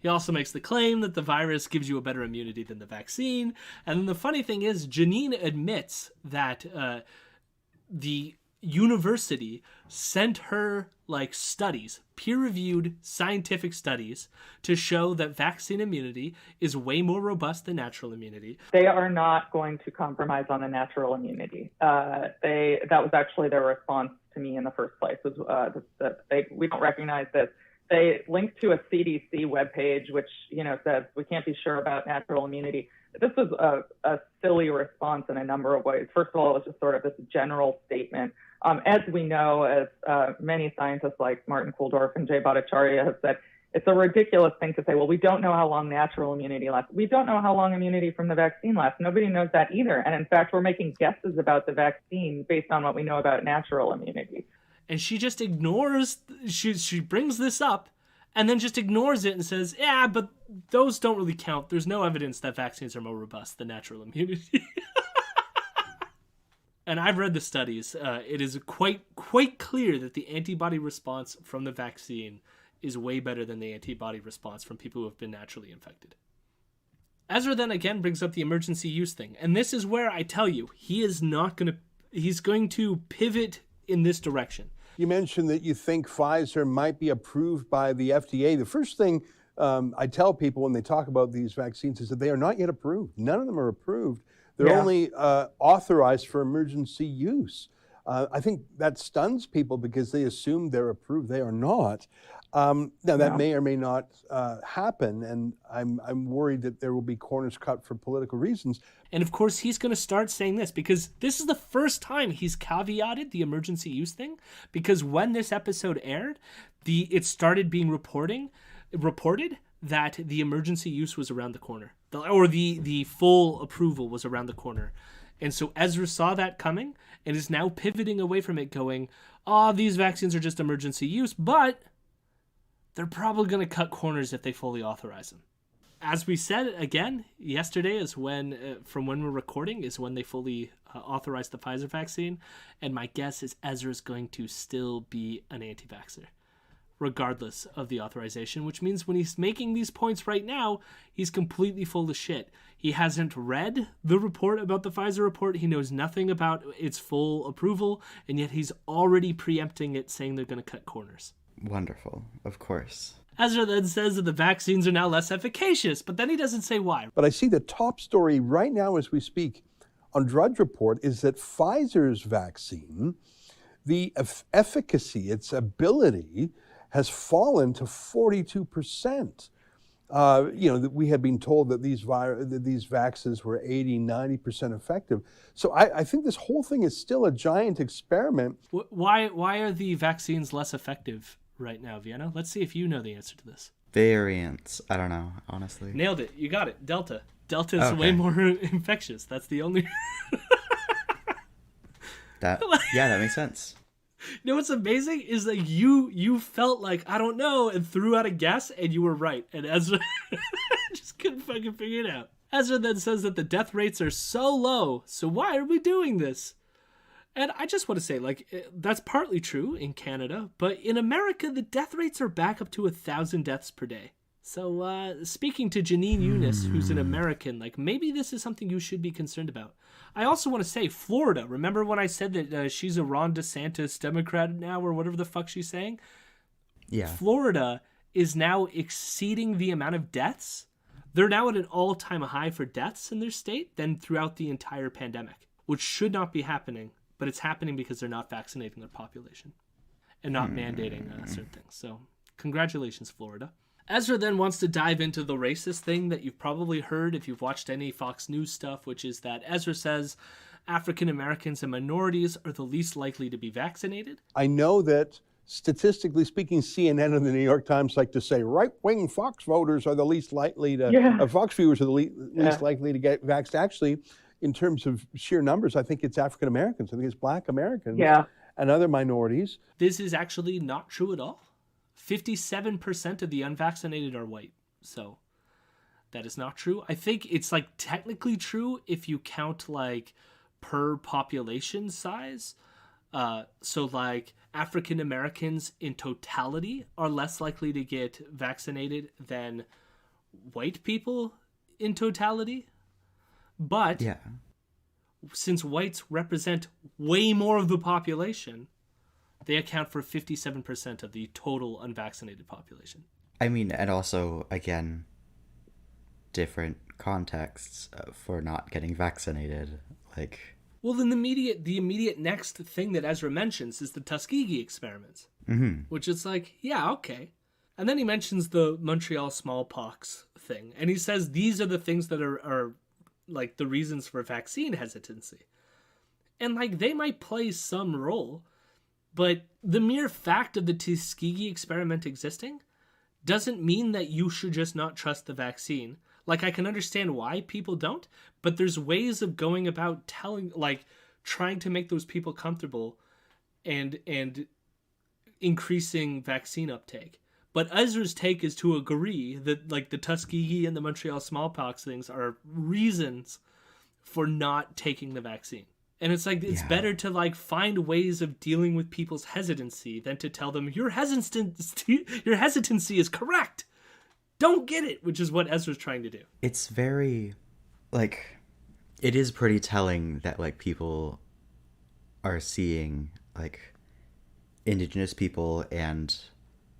[SPEAKER 10] He also makes the claim that the virus gives you a better immunity than the vaccine. And then the funny thing is, Janine admits that the university sent her like studies, peer-reviewed scientific studies, to show that vaccine immunity is way more robust than natural immunity.
[SPEAKER 14] They are not going to compromise on the natural immunity. That was actually their response to me in the first place. Was we don't recognize this. They linked to a CDC webpage, which, says we can't be sure about natural immunity. This was a silly response in a number of ways. First of all, it was just sort of this general statement. As we know, as many scientists like Martin Kulldorff and Jay Bhattacharya have said, it's a ridiculous thing to say, well, we don't know how long natural immunity lasts. We don't know how long immunity from the vaccine lasts. Nobody knows that either. And in fact, we're making guesses about the vaccine based on what we know about natural immunity.
[SPEAKER 10] And she just ignores, she brings this up and then just ignores it and says, yeah, but those don't really count. There's no evidence that vaccines are more robust than natural immunity. And I've read the studies. It is quite clear that the antibody response from the vaccine is way better than the antibody response from people who have been naturally infected. Ezra then again brings up the emergency use thing. And this is where I tell you, he's going to pivot in this direction.
[SPEAKER 12] You mentioned that you think Pfizer might be approved by the FDA. The first thing I tell people when they talk about these vaccines is that they are not yet approved. None of them are approved. They're only authorized for emergency use. I think that stuns people because they assume they're approved. They are not. Now, that may or may not happen, and I'm worried that there will be corners cut for political reasons.
[SPEAKER 10] And of course, he's going to start saying this because this is the first time he's caveated the emergency use thing, because when this episode aired, it started being reported that the emergency use was around the corner, or the full approval was around the corner. And so Ezra saw that coming and is now pivoting away from it, going, these vaccines are just emergency use, but they're probably going to cut corners if they fully authorize them. As we said, again, yesterday is when, from when we're recording, is when they fully authorized the Pfizer vaccine. And my guess is Ezra's going to still be an anti-vaxxer, regardless of the authorization, which means when he's making these points right now, he's completely full of shit. He hasn't read the report about the Pfizer report. He knows nothing about its full approval, and yet he's already preempting it, saying they're going to cut corners.
[SPEAKER 11] Wonderful, of course.
[SPEAKER 10] Ezra then says that the vaccines are now less efficacious, but then he doesn't say why.
[SPEAKER 12] But I see the top story right now as we speak on Drudge Report is that Pfizer's vaccine, the efficacy, its ability, has fallen to 42%. We had been told that these vaccines were 80, 90% effective. So I think this whole thing is still a giant experiment.
[SPEAKER 10] Why are the vaccines less effective right now, Vienna? Let's see if you know the answer to this.
[SPEAKER 11] Variants. I don't know, honestly.
[SPEAKER 10] Nailed it. You got it. Delta. Delta is way more infectious. That's the only...
[SPEAKER 11] That makes sense.
[SPEAKER 10] You know what's amazing is that you felt like, I don't know, and threw out a guess, and you were right. And Ezra just couldn't fucking figure it out. Ezra then says that the death rates are so low, so why are we doing this? And I just want to say, that's partly true in Canada, but in America, the death rates are back up to 1,000 deaths per day. So speaking to Janine Eunice, who's an American, maybe this is something you should be concerned about. I also want to say Florida. Remember when I said that she's a Ron DeSantis Democrat now, or whatever the fuck she's saying?
[SPEAKER 11] Yeah.
[SPEAKER 10] Florida is now exceeding the amount of deaths They're now at an all-time high for deaths in their state than throughout the entire pandemic, which should not be happening, but it's happening because they're not vaccinating their population and not mandating certain things. So congratulations, Florida. Ezra then wants to dive into the racist thing that you've probably heard if you've watched any Fox News stuff, which is that Ezra says African Americans and minorities are the least likely to be vaccinated.
[SPEAKER 12] I know that statistically speaking, CNN and the New York Times like to say right-wing Fox voters are the least likely to, Fox viewers are the least likely to get vaxxed. Actually, in terms of sheer numbers, I think it's African Americans. I think it's Black Americans and other minorities.
[SPEAKER 10] This is actually not true at all. 57% of the unvaccinated are white. So that is not true. I think it's like technically true if you count like per population size. So like African Americans in totality are less likely to get vaccinated than white people in totality. But since whites represent way more of the population, they account for 57% of the total unvaccinated population.
[SPEAKER 11] I mean, and also, again, different contexts for not getting vaccinated. Like,
[SPEAKER 10] well, then the immediate next thing that Ezra mentions is the Tuskegee experiments, which is like, yeah, okay. And then he mentions the Montreal smallpox thing, and he says these are the things that are like the reasons for vaccine hesitancy. And like they might play some role, but the mere fact of the Tuskegee experiment existing doesn't mean that you should just not trust the vaccine. Like, I can understand why people don't, but there's ways of going about trying to make those people comfortable and increasing vaccine uptake. But Ezra's take is to agree that, like, the Tuskegee and the Montreal smallpox things are reasons for not taking the vaccine. And it's like, it's better to like find ways of dealing with people's hesitancy than to tell them your hesitancy is correct. Don't get it, which is what Ezra's trying to do.
[SPEAKER 11] It's very, like, it is pretty telling that like people are seeing like Indigenous people and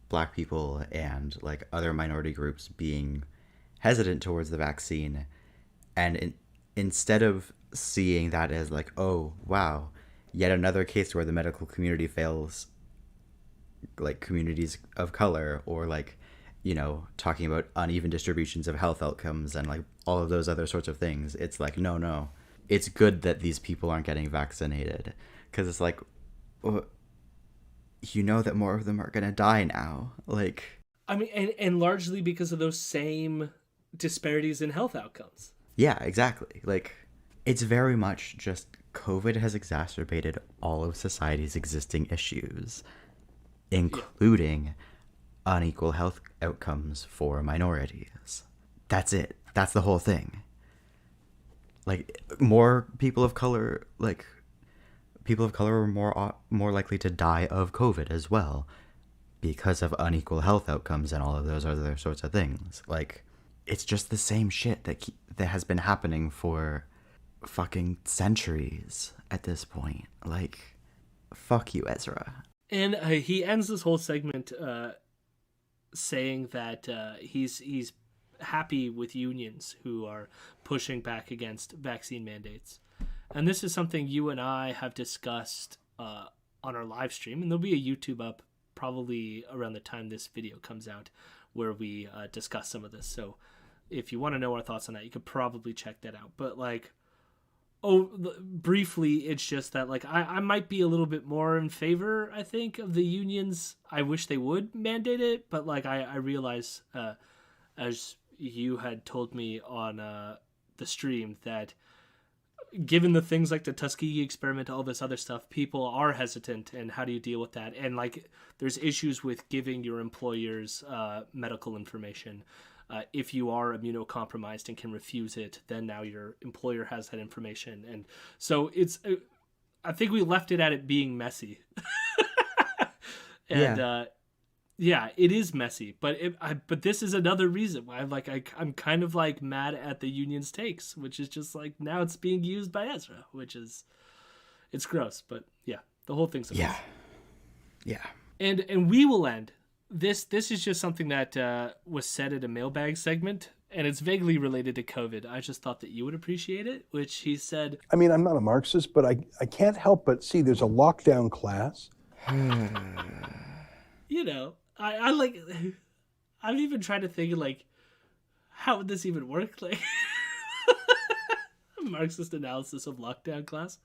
[SPEAKER 11] Black people and like other minority groups being hesitant towards the vaccine, and instead of seeing that as like, oh wow, yet another case where the medical community fails like communities of color, or like, you know, talking about uneven distributions of health outcomes and like all of those other sorts of things, it's like, no, it's good that these people aren't getting vaccinated, because it's like, well, you know that more of them are gonna die now. Like,
[SPEAKER 10] I mean, and largely because of those same disparities in health outcomes.
[SPEAKER 11] Yeah, exactly. Like, it's very much just COVID has exacerbated all of society's existing issues, including unequal health outcomes for minorities. That's it. That's the whole thing. Like, more people of color, like, people of color are more likely to die of COVID as well because of unequal health outcomes and all of those other sorts of things. Like, it's just the same shit that has been happening for fucking centuries at this point. Like, fuck you, Ezra.
[SPEAKER 10] And he ends this whole segment saying that he's happy with unions who are pushing back against vaccine mandates. And this is something you and I have discussed on our live stream, and there'll be a YouTube up probably around the time this video comes out where we discuss some of this. So if you want to know our thoughts on that, you could probably check that out. But like, briefly, it's just that like I might be a little bit more in favor, I think, of the unions. I wish they would mandate it, but like I realize, as you had told me on the stream, that given the things like the Tuskegee experiment, all this other stuff, people are hesitant, and how do you deal with that? And like, there's issues with giving your employers medical information. If you are immunocompromised and can refuse it, then now your employer has that information. And so it's, I think we left it at it being messy. And yeah, it is messy, but but this is another reason why I'm kind of like mad at the union's takes, which is just like, now it's being used by Ezra, which is, it's gross, but yeah, the whole thing's a mess.
[SPEAKER 11] Yeah.
[SPEAKER 10] And we will end. This is just something that was said at a mailbag segment, and it's vaguely related to COVID. I just thought that you would appreciate it, which he said,
[SPEAKER 12] I mean, I'm not a Marxist, but I can't help but see there's a lockdown class.
[SPEAKER 10] you know, I like, I'm even trying to think, like, how would this even work? Like, a Marxist analysis of lockdown class.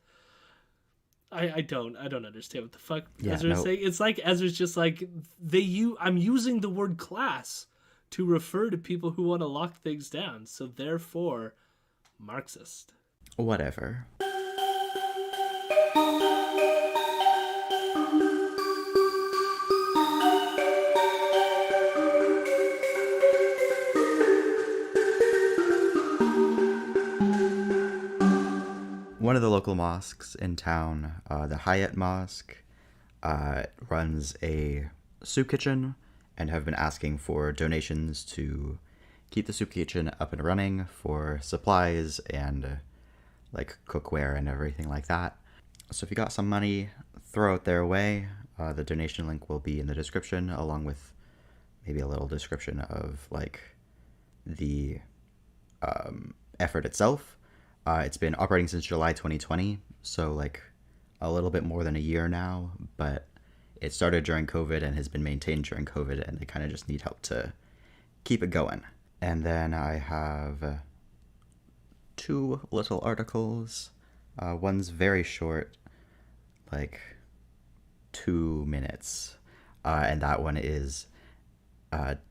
[SPEAKER 10] I don't understand what the fuck Ezra's saying. It's like Ezra's just like, I'm using the word class to refer to people who want to lock things down, so therefore Marxist.
[SPEAKER 11] Whatever. One of the local mosques in town, the Hyatt Mosque, runs a soup kitchen and have been asking for donations to keep the soup kitchen up and running for supplies and like cookware and everything like that. So if you got some money, throw it their way. The donation link will be in the description, along with maybe a little description of like the effort itself. It's been operating since July 2020, so like a little bit more than a year now, but it started during COVID and has been maintained during COVID, and they kind of just need help to keep it going. And then I have two little articles. One's very short, like 2 minutes, and that one is,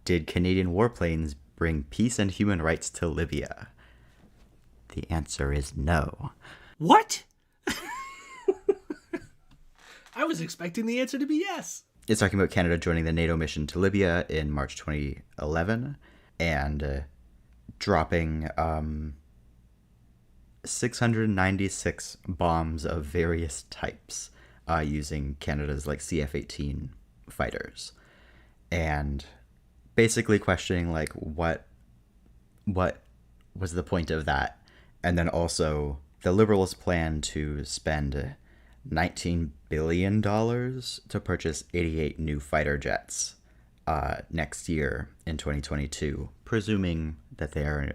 [SPEAKER 11] did Canadian warplanes bring peace and human rights to Libya? The answer is no.
[SPEAKER 10] What? I was expecting the answer to be yes.
[SPEAKER 11] It's talking about Canada joining the NATO mission to Libya in March 2011 and dropping 696 bombs of various types using Canada's like CF-18 fighters, and basically questioning like what was the point of that. And then also the Liberals plan to spend $19 billion to purchase 88 new fighter jets next year in 2022, presuming that they are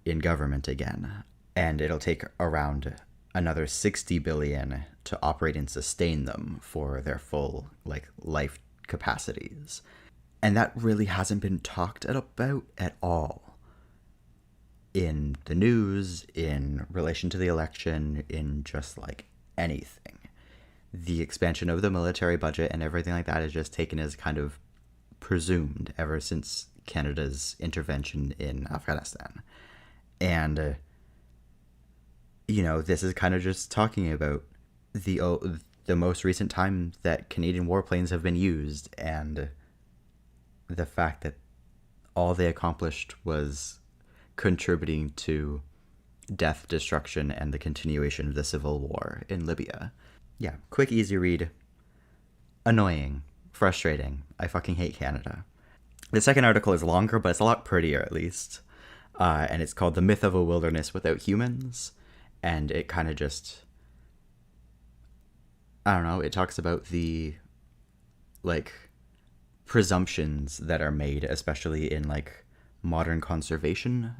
[SPEAKER 11] in government again. And it'll take around another $60 billion to operate and sustain them for their full like life capacities. And that really hasn't been talked about at all in the news, in relation to the election, in just like anything. The expansion of the military budget and everything like that is just taken as kind of presumed ever since Canada's intervention in Afghanistan. And, you know, this is kind of just talking about the most recent time that Canadian warplanes have been used, and the fact that all they accomplished was contributing to death, destruction, and the continuation of the civil war in Libya. Yeah, quick, easy read. Annoying. Frustrating. I fucking hate Canada. The second article is longer, but it's a lot prettier at least. And it's called The Myth of a Wilderness Without Humans. And it kind of just, I don't know, it talks about the, like, presumptions that are made, especially in, like, modern conservation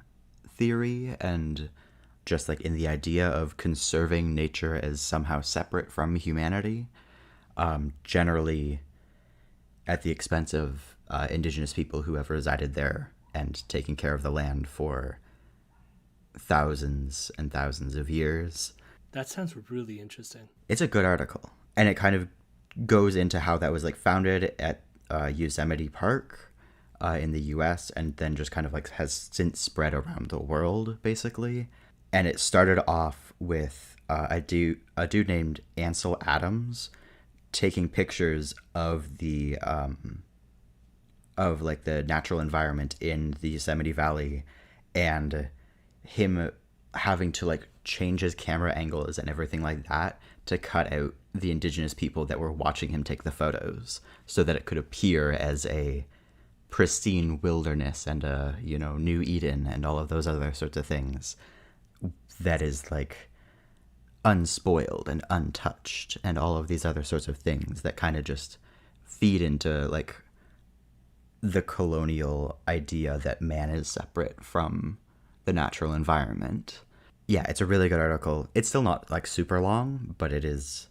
[SPEAKER 11] theory, and just like in the idea of conserving nature as somehow separate from humanity, generally at the expense of indigenous people who have resided there and taken care of the land for thousands and thousands of years.
[SPEAKER 10] That sounds really interesting.
[SPEAKER 11] It's a good article, and it kind of goes into how that was like founded at Yosemite Park in the US, and then just kind of like has since spread around the world, basically. And it started off with a dude named Ansel Adams taking pictures of the of like the natural environment in the Yosemite Valley, and him having to like change his camera angles and everything like that to cut out the indigenous people that were watching him take the photos, so that it could appear as a pristine wilderness and a, you know, New Eden and all of those other sorts of things that is like unspoiled and untouched, and all of these other sorts of things that kind of just feed into like the colonial idea that man is separate from the natural environment. Yeah, it's a really good article. It's still not like super long, but it is,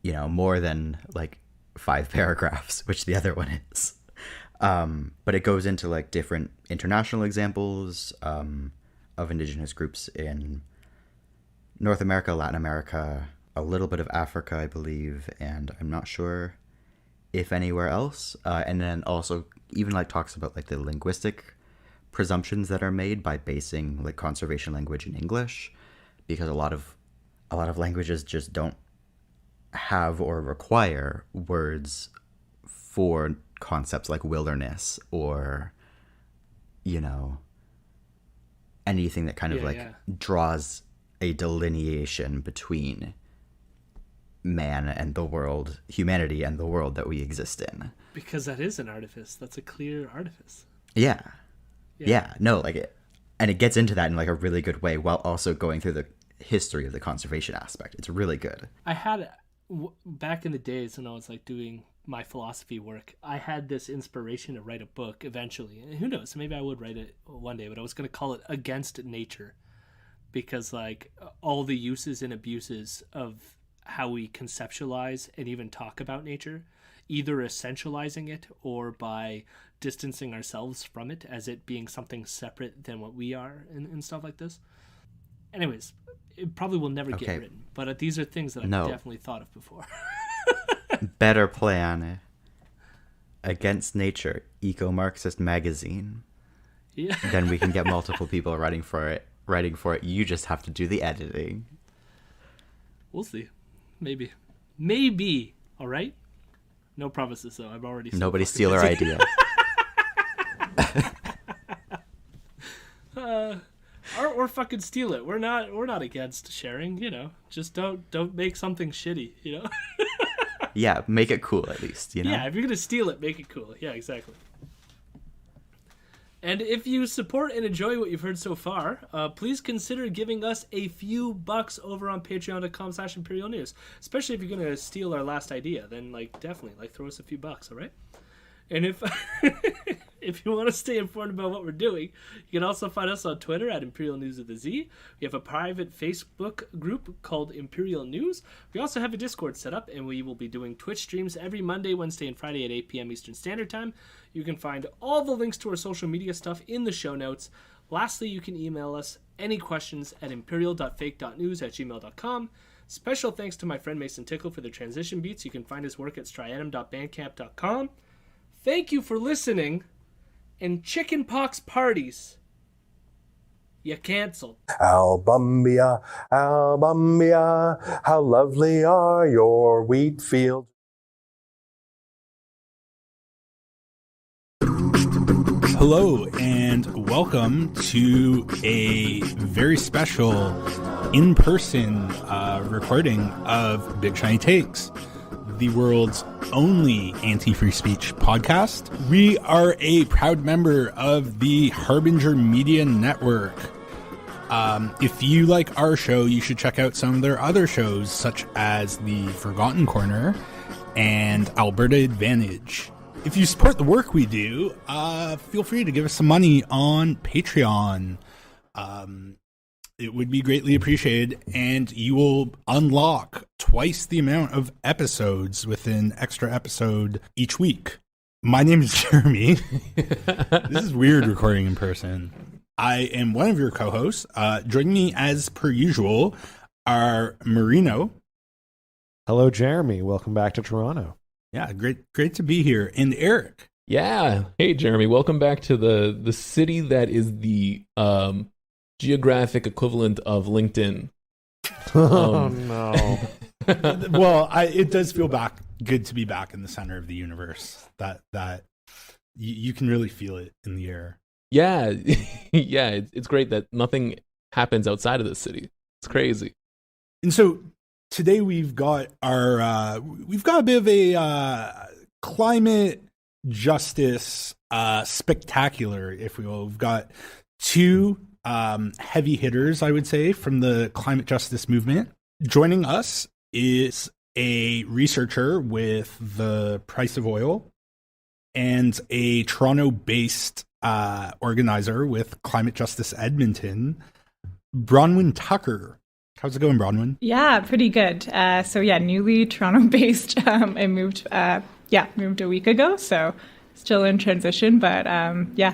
[SPEAKER 11] you know, more than like 5 paragraphs, which the other one is. But it goes into like different international examples of indigenous groups in North America, Latin America, a little bit of Africa, I believe, and I'm not sure if anywhere else. And then also even like talks about like the linguistic presumptions that are made by basing like conservation language in English, because a lot of languages just don't have or require words for concepts like wilderness or, you know, anything that kind of draws a delineation between man and the world, humanity and the world that we exist in.
[SPEAKER 10] Because that is an artifice. That's a clear artifice.
[SPEAKER 11] Yeah. No, like it, and it gets into that in like a really good way while also going through the history of the conservation aspect. It's really good.
[SPEAKER 10] I had back in the days when I was like doing my philosophy work, I had this inspiration to write a book eventually. And who knows, maybe I would write it one day, but I was going to call it Against Nature, because like all the uses and abuses of how we conceptualize and even talk about nature, either essentializing it or by distancing ourselves from it as it being something separate than what we are and stuff like this. Anyways, it probably will never get written, but these are things that I've definitely thought of before.
[SPEAKER 11] Better plan. Against Nature, Eco-Marxist magazine.
[SPEAKER 10] Yeah.
[SPEAKER 11] Then we can get multiple people writing for it. You just have to do the editing.
[SPEAKER 10] We'll see. Maybe. All right. No promises, though. I've already.
[SPEAKER 11] Nobody steal our idea.
[SPEAKER 10] Or fucking steal it. We're not against sharing. You know, just don't make something shitty. You know.
[SPEAKER 11] Yeah, make it cool at least. You know.
[SPEAKER 10] Yeah, if you're gonna steal it, make it cool. Yeah, exactly. And if you support and enjoy what you've heard so far, please consider giving us a few bucks over on patreon.com/Imperial News. Especially if you're going to steal our last idea, then like definitely like throw us a few bucks, all right? And if if you want to stay informed about what we're doing, you can also find us on Twitter at Imperial News with a Z. We have a private Facebook group called Imperial News. We also have a Discord set up, and we will be doing Twitch streams every Monday, Wednesday, and Friday at 8 p.m. Eastern Standard Time. You can find all the links to our social media stuff in the show notes. Lastly, you can email us any questions at imperial.fake.news@gmail.com. Special thanks to my friend Mason Tickle for the transition beats. You can find his work at striatum.bandcamp.com. Thank you for listening, and chickenpox parties, you canceled.
[SPEAKER 9] Albumbia, Albumbia, how lovely are your wheat fields.
[SPEAKER 4] Hello, and welcome to a very special in-person recording of Big Shiny Takes, the world's only anti-free speech podcast. We are a proud member of the Harbinger Media Network. If you like our show, you should check out some of their other shows, such as The Forgotten Corner and Alberta Advantage. If you support the work we do, feel free to give us some money on Patreon. It would be greatly appreciated, and you will unlock twice the amount of episodes with an extra episode each week. My name is Jeremy. This is weird recording in person. I am one of your co-hosts. Joining me as per usual are Marino.
[SPEAKER 3] Hello, Jeremy. Welcome back to Toronto.
[SPEAKER 4] Yeah, great to be here. And Eric.
[SPEAKER 2] Yeah. Hey, Jeremy. Welcome back to the city that is the geographic equivalent of LinkedIn.
[SPEAKER 3] Oh, no.
[SPEAKER 4] Well, it does feel good to be back in the center of the universe. That you can really feel it in the air.
[SPEAKER 2] Yeah. Yeah. It's great that nothing happens outside of the city. It's crazy.
[SPEAKER 4] And so today we've got a bit of a climate justice spectacular, if we will. We've got two heavy hitters, I would say, from the climate justice movement. Joining us is a researcher with the price of oil, and a Toronto-based organizer with Climate Justice Edmonton, Bronwyn Tucker. How's it going, Bronwyn?
[SPEAKER 15] Yeah, pretty good. Newly Toronto-based. I moved a week ago, so still in transition, but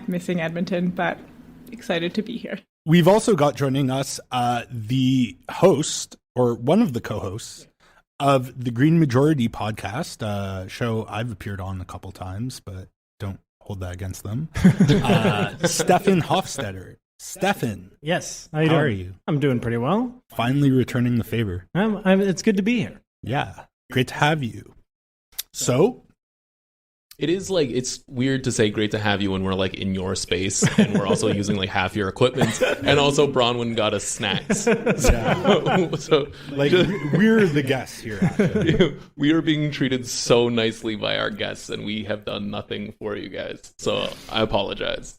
[SPEAKER 15] missing Edmonton, but excited to be here.
[SPEAKER 4] We've also got joining us the host, or one of the co-hosts, of the Green Majority podcast, show I've appeared on a couple times, but don't hold that against them. Stefan Hofstetter. Stefan.
[SPEAKER 16] Yes.
[SPEAKER 4] How are you?
[SPEAKER 16] I'm doing pretty well.
[SPEAKER 4] Finally returning the favor.
[SPEAKER 16] It's good to be here.
[SPEAKER 4] Yeah. Great to have you. So,
[SPEAKER 2] it is like, it's weird to say great to have you when we're like in your space and we're also using like half your equipment, and also Bronwyn got us snacks. So
[SPEAKER 4] like, we're the guests here. Actually.
[SPEAKER 2] We are being treated so nicely by our guests, and we have done nothing for you guys. So I apologize.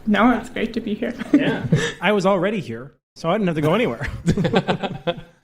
[SPEAKER 15] No, it's great to be here.
[SPEAKER 16] Yeah. I was already here, so I didn't have to go anywhere.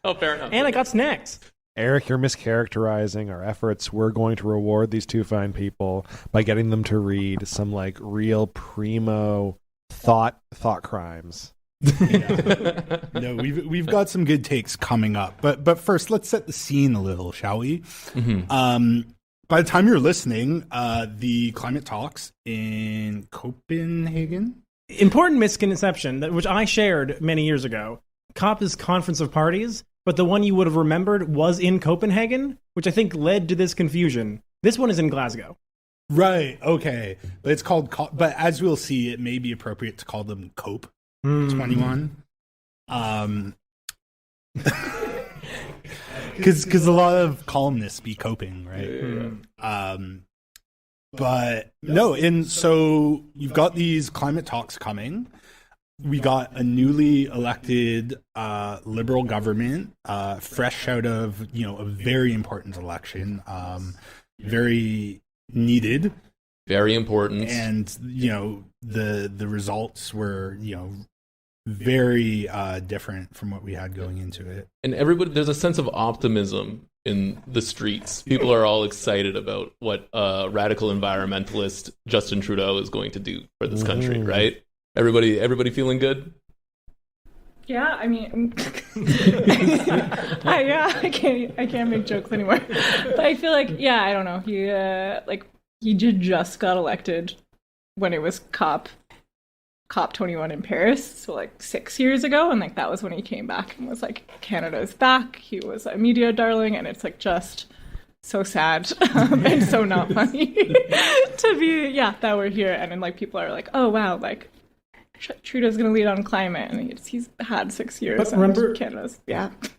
[SPEAKER 2] Oh, fair enough.
[SPEAKER 16] And I got snacks.
[SPEAKER 3] Eric, you're mischaracterizing our efforts. We're going to reward these two fine people by getting them to read some like real primo thought crimes.
[SPEAKER 4] Yeah. No, we've got some good takes coming up, but first let's set the scene a little, shall we?
[SPEAKER 2] Mm-hmm.
[SPEAKER 4] By the time you're listening, the climate talks in Copenhagen.
[SPEAKER 16] Important misconception which I shared many years ago. COP is Conference of Parties. But the one you would have remembered was in Copenhagen, which I think led to this confusion. This one is in Glasgow.
[SPEAKER 4] Right, okay. But it's called but as we'll see, it may be appropriate to call them COPE 21. Because a lot of columnists be coping, right?
[SPEAKER 2] Yeah.
[SPEAKER 4] But no, and so you've got these climate talks coming. We got a newly elected Liberal government, fresh out of a very important election, very needed,
[SPEAKER 2] very important,
[SPEAKER 4] and the results were very different from what we had going into it.
[SPEAKER 2] And there's a sense of optimism in the streets. People are all excited about what radical environmentalist Justin Trudeau is going to do for this country, right? Everybody feeling good?
[SPEAKER 15] Yeah, I mean, I can't make jokes anymore. But I feel like, I don't know. He just got elected when it was COP 21 in Paris, so like 6 years ago, and like that was when he came back and was like, Canada's back. He was a media darling, and it's like just so sad and so not funny to be that we're here, and then like people are like, oh wow, like Trudeau's going to lead on climate, and he's had 6 years.
[SPEAKER 16] But remember
[SPEAKER 15] Canada's,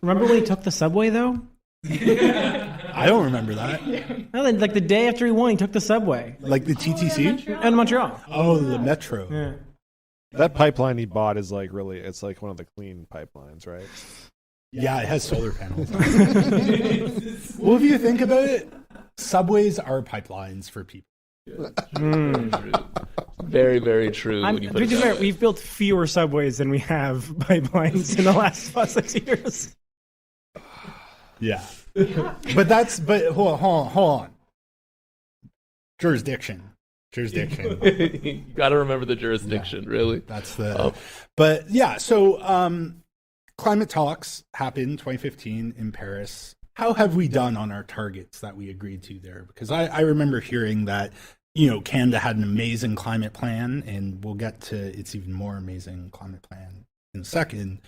[SPEAKER 16] Remember when he took the subway though?
[SPEAKER 4] I don't remember that.
[SPEAKER 16] No, like the day after he won, he took the subway,
[SPEAKER 4] like the TTC
[SPEAKER 16] and Montreal.
[SPEAKER 4] Oh, the Metro.
[SPEAKER 16] Yeah.
[SPEAKER 3] That pipeline he bought is like it's like one of the clean pipelines, right?
[SPEAKER 4] Yeah, it has solar panels. Well, if you think about it, subways are pipelines for people.
[SPEAKER 2] Very, very true.
[SPEAKER 16] To be fair, we've built fewer subways than we have pipelines in the last 6 years.
[SPEAKER 4] Yeah. But hold on. Jurisdiction.
[SPEAKER 2] You got to remember the jurisdiction, really.
[SPEAKER 4] That's the. But yeah, so climate talks happened 2015 in Paris. How have we done on our targets that we agreed to there? Because I remember hearing that, Canada had an amazing climate plan, and we'll get to its even more amazing climate plan in a second.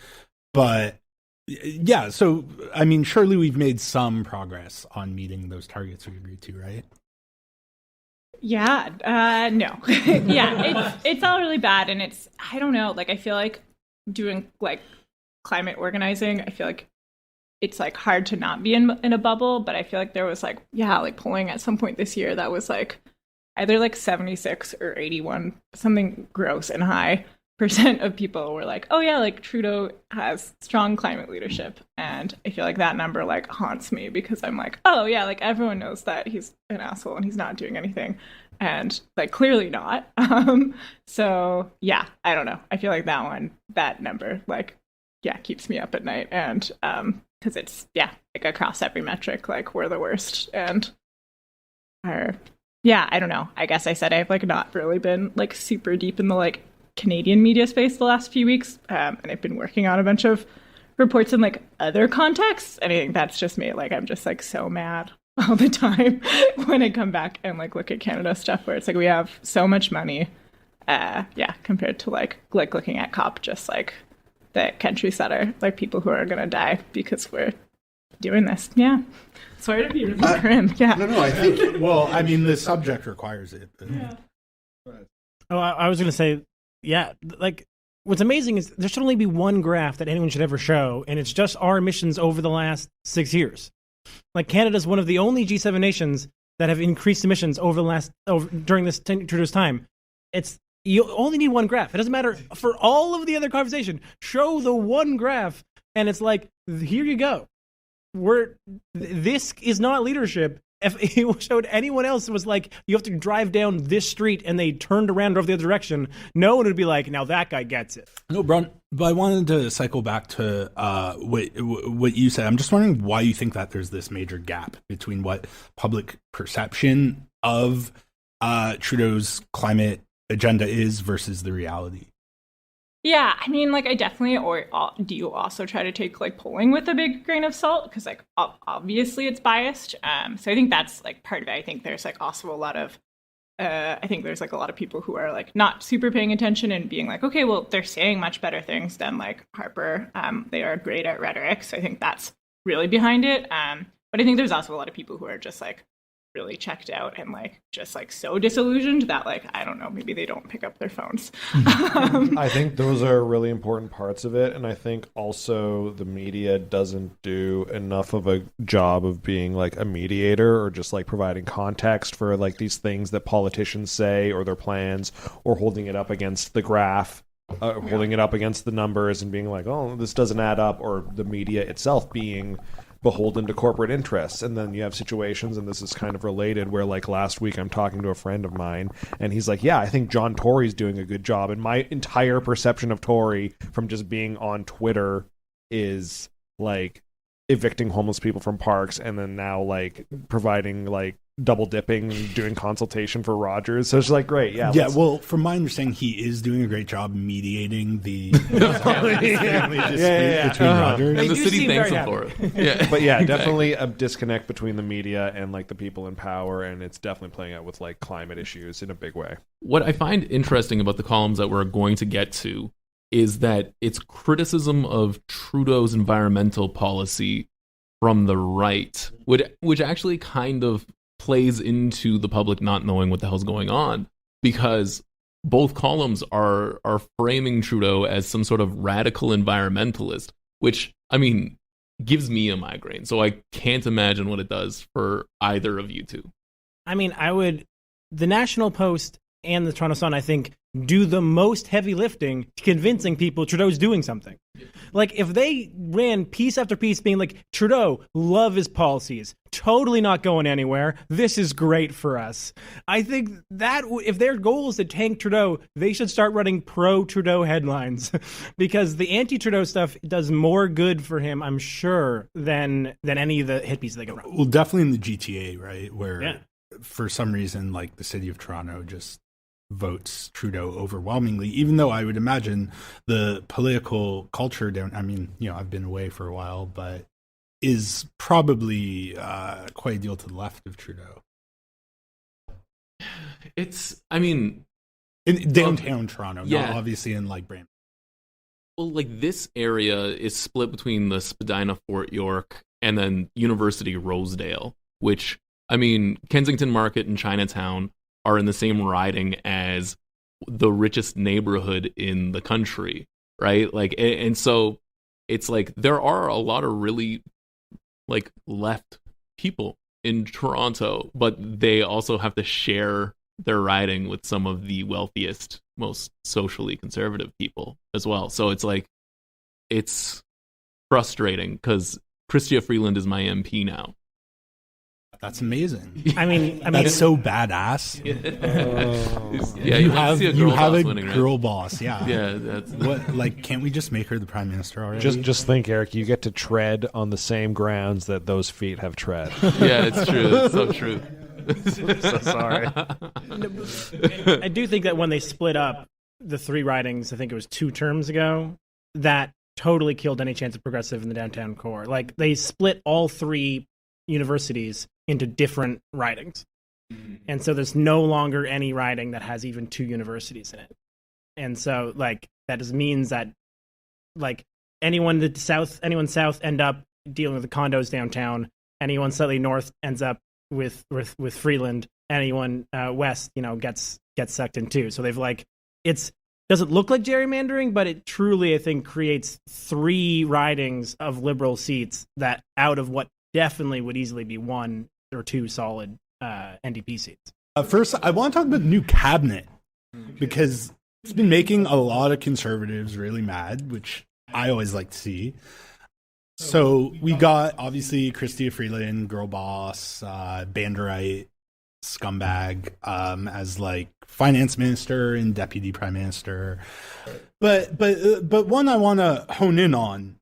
[SPEAKER 4] But yeah, so, I mean, surely we've made some progress on meeting those targets we agreed to, right?
[SPEAKER 15] Yeah, no. It's all really bad, and I don't know, like, I feel like doing, like, climate organizing, I feel like it's like hard to not be in a bubble, but I feel like there was like polling at some point this year that was like either like 76 or 81, something gross and high % of people were like, oh yeah, like Trudeau has strong climate leadership. And I feel like that number like haunts me because I'm like, oh yeah, like everyone knows that he's an asshole and he's not doing anything, and like clearly not. So yeah, I don't know. I feel like that number like keeps me up at night, and because it's like across every metric, like we're the worst, and our Yeah, I don't know. I guess I said I've like not really been like super deep in the like Canadian media space the last few weeks, and I've been working on a bunch of reports in like other contexts, and I think that's just me. Like I'm just like so mad all the time when I come back and like look at Canada stuff where it's like we have so much money, compared to like looking at COP, just like the countries that are like people who are gonna die because we're doing this. Yeah. Sorry to be really grim. Yeah.
[SPEAKER 4] No, I think. Well, I mean, the subject requires it. But...
[SPEAKER 15] Yeah.
[SPEAKER 16] Oh, I was going to say, yeah, like what's amazing is there should only be one graph that anyone should ever show, and it's just our emissions over the last 6 years. Like Canada's one of the only G7 nations that have increased emissions during this Trudeau's time. You only need one graph. It doesn't matter for all of the other conversation. Show the one graph, and it's like, here you go. This is not leadership. If it showed anyone else, it was like you have to drive down this street and they turned around and drove the other direction, no one would be like, now that guy gets it.
[SPEAKER 4] No, Bron, but I wanted to cycle back to what you said. I'm just wondering why you think that there's this major gap between what public perception of Trudeau's climate agenda is versus the reality.
[SPEAKER 15] Yeah, I mean, like, I definitely, do you also try to take, like, polling with a big grain of salt? Because, like, obviously it's biased. So I think that's, like, part of it. I think there's, like, also a lot of, I think there's, like, a lot of people who are, like, not super paying attention and being like, okay, well, they're saying much better things than, like, Harper. They are great at rhetoric. So I think that's really behind it. But I think there's also a lot of people who are just, like, really checked out and like just like so disillusioned that like I don't know, maybe they don't pick up their phones.
[SPEAKER 3] I think those are really important parts of it, and I think also the media doesn't do enough of a job of being like a mediator or just like providing context for like these things that politicians say or their plans, or holding it up against the graph, holding it up against the numbers and being like, oh, this doesn't add up, or the media itself being beholden to corporate interests. And then you have situations, and this is kind of related, where like last week I'm talking to a friend of mine and he's like, yeah, I think John Tory's doing a good job, and my entire perception of Tory from just being on Twitter is like evicting homeless people from parks, and then now like providing like double dipping, doing consultation for Rogers. So it's like, great, yeah.
[SPEAKER 4] Well, from my understanding, he is doing a great job mediating the family dispute between Rogers.
[SPEAKER 2] And the city thanks him for it. Yeah.
[SPEAKER 3] But yeah, definitely a disconnect between the media and like the people in power, and it's definitely playing out with like climate issues in a big way.
[SPEAKER 2] What I find interesting about the columns that we're going to get to is that it's criticism of Trudeau's environmental policy from the right, which actually kind of plays into the public not knowing what the hell's going on, because both columns are framing Trudeau as some sort of radical environmentalist, which, I mean, gives me a migraine. So I can't imagine what it does for either of you two.
[SPEAKER 16] I mean, the National Post and the Toronto Sun, I think, do the most heavy lifting convincing people Trudeau's doing something. Like, if they ran piece after piece being like, Trudeau, love his policies, totally not going anywhere, this is great for us. I think that if their goal is to tank Trudeau, they should start running pro-Trudeau headlines because the anti-Trudeau stuff does more good for him, I'm sure, than any of the hit pieces they can run.
[SPEAKER 4] Well, definitely in the GTA, right? Where for some reason, like the city of Toronto just votes Trudeau overwhelmingly, even though I would imagine the political culture down, I mean, you know, I've been away for a while, but is probably quite a deal to the left of Trudeau.
[SPEAKER 2] It's, I mean,
[SPEAKER 4] in downtown Toronto, not obviously in like Brampton.
[SPEAKER 2] Well, like this area is split between the Spadina Fort York and then University Rosedale, which, I mean, Kensington Market and Chinatown are in the same riding as the richest neighborhood in the country, right? Like, and so it's like there are a lot of really like left people in Toronto, but they also have to share their riding with some of the wealthiest, most socially conservative people as well. So it's like, it's frustrating because Chrystia Freeland is my MP now.
[SPEAKER 4] That's amazing.
[SPEAKER 16] I mean,
[SPEAKER 4] that's so badass.
[SPEAKER 2] Yeah,
[SPEAKER 4] you have a
[SPEAKER 2] winning,
[SPEAKER 4] girl boss. Yeah,
[SPEAKER 2] yeah. That's
[SPEAKER 4] what. Like, can't we just make her the prime minister already?
[SPEAKER 3] Just think, Eric. You get to tread on the same grounds that those feet have tread.
[SPEAKER 2] Yeah, it's true. It's so true.
[SPEAKER 6] So sorry.
[SPEAKER 16] I do think that when they split up the 3 ridings, I think it was 2 terms ago, that totally killed any chance of progressive in the downtown core. Like, they split all 3 universities into different ridings. And so there's no longer any riding that has even 2 universities in it. And so, like, that just means that, like, anyone south end up dealing with the condos downtown. Anyone slightly north ends up with Freeland. Anyone west, gets sucked in too. So they've, like, doesn't look like gerrymandering, but it truly, I think, creates 3 ridings of Liberal seats that out of what definitely would easily be 1 or 2 solid NDP seats.
[SPEAKER 4] First, I want to talk about the new cabinet because it's been making a lot of conservatives really mad, which I always like to see. So we got, obviously, Chrystia Freeland, girl boss, Banderite, scumbag, as, like, finance minister and deputy prime minister. But one I want to hone in on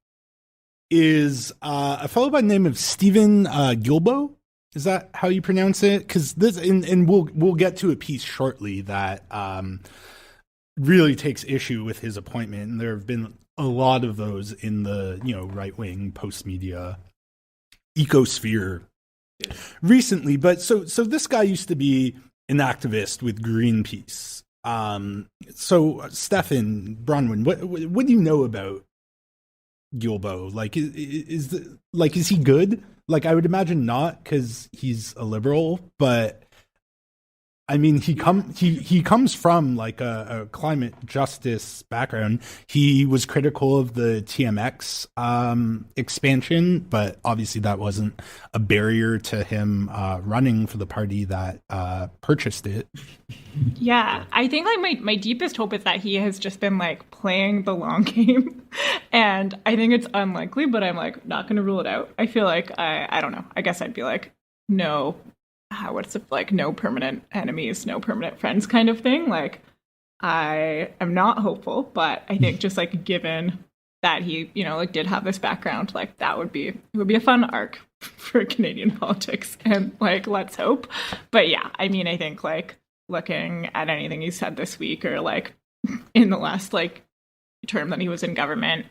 [SPEAKER 4] is a fellow by the name of Stephen Guilbeault. Is that how you pronounce it? Because this, and we'll get to a piece shortly that really takes issue with his appointment, and there have been a lot of those in the right wing post media ecosphere recently. But so this guy used to be an activist with Greenpeace. So Stefan Bronwyn, what do you know about Guilbeault? Like, is he good? Like, I would imagine not, because he's a liberal, but I mean, he comes from, like, a climate justice background. He was critical of the TMX expansion, but obviously that wasn't a barrier to him running for the party that purchased it.
[SPEAKER 15] Yeah, I think, like, my deepest hope is that he has just been, like, playing the long game, and I think it's unlikely, but I'm, like, not going to rule it out. I feel like I don't know. I guess I'd be like, no. What's it, like, no permanent enemies, no permanent friends kind of thing. Like, I am not hopeful, but I think just, like, given that he, like, did have this background, like, it would be a fun arc for Canadian politics, and, like, let's hope. But yeah, I mean, I think, like, looking at anything he said this week or, like, in the last, like, term that he was in government,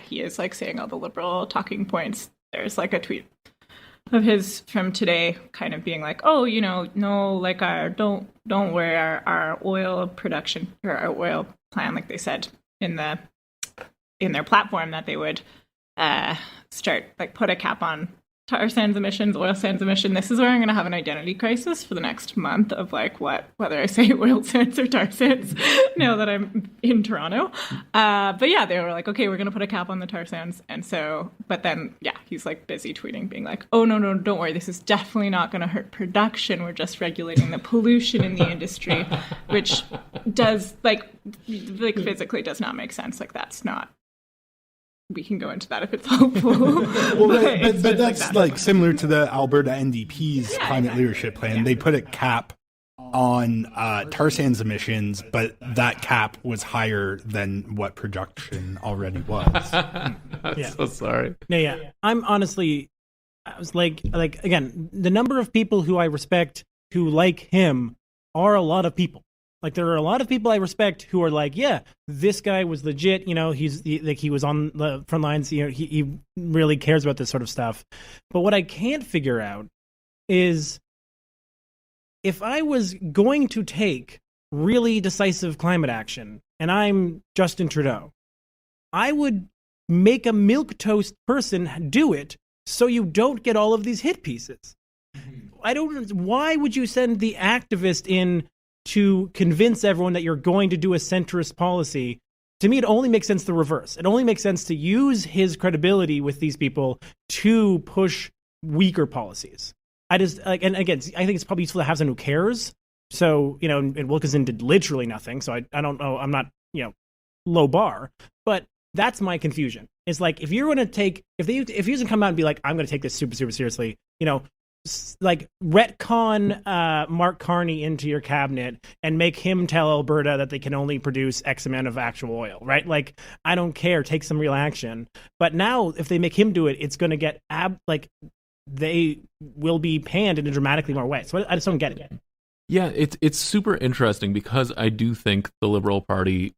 [SPEAKER 15] he is, like, saying all the liberal talking points. There's, like, a tweet of his from today kind of being like, oh, no, like, don't worry, our oil production or our oil plan, like they said in their platform, that they would start, like, put a cap on tar sands emissions, oil sands emission. This is where I'm going to have an identity crisis for the next month of, like, whether I say oil sands or tar sands now that I'm in Toronto. But yeah, they were like, okay, we're going to put a cap on the tar sands. And so, but then, yeah, he's, like, busy tweeting being like, oh, no, don't worry. This is definitely not going to hurt production. We're just regulating the pollution in the industry, which does, like physically does not make sense. Like, that's not, we can go into that if it's helpful.
[SPEAKER 4] but that's like similar to the Alberta NDP's climate leadership plan. Yeah. They put a cap on tar sands emissions, but that cap was higher than what production already was.
[SPEAKER 6] I'm so sorry.
[SPEAKER 16] Yeah. I'm honestly, I was like, again, the number of people who I respect who like him are a lot of people. Like, there are a lot of people I respect who are like, yeah, this guy was legit. He was on the front lines. He really cares about this sort of stuff. But what I can't figure out is, if I was going to take really decisive climate action and I'm Justin Trudeau, I would make a milquetoast person do it so you don't get all of these hit pieces. Why would you send the activist in to convince everyone that you're going to do a centrist policy? To me, it only makes sense the reverse. It only makes sense to use his credibility with these people to push weaker policies. And again, I think it's probably useful to have someone who cares. So, and Wilkinson did literally nothing. So I don't know. I'm not, low bar, but that's my confusion. It's like, if you're going to take, if he doesn't come out and be like, I'm going to take this super, super seriously, like, retcon Mark Carney into your cabinet and make him tell Alberta that they can only produce X amount of actual oil, right? Like, I don't care. Take some real action. But now, if they make him do it, it's going to get they will be panned in a dramatically more way. So I just don't get it.
[SPEAKER 2] Yeah, it's super interesting because I do think the Liberal Party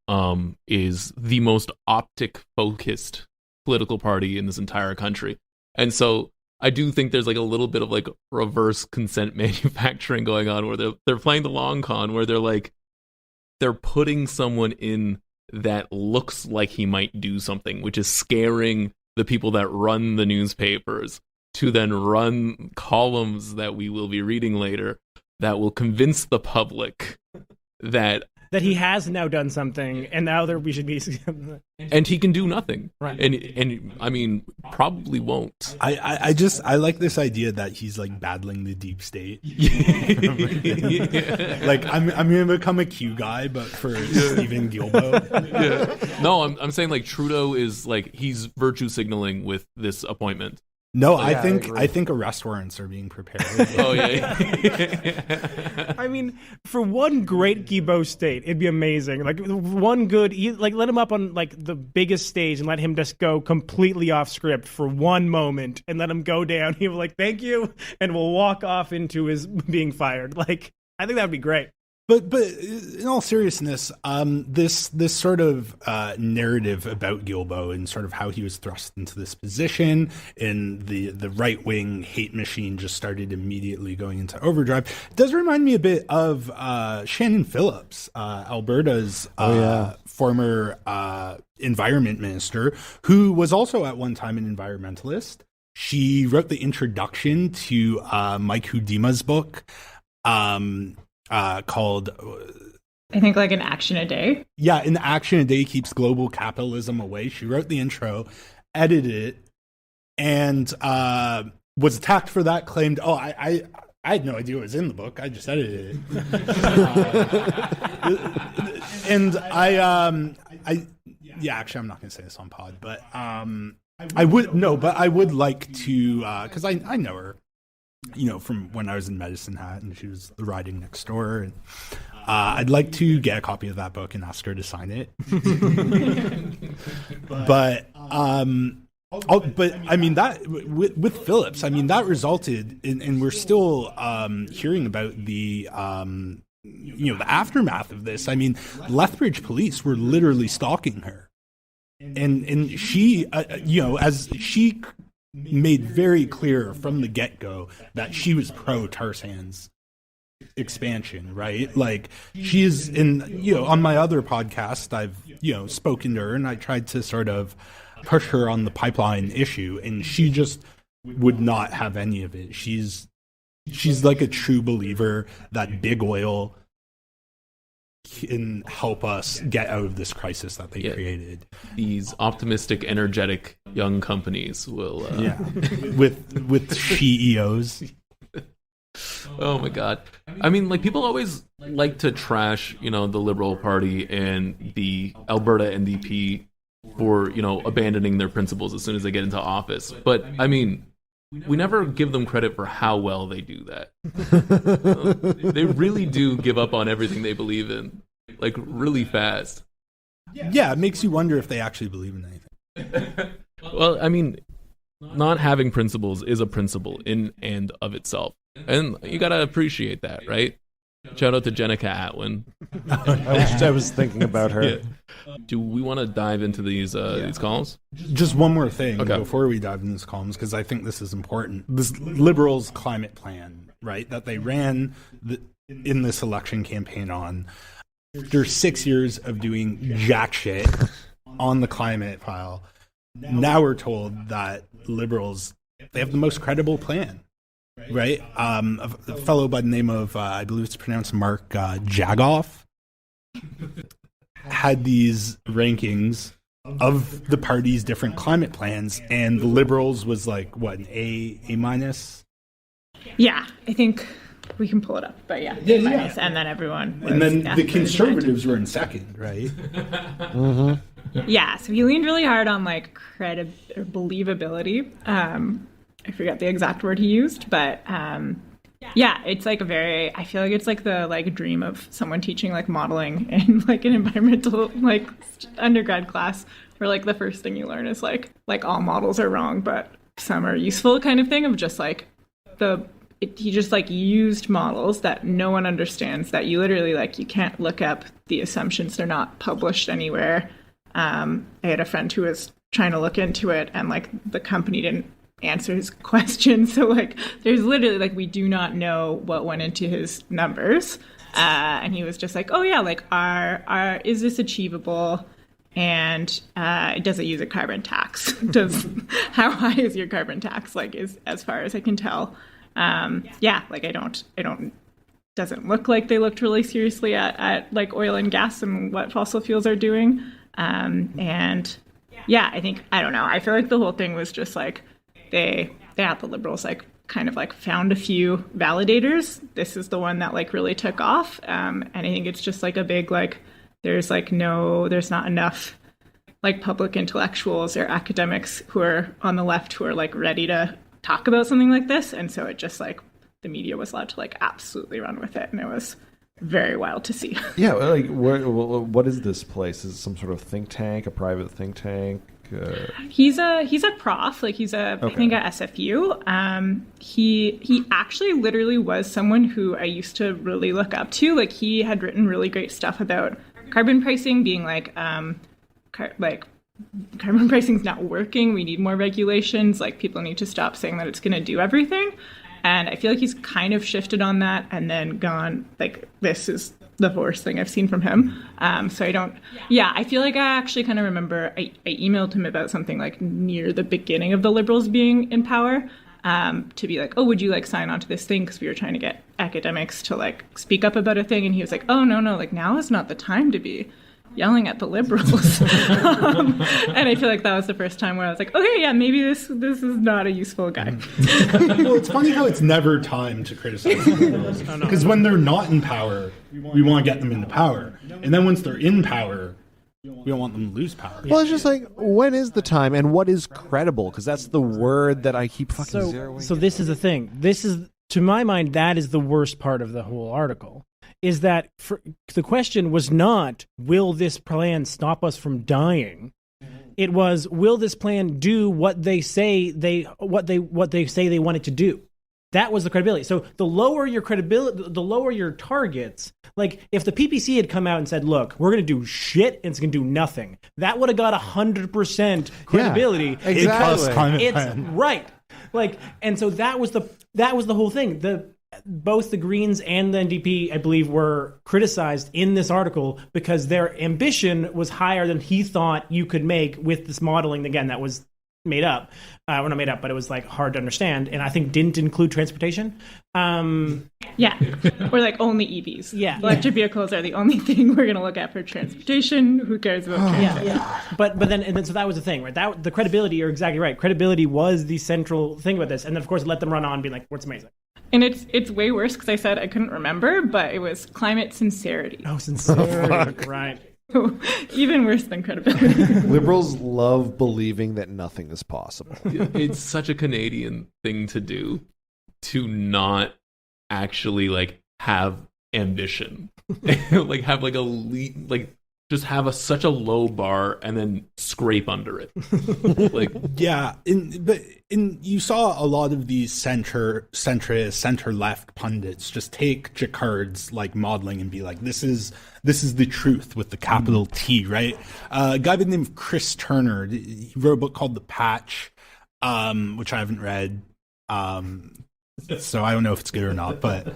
[SPEAKER 2] is the most optic-focused political party in this entire country. And so I do think there's like a little bit of like reverse consent manufacturing going on where they're playing the long con, where they're putting someone in that looks like he might do something, which is scaring the people that run the newspapers to then run columns that we will be reading later that will convince the public that
[SPEAKER 16] he has now done something, and now we should be.
[SPEAKER 2] And he can do nothing,
[SPEAKER 16] right?
[SPEAKER 2] And I mean, probably won't.
[SPEAKER 4] I like this idea that he's like battling the deep state. Like I'm gonna become a Q guy, but for Stephen Guilbeault.
[SPEAKER 2] Yeah. No, I'm saying like Trudeau is like he's virtue signaling with this appointment.
[SPEAKER 4] No, I think arrest warrants are being prepared.
[SPEAKER 2] Oh yeah.
[SPEAKER 16] I mean, for one great Guilbeault state, it'd be amazing. Like one good, like let him up on like the biggest stage and let him just go completely off script for one moment, and let him go down. He'll be like, "Thank you," and we'll walk off into his being fired. Like I think that'd be great.
[SPEAKER 4] But in all seriousness, this sort of narrative about Guilbeault and sort of how he was thrust into this position, and the right wing hate machine just started immediately going into overdrive. It does remind me a bit of Shannon Phillips, Alberta's former environment minister, who was also at one time an environmentalist. She wrote the introduction to Mike Hudima's book. Called
[SPEAKER 15] I think like An Action a Day.
[SPEAKER 4] Yeah, An Action a Day Keeps Global Capitalism Away. She wrote the intro, edited it, and was attacked for that, claimed, I had no idea what was in the book. I just edited it. And actually I'm not going to say this on pod, but I would like to, because I know her, from when I was in Medicine Hat, and she was riding next door. And I'd like to get a copy of that book and ask her to sign it. But I mean that with Phillips, I mean that resulted in, and we're still hearing about the the aftermath of this. I mean, Lethbridge police were literally stalking her, and she, as she made very clear from the get-go that she was pro tar sands expansion, right? Like she's in, on my other podcast, I've, spoken to her and I tried to sort of push her on the pipeline issue, and she just would not have any of it. She's like a true believer that big oil can help us get out of this crisis that they created.
[SPEAKER 2] These optimistic, energetic young companies will
[SPEAKER 4] with CEOs.
[SPEAKER 2] Oh my god. I mean, like, people always like to trash, the Liberal Party and the Alberta NDP for, abandoning their principles as soon as they get into office. But I mean, we never give them credit for how well they do that. They really do give up on everything they believe in, like, really fast.
[SPEAKER 4] Yeah, it makes you wonder if they actually believe in anything.
[SPEAKER 2] Well, I mean, not having principles is a principle in and of itself. And you gotta appreciate that, right? Shout out to Jenica Atwin.
[SPEAKER 3] I was thinking about her.
[SPEAKER 2] Yeah. Do we want to dive into these columns?
[SPEAKER 4] Just one more thing before we dive into these columns, because I think this is important. This Liberals' climate plan, right, that they ran in this election campaign on, after 6 years of doing jack shit on the climate file, now we're told that Liberals, they have the most credible plan. Right, a fellow by the name of I believe it's pronounced Mark Jagoff had these rankings of the party's different climate plans, and the Liberals was like what, an A minus.
[SPEAKER 15] Yeah, I think we can pull it up, but A minus, and then everyone.
[SPEAKER 4] And then the Conservatives were in second, right?
[SPEAKER 15] Mm-hmm. Yeah, so he leaned really hard on like believability. I forget the exact word he used, but it's like I feel like it's like the dream of someone teaching like modeling in like an environmental like undergrad class, where like the first thing you learn is like all models are wrong, but some are useful kind of thing of just like he just like used models that no one understands, that you literally like you can't look up the assumptions, they're not published anywhere. I had a friend who was trying to look into it and like the company didn't answer his question, so like there's literally like we do not know what went into his numbers, and he was just like, oh yeah, like are is this achievable, and does it use a carbon tax? How high is your carbon tax, like, is as far as I can tell. Yeah, like I don't doesn't look like they looked really seriously at like oil and gas and what fossil fuels are doing. And yeah, I don't know. I feel like the whole thing was just like they at the Liberals like kind of like found a few validators. This is the one that like really took off. And I think it's just like a big like there's not enough like public intellectuals or academics who are on the left who are like ready to talk about something like this, and so it just like the media was allowed to like absolutely run with it, and it was very wild to see.
[SPEAKER 3] Yeah, like what is this place? Is it some sort of think tank, a private think tank?
[SPEAKER 15] He's a prof, like he's I think at SFU. He actually literally was someone who I used to really look up to. Like he had written really great stuff about carbon pricing, being like carbon pricing's not working. We need more regulations. Like people need to stop saying that it's going to do everything. And I feel like he's kind of shifted on that and then gone like, this is the worst thing I've seen from him. So I feel like I actually kind of remember I emailed him about something like near the beginning of the Liberals being in power, to be like, oh, would you like sign on to this thing? Because we were trying to get academics to like speak up about a thing. And he was like, oh, no, like now is not the time to be yelling at the Liberals. And I feel like that was the first time where I was like, okay, yeah, maybe this is not a useful guy.
[SPEAKER 4] Well, it's funny how it's never time to criticize the Liberals. Because when they're not in power, we want to get them into power. And then once they're in power, we don't want them to lose power.
[SPEAKER 3] Well, it's just like, when is the time and what is credible? Because that's the word that I keep fucking zeroing.
[SPEAKER 16] So this is the thing. This is, to my mind, that is the worst part of the whole article. Is that the question was not, will this plan stop us from dying? It was, will this plan do what they say they want it to do? That was the credibility. So the lower your credibility, the lower your targets. Like if the PPC had come out and said, look, we're going to do shit and it's going to do nothing, that would have got 100% credibility.
[SPEAKER 3] Yeah, exactly.
[SPEAKER 16] It's right. Like, and so that was the whole thing. Both the Greens and the NDP, I believe, were criticized in this article because their ambition was higher than he thought you could make with this modeling. Again, that was made up. Well, not made up, but it was like hard to understand. And I think didn't include transportation.
[SPEAKER 15] Yeah. Or like only EVs.
[SPEAKER 16] Yeah.
[SPEAKER 15] Electric vehicles are the only thing we're going to look at for transportation. Who cares about transportation?
[SPEAKER 16] Yeah. But then so that was the thing, right? That the credibility, you're exactly right. Credibility was the central thing about this. And then of course let them run on being like, what's amazing.
[SPEAKER 15] And it's way worse because I said I couldn't remember, but it was climate sincerity.
[SPEAKER 16] Oh, sincerity. Right.
[SPEAKER 15] Even worse than credibility.
[SPEAKER 3] Liberals love believing that nothing is possible.
[SPEAKER 2] It's such a Canadian thing to do, to not actually like have ambition, like have like just have such a low bar and then scrape under it. Like,
[SPEAKER 4] yeah, but you saw a lot of these centrist, center-left pundits just take Jacquard's like modeling and be like, this is the truth with the capital T, right? A guy by the name of Chris Turner, he wrote a book called The Patch, which I haven't read, so I don't know if it's good or not. But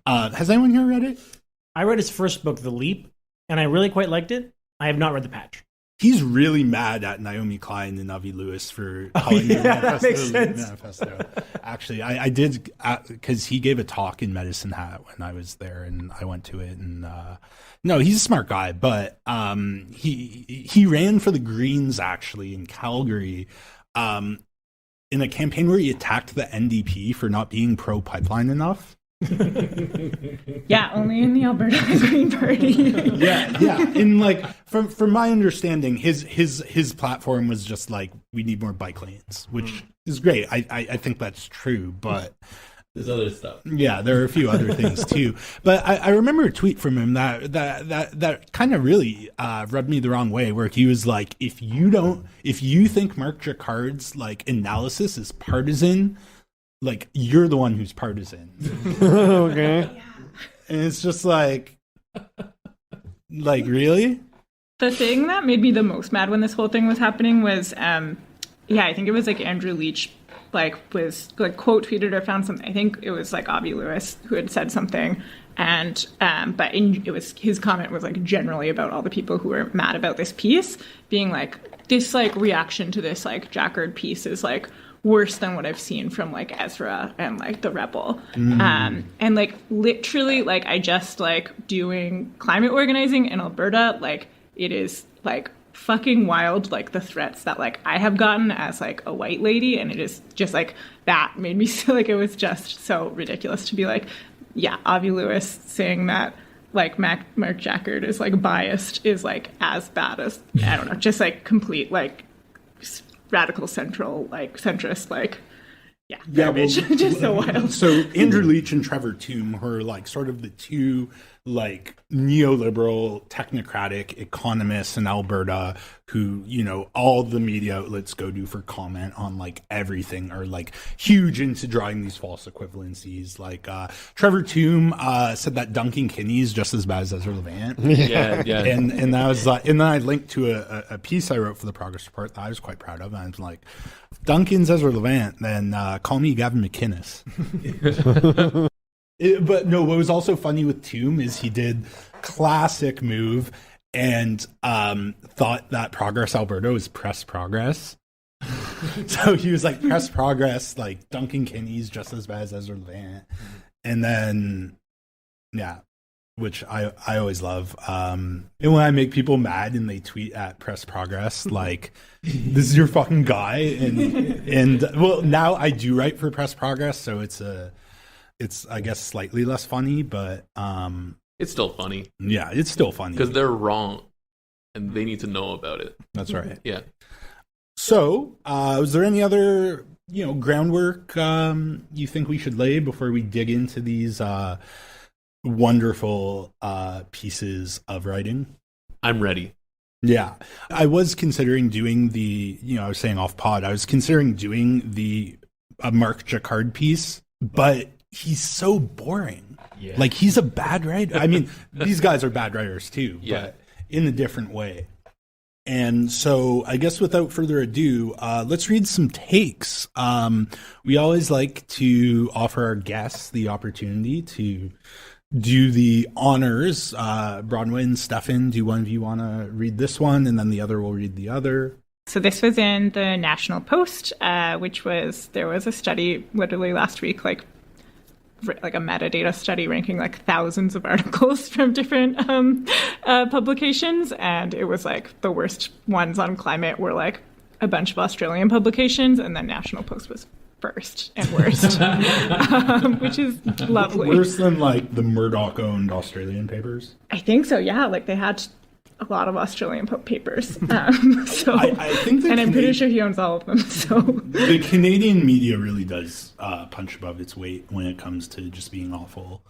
[SPEAKER 4] has anyone here read it?
[SPEAKER 16] I read his first book, The Leap, and I really quite liked it. I have not read The Patch.
[SPEAKER 4] He's really mad at Naomi Klein and Avi Lewis for calling the manifesto. Actually, I did, because he gave a talk in Medicine Hat when I was there, and I went to it. And no, he's a smart guy, but he ran for the Greens actually in Calgary, in a campaign where he attacked the NDP for not being pro pipeline enough.
[SPEAKER 15] Yeah, only in the Alberta Green Party.
[SPEAKER 4] yeah. In like, from my understanding, his platform was just like, we need more bike lanes, which is great. I think that's true, but
[SPEAKER 2] There's other stuff.
[SPEAKER 4] Yeah, there are a few other things too. But I remember a tweet from him that kind of really rubbed me the wrong way, where he was like, if you think Mark Jacquard's like analysis is partisan, like you're the one who's partisan.
[SPEAKER 3] Okay.
[SPEAKER 4] And it's just like really?
[SPEAKER 15] The thing that made me the most mad when this whole thing was happening was, I think it was like Andrew Leach, was quote tweeted or found something. I think it was like Avi Lewis who had said something, and it was his comment was like generally about all the people who were mad about this piece, being like this like reaction to this like Jacquard piece is like worse than what I've seen from like Ezra and like the Rebel. And like literally like I just like doing climate organizing in Alberta, like it is like fucking wild, like the threats that like I have gotten as like a white lady, and it is just like that made me feel like it was just so ridiculous to be like, yeah, Avi Lewis saying that like Mark Jacquard is like biased is like as bad as, I don't know, just like complete like radical centrist garbage.
[SPEAKER 4] Well,
[SPEAKER 15] just so wild.
[SPEAKER 4] So Andrew Leach and Trevor Tombe were like sort of the two like neoliberal technocratic economists in Alberta who, you know, all the media outlets go to for comment on like everything, are like huge into drawing these false equivalencies. Like Trevor Tombe said that Duncan Kinney is just as bad as Ezra Levant.
[SPEAKER 2] Yeah.
[SPEAKER 4] And that was and then I linked to a piece I wrote for the Progress Report that I was quite proud of, and I was like, if Duncan's Ezra Levant, then call me Gavin McInnes. But no, what was also funny with Tombe is he did classic move and thought that Progress Alberta was Press Progress. So he was like, Press Progress, like Duncan Kinney's just as bad as Ezra Levant. And then, yeah, which I always love. And when I make people mad and they tweet at Press Progress, like, this is your fucking guy. And well, now I do write for Press Progress, so it's I guess slightly less funny, but
[SPEAKER 2] it's still funny.
[SPEAKER 4] Yeah, it's still funny
[SPEAKER 2] because they're wrong, and they need to know about it.
[SPEAKER 4] That's right.
[SPEAKER 2] Yeah.
[SPEAKER 4] So, is there any other groundwork you think we should lay before we dig into these wonderful pieces of writing?
[SPEAKER 2] I'm ready.
[SPEAKER 4] Yeah, I was considering doing I was saying off pod, I was considering doing the Mark Jacquard piece, but he's so boring.
[SPEAKER 2] Yeah.
[SPEAKER 4] Like, he's a bad writer. I mean, these guys are bad writers too, but in a different way. And so I guess without further ado, let's read some takes. We always like to offer our guests the opportunity to do the honors. Bronwyn, Stefan, do one of you want to read this one, and then the other will read the other?
[SPEAKER 15] So this was in the National Post, there was a study literally last week, like a metadata study ranking like thousands of articles from different publications, and it was like the worst ones on climate were like a bunch of Australian publications, and then National Post was first and worst, which is lovely.
[SPEAKER 4] Worse than like the Murdoch-owned Australian papers?
[SPEAKER 15] I think so, yeah. Like they had a lot of Australian papers. So
[SPEAKER 4] I think
[SPEAKER 15] I'm pretty sure he owns all of them. So
[SPEAKER 4] the Canadian media really does punch above its weight when it comes to just being awful.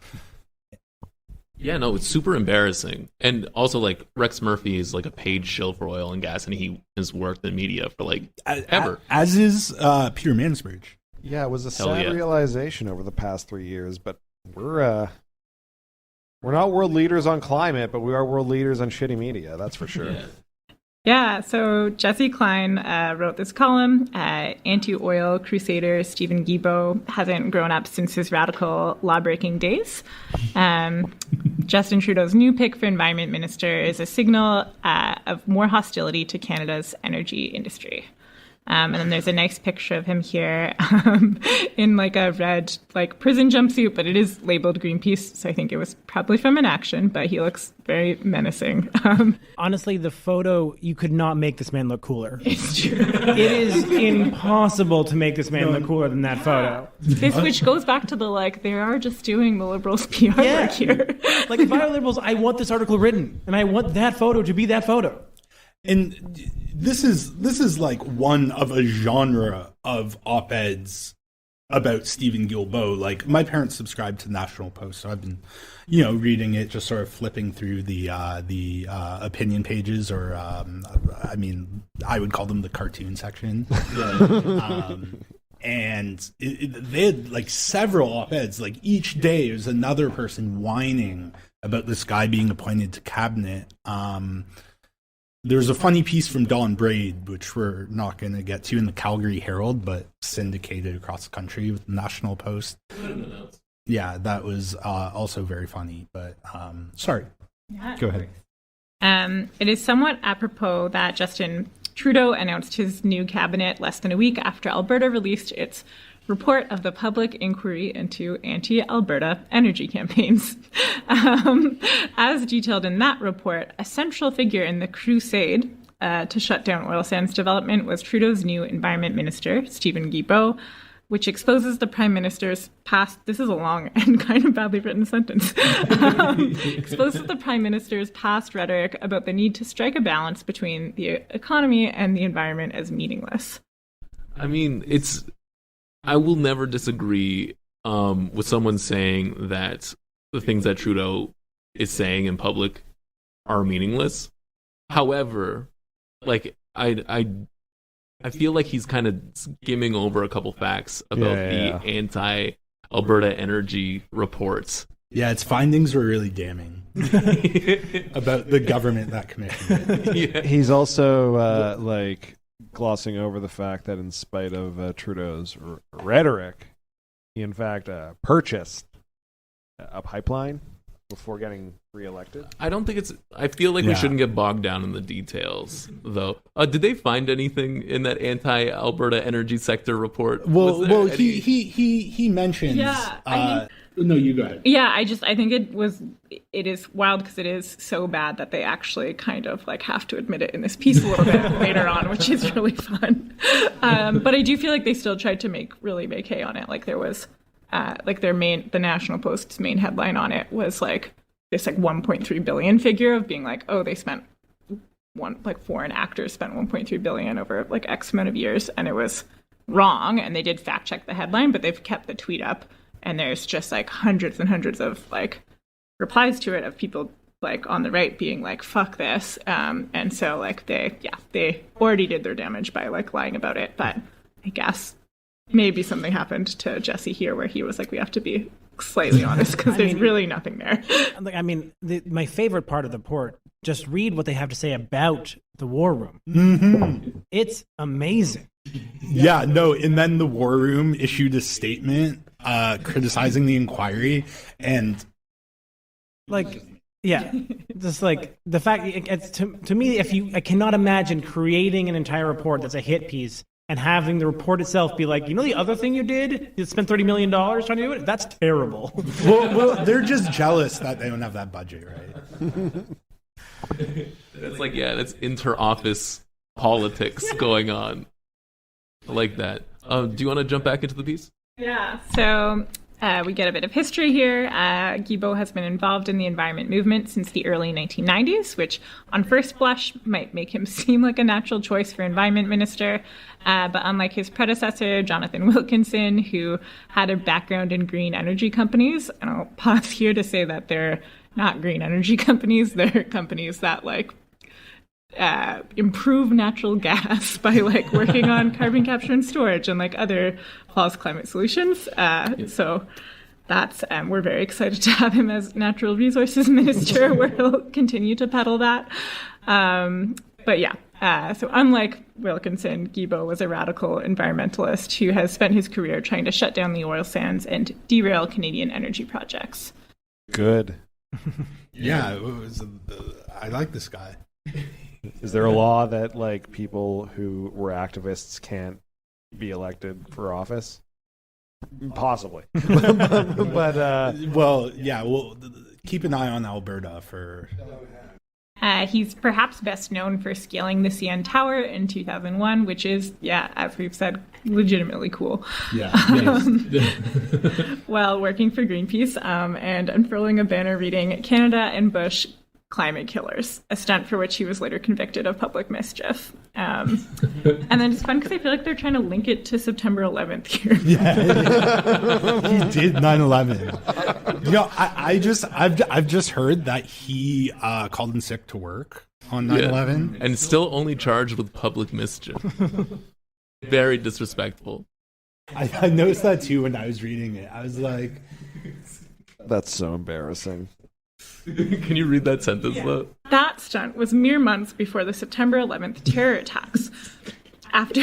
[SPEAKER 2] Yeah, no, it's super embarrassing. And also, like, Rex Murphy is like a paid shill for oil and gas, and he has worked in media for like ever.
[SPEAKER 4] As is Peter Mansbridge.
[SPEAKER 3] Yeah, it was a sad realization over the past 3 years, but we're not world leaders on climate, but we are world leaders on shitty media, that's for sure.
[SPEAKER 15] Yeah, so Jesse Klein wrote this column. Anti-oil crusader Stephen Guilbeault hasn't grown up since his radical law-breaking days. Justin Trudeau's new pick for environment minister is a signal of more hostility to Canada's energy industry. And then there's a nice picture of him here in like a red like prison jumpsuit, but it is labeled Greenpeace, so I think it was probably from an action, but he looks very menacing.
[SPEAKER 16] Honestly, the photo, you could not make this man look cooler.
[SPEAKER 15] It's true.
[SPEAKER 16] It is impossible to make this man look cooler than that photo.
[SPEAKER 15] This, which goes back to the like, they are just doing the Liberals' PR work here.
[SPEAKER 16] Like, if I were Liberals, I want this article written, and I want that photo to be that photo.
[SPEAKER 4] And this is like one of a genre of op-eds about Stephen Guilbeault. Like, my parents subscribe to the National Post, so I've been, you know, reading it, just sort of flipping through the opinion pages, or I mean, I would call them the cartoon section. And they had like several op-eds. Like, each day there's another person whining about this guy being appointed to cabinet. There's a funny piece from Don Braid, which we're not going to get to, in the Calgary Herald, but syndicated across the country with the National Post. Yeah, that was also very funny. But sorry, go ahead.
[SPEAKER 15] It is somewhat apropos that Justin Trudeau announced his new cabinet less than a week after Alberta released its report of the public inquiry into anti-Alberta energy campaigns. As detailed in that report, a central figure in the crusade to shut down oil sands development was Trudeau's new environment minister, Stephen Guilbeault, which exposes the Prime Minister's past... This is a long and kind of badly written sentence. Exposes the Prime Minister's past rhetoric about the need to strike a balance between the economy and the environment as meaningless.
[SPEAKER 2] I mean, I will never disagree with someone saying that the things that Trudeau is saying in public are meaningless. However, like, I feel like he's kind of skimming over a couple facts about the anti-Alberta energy reports.
[SPEAKER 4] Yeah, its findings were really damning about the government that commissioned it.
[SPEAKER 3] He's also like glossing over the fact that in spite of Trudeau's rhetoric, he in fact purchased a pipeline before getting reelected.
[SPEAKER 2] I don't think I feel like we shouldn't get bogged down in the details, though. Did they find anything in that anti-Alberta energy sector report?
[SPEAKER 4] Well, he mentions.
[SPEAKER 15] Yeah,
[SPEAKER 4] no, you go ahead.
[SPEAKER 15] Yeah, I think it is wild because it is so bad that they actually kind of like have to admit it in this piece a little bit later on, which is really fun. But I do feel like they still tried to make hay on it. Like, there was the National Post's main headline on it was like this like 1.3 billion figure of being like, oh, they spent foreign actors spent 1.3 billion over like X amount of years, and it was wrong. And they did fact check the headline, but they've kept the tweet up. And there's just like hundreds and hundreds of like replies to it of people like on the right being like, fuck this. And so like they already did their damage by like lying about it. But I guess maybe something happened to Jesse here where he was like, we have to be slightly honest because there's really nothing there.
[SPEAKER 16] I mean, my favorite part of the report, just read what they have to say about the war room.
[SPEAKER 4] Mm-hmm.
[SPEAKER 16] It's amazing.
[SPEAKER 4] Yeah, no, and then the war room issued a statement criticizing the inquiry, and
[SPEAKER 16] like, yeah, just like the fact to me, I cannot imagine creating an entire report that's a hit piece and having the report itself be like, you know, the other thing you did, you spent $30 million trying to do it. That's terrible.
[SPEAKER 4] well, they're just jealous that they don't have that budget, right?
[SPEAKER 2] It's like, that's inter-office politics going on. I like that. Do you want to jump back into the piece?
[SPEAKER 15] Yeah. So we get a bit of history here. Guilbeault has been involved in the environment movement since the early 1990s, which on first blush might make him seem like a natural choice for environment minister. But unlike his predecessor, Jonathan Wilkinson, who had a background in green energy companies, and I'll pause here to say that they're not green energy companies. They're companies that like improve natural gas by like working on carbon capture and storage and like other false climate solutions. So that's we're very excited to have him as natural resources minister, where he'll continue to peddle that. But yeah, so unlike Wilkinson, Guilbeault was a radical environmentalist who has spent his career trying to shut down the oil sands and derail Canadian energy projects.
[SPEAKER 3] Good.
[SPEAKER 4] Yeah, I like this guy.
[SPEAKER 3] Is there a law that like people who were activists can't be elected for office? Possibly. but
[SPEAKER 4] well, keep an eye on Alberta for.
[SPEAKER 15] He's perhaps best known for scaling the CN Tower in 2001, which is, as we've said, legitimately cool.
[SPEAKER 4] Yeah.
[SPEAKER 15] While working for Greenpeace and unfurling a banner reading "Canada and Bush, Climate Killers," a stunt for which he was later convicted of public mischief. And then it's fun because I feel like they're trying to link it to September 11th here.
[SPEAKER 4] Yeah, he did 9/11. You know, I've just heard that he called in sick to work on 9/11,
[SPEAKER 2] and still only charged with public mischief. Very disrespectful.
[SPEAKER 4] I noticed that too when I was reading it. I was like,
[SPEAKER 3] that's so embarrassing.
[SPEAKER 2] Can you read that sentence though?
[SPEAKER 15] That stunt was mere months before the September 11th terror attacks, after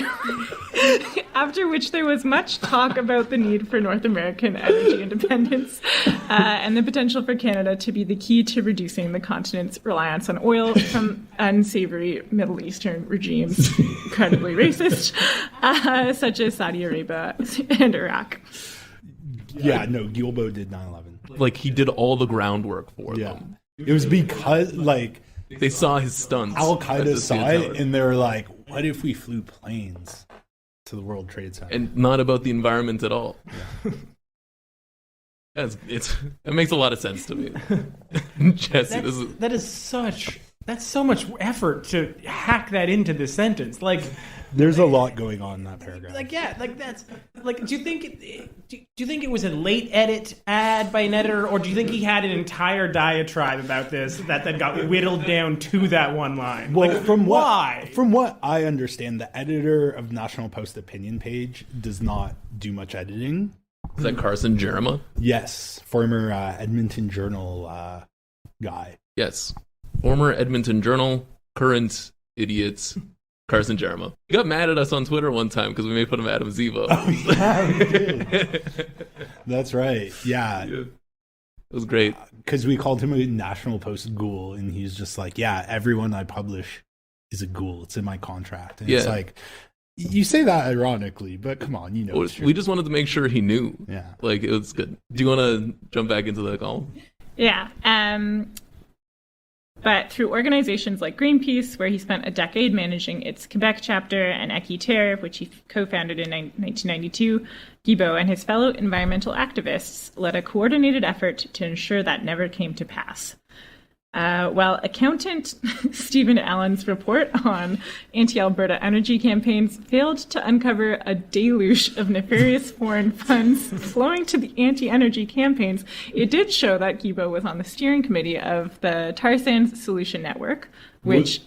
[SPEAKER 15] which there was much talk about the need for North American energy independence and the potential for Canada to be the key to reducing the continent's reliance on oil from unsavory Middle Eastern regimes, incredibly racist, such as Saudi Arabia and Iraq.
[SPEAKER 4] yeah, no, Guilbeault did 9/11.
[SPEAKER 2] Like he did all the groundwork for them.
[SPEAKER 4] It was because like
[SPEAKER 2] they saw his stunts.
[SPEAKER 4] Al Qaeda saw it and they were like, "What if we flew planes to the World Trade Center?"
[SPEAKER 2] And not about the environment at all. Yeah. It makes a lot of sense to me. Jesse,
[SPEAKER 16] that's so much effort to hack that into the sentence. Like,
[SPEAKER 4] there's a lot going on in that paragraph.
[SPEAKER 16] Like, yeah, like that's like. Do you think it was a late edit ad by an editor, or do you think he had an entire diatribe about this that then got whittled down to that one line?
[SPEAKER 4] Well,
[SPEAKER 16] like,
[SPEAKER 4] from what I understand, the editor of National Post opinion page does not do much editing.
[SPEAKER 2] Is that Carson Jerema?
[SPEAKER 4] Yes, former Edmonton Journal guy.
[SPEAKER 2] Yes, former Edmonton Journal, current idiots. Carson Jerema. He got mad at us on Twitter one time because we made fun of Adam Zivo.
[SPEAKER 4] Oh, yeah, we did. That's right. Yeah.
[SPEAKER 2] It was great.
[SPEAKER 4] Because we called him a National Post ghoul, and he's just like, yeah, everyone I publish is a ghoul. It's in my contract. And it's like, you say that ironically, but come on, you know it's true.
[SPEAKER 2] We just wanted to make sure he knew.
[SPEAKER 4] Yeah.
[SPEAKER 2] Like, it was good. Do you want to jump back into the column?
[SPEAKER 15] Yeah. But through organizations like Greenpeace, where he spent a decade managing its Quebec chapter, and Équiterre, which he co-founded in 1992, Guilbeault and his fellow environmental activists led a coordinated effort to ensure that never came to pass. While accountant Stephen Allen's report on anti-Alberta energy campaigns failed to uncover a deluge of nefarious foreign funds flowing to the anti-energy campaigns, it did show that Guilbeault was on the steering committee of the Tar Sands Solution Network, which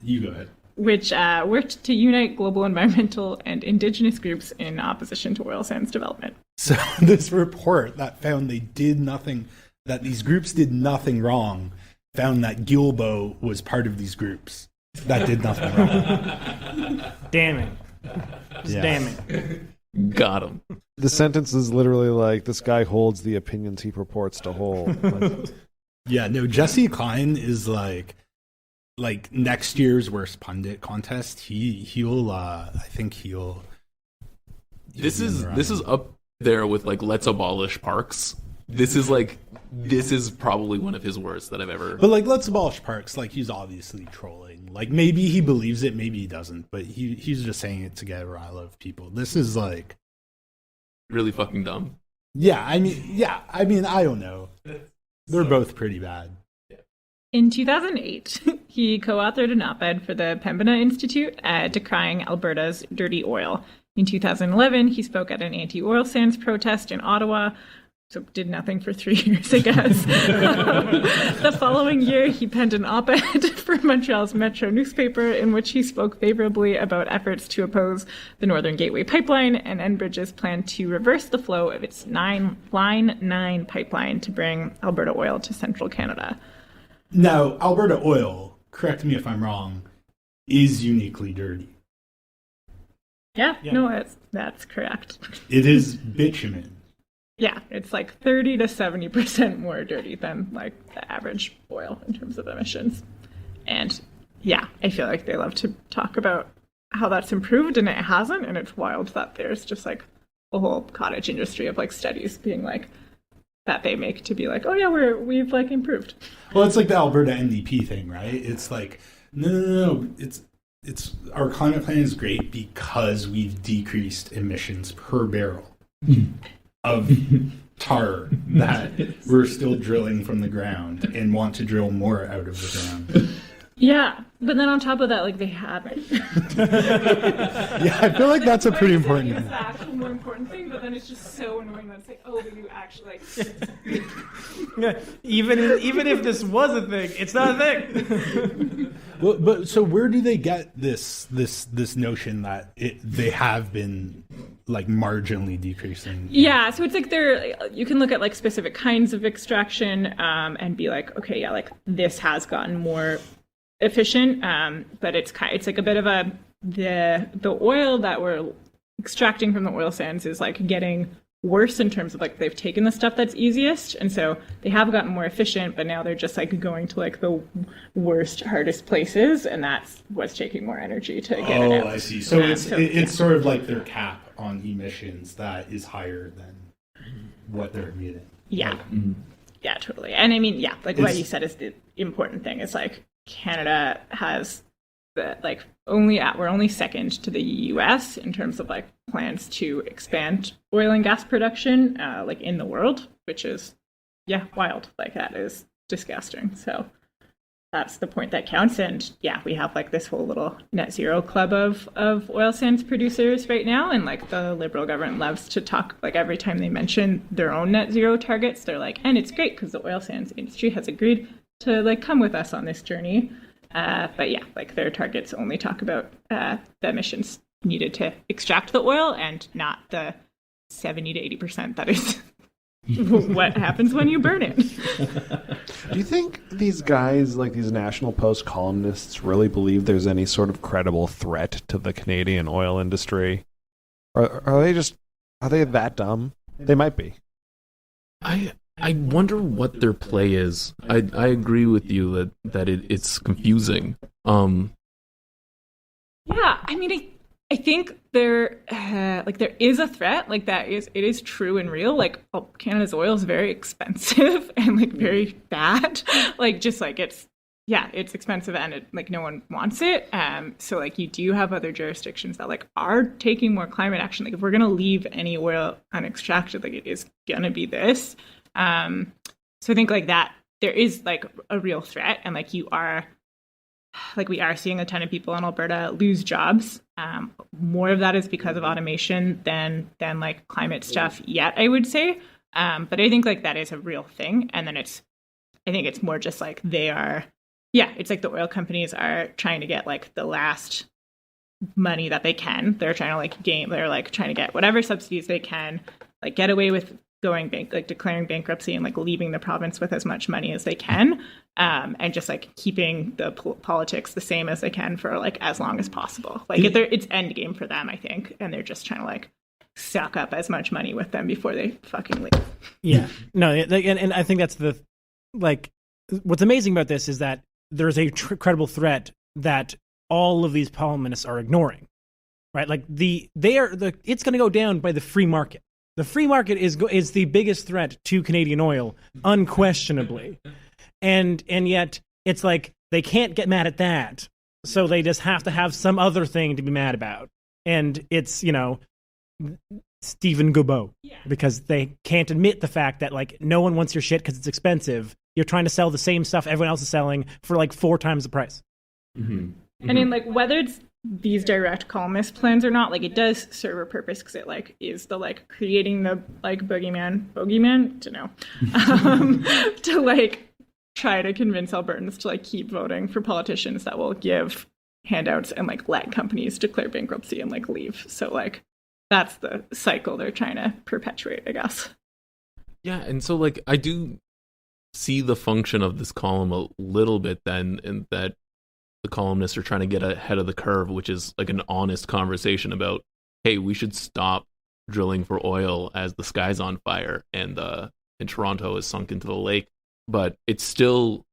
[SPEAKER 4] you go ahead.
[SPEAKER 15] Which worked to unite global environmental and indigenous groups in opposition to oil sands development.
[SPEAKER 4] So this report that found that these groups did nothing wrong, found that Guilbeault was part of these groups that did nothing wrong.
[SPEAKER 16] Damning. Damning.
[SPEAKER 2] Got him.
[SPEAKER 3] The sentence is literally like, this guy holds the opinions he purports to hold.
[SPEAKER 4] Yeah, no, Jesse Klein is like next year's worst pundit contest. He'll I think he'll.
[SPEAKER 2] This is up there with like Let's Abolish Parks. This is probably one of his worst that I've ever.
[SPEAKER 4] But like, Let's Abolish Parks, like he's obviously trolling. Like maybe he believes it, maybe he doesn't. But he's just saying it to get a rile of people. This is like
[SPEAKER 2] really fucking dumb.
[SPEAKER 4] Yeah, I mean, I don't know. They're both pretty bad.
[SPEAKER 15] In 2008, he co-authored an op-ed for the Pembina Institute decrying Alberta's dirty oil. In 2011, he spoke at an anti-oil sands protest in Ottawa. So did nothing for 3 years, I guess. The following year, he penned an op-ed for Montreal's Metro newspaper in which he spoke favorably about efforts to oppose the Northern Gateway Pipeline and Enbridge's plan to reverse the flow of its Line 9 pipeline to bring Alberta oil to central Canada.
[SPEAKER 4] Now, Alberta oil, correct me if I'm wrong, is uniquely dirty.
[SPEAKER 15] Yeah. No, that's correct.
[SPEAKER 4] It is bitumen.
[SPEAKER 15] Yeah, it's like 30 to 70% more dirty than like the average oil in terms of emissions. And yeah, I feel like they love to talk about how that's improved, and it hasn't. And it's wild that there's just like a whole cottage industry of like studies being like that they make to be like, oh yeah, we've like improved.
[SPEAKER 4] Well, it's like the Alberta NDP thing, right? It's like no. It's our climate plan is great because we've decreased emissions per barrel of tar that we're still drilling from the ground and want to drill more out of the ground.
[SPEAKER 15] Yeah, but then on top of that, like they haven't.
[SPEAKER 4] Yeah, I feel like that's a pretty important
[SPEAKER 15] It's
[SPEAKER 4] thing.
[SPEAKER 15] the actual more important thing, but then it's just so annoying that it's like, oh, but you actually like.
[SPEAKER 16] Even if this was a thing, it's not a thing. But so where do they get this notion that they have been like marginally decreasing?
[SPEAKER 15] Yeah, so it's like you can look at like specific kinds of extraction and be like, okay, yeah, like this has gotten more efficient, but it's like a bit of the oil that we're extracting from the oil sands is like getting worse in terms of like they've taken the stuff that's easiest, and so they have gotten more efficient, but now they're just like going to like the worst, hardest places, and that's what's taking more energy to get it out.
[SPEAKER 4] Oh, I see. So it's sort of like their cap on emissions that is higher than what they're emitting.
[SPEAKER 15] Yeah.
[SPEAKER 4] Like,
[SPEAKER 15] Yeah, totally. And I mean, yeah, like what you said is the important thing. It's like Canada has we're only second to the US in terms of like plans to expand oil and gas production like in the world, which is wild. Like that is disgusting. So that's the point that counts. And yeah, we have like this whole little net zero club of oil sands producers right now, and like the Liberal government loves to talk, like every time they mention their own net zero targets, they're like, and it's great because the oil sands industry has agreed to like come with us on this journey. But yeah, like their targets only talk about the emissions needed to extract the oil and not the 70 to 80% that is what happens when you burn it.
[SPEAKER 3] Do you think these guys, like these National Post columnists, really believe there's any sort of credible threat to the Canadian oil industry? Or are they that dumb? They might be.
[SPEAKER 2] I wonder what their play is. I agree with you that it's confusing.
[SPEAKER 15] Yeah, I mean, I think there is a threat. Like it is true and real. Like Canada's oil is very expensive and like very bad. Like just like it's expensive and like no one wants it. So like you do have other jurisdictions that like are taking more climate action. Like if we're gonna leave any oil unextracted, like it is gonna be this. So I think like that there is like a real threat, and like we are seeing a ton of people in Alberta lose jobs. More of that is because of automation than like climate stuff yet, I would say. But I think like that is a real thing. And then I think it's more just like it's like the oil companies are trying to get like the last money that they can. They're trying to trying to get whatever subsidies they can, like get away with declaring bankruptcy and like leaving the province with as much money as they can, and just like keeping the politics the same as they can for like as long as possible. Like it's end game for them, I think, and they're just trying to like suck up as much money with them before they fucking leave.
[SPEAKER 16] Yeah, no, and I think that's what's amazing about this is that there's a credible threat that all of these columnists are ignoring, right? Like it's going to go down by the free market. The free market is the biggest threat to Canadian oil, unquestionably. And yet it's like they can't get mad at that. So they just have to have some other thing to be mad about. And it's, Stephen Gobeau. Yeah. Because they can't admit the fact that like no one wants your shit because it's expensive. You're trying to sell the same stuff everyone else is selling for like 4 times the price.
[SPEAKER 15] Mm-hmm. Mm-hmm. And in like whether it's these direct columnist plans or not, like it does serve a purpose because it like is the like creating the like bogeyman to know to like try to convince Albertans to like keep voting for politicians that will give handouts and like let companies declare bankruptcy and like leave. So like that's the cycle they're trying to perpetuate, I guess.
[SPEAKER 2] Yeah, and so like I do see the function of this column a little bit then, in that the columnists are trying to get ahead of the curve, which is like an honest conversation about, hey, we should stop drilling for oil as the sky's on fire and Toronto is sunk into the lake. But it's still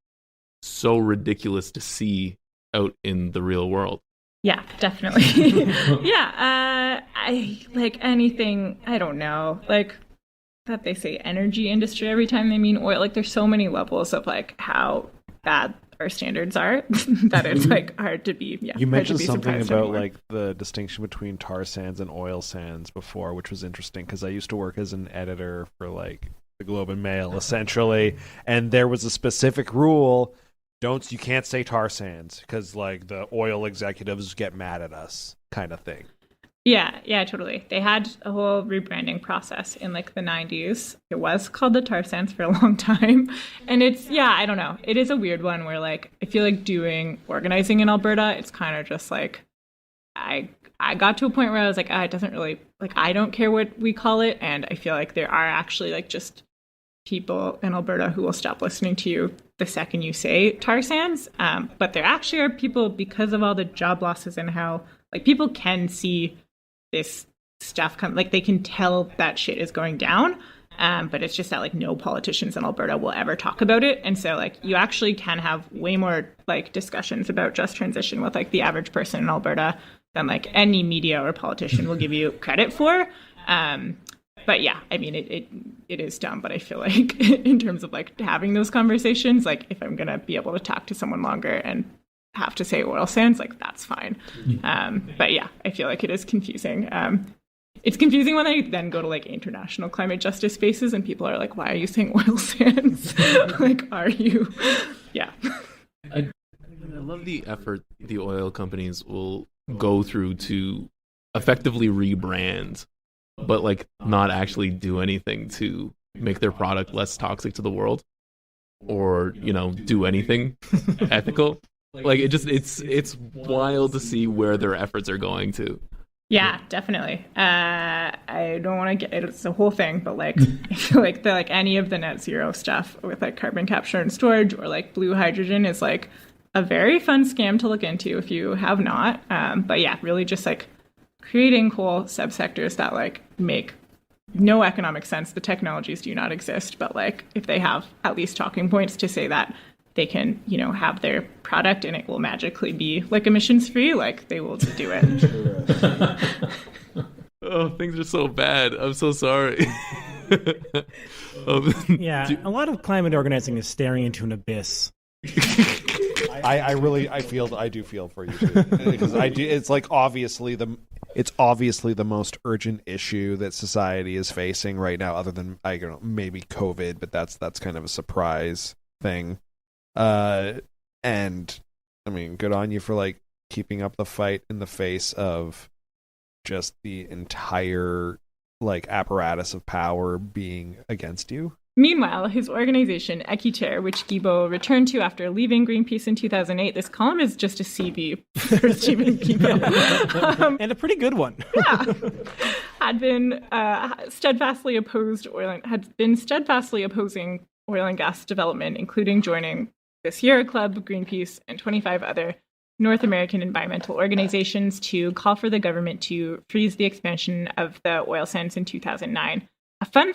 [SPEAKER 2] so ridiculous to see out in the real world.
[SPEAKER 15] Yeah, definitely. Yeah, I like anything, I don't know, like that they say energy industry every time they mean oil. Like there's so many levels of like how bad our standards are that it's like hard to be. Yeah,
[SPEAKER 3] you mentioned something about like the distinction between tar sands and oil sands before, which was interesting because I used to work as an editor for like the Globe and Mail essentially, and there was a specific rule: you can't say tar sands because like the oil executives get mad at us, kind of thing.
[SPEAKER 15] Yeah, totally. They had a whole rebranding process in like the 90s. It was called the tar sands for a long time. And it's, I don't know. It is a weird one where like, I feel like doing organizing in Alberta, it's kind of just like, I got to a point where I was like, it doesn't really, like, I don't care what we call it. And I feel like there are actually like just people in Alberta who will stop listening to you the second you say tar sands. But there actually are people, because of all the job losses and how like people can see this stuff come, like they can tell that shit is going down, but it's just that like no politicians in Alberta will ever talk about it. And so like you actually can have way more like discussions about just transition with like the average person in Alberta than like any media or politician will give you credit for. But yeah, I mean it is dumb, but I feel like in terms of like having those conversations, like if I'm gonna be able to talk to someone longer and have to say oil sands, like that's fine. But yeah, I feel like it is confusing. It's confusing when I then go to like international climate justice spaces and people are like, why are you saying oil sands? Like, are you? Yeah.
[SPEAKER 2] I love the effort the oil companies will go through to effectively rebrand, but like not actually do anything to make their product less toxic to the world or, do anything ethical. Like it's wild to see where their efforts are going to.
[SPEAKER 15] Yeah, definitely. I don't want to get it's the whole thing, but like I feel like any of the net zero stuff with like carbon capture and storage or like blue hydrogen is like a very fun scam to look into if you have not. But yeah, really just like creating whole subsectors that like make no economic sense. The technologies do not exist, but like if they have at least talking points to say that they can, have their product and it will magically be like emissions free, like they will do it.
[SPEAKER 2] Oh, things are so bad. I'm so sorry.
[SPEAKER 16] Yeah, a lot of climate organizing is staring into an abyss.
[SPEAKER 3] I do feel for you too, because it's like obviously the most urgent issue that society is facing right now, other than I don't know, maybe COVID, but that's kind of a surprise thing. And I mean, good on you for like keeping up the fight in the face of just the entire like apparatus of power being against you.
[SPEAKER 15] Meanwhile, his organization, Equiterre, which Guilbeault returned to after leaving Greenpeace in 2008, this column is just a CV for Stephen Guilbeault.
[SPEAKER 16] And a pretty good one.
[SPEAKER 15] Yeah. Had been steadfastly opposing oil and gas development, including joining the Sierra Club, Greenpeace, and 25 other North American environmental organizations to call for the government to freeze the expansion of the oil sands in 2009.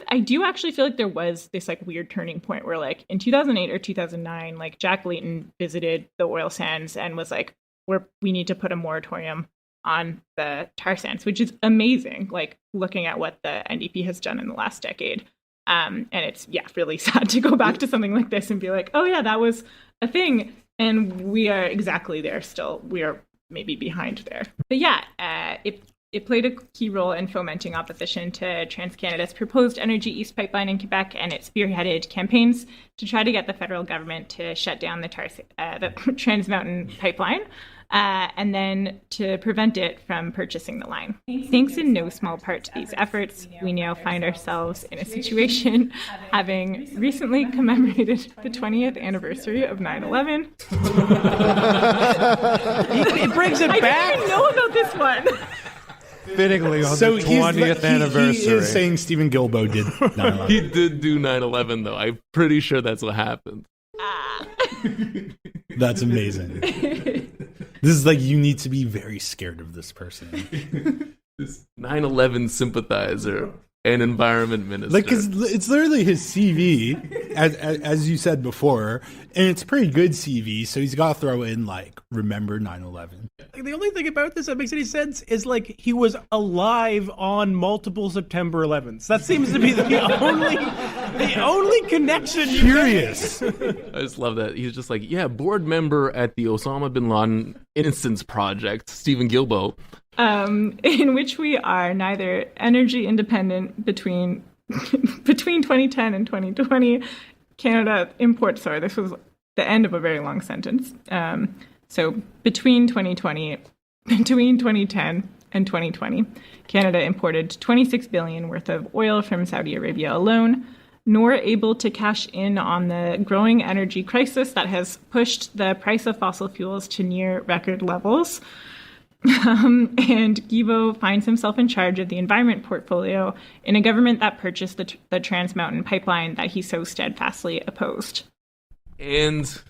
[SPEAKER 15] I do actually feel like there was this like weird turning point where like in 2008 or 2009, like Jack Layton visited the oil sands and was like, we need to put a moratorium on the tar sands, which is amazing. Like looking at what the NDP has done in the last decade. And it's, really sad to go back to something like this and be like, oh yeah, that was a thing. And we are exactly there still. We are maybe behind there. But yeah, it played a key role in fomenting opposition to TransCanada's proposed Energy East pipeline in Quebec, and it spearheaded campaigns to try to get the federal government to shut down the Trans Mountain pipeline, and then to prevent it from purchasing the line. Thanks in no small part to these efforts, we now find ourselves in a situation having recently commemorated the 20th anniversary of 9/11.
[SPEAKER 16] It brings it back.
[SPEAKER 15] I didn't even know about this one.
[SPEAKER 3] Fittingly on the 20th anniversary.
[SPEAKER 4] He is saying Stephen Guilbeault did 9/11.
[SPEAKER 2] He did do 9/11 though. I'm pretty sure that's what happened.
[SPEAKER 4] That's amazing. This is like, you need to be very scared of this person.
[SPEAKER 2] This 9/11 sympathizer and environment minister.
[SPEAKER 4] Like, cause it's literally his CV, as you said before, and it's a pretty good CV. So he's got to throw in like, remember 9/11. Like, the only thing about this that makes any sense is like he was alive on multiple September 11th. That seems to be the only connection.
[SPEAKER 2] Curious. I just love that he's just like, board member at the Osama bin Laden Innocence Project, Stephen Guilbeault.
[SPEAKER 15] In which we are neither energy independent between 2010 and 2020. Canada imports, this was the end of a very long sentence. So between 2010 and 2020, Canada imported $26 billion worth of oil from Saudi Arabia alone, nor able to cash in on the growing energy crisis that has pushed the price of fossil fuels to near record levels. And Guilbeault finds himself in charge of the environment portfolio in a government that purchased the Trans Mountain pipeline that he so steadfastly opposed.
[SPEAKER 2] And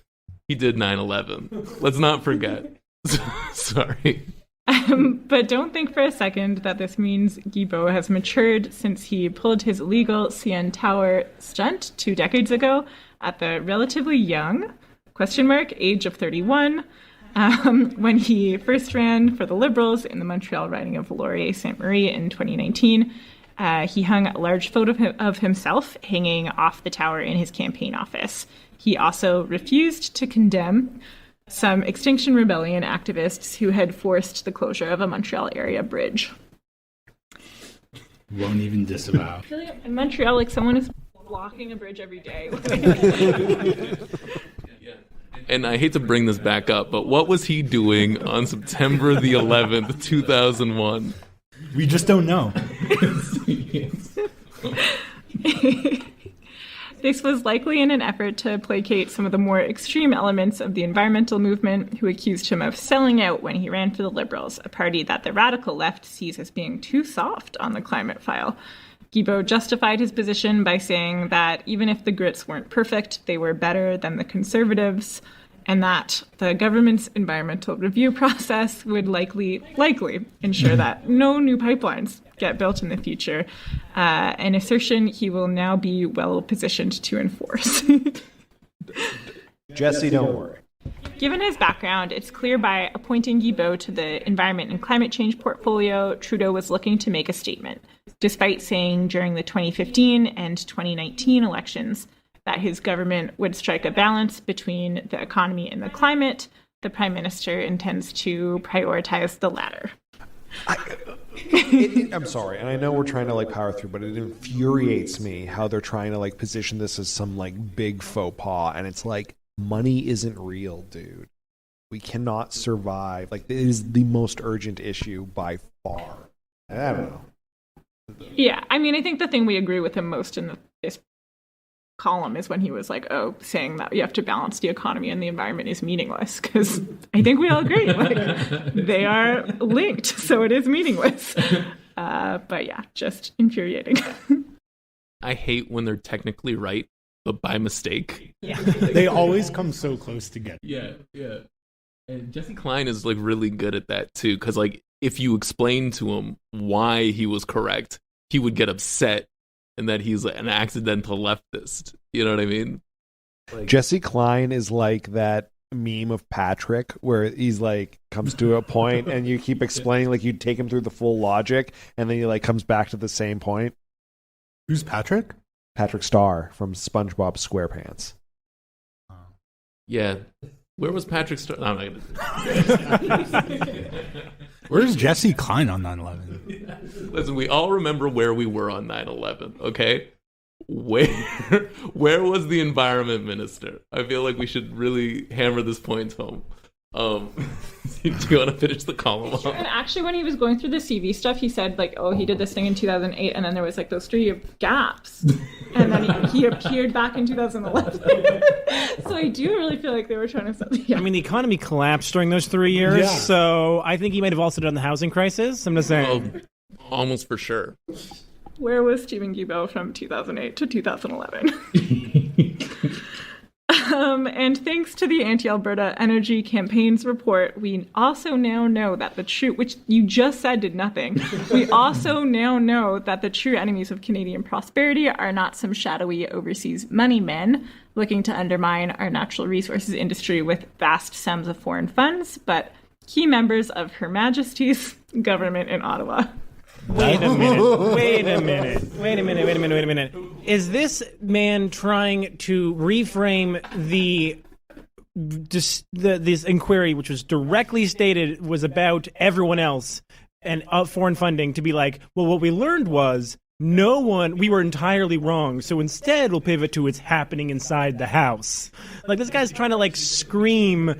[SPEAKER 2] he did 9/11. Let's not forget. Sorry.
[SPEAKER 15] But don't think for a second that this means Guilbeault has matured since he pulled his illegal CN Tower stunt 2 decades ago at the relatively young, age of 31, when he first ran for the Liberals in the Montreal riding of Laurier-Sainte-Marie in 2019. He hung a large photo of himself hanging off the tower in his campaign office. He also refused to condemn some Extinction Rebellion activists who had forced the closure of a Montreal area bridge.
[SPEAKER 4] Won't even disavow.
[SPEAKER 15] In Montreal, like, someone is blocking a bridge every day.
[SPEAKER 2] And I hate to bring this back up, but what was he doing on September the 11th, 2001?
[SPEAKER 4] We just don't know.
[SPEAKER 15] This was likely in an effort to placate some of the more extreme elements of the environmental movement who accused him of selling out when he ran for the Liberals, a party that the radical left sees as being too soft on the climate file. Guilbeault justified his position by saying that even if the Grits weren't perfect, they were better than the Conservatives, and that the government's environmental review process would likely ensure that no new pipelines get built in the future, an assertion he will now be well positioned to enforce.
[SPEAKER 3] Jesse, don't worry.
[SPEAKER 15] Given his background, it's clear by appointing Guilbeault to the Environment and Climate Change portfolio, Trudeau was looking to make a statement, despite saying during the 2015 and 2019 elections that his government would strike a balance between the economy and the climate. The Prime Minister intends to prioritize the latter.
[SPEAKER 3] I'm sorry, and I know we're trying to like power through, but it infuriates me how they're trying to like position this as some like big faux pas, and it's like, money isn't real, dude. We cannot survive. Like, it is the most urgent issue by far. I don't know.
[SPEAKER 15] Yeah, I mean, I think the thing we agree with him most in this column is when he was like, saying that you have to balance the economy and the environment is meaningless, because I think we all agree, like, they are linked, so it is meaningless. But yeah, just infuriating.
[SPEAKER 2] I hate when they're technically right, but by mistake.
[SPEAKER 4] Yeah. They always come so close together.
[SPEAKER 2] Yeah. And Jesse Klein is like really good at that too, because like if you explain to him why he was correct, he would get upset and that he's an accidental leftist. You know what I mean?
[SPEAKER 3] Like, Jesse Klein is like that meme of Patrick where he's like comes to a point and you keep explaining, like you take him through the full logic and then he like comes back to the same point.
[SPEAKER 4] Who's Patrick?
[SPEAKER 3] Patrick Starr from SpongeBob SquarePants.
[SPEAKER 2] Yeah. Where was Patrick Starr? No, I'm not gonna...
[SPEAKER 4] Where's Jesse Klein on 9/11?
[SPEAKER 2] Listen, we all remember where we were on 9/11, okay? Where was the environment minister? I feel like we should really hammer this point home. Do you want to finish the column off?
[SPEAKER 15] And actually, when he was going through the CV stuff, he said like, he did this thing in 2008, and then there was like those 3 gaps, and then he appeared back in 2011. So I do really feel like they were trying to. Yeah.
[SPEAKER 16] I mean, the economy collapsed during those 3 years, so I think he might have also done the housing crisis. I'm just saying.
[SPEAKER 2] Almost for sure.
[SPEAKER 15] Where was Stephen Guilbeault from 2008 to 2011? And thanks to the Anti-Alberta Energy Campaign's report, we also now know that the true, which you just said did nothing, we also now know that the true enemies of Canadian prosperity are not some shadowy overseas money men looking to undermine our natural resources industry with vast sums of foreign funds, but key members of Her Majesty's government in Ottawa.
[SPEAKER 16] Wait a minute. Is this man trying to reframe this inquiry, which was directly stated was about everyone else and foreign funding, to be like, well, what we learned was we were entirely wrong. So instead, we'll pivot to what's happening inside the house. Like, this guy's trying to, like, scream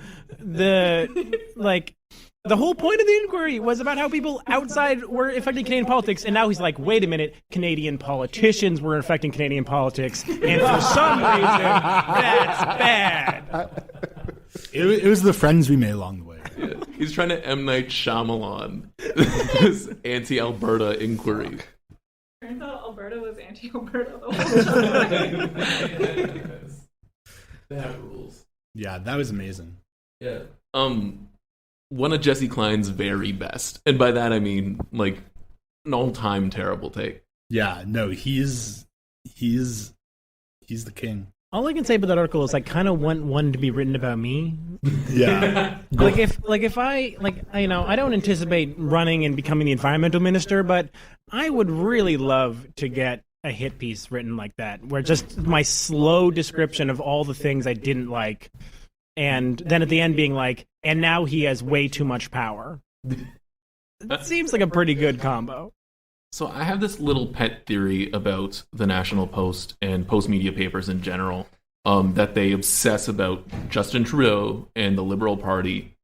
[SPEAKER 16] the whole point of the inquiry was about how people outside were affecting Canadian politics, and now he's like, wait a minute, Canadian politicians were affecting Canadian politics, and for some reason, that's bad.
[SPEAKER 4] It was the friends we made along the way.
[SPEAKER 2] Yeah. He's trying to M. Night Shyamalan this anti-Alberta inquiry.
[SPEAKER 15] Turns out Alberta was anti-Alberta the whole time.
[SPEAKER 2] That rules.
[SPEAKER 4] Yeah, that was amazing.
[SPEAKER 2] Yeah. One of Jesse Klein's very best, and by that I mean like an all-time terrible take.
[SPEAKER 4] Yeah, no, he's the king.
[SPEAKER 16] All I can say about that article is I kind of want one to be written about me.
[SPEAKER 4] Yeah.
[SPEAKER 16] if I I don't anticipate running and becoming the environmental minister, but I would really love to get a hit piece written like that, where just my slow description of all the things I didn't like, and then at the end being like, and now he has way too much power. That seems like a pretty good combo.
[SPEAKER 2] So I have this little pet theory about the National Post and Post-media papers in general, that they obsess about Justin Trudeau and the Liberal Party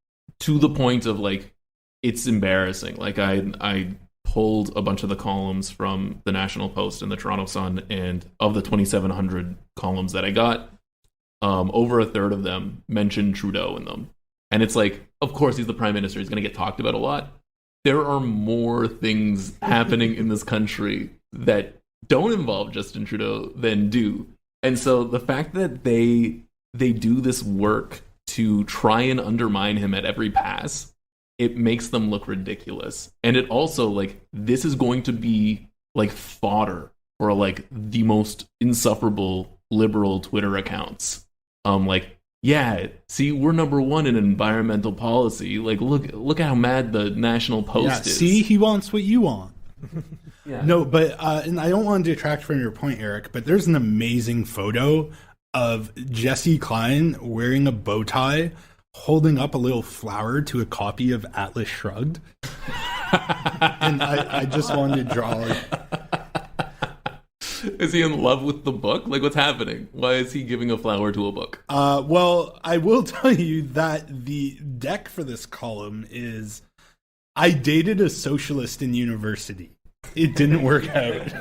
[SPEAKER 2] to the point of, like, it's embarrassing. Like, I pulled a bunch of the columns from the National Post and the Toronto Sun, and of the 2,700 columns that I got, over a third of them mentioned Trudeau in them. And it's like, of course, he's the prime minister. He's going to get talked about a lot. There are more things happening in this country that don't involve Justin Trudeau than do. And so the fact that they do this work to try and undermine him at every pass, it makes them look ridiculous. And it also, like, this is going to be like fodder for like the most insufferable liberal Twitter accounts. Like, yeah, see, we're number one in environmental policy. Like, look at how mad the National Post is.
[SPEAKER 4] See, he wants what you want.
[SPEAKER 2] Yeah.
[SPEAKER 4] No, but and I don't want to detract from your point, Eric, but there's an amazing photo of Jesse Klein wearing a bow tie, holding up a little flower to a copy of Atlas Shrugged. And I just wanted to draw it.
[SPEAKER 2] Is he in love with the book? Like, what's happening? Why is he giving a flower to a book?
[SPEAKER 4] Well, I will tell you that the deck for this column is, I dated a socialist in university. It didn't work out.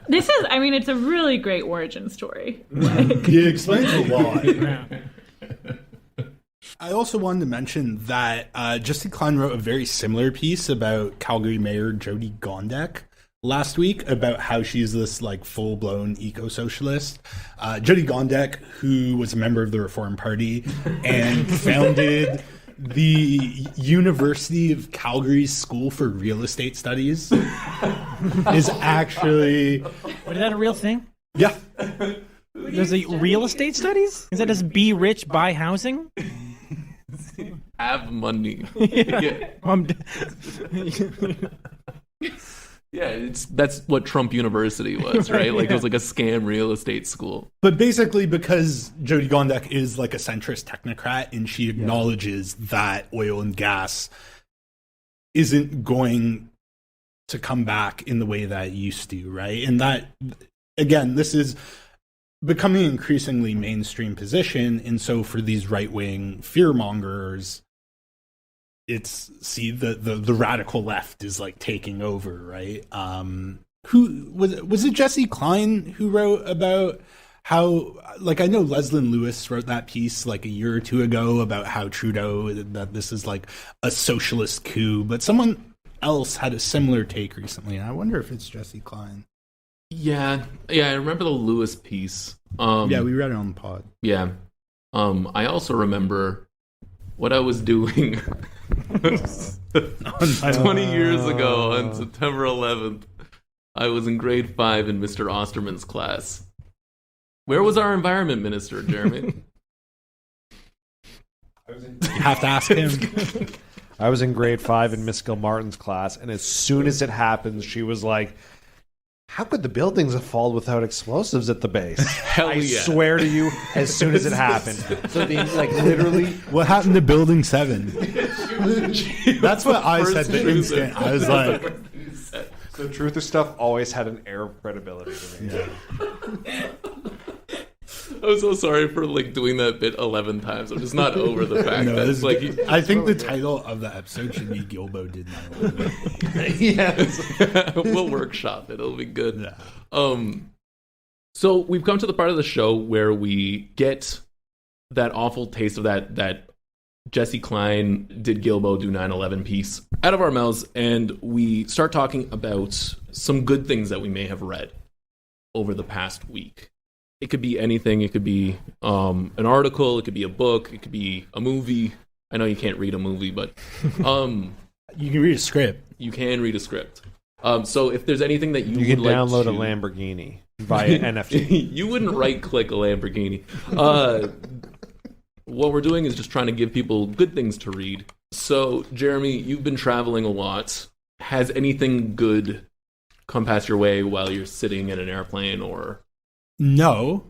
[SPEAKER 15] This is, I mean, it's a really great origin story.
[SPEAKER 4] It explains a lot. I also wanted to mention that Jesse Klein wrote a very similar piece about Calgary Mayor Jody Gondek last week, about how she's this like full-blown eco-socialist. Jody Gondek, who was a member of the Reform Party and founded the University of Calgary's School for Real Estate Studies, is actually...
[SPEAKER 16] Wait, is that a real thing?
[SPEAKER 4] Yeah.
[SPEAKER 16] There's a real estate studies? Is that just be rich, buy housing?
[SPEAKER 2] Have money.
[SPEAKER 16] Yeah.
[SPEAKER 2] Yeah, that's what Trump University was, right? Like, it was like a scam real estate school.
[SPEAKER 4] But basically, because Jody Gondek is like a centrist technocrat, and she acknowledges that oil and gas isn't going to come back in the way that it used to, right? And that, again, this is becoming an increasingly mainstream position. And so for these right-wing fearmongers, it's, see, the radical left is like taking over, right? Who was it? Jesse Klein who wrote about how, like, I know Leslyn Lewis wrote that piece like a year or two ago about how Trudeau, that this is like a socialist coup, but someone else had a similar take recently, and I wonder if it's Jesse Klein.
[SPEAKER 2] Yeah, I remember the Lewis piece.
[SPEAKER 4] Yeah, we read it on the pod.
[SPEAKER 2] Yeah. I also remember what I was doing 20 years ago on September 11th. I was in grade 5 in Mr. Osterman's class. Where was our environment minister, Jeremy?
[SPEAKER 4] You have to ask him.
[SPEAKER 3] I was in grade 5 in Miss Gilmartin's class, and as soon as it happens, she was like, how could the buildings have fallen without explosives at the base?
[SPEAKER 2] Hell
[SPEAKER 3] I
[SPEAKER 2] yeah.
[SPEAKER 3] swear to you, as soon as it happened. So they, like, literally...
[SPEAKER 4] What happened to Building 7? That's what I said the instant. I was like...
[SPEAKER 3] The truther stuff always had an air of credibility to me.
[SPEAKER 4] Yeah.
[SPEAKER 2] I'm so sorry for like doing that bit 11 times. I'm just not over the fact
[SPEAKER 4] No,
[SPEAKER 2] that
[SPEAKER 4] this is
[SPEAKER 2] like
[SPEAKER 4] good. I think the title of the episode should be Gilbo Did 9/11.
[SPEAKER 2] yes. We'll workshop it. It'll be good.
[SPEAKER 4] Yeah.
[SPEAKER 2] So we've come to the part of the show where we get that awful taste of that Jesse Klein did Gilbo do 9/11 piece out of our mouths, and we start talking about some good things that we may have read over the past week. It could be anything. It could be an article. It could be a book. It could be a movie. I know you can't read a movie, but
[SPEAKER 4] you can read a script.
[SPEAKER 2] You can read a script. So if there's anything that you
[SPEAKER 3] can
[SPEAKER 2] would like
[SPEAKER 3] download
[SPEAKER 2] to...
[SPEAKER 3] a Lamborghini via NFT.
[SPEAKER 2] You wouldn't right-click a Lamborghini. What we're doing is just trying to give people good things to read. So, Jeremy, you've been traveling a lot. Has anything good come past your way while you're sitting in an airplane or...
[SPEAKER 4] No,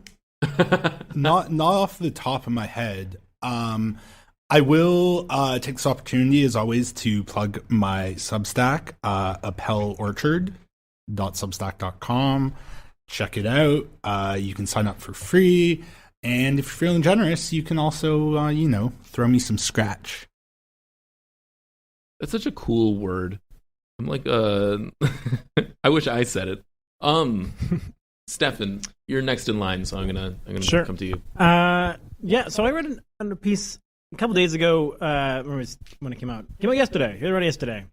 [SPEAKER 4] not off the top of my head. I will take this opportunity, as always, to plug my Substack, appelorchard.substack.com. Check it out. You can sign up for free, and if you're feeling generous, you can also, throw me some scratch.
[SPEAKER 2] That's such a cool word. I'm like, I wish I said it. Stefan, you're next in line, so I'm gonna
[SPEAKER 16] Sure.
[SPEAKER 2] come to you.
[SPEAKER 16] So I read a piece a couple days ago. When it came out. Came out yesterday. It read yesterday.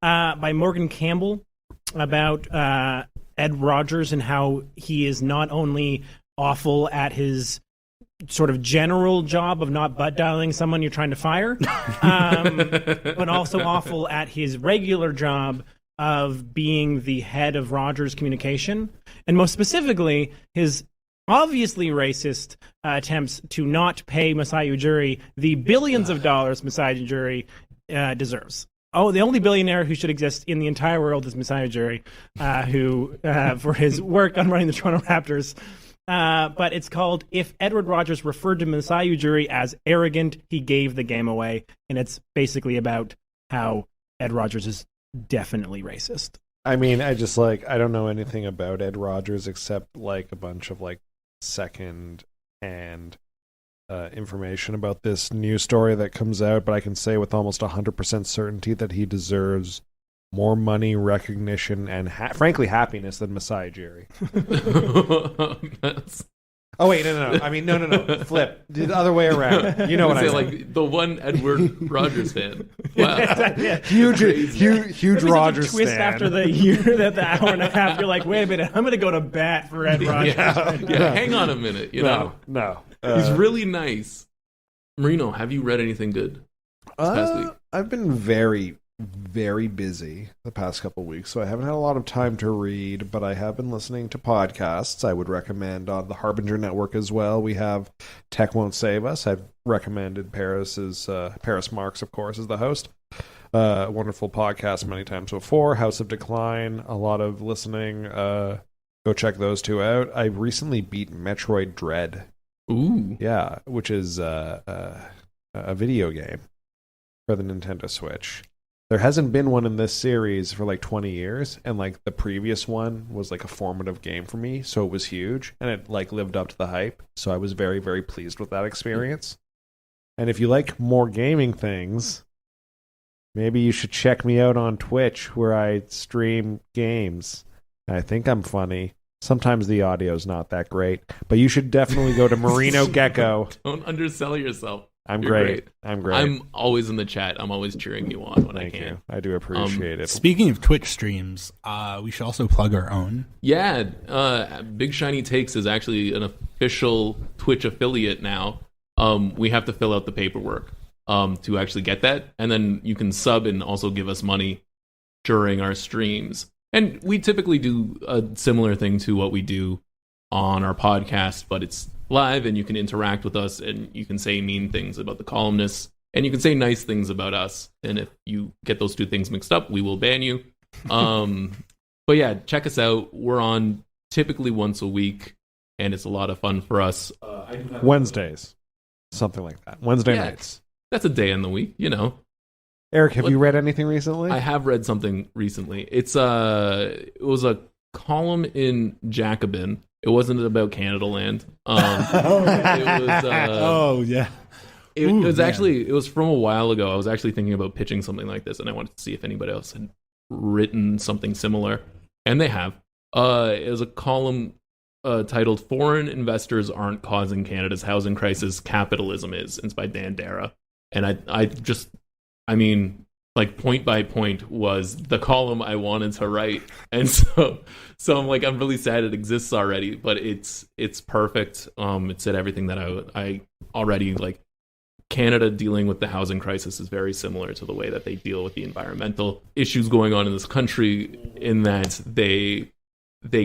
[SPEAKER 16] By Morgan Campbell about Ed Rogers and how he is not only awful at his sort of general job of not butt dialing someone you're trying to fire, but also awful at his regular job of being the head of Rogers Communication, and most specifically, his obviously racist attempts to not pay Masai Ujiri the billions of dollars Masai Ujiri deserves. Oh, the only billionaire who should exist in the entire world is Masai Ujiri, who, for his work on running the Toronto Raptors. But it's called If Edward Rogers Referred to Masai Ujiri as Arrogant, He Gave the Game Away. And it's basically about how Ed Rogers is definitely racist.
[SPEAKER 3] I mean, I don't know anything about Ed Rogers except like a bunch of like second-hand information about this news story that comes out, but I can say with almost 100% certainty that he deserves more money, recognition, and frankly happiness than Masai Ujiri. Oh wait, no. I mean, no. Flip the other way around. You know what I mean?
[SPEAKER 2] Like the one Edward Rogers fan. Wow,
[SPEAKER 16] Yeah.
[SPEAKER 3] huge Rogers
[SPEAKER 16] twist
[SPEAKER 3] fan.
[SPEAKER 16] after the hour and a half. You're like, wait a minute, I'm going to go to bat for Ed Rogers.
[SPEAKER 2] Yeah, hang on a minute. You know,
[SPEAKER 3] no.
[SPEAKER 2] He's really nice. Marino, have you read anything good this past week?
[SPEAKER 3] I've been very, very busy the past couple of weeks, so I haven't had a lot of time to read, but I have been listening to podcasts. I would recommend on the Harbinger Network as well. We have Tech Won't Save Us. I've recommended Paris Marks, of course, as the host. Wonderful podcast many times before. House of Decline, a lot of listening. Go check those two out. I recently beat Metroid Dread.
[SPEAKER 2] Ooh.
[SPEAKER 3] Yeah, which is a video game for the Nintendo Switch. There hasn't been one in this series for like 20 years, and like the previous one was like a formative game for me, so it was huge, and it like lived up to the hype, so I was very, very pleased with that experience. And if you like more gaming things, maybe you should check me out on Twitch, where I stream games. I think I'm funny. Sometimes the audio's not that great, but you should definitely go to Marino Gecko.
[SPEAKER 2] Don't undersell yourself.
[SPEAKER 3] I'm
[SPEAKER 2] You're
[SPEAKER 3] great. I'm great.
[SPEAKER 2] I'm always in the chat. I'm always cheering you on when I can.
[SPEAKER 3] You. I do appreciate it.
[SPEAKER 4] Speaking of Twitch streams, we should also plug our own.
[SPEAKER 2] Yeah, Big Shiny Takes is actually an official Twitch affiliate now. We have to fill out the paperwork to actually get that, and then you can sub and also give us money during our streams. And we typically do a similar thing to what we do on our podcast, but it's live and you can interact with us and you can say mean things about the columnists and you can say nice things about us. And if you get those two things mixed up, we will ban you. But yeah, check us out. We're on typically once a week and it's a lot of fun for us.
[SPEAKER 3] Wednesdays. Something like that. Wednesday nights.
[SPEAKER 2] That's a day in the week, you know.
[SPEAKER 3] Eric, have you read anything recently?
[SPEAKER 2] I have read something recently. It was a column in Jacobin. It wasn't about Canada Land. It was.
[SPEAKER 4] Oh yeah.
[SPEAKER 2] It was actually, it was from a while ago. I was actually thinking about pitching something like this, and I wanted to see if anybody else had written something similar, and they have. It was a column titled "Foreign Investors Aren't Causing Canada's Housing Crisis, Capitalism Is," and it's by Dan Dara. And I mean, like point by point was the column I wanted to write, and so I'm like, I'm really sad it exists already, but it's perfect. It said everything that I already like. Canada dealing with the housing crisis is very similar to the way that they deal with the environmental issues going on in this country, in that they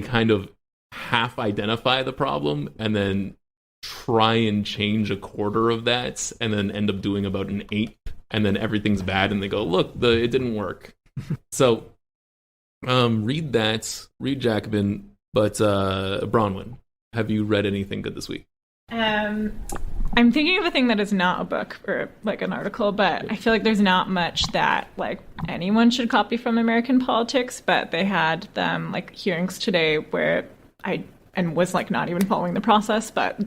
[SPEAKER 2] kind of half identify the problem and then try and change a quarter of that, and then end up doing about an eighth, and then everything's bad, and they go, look, it didn't work. So read Jacobin. But Bronwyn, have you read anything good this week?
[SPEAKER 15] I'm thinking of a thing that is not a book or like an article, but I feel like there's not much that like anyone should copy from American politics. But they had them like hearings today where I was like not even following the process, but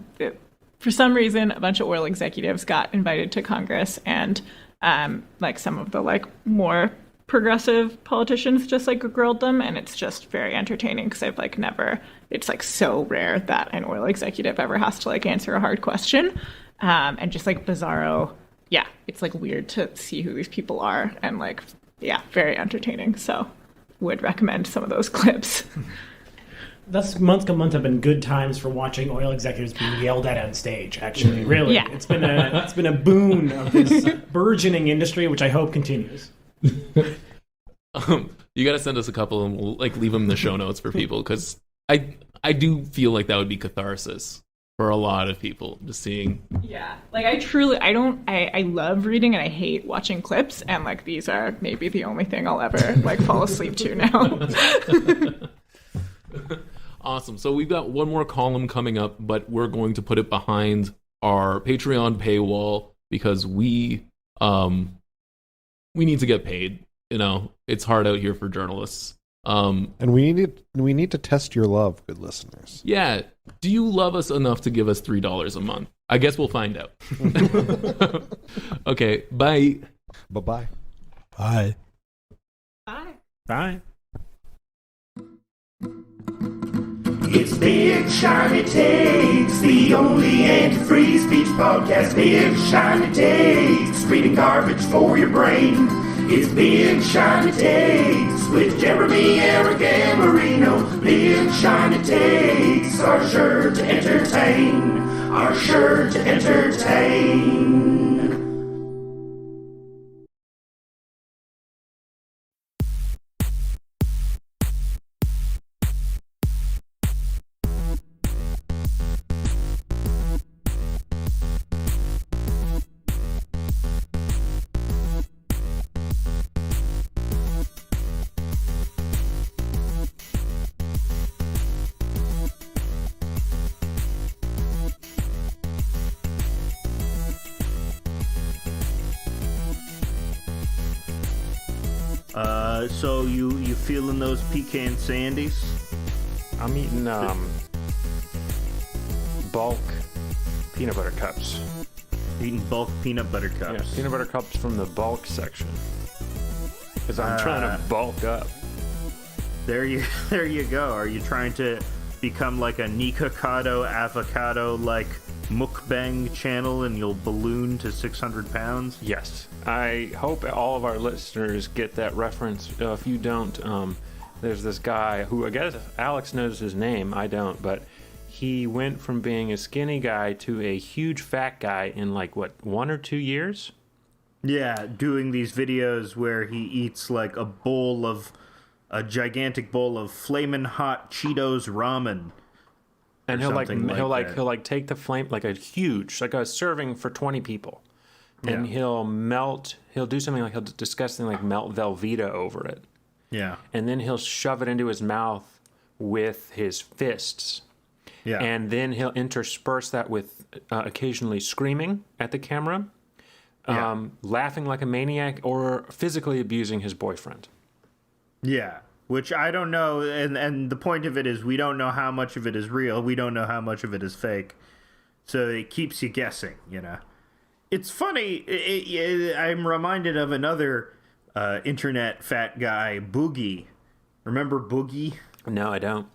[SPEAKER 15] for some reason a bunch of oil executives got invited to Congress, and like some of the like more progressive politicians just like grilled them, and it's just very entertaining because I've like never, it's like so rare that an oil executive ever has to like answer a hard question, and just like bizarro. Yeah, it's like weird to see who these people are, and like, yeah, very entertaining. So would recommend some of those clips.
[SPEAKER 16] Thus, month to month have been good times for watching oil executives being yelled at on stage. Actually, really,
[SPEAKER 15] yeah.
[SPEAKER 16] It's been a boon of this burgeoning industry, which I hope continues.
[SPEAKER 2] You got to send us a couple, and we'll like leave them in the show notes for people, because I do feel like that would be catharsis for a lot of people, just seeing.
[SPEAKER 15] Yeah, like I love reading and I hate watching clips, and like these are maybe the only thing I'll ever like fall asleep to now.
[SPEAKER 2] Awesome. So we've got one more column coming up, but we're going to put it behind our Patreon paywall because we need to get paid. You know, it's hard out here for journalists.
[SPEAKER 3] And we need to test your love, good listeners.
[SPEAKER 2] Yeah. Do you love us enough to give us $3 a month? I guess we'll find out. Okay. Bye.
[SPEAKER 3] Bye-bye.
[SPEAKER 4] Bye.
[SPEAKER 15] Bye.
[SPEAKER 4] Bye.
[SPEAKER 5] It's Big Shiny Takes, the only anti-free speech podcast. Big Shiny Takes, reading garbage for your brain. It's Big Shiny Takes with Jeremy, Eric, and Marino. Big Shiny Takes are sure to entertain. Are sure to entertain.
[SPEAKER 8] So you feeling those pecan sandies?
[SPEAKER 6] I'm eating bulk peanut butter cups.
[SPEAKER 8] Eating bulk peanut butter cups.
[SPEAKER 6] Yeah, peanut butter cups from the bulk section. Because I'm trying to bulk up.
[SPEAKER 8] There you go. Are you trying to become like a Nikocado avocado like mukbang channel and you'll balloon to 600 pounds?
[SPEAKER 6] Yes. I hope all of our listeners get that reference. If you don't, there's this guy who, I guess Alex knows his name, I don't, but he went from being a skinny guy to a huge fat guy in like, what, 1 or 2 years?
[SPEAKER 8] Yeah, doing these videos where he eats like a gigantic bowl of flamin' hot Cheetos ramen.
[SPEAKER 6] And he'll take the flame, like a huge, like a serving for 20 people. And he'll do something like, he'll discuss something like melt Velveeta over it.
[SPEAKER 8] Yeah.
[SPEAKER 6] And then he'll shove it into his mouth with his fists.
[SPEAKER 8] Yeah.
[SPEAKER 6] And then he'll intersperse that with occasionally screaming at the camera. laughing like a maniac, or physically abusing his boyfriend.
[SPEAKER 8] Yeah, which I don't know, and the point of it is we don't know how much of it is real. We don't know how much of it is fake. So it keeps you guessing, you know. It's funny, I'm reminded of another internet fat guy, Boogie. Remember Boogie?
[SPEAKER 6] No, I don't.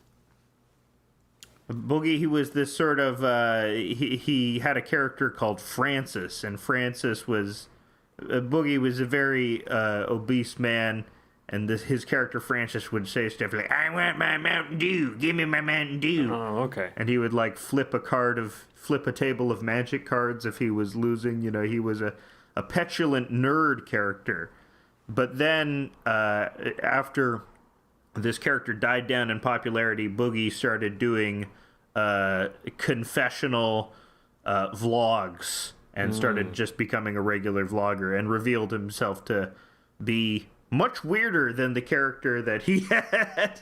[SPEAKER 8] Boogie, he was this sort of, he had a character called Francis, and Francis was, Boogie was a very obese man, and his character Francis would say stuff like, I want my Mountain Dew, give me my Mountain Dew.
[SPEAKER 6] Oh, okay.
[SPEAKER 8] And he would like flip a table of magic cards if he was losing. You know, he was a petulant nerd character. But then after this character died down in popularity, Boogie started doing confessional vlogs and started just becoming a regular vlogger and revealed himself to be much weirder than the character that he had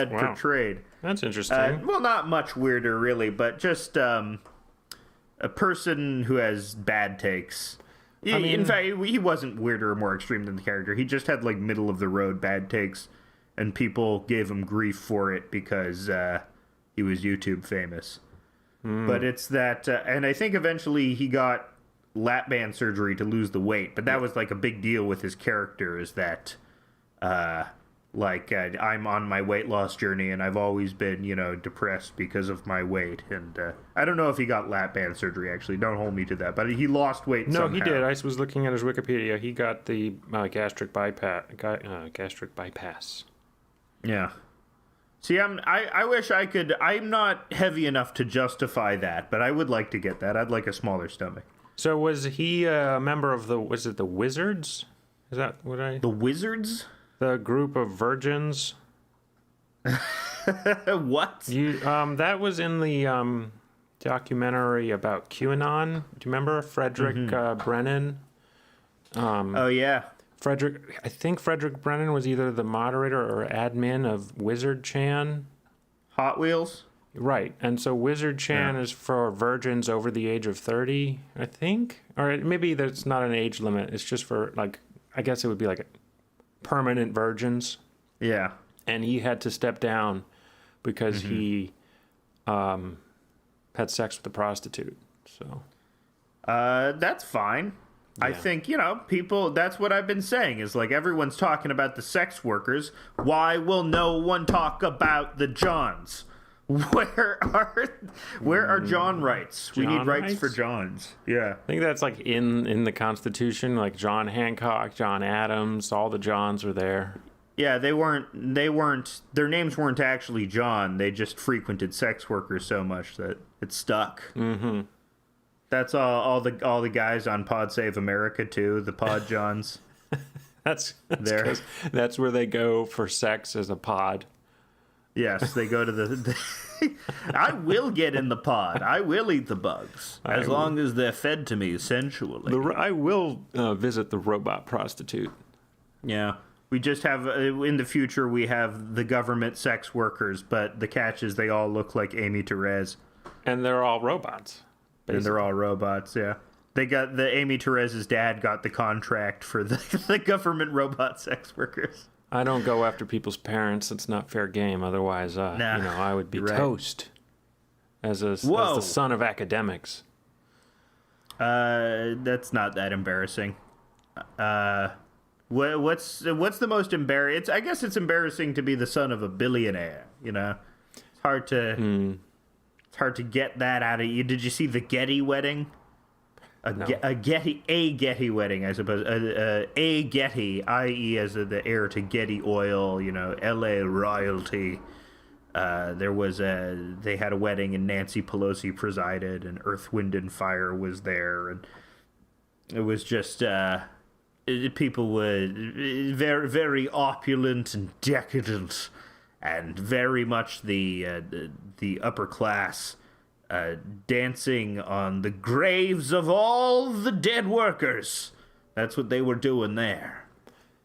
[SPEAKER 8] portrayed.
[SPEAKER 6] That's interesting.
[SPEAKER 8] Well, not much weirder, really, but just a person who has bad takes. In fact, he wasn't weirder or more extreme than the character. He just had, like, middle-of-the-road bad takes, and people gave him grief for it because he was YouTube famous. But it's that... and I think eventually he got lap band surgery to lose the weight, but that was, like, a big deal with his character, is that... I'm on my weight loss journey, and I've always been, depressed because of my weight. And I don't know if he got lap band surgery, actually. Don't hold me to that. But he lost weight somehow.
[SPEAKER 6] No, he did. I was looking at his Wikipedia. He got the gastric bypass.
[SPEAKER 8] Yeah. See, I wish I could... I'm not heavy enough to justify that, but I would like to get that. I'd like a smaller stomach.
[SPEAKER 6] So was he a member of the Wizards? Is that what I...
[SPEAKER 8] The Wizards?
[SPEAKER 6] The group of virgins.
[SPEAKER 8] What?
[SPEAKER 6] That was in the documentary about QAnon. Do you remember Frederick Brennan?
[SPEAKER 8] Oh yeah,
[SPEAKER 6] I think Frederick Brennan was either the moderator or admin of Wizard Chan.
[SPEAKER 8] Hot Wheels.
[SPEAKER 6] Right, and so Wizard Chan is for virgins over the age of 30, I think, or maybe there's not an age limit. It's just for I guess it would be permanent virgins.
[SPEAKER 8] Yeah.
[SPEAKER 6] And he had to step down because he had sex with a prostitute. So
[SPEAKER 8] that's fine. Yeah. I think, people, that's what I've been saying, is everyone's talking about the sex workers. Why will no one talk about the Johns? Where are John rights? We need rights for Johns. Yeah.
[SPEAKER 6] I think that's in the Constitution, John Hancock, John Adams, all the Johns were there.
[SPEAKER 8] Yeah, their names weren't actually John. They just frequented sex workers so much that it stuck.
[SPEAKER 6] Mm-hmm.
[SPEAKER 8] That's all the guys on Pod Save America too, the Pod Johns.
[SPEAKER 6] that's where they go for sex as a pod.
[SPEAKER 8] Yes, they go to the I will get in the pod. I will eat the bugs as long as they're fed to me sensually.
[SPEAKER 6] I will visit the robot prostitute.
[SPEAKER 8] Yeah. We just have, in the future, we have the government sex workers, but the catch is they all look like Amy Therese.
[SPEAKER 6] And they're all robots.
[SPEAKER 8] Basically. And they're all robots, yeah. They got, Amy Therese's dad got the contract for the government robot sex workers.
[SPEAKER 6] I don't go after people's parents. It's not fair game. Otherwise, I would be toast as the son of academics.
[SPEAKER 8] That's not that embarrassing. What's the most embarrassing? I guess it's embarrassing to be the son of a billionaire. It's hard to get that out of you. Did you see the Getty wedding? A Getty wedding, I suppose. A Getty, i.e., as the heir to Getty Oil. L.A. royalty. They had a wedding and Nancy Pelosi presided, and Earth, Wind, and Fire was there, and it was just. People were very, very opulent and decadent, and very much the upper class, dancing on the graves of all the dead workers. That's what they were doing there.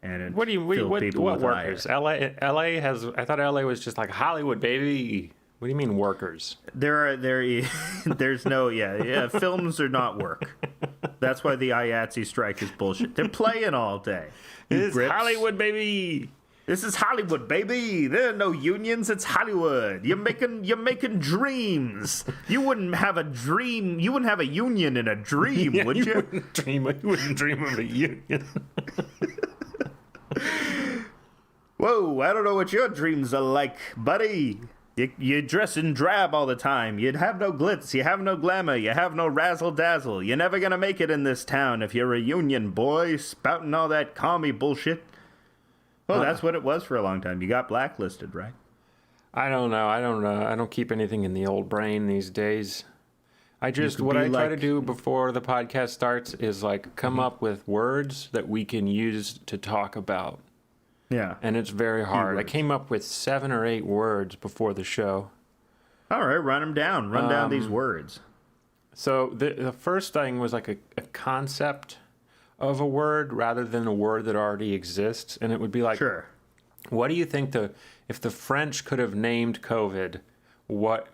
[SPEAKER 8] And
[SPEAKER 6] what workers? LA has. I thought LA was just like Hollywood, baby. What do you mean workers?
[SPEAKER 8] There's no films are not work. That's why the IATSE strike is bullshit. They're playing all day.
[SPEAKER 6] It's Hollywood, baby.
[SPEAKER 8] This is Hollywood, baby. There are no unions. It's Hollywood. You're making dreams. You wouldn't have a dream. You wouldn't have a union in a dream, would you?
[SPEAKER 6] You wouldn't dream of a union.
[SPEAKER 8] Whoa, I don't know what your dreams are like, buddy. You dress in drab all the time. You'd have no glitz. You have no glamour. You have no razzle-dazzle. You're never gonna make it in this town if you're a union boy spouting all that commie bullshit. Well, that's what it was for a long time. You got blacklisted, right?
[SPEAKER 6] I don't know. I don't keep anything in the old brain these days. I try to do before the podcast starts is like come up with words that we can use to talk about.
[SPEAKER 8] Yeah.
[SPEAKER 6] And it's very hard. I came up with 7 or 8 words before the show.
[SPEAKER 8] All right, run them down. Run down these words.
[SPEAKER 6] So the first thing was like a concept of a word rather than a word that already exists. And it would be like,
[SPEAKER 8] sure.
[SPEAKER 6] What do you think if the French could have named COVID, what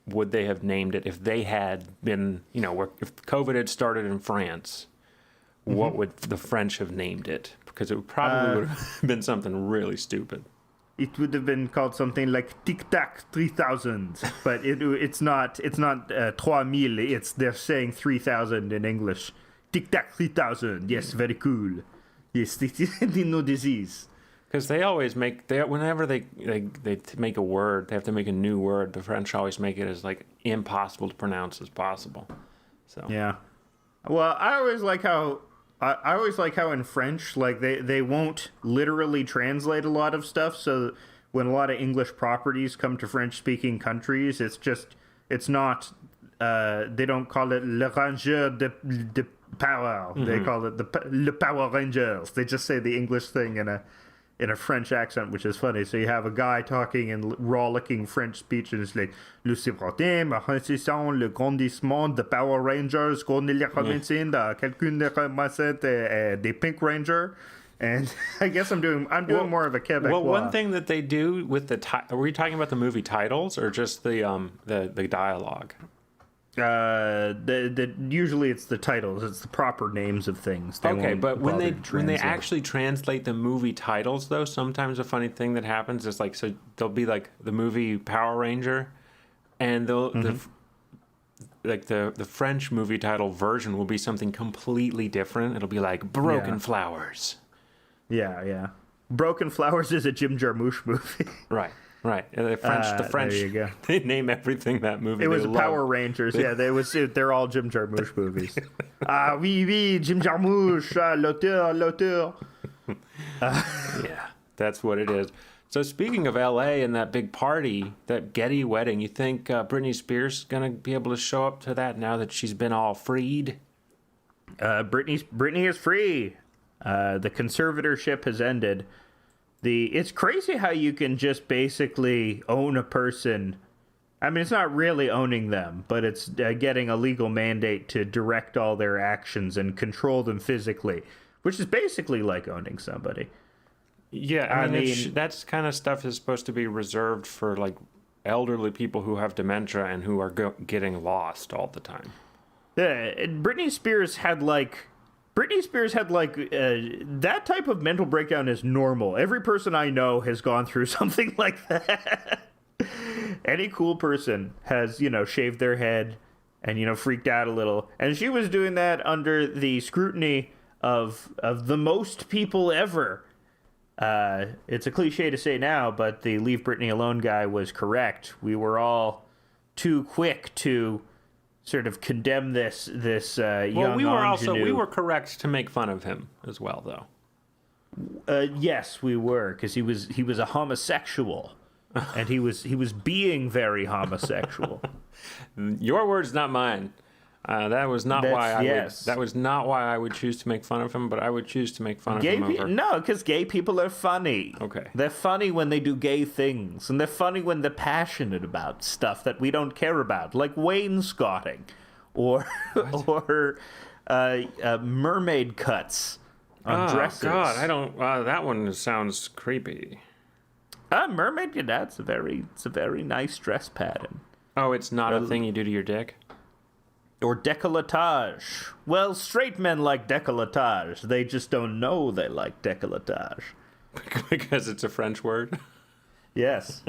[SPEAKER 6] would they have named it if they had been, if COVID had started in France, what would the French have named it? Because it probably would have been something really stupid.
[SPEAKER 8] It would have been called something like Tic Tac 3000, but it's not 3000. They're saying 3000 in English. Tic Tac 3000. Yes, very cool. Yes, no disease.
[SPEAKER 6] Because they always whenever they make a word, they have to make a new word. The French always make it as like impossible to pronounce as possible. So
[SPEAKER 8] yeah. Well, I always like how in French, like they won't literally translate a lot of stuff. So when a lot of English properties come to French-speaking countries, it's not. They don't call it le Ranger de Power. Mm-hmm. They call it le Power Rangers. They just say the English thing in a French accent, which is funny. So you have a guy talking in rollicking French speech, and it's like, le Cibrotin, le grandissement de Power Rangers, quelqu'un des Pink Ranger. And I guess I'm doing more of a Quebec.
[SPEAKER 6] Well, one thing that they do with are we talking about the movie titles or just the dialogue?
[SPEAKER 8] Usually it's the titles. It's the proper names of things.
[SPEAKER 6] Okay, but when they actually translate the movie titles, though, sometimes a funny thing that happens is like, so they'll be like the movie Power Ranger, and the French movie title version will be something completely different. It'll be like Broken Flowers.
[SPEAKER 8] Yeah. Broken Flowers is a Jim Jarmusch movie.
[SPEAKER 6] Right. The French.
[SPEAKER 8] There you go.
[SPEAKER 6] They name everything that movie.
[SPEAKER 8] It was Power Rangers. Yeah, they're all Jim Jarmusch movies. Oui, Jim Jarmusch, l'auteur.
[SPEAKER 6] Yeah, that's what it is. So speaking of LA and that big party, that Getty wedding, you think Britney Spears is gonna be able to show up to that now that she's been all freed?
[SPEAKER 8] Britney is free. The conservatorship has ended. It's crazy how you can just basically own a person. I mean, it's not really owning them, but it's getting a legal mandate to direct all their actions and control them physically, which is basically like owning somebody.
[SPEAKER 6] Yeah, I mean that's kind of stuff is supposed to be reserved for like elderly people who have dementia and who are getting lost all the time.
[SPEAKER 8] Yeah, Britney Spears had that type of mental breakdown is normal. Every person I know has gone through something like that. Any cool person has, shaved their head and, freaked out a little. And she was doing that under the scrutiny of the most people ever. It's a cliche to say now, but the Leave Britney Alone guy was correct. We were all too quick to sort of condemn this young ingenue.
[SPEAKER 6] We were correct to make fun of him as well, though.
[SPEAKER 8] Yes, we were, because he was a homosexual, and he was being very homosexual.
[SPEAKER 6] Your words, not mine. That was not why I would choose to make fun of him, but I would choose to make fun of him.
[SPEAKER 8] No, because gay people are funny.
[SPEAKER 6] Okay.
[SPEAKER 8] They're funny when they do gay things, and they're funny when they're passionate about stuff that we don't care about, like wainscoting or mermaid cuts on dresses.
[SPEAKER 6] Oh, God, I don't... that one sounds creepy.
[SPEAKER 8] Mermaid, it's a very nice dress pattern.
[SPEAKER 6] Oh, it's not a thing you do to your dick?
[SPEAKER 8] Or décolletage. Well, straight men like décolletage. They just don't know they like décolletage.
[SPEAKER 6] Because it's a French word.
[SPEAKER 8] Yes.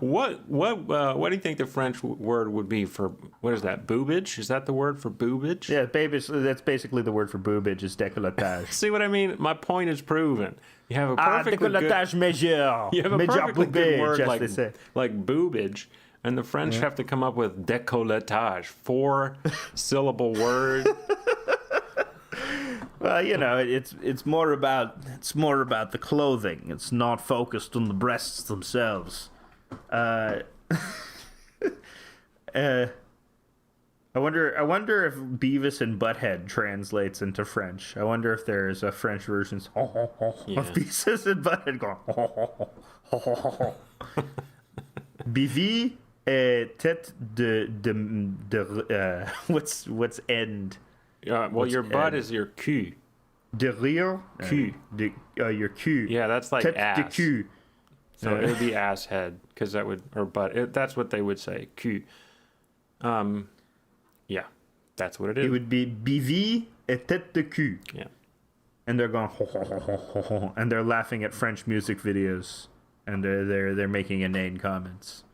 [SPEAKER 6] What do you think the French word would be for, what is that, boobage? Is that the word for boobage?
[SPEAKER 8] Yeah, that's basically the word for boobage is décolletage.
[SPEAKER 6] See what I mean? My point is proven. You have a perfectly
[SPEAKER 8] décolletage
[SPEAKER 6] good,
[SPEAKER 8] majeur.
[SPEAKER 6] you have a
[SPEAKER 8] Major
[SPEAKER 6] perfectly good word
[SPEAKER 8] boobage, as they say.
[SPEAKER 6] like boobage, and the French have to come up with décolletage, 4-syllable word.
[SPEAKER 8] Well, you know, it's more about the clothing. It's not focused on the breasts themselves. I wonder if Beavis and Butthead translates into French. I wonder if there's a French version of Beavis and Butthead going. Bivi et tête de what's end?
[SPEAKER 6] Well, your butt is your cul.
[SPEAKER 8] Derrière?
[SPEAKER 6] Cul.
[SPEAKER 8] Your cul.
[SPEAKER 6] Yeah, that's like
[SPEAKER 8] tête
[SPEAKER 6] ass.
[SPEAKER 8] de cul.
[SPEAKER 6] So it would be ass head, because that would, or butt. That's what they would say, cul. Yeah, that's what it is.
[SPEAKER 8] It would be Bivi et tête de cul.
[SPEAKER 6] Yeah.
[SPEAKER 8] And they're going ho, ho, ho, ho, ho, ho, and they're laughing at French music videos, and they're making inane comments.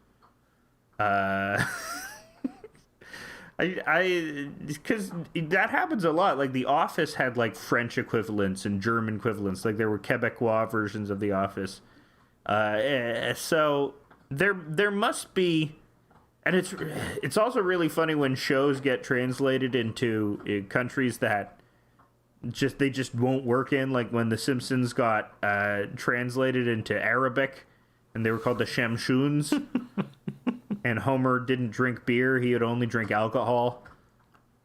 [SPEAKER 8] Because that happens a lot. Like The Office had like French equivalents and German equivalents. Like there were Quebecois versions of The Office. So there must be, and it's also really funny when shows get translated into countries that they just won't work in. Like when The Simpsons got translated into Arabic, and they were called the Shamshoons. And Homer didn't drink beer; he would only drink alcohol.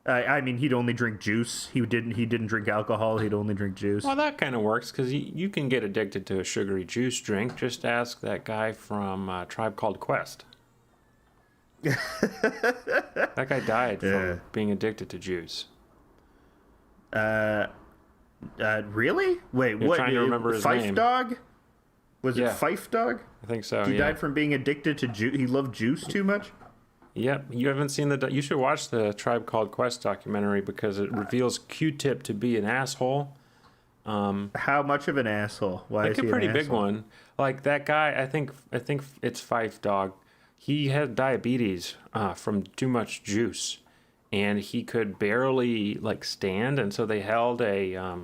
[SPEAKER 8] I mean, he'd only drink juice. He didn't drink alcohol. He'd only drink juice.
[SPEAKER 6] Well, that kind of works, because you can get addicted to a sugary juice drink. Just ask that guy from Tribe Called Quest. That guy died from being addicted to juice.
[SPEAKER 8] Really? Wait,
[SPEAKER 6] You're
[SPEAKER 8] what?
[SPEAKER 6] trying to remember his
[SPEAKER 8] Fife
[SPEAKER 6] name.
[SPEAKER 8] Dog? Was it Fife Dog?
[SPEAKER 6] I think so.
[SPEAKER 8] He died from being addicted to juice. He loved juice too much.
[SPEAKER 6] Yep, you haven't seen you should watch the Tribe Called Quest documentary, because it reveals Q-Tip to be an asshole.
[SPEAKER 8] How much of an asshole? Why is he
[SPEAKER 6] a pretty
[SPEAKER 8] an
[SPEAKER 6] big
[SPEAKER 8] asshole?
[SPEAKER 6] one. Like that guy, I think it's Fife Dog. He had diabetes from too much juice, and he could barely like stand, and so they held a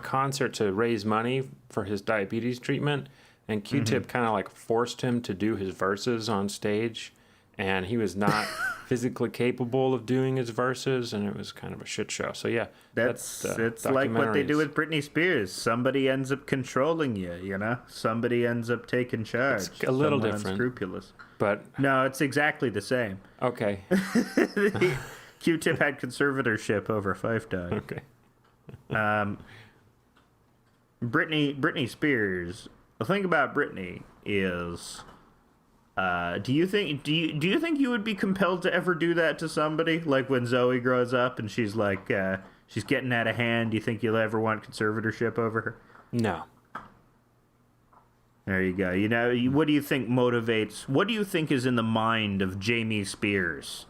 [SPEAKER 6] concert to raise money for his diabetes treatment, and Q-Tip kind of like forced him to do his verses on stage, and he was not physically capable of doing his verses, and it was kind of a shit show. So yeah,
[SPEAKER 8] it's like what they do with Britney Spears. Somebody ends up controlling you, you know? Somebody ends up taking charge.
[SPEAKER 6] It's a little
[SPEAKER 8] Someone
[SPEAKER 6] different.
[SPEAKER 8] Unscrupulous.
[SPEAKER 6] But
[SPEAKER 8] no, it's exactly the same.
[SPEAKER 6] Okay.
[SPEAKER 8] Q-Tip had conservatorship over Fife Dog.
[SPEAKER 6] Okay.
[SPEAKER 8] Britney Spears. The thing about Britney is, do you think you would be compelled to ever do that to somebody? Like when Zoe grows up and she's like, she's getting out of hand. Do you think you'll ever want conservatorship over her?
[SPEAKER 6] No.
[SPEAKER 8] There you go. You know, what do you think motivates? What do you think is in the mind of Jamie Spears?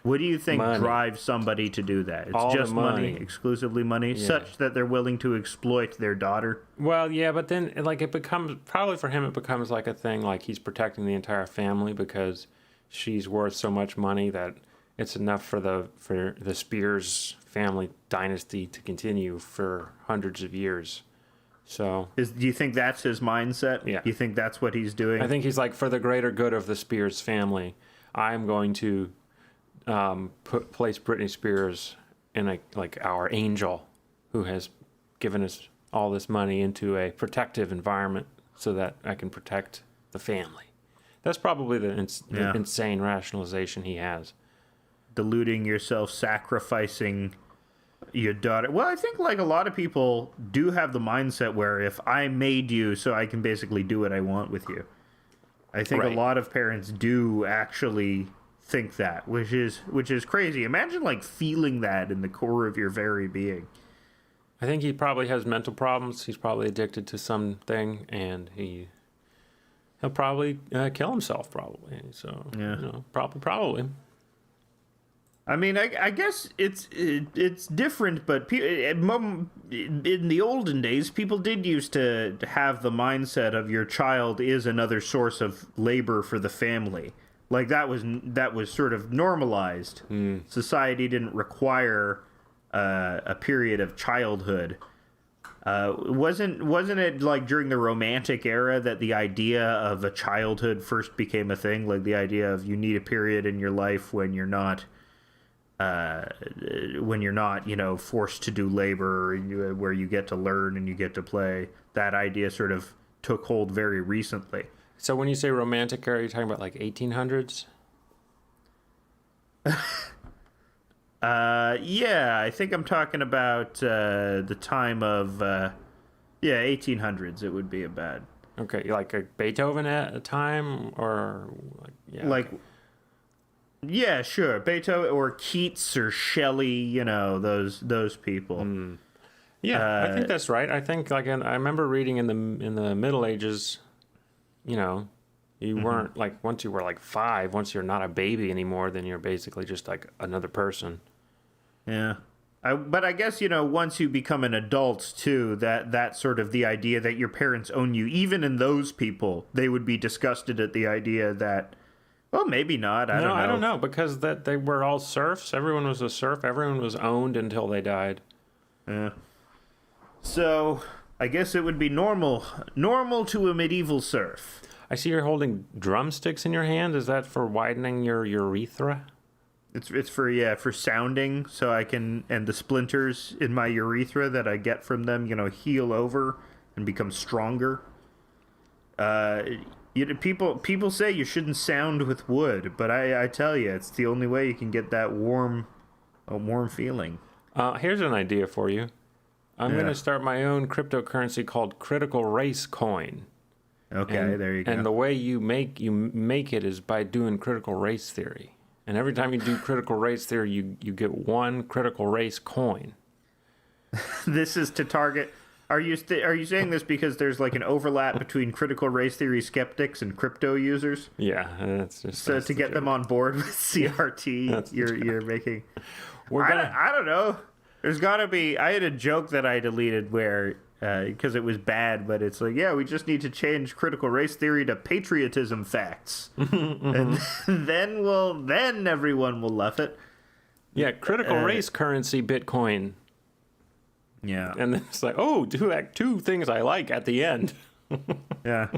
[SPEAKER 8] What do you think drives somebody to do that? It's
[SPEAKER 6] all
[SPEAKER 8] just
[SPEAKER 6] the
[SPEAKER 8] money, exclusively money, such that they're willing to exploit their daughter.
[SPEAKER 6] Well, yeah, but then like it becomes, probably for him, it becomes like a thing like he's protecting the entire family because she's worth so much money that it's enough for the Spears family dynasty to continue for hundreds of years. So,
[SPEAKER 8] do you think that's his mindset?
[SPEAKER 6] Yeah.
[SPEAKER 8] You think that's what he's doing?
[SPEAKER 6] I think he's like, for the greater good of the Spears family, I'm going to place Britney Spears in our angel who has given us all this money into a protective environment so that I can protect the family. That's probably the insane rationalization he has.
[SPEAKER 8] Deluding yourself, sacrificing your daughter. Well, I think like a lot of people do have the mindset where if I made you so I can basically do what I want with you. I think a lot of parents do actually think that, which is crazy. Imagine like feeling that in the core of your very being.
[SPEAKER 6] I think he probably has mental problems. He's probably addicted to something, and he'll probably kill himself. Probably. So probably.
[SPEAKER 8] I mean, I guess it's different, but in the olden days, people did used to have the mindset of your child is another source of labor for the family. Like that was sort of normalized. Society didn't require a period of childhood. Wasn't it like during the Romantic era that the idea of a childhood first became a thing? Like the idea of you need a period in your life when you're not, forced to do labor, where you get to learn and you get to play. That idea sort of took hold very recently.
[SPEAKER 6] So when you say Romantic era, you're talking about like 1800s?
[SPEAKER 8] Yeah, I think I'm talking about the time of 1800s. It would be a bad.
[SPEAKER 6] Okay, like a Beethoven at a time, or
[SPEAKER 8] yeah, sure, Beethoven or Keats or Shelley. Those people.
[SPEAKER 6] Yeah, I think that's right. I think I remember reading in the Middle Ages. You weren't like once you were like 5. Once you're not a baby anymore, then you're basically just like another person.
[SPEAKER 8] Yeah. But I guess, once you become an adult, too, that's sort of the idea that your parents own you. Even in those people, they would be disgusted at the idea that, well, maybe not. I don't know.
[SPEAKER 6] I don't know, because they were all serfs. Everyone was a serf. Everyone was owned until they died.
[SPEAKER 8] Yeah. So I guess it would be normal to a medieval serf.
[SPEAKER 6] I see you're holding drumsticks in your hand. Is that for widening your urethra?
[SPEAKER 8] It's for sounding, so I can, and the splinters in my urethra that I get from them, heal over and become stronger. People say you shouldn't sound with wood, but I tell you, it's the only way you can get that warm feeling.
[SPEAKER 6] Here's an idea for you. I'm going to start my own cryptocurrency called Critical Race Coin.
[SPEAKER 8] Okay, there you go.
[SPEAKER 6] And the way you make it is by doing critical race theory. And every time you do critical race theory, you get one critical race coin.
[SPEAKER 8] This is to target. Are you saying this because there's like an overlap between critical race theory skeptics and crypto users?
[SPEAKER 6] Yeah, that's just
[SPEAKER 8] so to get them on board with CRT. you're making. I don't know. There's got to be. I had a joke that I deleted where. Because it was bad, but it's like, yeah, we just need to change critical race theory to patriotism facts, and then everyone will love it.
[SPEAKER 6] Yeah, critical race currency Bitcoin.
[SPEAKER 8] Yeah,
[SPEAKER 6] and then it's like, oh, two things I like at the end.
[SPEAKER 8] Yeah,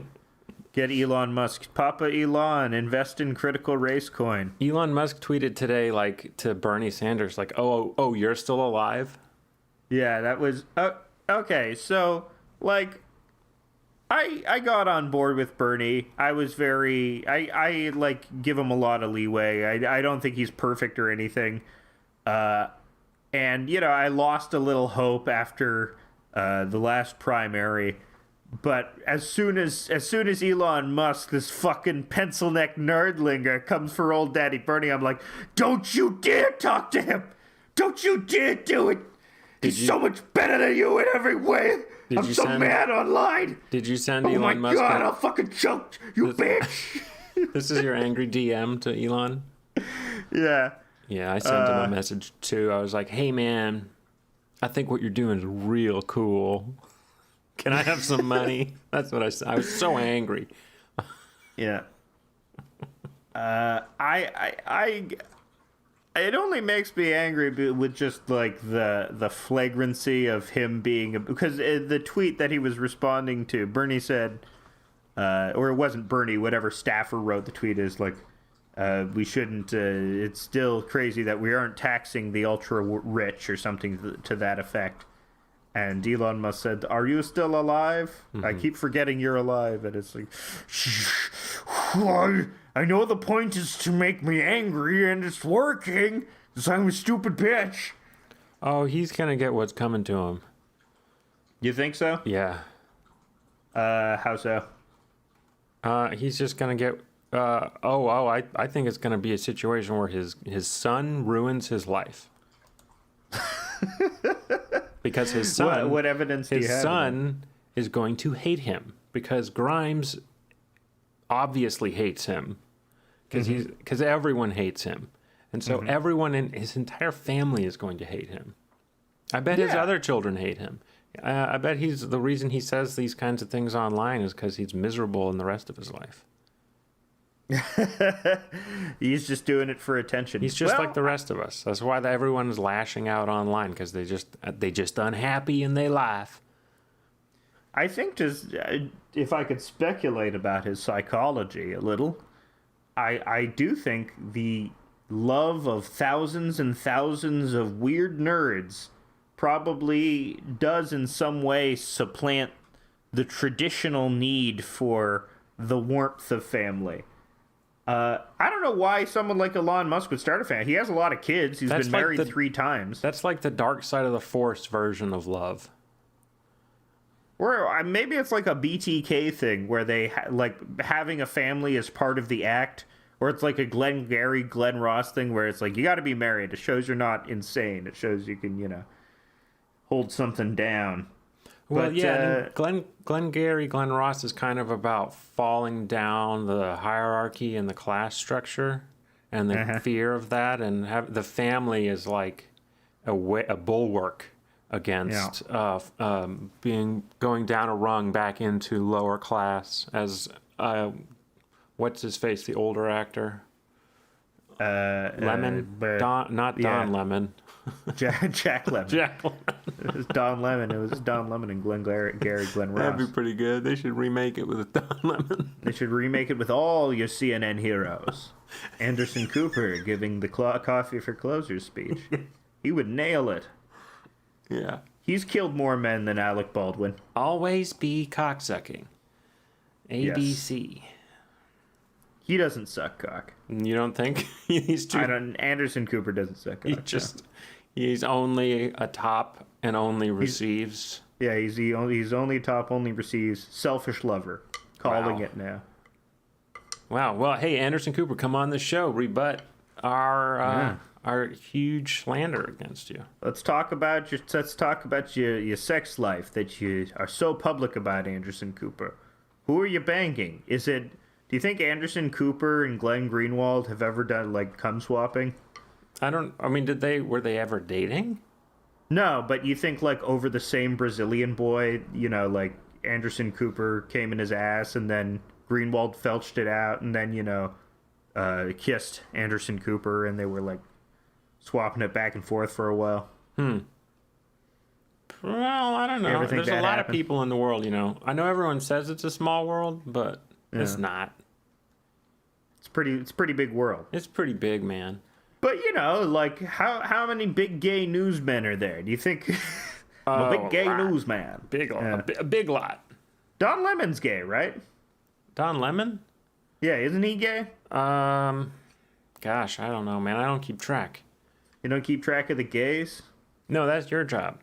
[SPEAKER 8] get Elon Musk, Papa Elon, invest in critical race coin.
[SPEAKER 6] Elon Musk tweeted today, like to Bernie Sanders, like, oh, you're still alive.
[SPEAKER 8] Yeah, that was. Okay, so, like, I got on board with Bernie. I was I give him a lot of leeway. I don't think he's perfect or anything. And, I lost a little hope after the last primary. But as soon as Elon Musk, this fucking pencil-neck nerdlinger, comes for old Daddy Bernie, I'm like, don't you dare talk to him! Don't you dare do it! He's so much better than you in every way. I'm so mad online.
[SPEAKER 6] Did you send Elon Musk?
[SPEAKER 8] Oh my God, I'll fucking choke you, bitch.
[SPEAKER 6] This is your angry DM to Elon?
[SPEAKER 8] Yeah.
[SPEAKER 6] Yeah, I sent him a message too. I was like, hey man, I think what you're doing is real cool. Can I have some money? That's what I said. I was so angry.
[SPEAKER 8] Yeah. It only makes me angry with just like the flagrancy of him being, because the tweet that he was responding to, Bernie said, or it wasn't Bernie, whatever staffer wrote the tweet is like, we shouldn't. It's still crazy that we aren't taxing the ultra rich or something to that effect. And Elon Musk said, "Are you still alive? Mm-hmm. I keep forgetting you're alive." And it's like, I know the point is to make me angry, and it's working, because I'm a stupid bitch.
[SPEAKER 6] Oh, he's going to get what's coming to him.
[SPEAKER 8] You think so?
[SPEAKER 6] Yeah.
[SPEAKER 8] How so?
[SPEAKER 6] He's just going to get... I think it's going to be a situation where his son ruins his life. Because his son...
[SPEAKER 8] What evidence do you have?
[SPEAKER 6] His son is going to hate him, because Grimes obviously hates him, because everyone hates him, And so everyone in his entire family is going to hate him. I bet his other children hate him. I bet he's the reason he says these kinds of things online is because he's miserable in the rest of his life.
[SPEAKER 8] He's just doing it for attention.
[SPEAKER 6] He's just like the rest of us. That's why everyone is lashing out online, because they just unhappy in their life.
[SPEAKER 8] I think just if I could speculate about his psychology a little, I do think the love of thousands and thousands of weird nerds probably does in some way supplant the traditional need for the warmth of family. I don't know why someone like Elon Musk would start a family. He has a lot of kids. He's been married 3 times.
[SPEAKER 6] That's like the dark side of the Force version of love.
[SPEAKER 8] Or maybe it's like a BTK thing where they like having a family is part of the act. Or it's like a Glenn Ross thing where it's like, you got to be married. It shows you're not insane. It shows you can, hold something down.
[SPEAKER 6] Well,
[SPEAKER 8] but,
[SPEAKER 6] yeah, Glenn Ross is kind of about falling down the hierarchy and the class structure and the fear of that. And the family is like a bulwark against going down a rung back into lower class as... what's his face? The older actor, Lemon. Don Lemon.
[SPEAKER 8] Jack Lemon.
[SPEAKER 6] Jack Lemon.
[SPEAKER 8] It was Don Lemon. It was Don Lemon and Glenn Ross.
[SPEAKER 6] That'd be pretty good. They should remake it with Don Lemon.
[SPEAKER 8] They should remake it with all your CNN heroes. Anderson Cooper giving the coffee for closers speech. He would nail it.
[SPEAKER 6] Yeah.
[SPEAKER 8] He's killed more men than Alec Baldwin.
[SPEAKER 6] Always be cocksucking. ABC. Yes.
[SPEAKER 8] He doesn't suck cock.
[SPEAKER 6] You don't think? He's too...
[SPEAKER 8] Anderson Cooper doesn't suck cock.
[SPEAKER 6] He's only a top and only receives.
[SPEAKER 8] He's only top, only receives. Selfish lover. Calling it now.
[SPEAKER 6] Wow. Well, hey, Anderson Cooper, come on the show. Rebut our huge slander against you.
[SPEAKER 8] Let's talk about your sex life that you are so public about, Anderson Cooper. Who are you banging? Do you think Anderson Cooper and Glenn Greenwald have ever done like cum swapping?
[SPEAKER 6] Were they ever dating?
[SPEAKER 8] No, but you think like over the same Brazilian boy, like Anderson Cooper came in his ass and then Greenwald felched it out and then, kissed Anderson Cooper and they were like swapping it back and forth for a while.
[SPEAKER 6] Well, I don't know. There's a lot of people in the world, I know everyone says it's a small world, but it's not.
[SPEAKER 8] It's pretty big world.
[SPEAKER 6] It's pretty big, man.
[SPEAKER 8] But like how many big gay newsmen are there? Do you think I'm a big gay newsman?
[SPEAKER 6] A big lot.
[SPEAKER 8] Don Lemon's gay, right?
[SPEAKER 6] Don Lemon?
[SPEAKER 8] Yeah, isn't he gay?
[SPEAKER 6] Gosh, I don't know, man. I don't keep track.
[SPEAKER 8] You don't keep track of the gays?
[SPEAKER 6] No, that's your job.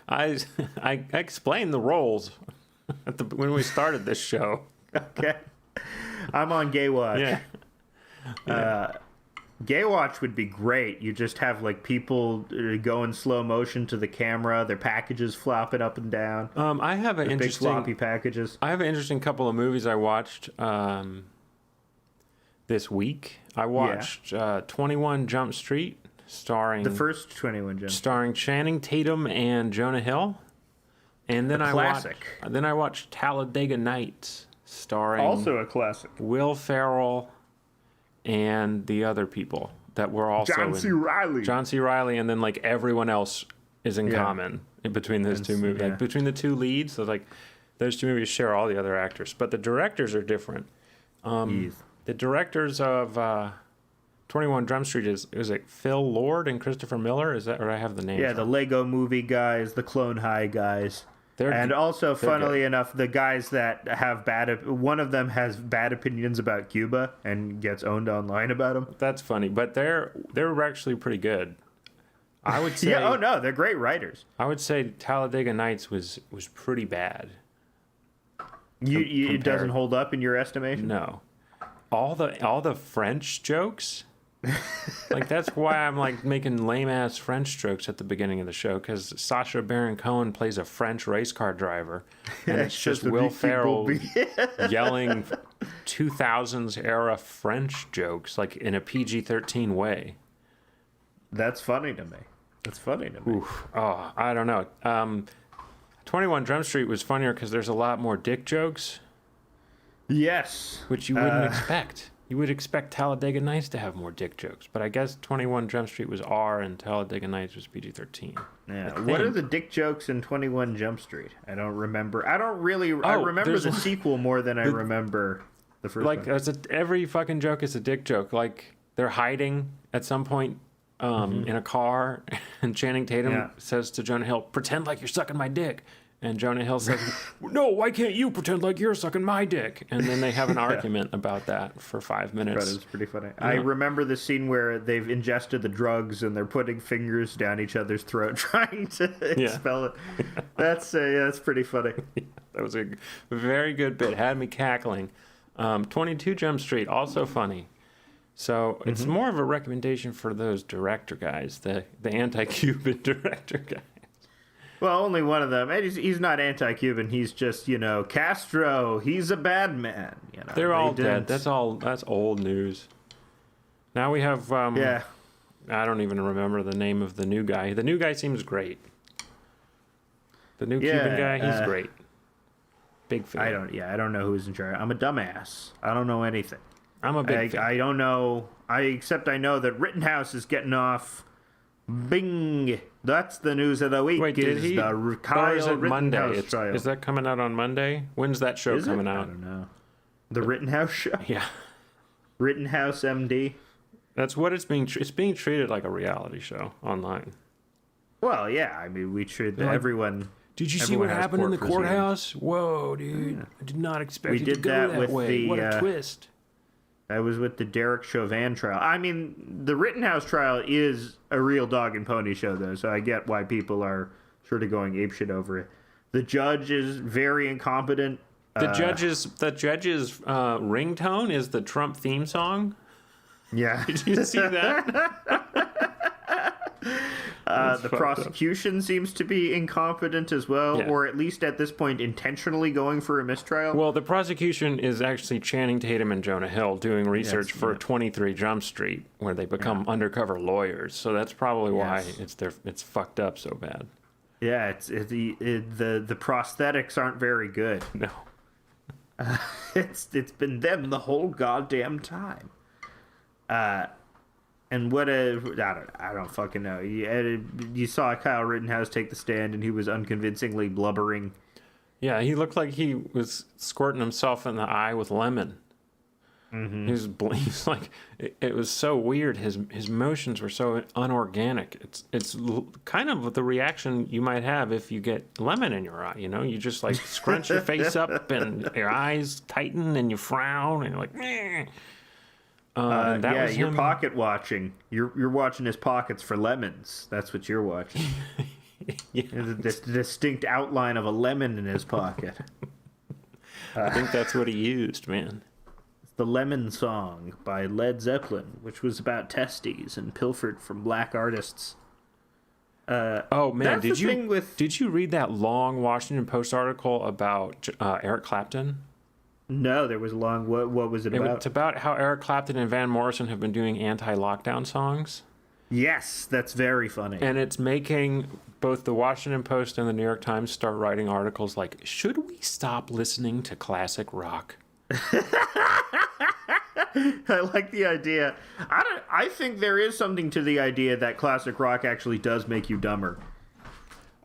[SPEAKER 6] I explained the roles when we started this show.
[SPEAKER 8] Okay. I'm on Gay Watch.
[SPEAKER 6] Yeah.
[SPEAKER 8] Gay Watch would be great. You just have like people go in slow motion to the camera, their packages flopping up and down.
[SPEAKER 6] I have an interesting
[SPEAKER 8] big floppy packages.
[SPEAKER 6] I have an interesting couple of movies I watched this week. I watched 21 Jump Street,
[SPEAKER 8] the first 21 Jump Street,
[SPEAKER 6] starring Channing Tatum and Jonah Hill. And then I watched Talladega Nights, starring
[SPEAKER 8] also a classic,
[SPEAKER 6] Will Ferrell and the other people that were also John C. Reilly, and then like everyone else is in common in between those two movies. Like between the two leads, so like those two movies share all the other actors, but the directors are different. The directors of 21 Jump Street is it Phil Lord and Christopher Miller? Is that, or I have the name?
[SPEAKER 8] Yeah, the Lego Movie guys, the Clone High guys. And also, funnily enough, the guys that have one of them has bad opinions about Cuba and gets owned online about them.
[SPEAKER 6] That's funny, but they're actually pretty good. I would say.
[SPEAKER 8] Yeah, oh no, they're great writers.
[SPEAKER 6] I would say Talladega Nights was pretty bad.
[SPEAKER 8] It doesn't hold up in your estimation?
[SPEAKER 6] No. All the French jokes Like, that's why I'm like making lame ass French jokes at the beginning of the show, because Sacha Baron Cohen plays a French race car driver, and it's just Will Ferrell yelling 2000s era French jokes like in a PG-13 way.
[SPEAKER 8] That's funny to me. That's funny to me.
[SPEAKER 6] Oof. Oh, I don't know. 21 Jump Street was funnier because there's a lot more dick jokes.
[SPEAKER 8] Yes.
[SPEAKER 6] Which you wouldn't expect. You would expect Talladega Nights to have more dick jokes, but I guess 21 Jump Street was R and Talladega Nights was PG-13.
[SPEAKER 8] Yeah. What are the dick jokes in 21 Jump Street? I don't remember. I remember the sequel more than I remember the first one.
[SPEAKER 6] Every fucking joke is a dick joke. Like, they're hiding at some point in a car, and Channing Tatum says to Jonah Hill, "Pretend like you're sucking my dick." And Jonah Hill says, "No, why can't you pretend like you're sucking my dick?" And then they have an argument about that for 5 minutes.
[SPEAKER 8] It's pretty funny.
[SPEAKER 6] Yeah.
[SPEAKER 8] I remember the scene where they've ingested the drugs and they're putting fingers down each other's throat trying to expel it. That's pretty funny.
[SPEAKER 6] That was a very good bit. Had me cackling. 22 Jump Street, also funny. So it's more of a recommendation for those director guys, the anti-Cuban director guy.
[SPEAKER 8] Well, only one of them. He's not anti-Cuban. He's just, Castro. He's a bad man.
[SPEAKER 6] They're all dead. That's old news. Now we have. I don't even remember the name of the new guy. The new guy seems great. The new Cuban guy, he's great. Big fan.
[SPEAKER 8] I don't know who's in charge. I'm a dumbass. I don't know anything.
[SPEAKER 6] I'm a big fan.
[SPEAKER 8] I don't know. Except I know that Rittenhouse is getting off. Bing. That's the news of the week.
[SPEAKER 6] Wait, did he?
[SPEAKER 8] The Kyle
[SPEAKER 6] or is it Monday?
[SPEAKER 8] trial.
[SPEAKER 6] Is that coming out on Monday? When's that show coming out?
[SPEAKER 8] I don't know. The Rittenhouse show?
[SPEAKER 6] Yeah.
[SPEAKER 8] Rittenhouse MD?
[SPEAKER 6] That's what it's being treated like a reality show online.
[SPEAKER 8] Well, yeah. I mean, we treat everyone.
[SPEAKER 6] Did you see what happened in the courthouse? Whoa, dude. Yeah. I did not expect it to go that way. What a twist.
[SPEAKER 8] That was with the Derek Chauvin trial. I mean, the Rittenhouse trial is a real dog and pony show, though, so I get why people are sort of going apeshit over it. The judge is very incompetent.
[SPEAKER 6] The judge's ringtone is the Trump theme song.
[SPEAKER 8] Yeah.
[SPEAKER 6] Did you see that?
[SPEAKER 8] The prosecution seems to be incompetent as well, or at least at this point intentionally going for a mistrial.
[SPEAKER 6] Well, the prosecution is actually Channing Tatum and Jonah Hill doing research for 23 Jump Street, where they become undercover lawyers. So that's probably why it's fucked up so bad.
[SPEAKER 8] Yeah, the prosthetics aren't very good.
[SPEAKER 6] No,
[SPEAKER 8] it's been them the whole goddamn time. And I don't fucking know. You saw Kyle Rittenhouse take the stand, and he was unconvincingly blubbering.
[SPEAKER 6] Yeah, he looked like he was squirting himself in the eye with lemon. Mm-hmm. He was like, it was so weird. His motions were so unorganic. It's kind of the reaction you might have if you get lemon in your eye. You just like scrunch your face up, and your eyes tighten, and you frown, and you're like, meh.
[SPEAKER 8] You're pocket watching. You're watching his pockets for lemons. That's what you're watching. The distinct outline of a lemon in his pocket.
[SPEAKER 6] I think that's what he used, man.
[SPEAKER 8] It's the Lemon Song by Led Zeppelin, which was about testes and pilfered from black artists.
[SPEAKER 6] Oh man, did you read that long Washington Post article about Eric Clapton?
[SPEAKER 8] No, there was a long. What was it about?
[SPEAKER 6] It's about how Eric Clapton and Van Morrison have been doing anti-lockdown songs.
[SPEAKER 8] Yes, that's very funny.
[SPEAKER 6] And it's making both the Washington Post and the New York Times start writing articles like, "Should we stop listening to classic rock?"
[SPEAKER 8] I like the idea. I think there is something to the idea that classic rock actually does make you dumber.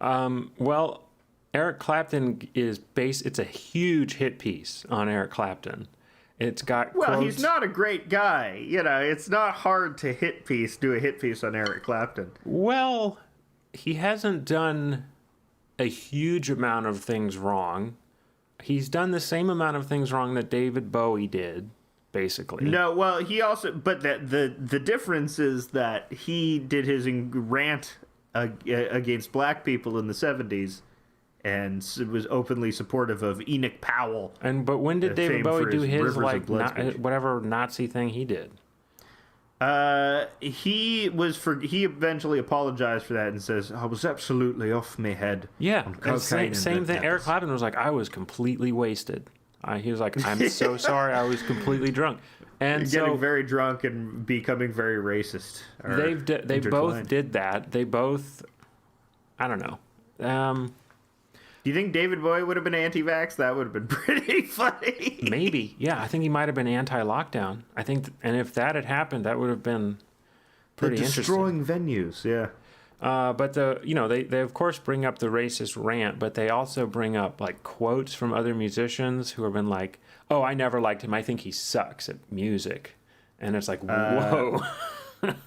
[SPEAKER 6] Well, Eric Clapton it's a huge hit piece on Eric Clapton. It's got quotes.
[SPEAKER 8] He's not a great guy. It's not hard to do a hit piece on Eric Clapton.
[SPEAKER 6] Well, he hasn't done a huge amount of things wrong. He's done the same amount of things wrong that David Bowie did, basically.
[SPEAKER 8] No, well, he also, but the difference is that he did his rant against black people in the 70s. And was openly supportive of Enoch Powell.
[SPEAKER 6] But when did David Bowie do his whatever Nazi thing he did?
[SPEAKER 8] He eventually apologized for that and says, "I was absolutely off my head."
[SPEAKER 6] Yeah,
[SPEAKER 8] on
[SPEAKER 6] and
[SPEAKER 8] cocaine
[SPEAKER 6] same
[SPEAKER 8] and
[SPEAKER 6] thing. Eric Clapton was like, I was completely wasted. He was like, I'm so sorry, I was completely drunk. And
[SPEAKER 8] getting
[SPEAKER 6] so
[SPEAKER 8] very drunk and becoming very racist.
[SPEAKER 6] They both did that. They both, I don't know.
[SPEAKER 8] Do you think David Bowie would have been anti-vax? That would have been pretty funny.
[SPEAKER 6] Maybe, yeah. I think he might have been anti-lockdown. I think, and if that had happened, that would have been pretty interesting.
[SPEAKER 8] Destroying venues, yeah.
[SPEAKER 6] But they of course bring up the racist rant, but they also bring up like quotes from other musicians who have been like, "Oh, I never liked him. I think he sucks at music," and it's like, whoa.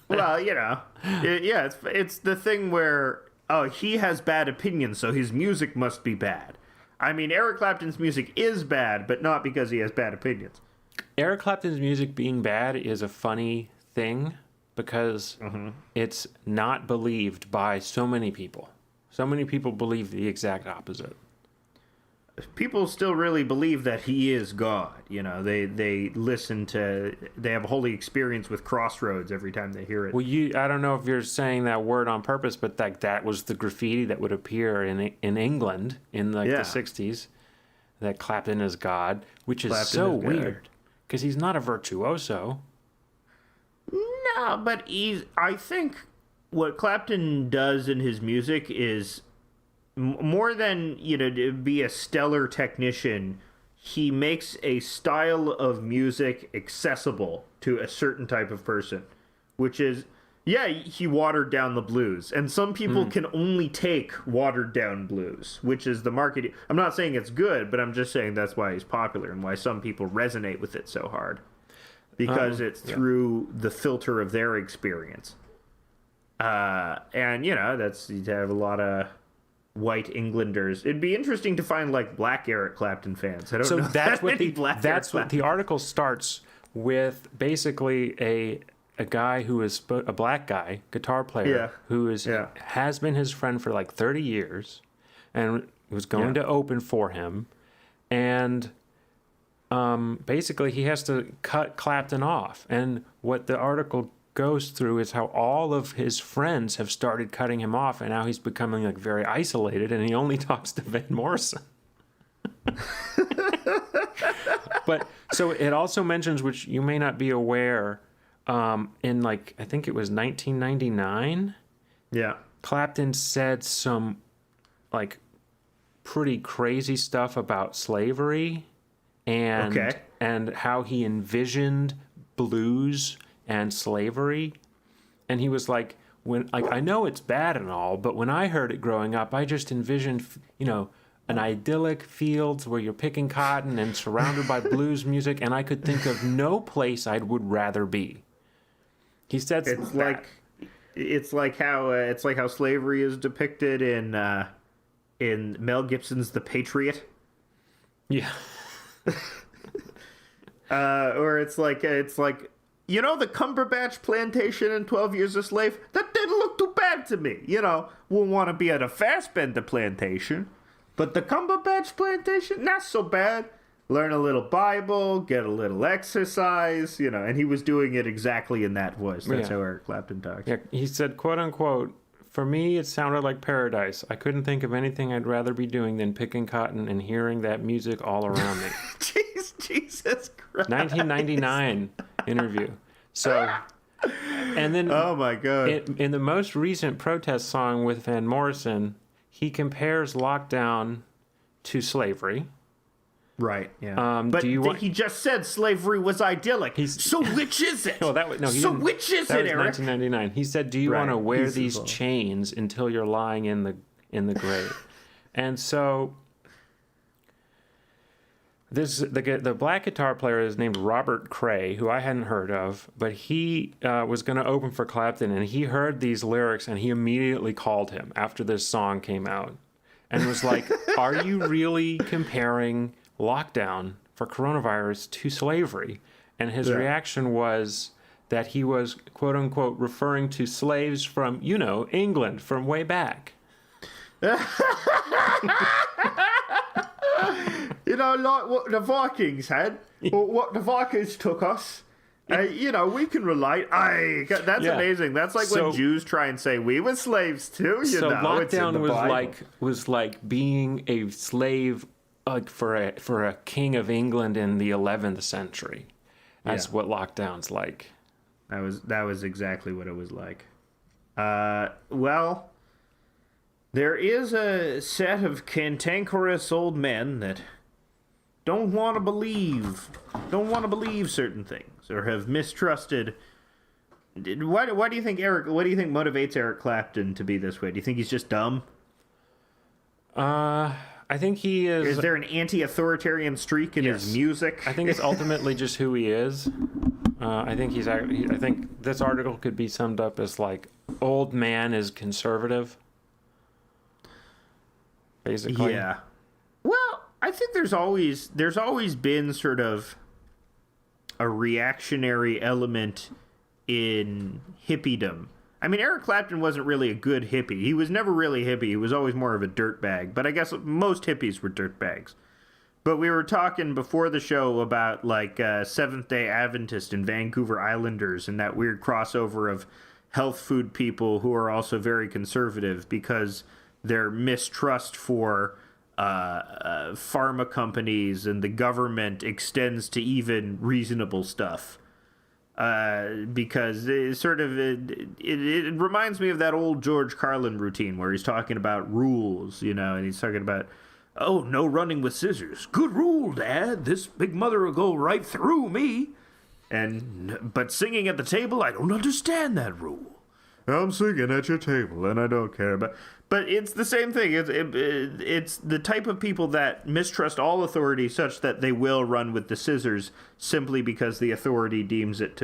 [SPEAKER 8] Well, it's the thing where, oh, he has bad opinions, so his music must be bad. I mean, Eric Clapton's music is bad, but not because he has bad opinions.
[SPEAKER 6] Eric Clapton's music being bad is a funny thing because it's not believed by so many people. So many people believe the exact opposite.
[SPEAKER 8] People still really believe that he is God. You know, they have a holy experience with Crossroads every time they hear it.
[SPEAKER 6] Well, I don't know if you're saying that word on purpose, but that was the graffiti that would appear in England in the 60s, that Clapton is God, which is Clapton so weird because he's not a virtuoso.
[SPEAKER 8] No, but I think what Clapton does in his music is more than, to be a stellar technician. He makes a style of music accessible to a certain type of person, which is, he watered down the blues. And some people can only take watered down blues, which is the market. I'm not saying it's good, but I'm just saying that's why he's popular and why some people resonate with it so hard. Because it's through the filter of their experience. And, that's, you have a lot of white Englanders. It'd be interesting to find, like, black Eric Clapton fans. I don't know.
[SPEAKER 6] That's what the article starts with, basically a guy who is a black guy, guitar player, who has been his friend for like 30 years and was going to open for him. And basically he has to cut Clapton off. And what the article goes through is how all of his friends have started cutting him off, and now he's becoming like very isolated, and he only talks to Van Morrison. But so it also mentions, which you may not be aware, in like, I think it was 1999. Yeah. Clapton said some like pretty crazy stuff about slavery and how he envisioned blues and slavery. And he was like, I know it's bad and all, but when I heard it growing up, I just envisioned, an idyllic fields where you're picking cotton and surrounded by blues music, and I could think of no place I would rather be. He said
[SPEAKER 8] it's like how slavery is depicted in Mel Gibson's The Patriot.
[SPEAKER 6] Yeah.
[SPEAKER 8] Or it's like the Cumberbatch plantation in 12 Years a Slave? That didn't look too bad to me. Wouldn't want to be at a Fassbender plantation. But the Cumberbatch plantation, not so bad. Learn a little Bible, get a little exercise, and he was doing it exactly in that voice. That's how Eric Clapton talks.
[SPEAKER 6] Yeah, he said, quote unquote, "For me, it sounded like paradise. I couldn't think of anything I'd rather be doing than picking cotton and hearing that music all around me."
[SPEAKER 8] Jesus Christ.
[SPEAKER 6] 1999 interview. So, and then,
[SPEAKER 8] oh my God.
[SPEAKER 6] In the most recent protest song with Van Morrison, he compares lockdown to slavery.
[SPEAKER 8] Right. Yeah. But he just said slavery was idyllic. So which is it? Which is it, Eric?
[SPEAKER 6] 1999. He said, "Do you want to wear these chains until you're lying in the grave?" And so the black guitar player is named Robert Cray, who I hadn't heard of, but he was going to open for Clapton, and he heard these lyrics, and he immediately called him after this song came out and was like, "Are you really comparing lockdown for coronavirus to slavery?" And his reaction was that he was, quote unquote, referring to slaves from, England from way back.
[SPEAKER 8] Like what the Vikings had, what the Vikings took us, We can relate. That's amazing. That's like when Jews try and say we were slaves too.
[SPEAKER 6] Lockdown was like being a slave for a king of England in the 11th century. That's what lockdown's like.
[SPEAKER 8] That was exactly what it was like. Well, there is a set of cantankerous old men that don't want to believe certain things or have mistrusted. Why do you think motivates Eric Clapton to be this way? Do you think he's just dumb?
[SPEAKER 6] I think he is.
[SPEAKER 8] Is there an anti-authoritarian streak in his music?
[SPEAKER 6] I think it's ultimately just who he is. I think I think this article could be summed up as like old man is conservative. Basically.
[SPEAKER 8] Yeah. Well, I think there's always been sort of a reactionary element in hippiedom. I mean, Eric Clapton wasn't really a good hippie. He was never really hippie. He was always more of a dirtbag. But I guess most hippies were dirtbags. But we were talking before the show about like Seventh-day Adventist and Vancouver Islanders and that weird crossover of health food people who are also very conservative because their mistrust for pharma companies and the government extends to even reasonable stuff. Because it reminds me of that old George Carlin routine where he's talking about rules, and he's talking about, oh, no running with scissors. Good rule, Dad. This big mother will go right through me. But singing at the table, I don't understand that rule. I'm singing at your table, and I don't care. But it's the same thing. It's the type of people that mistrust all authority such that they will run with the scissors simply because the authority deems it to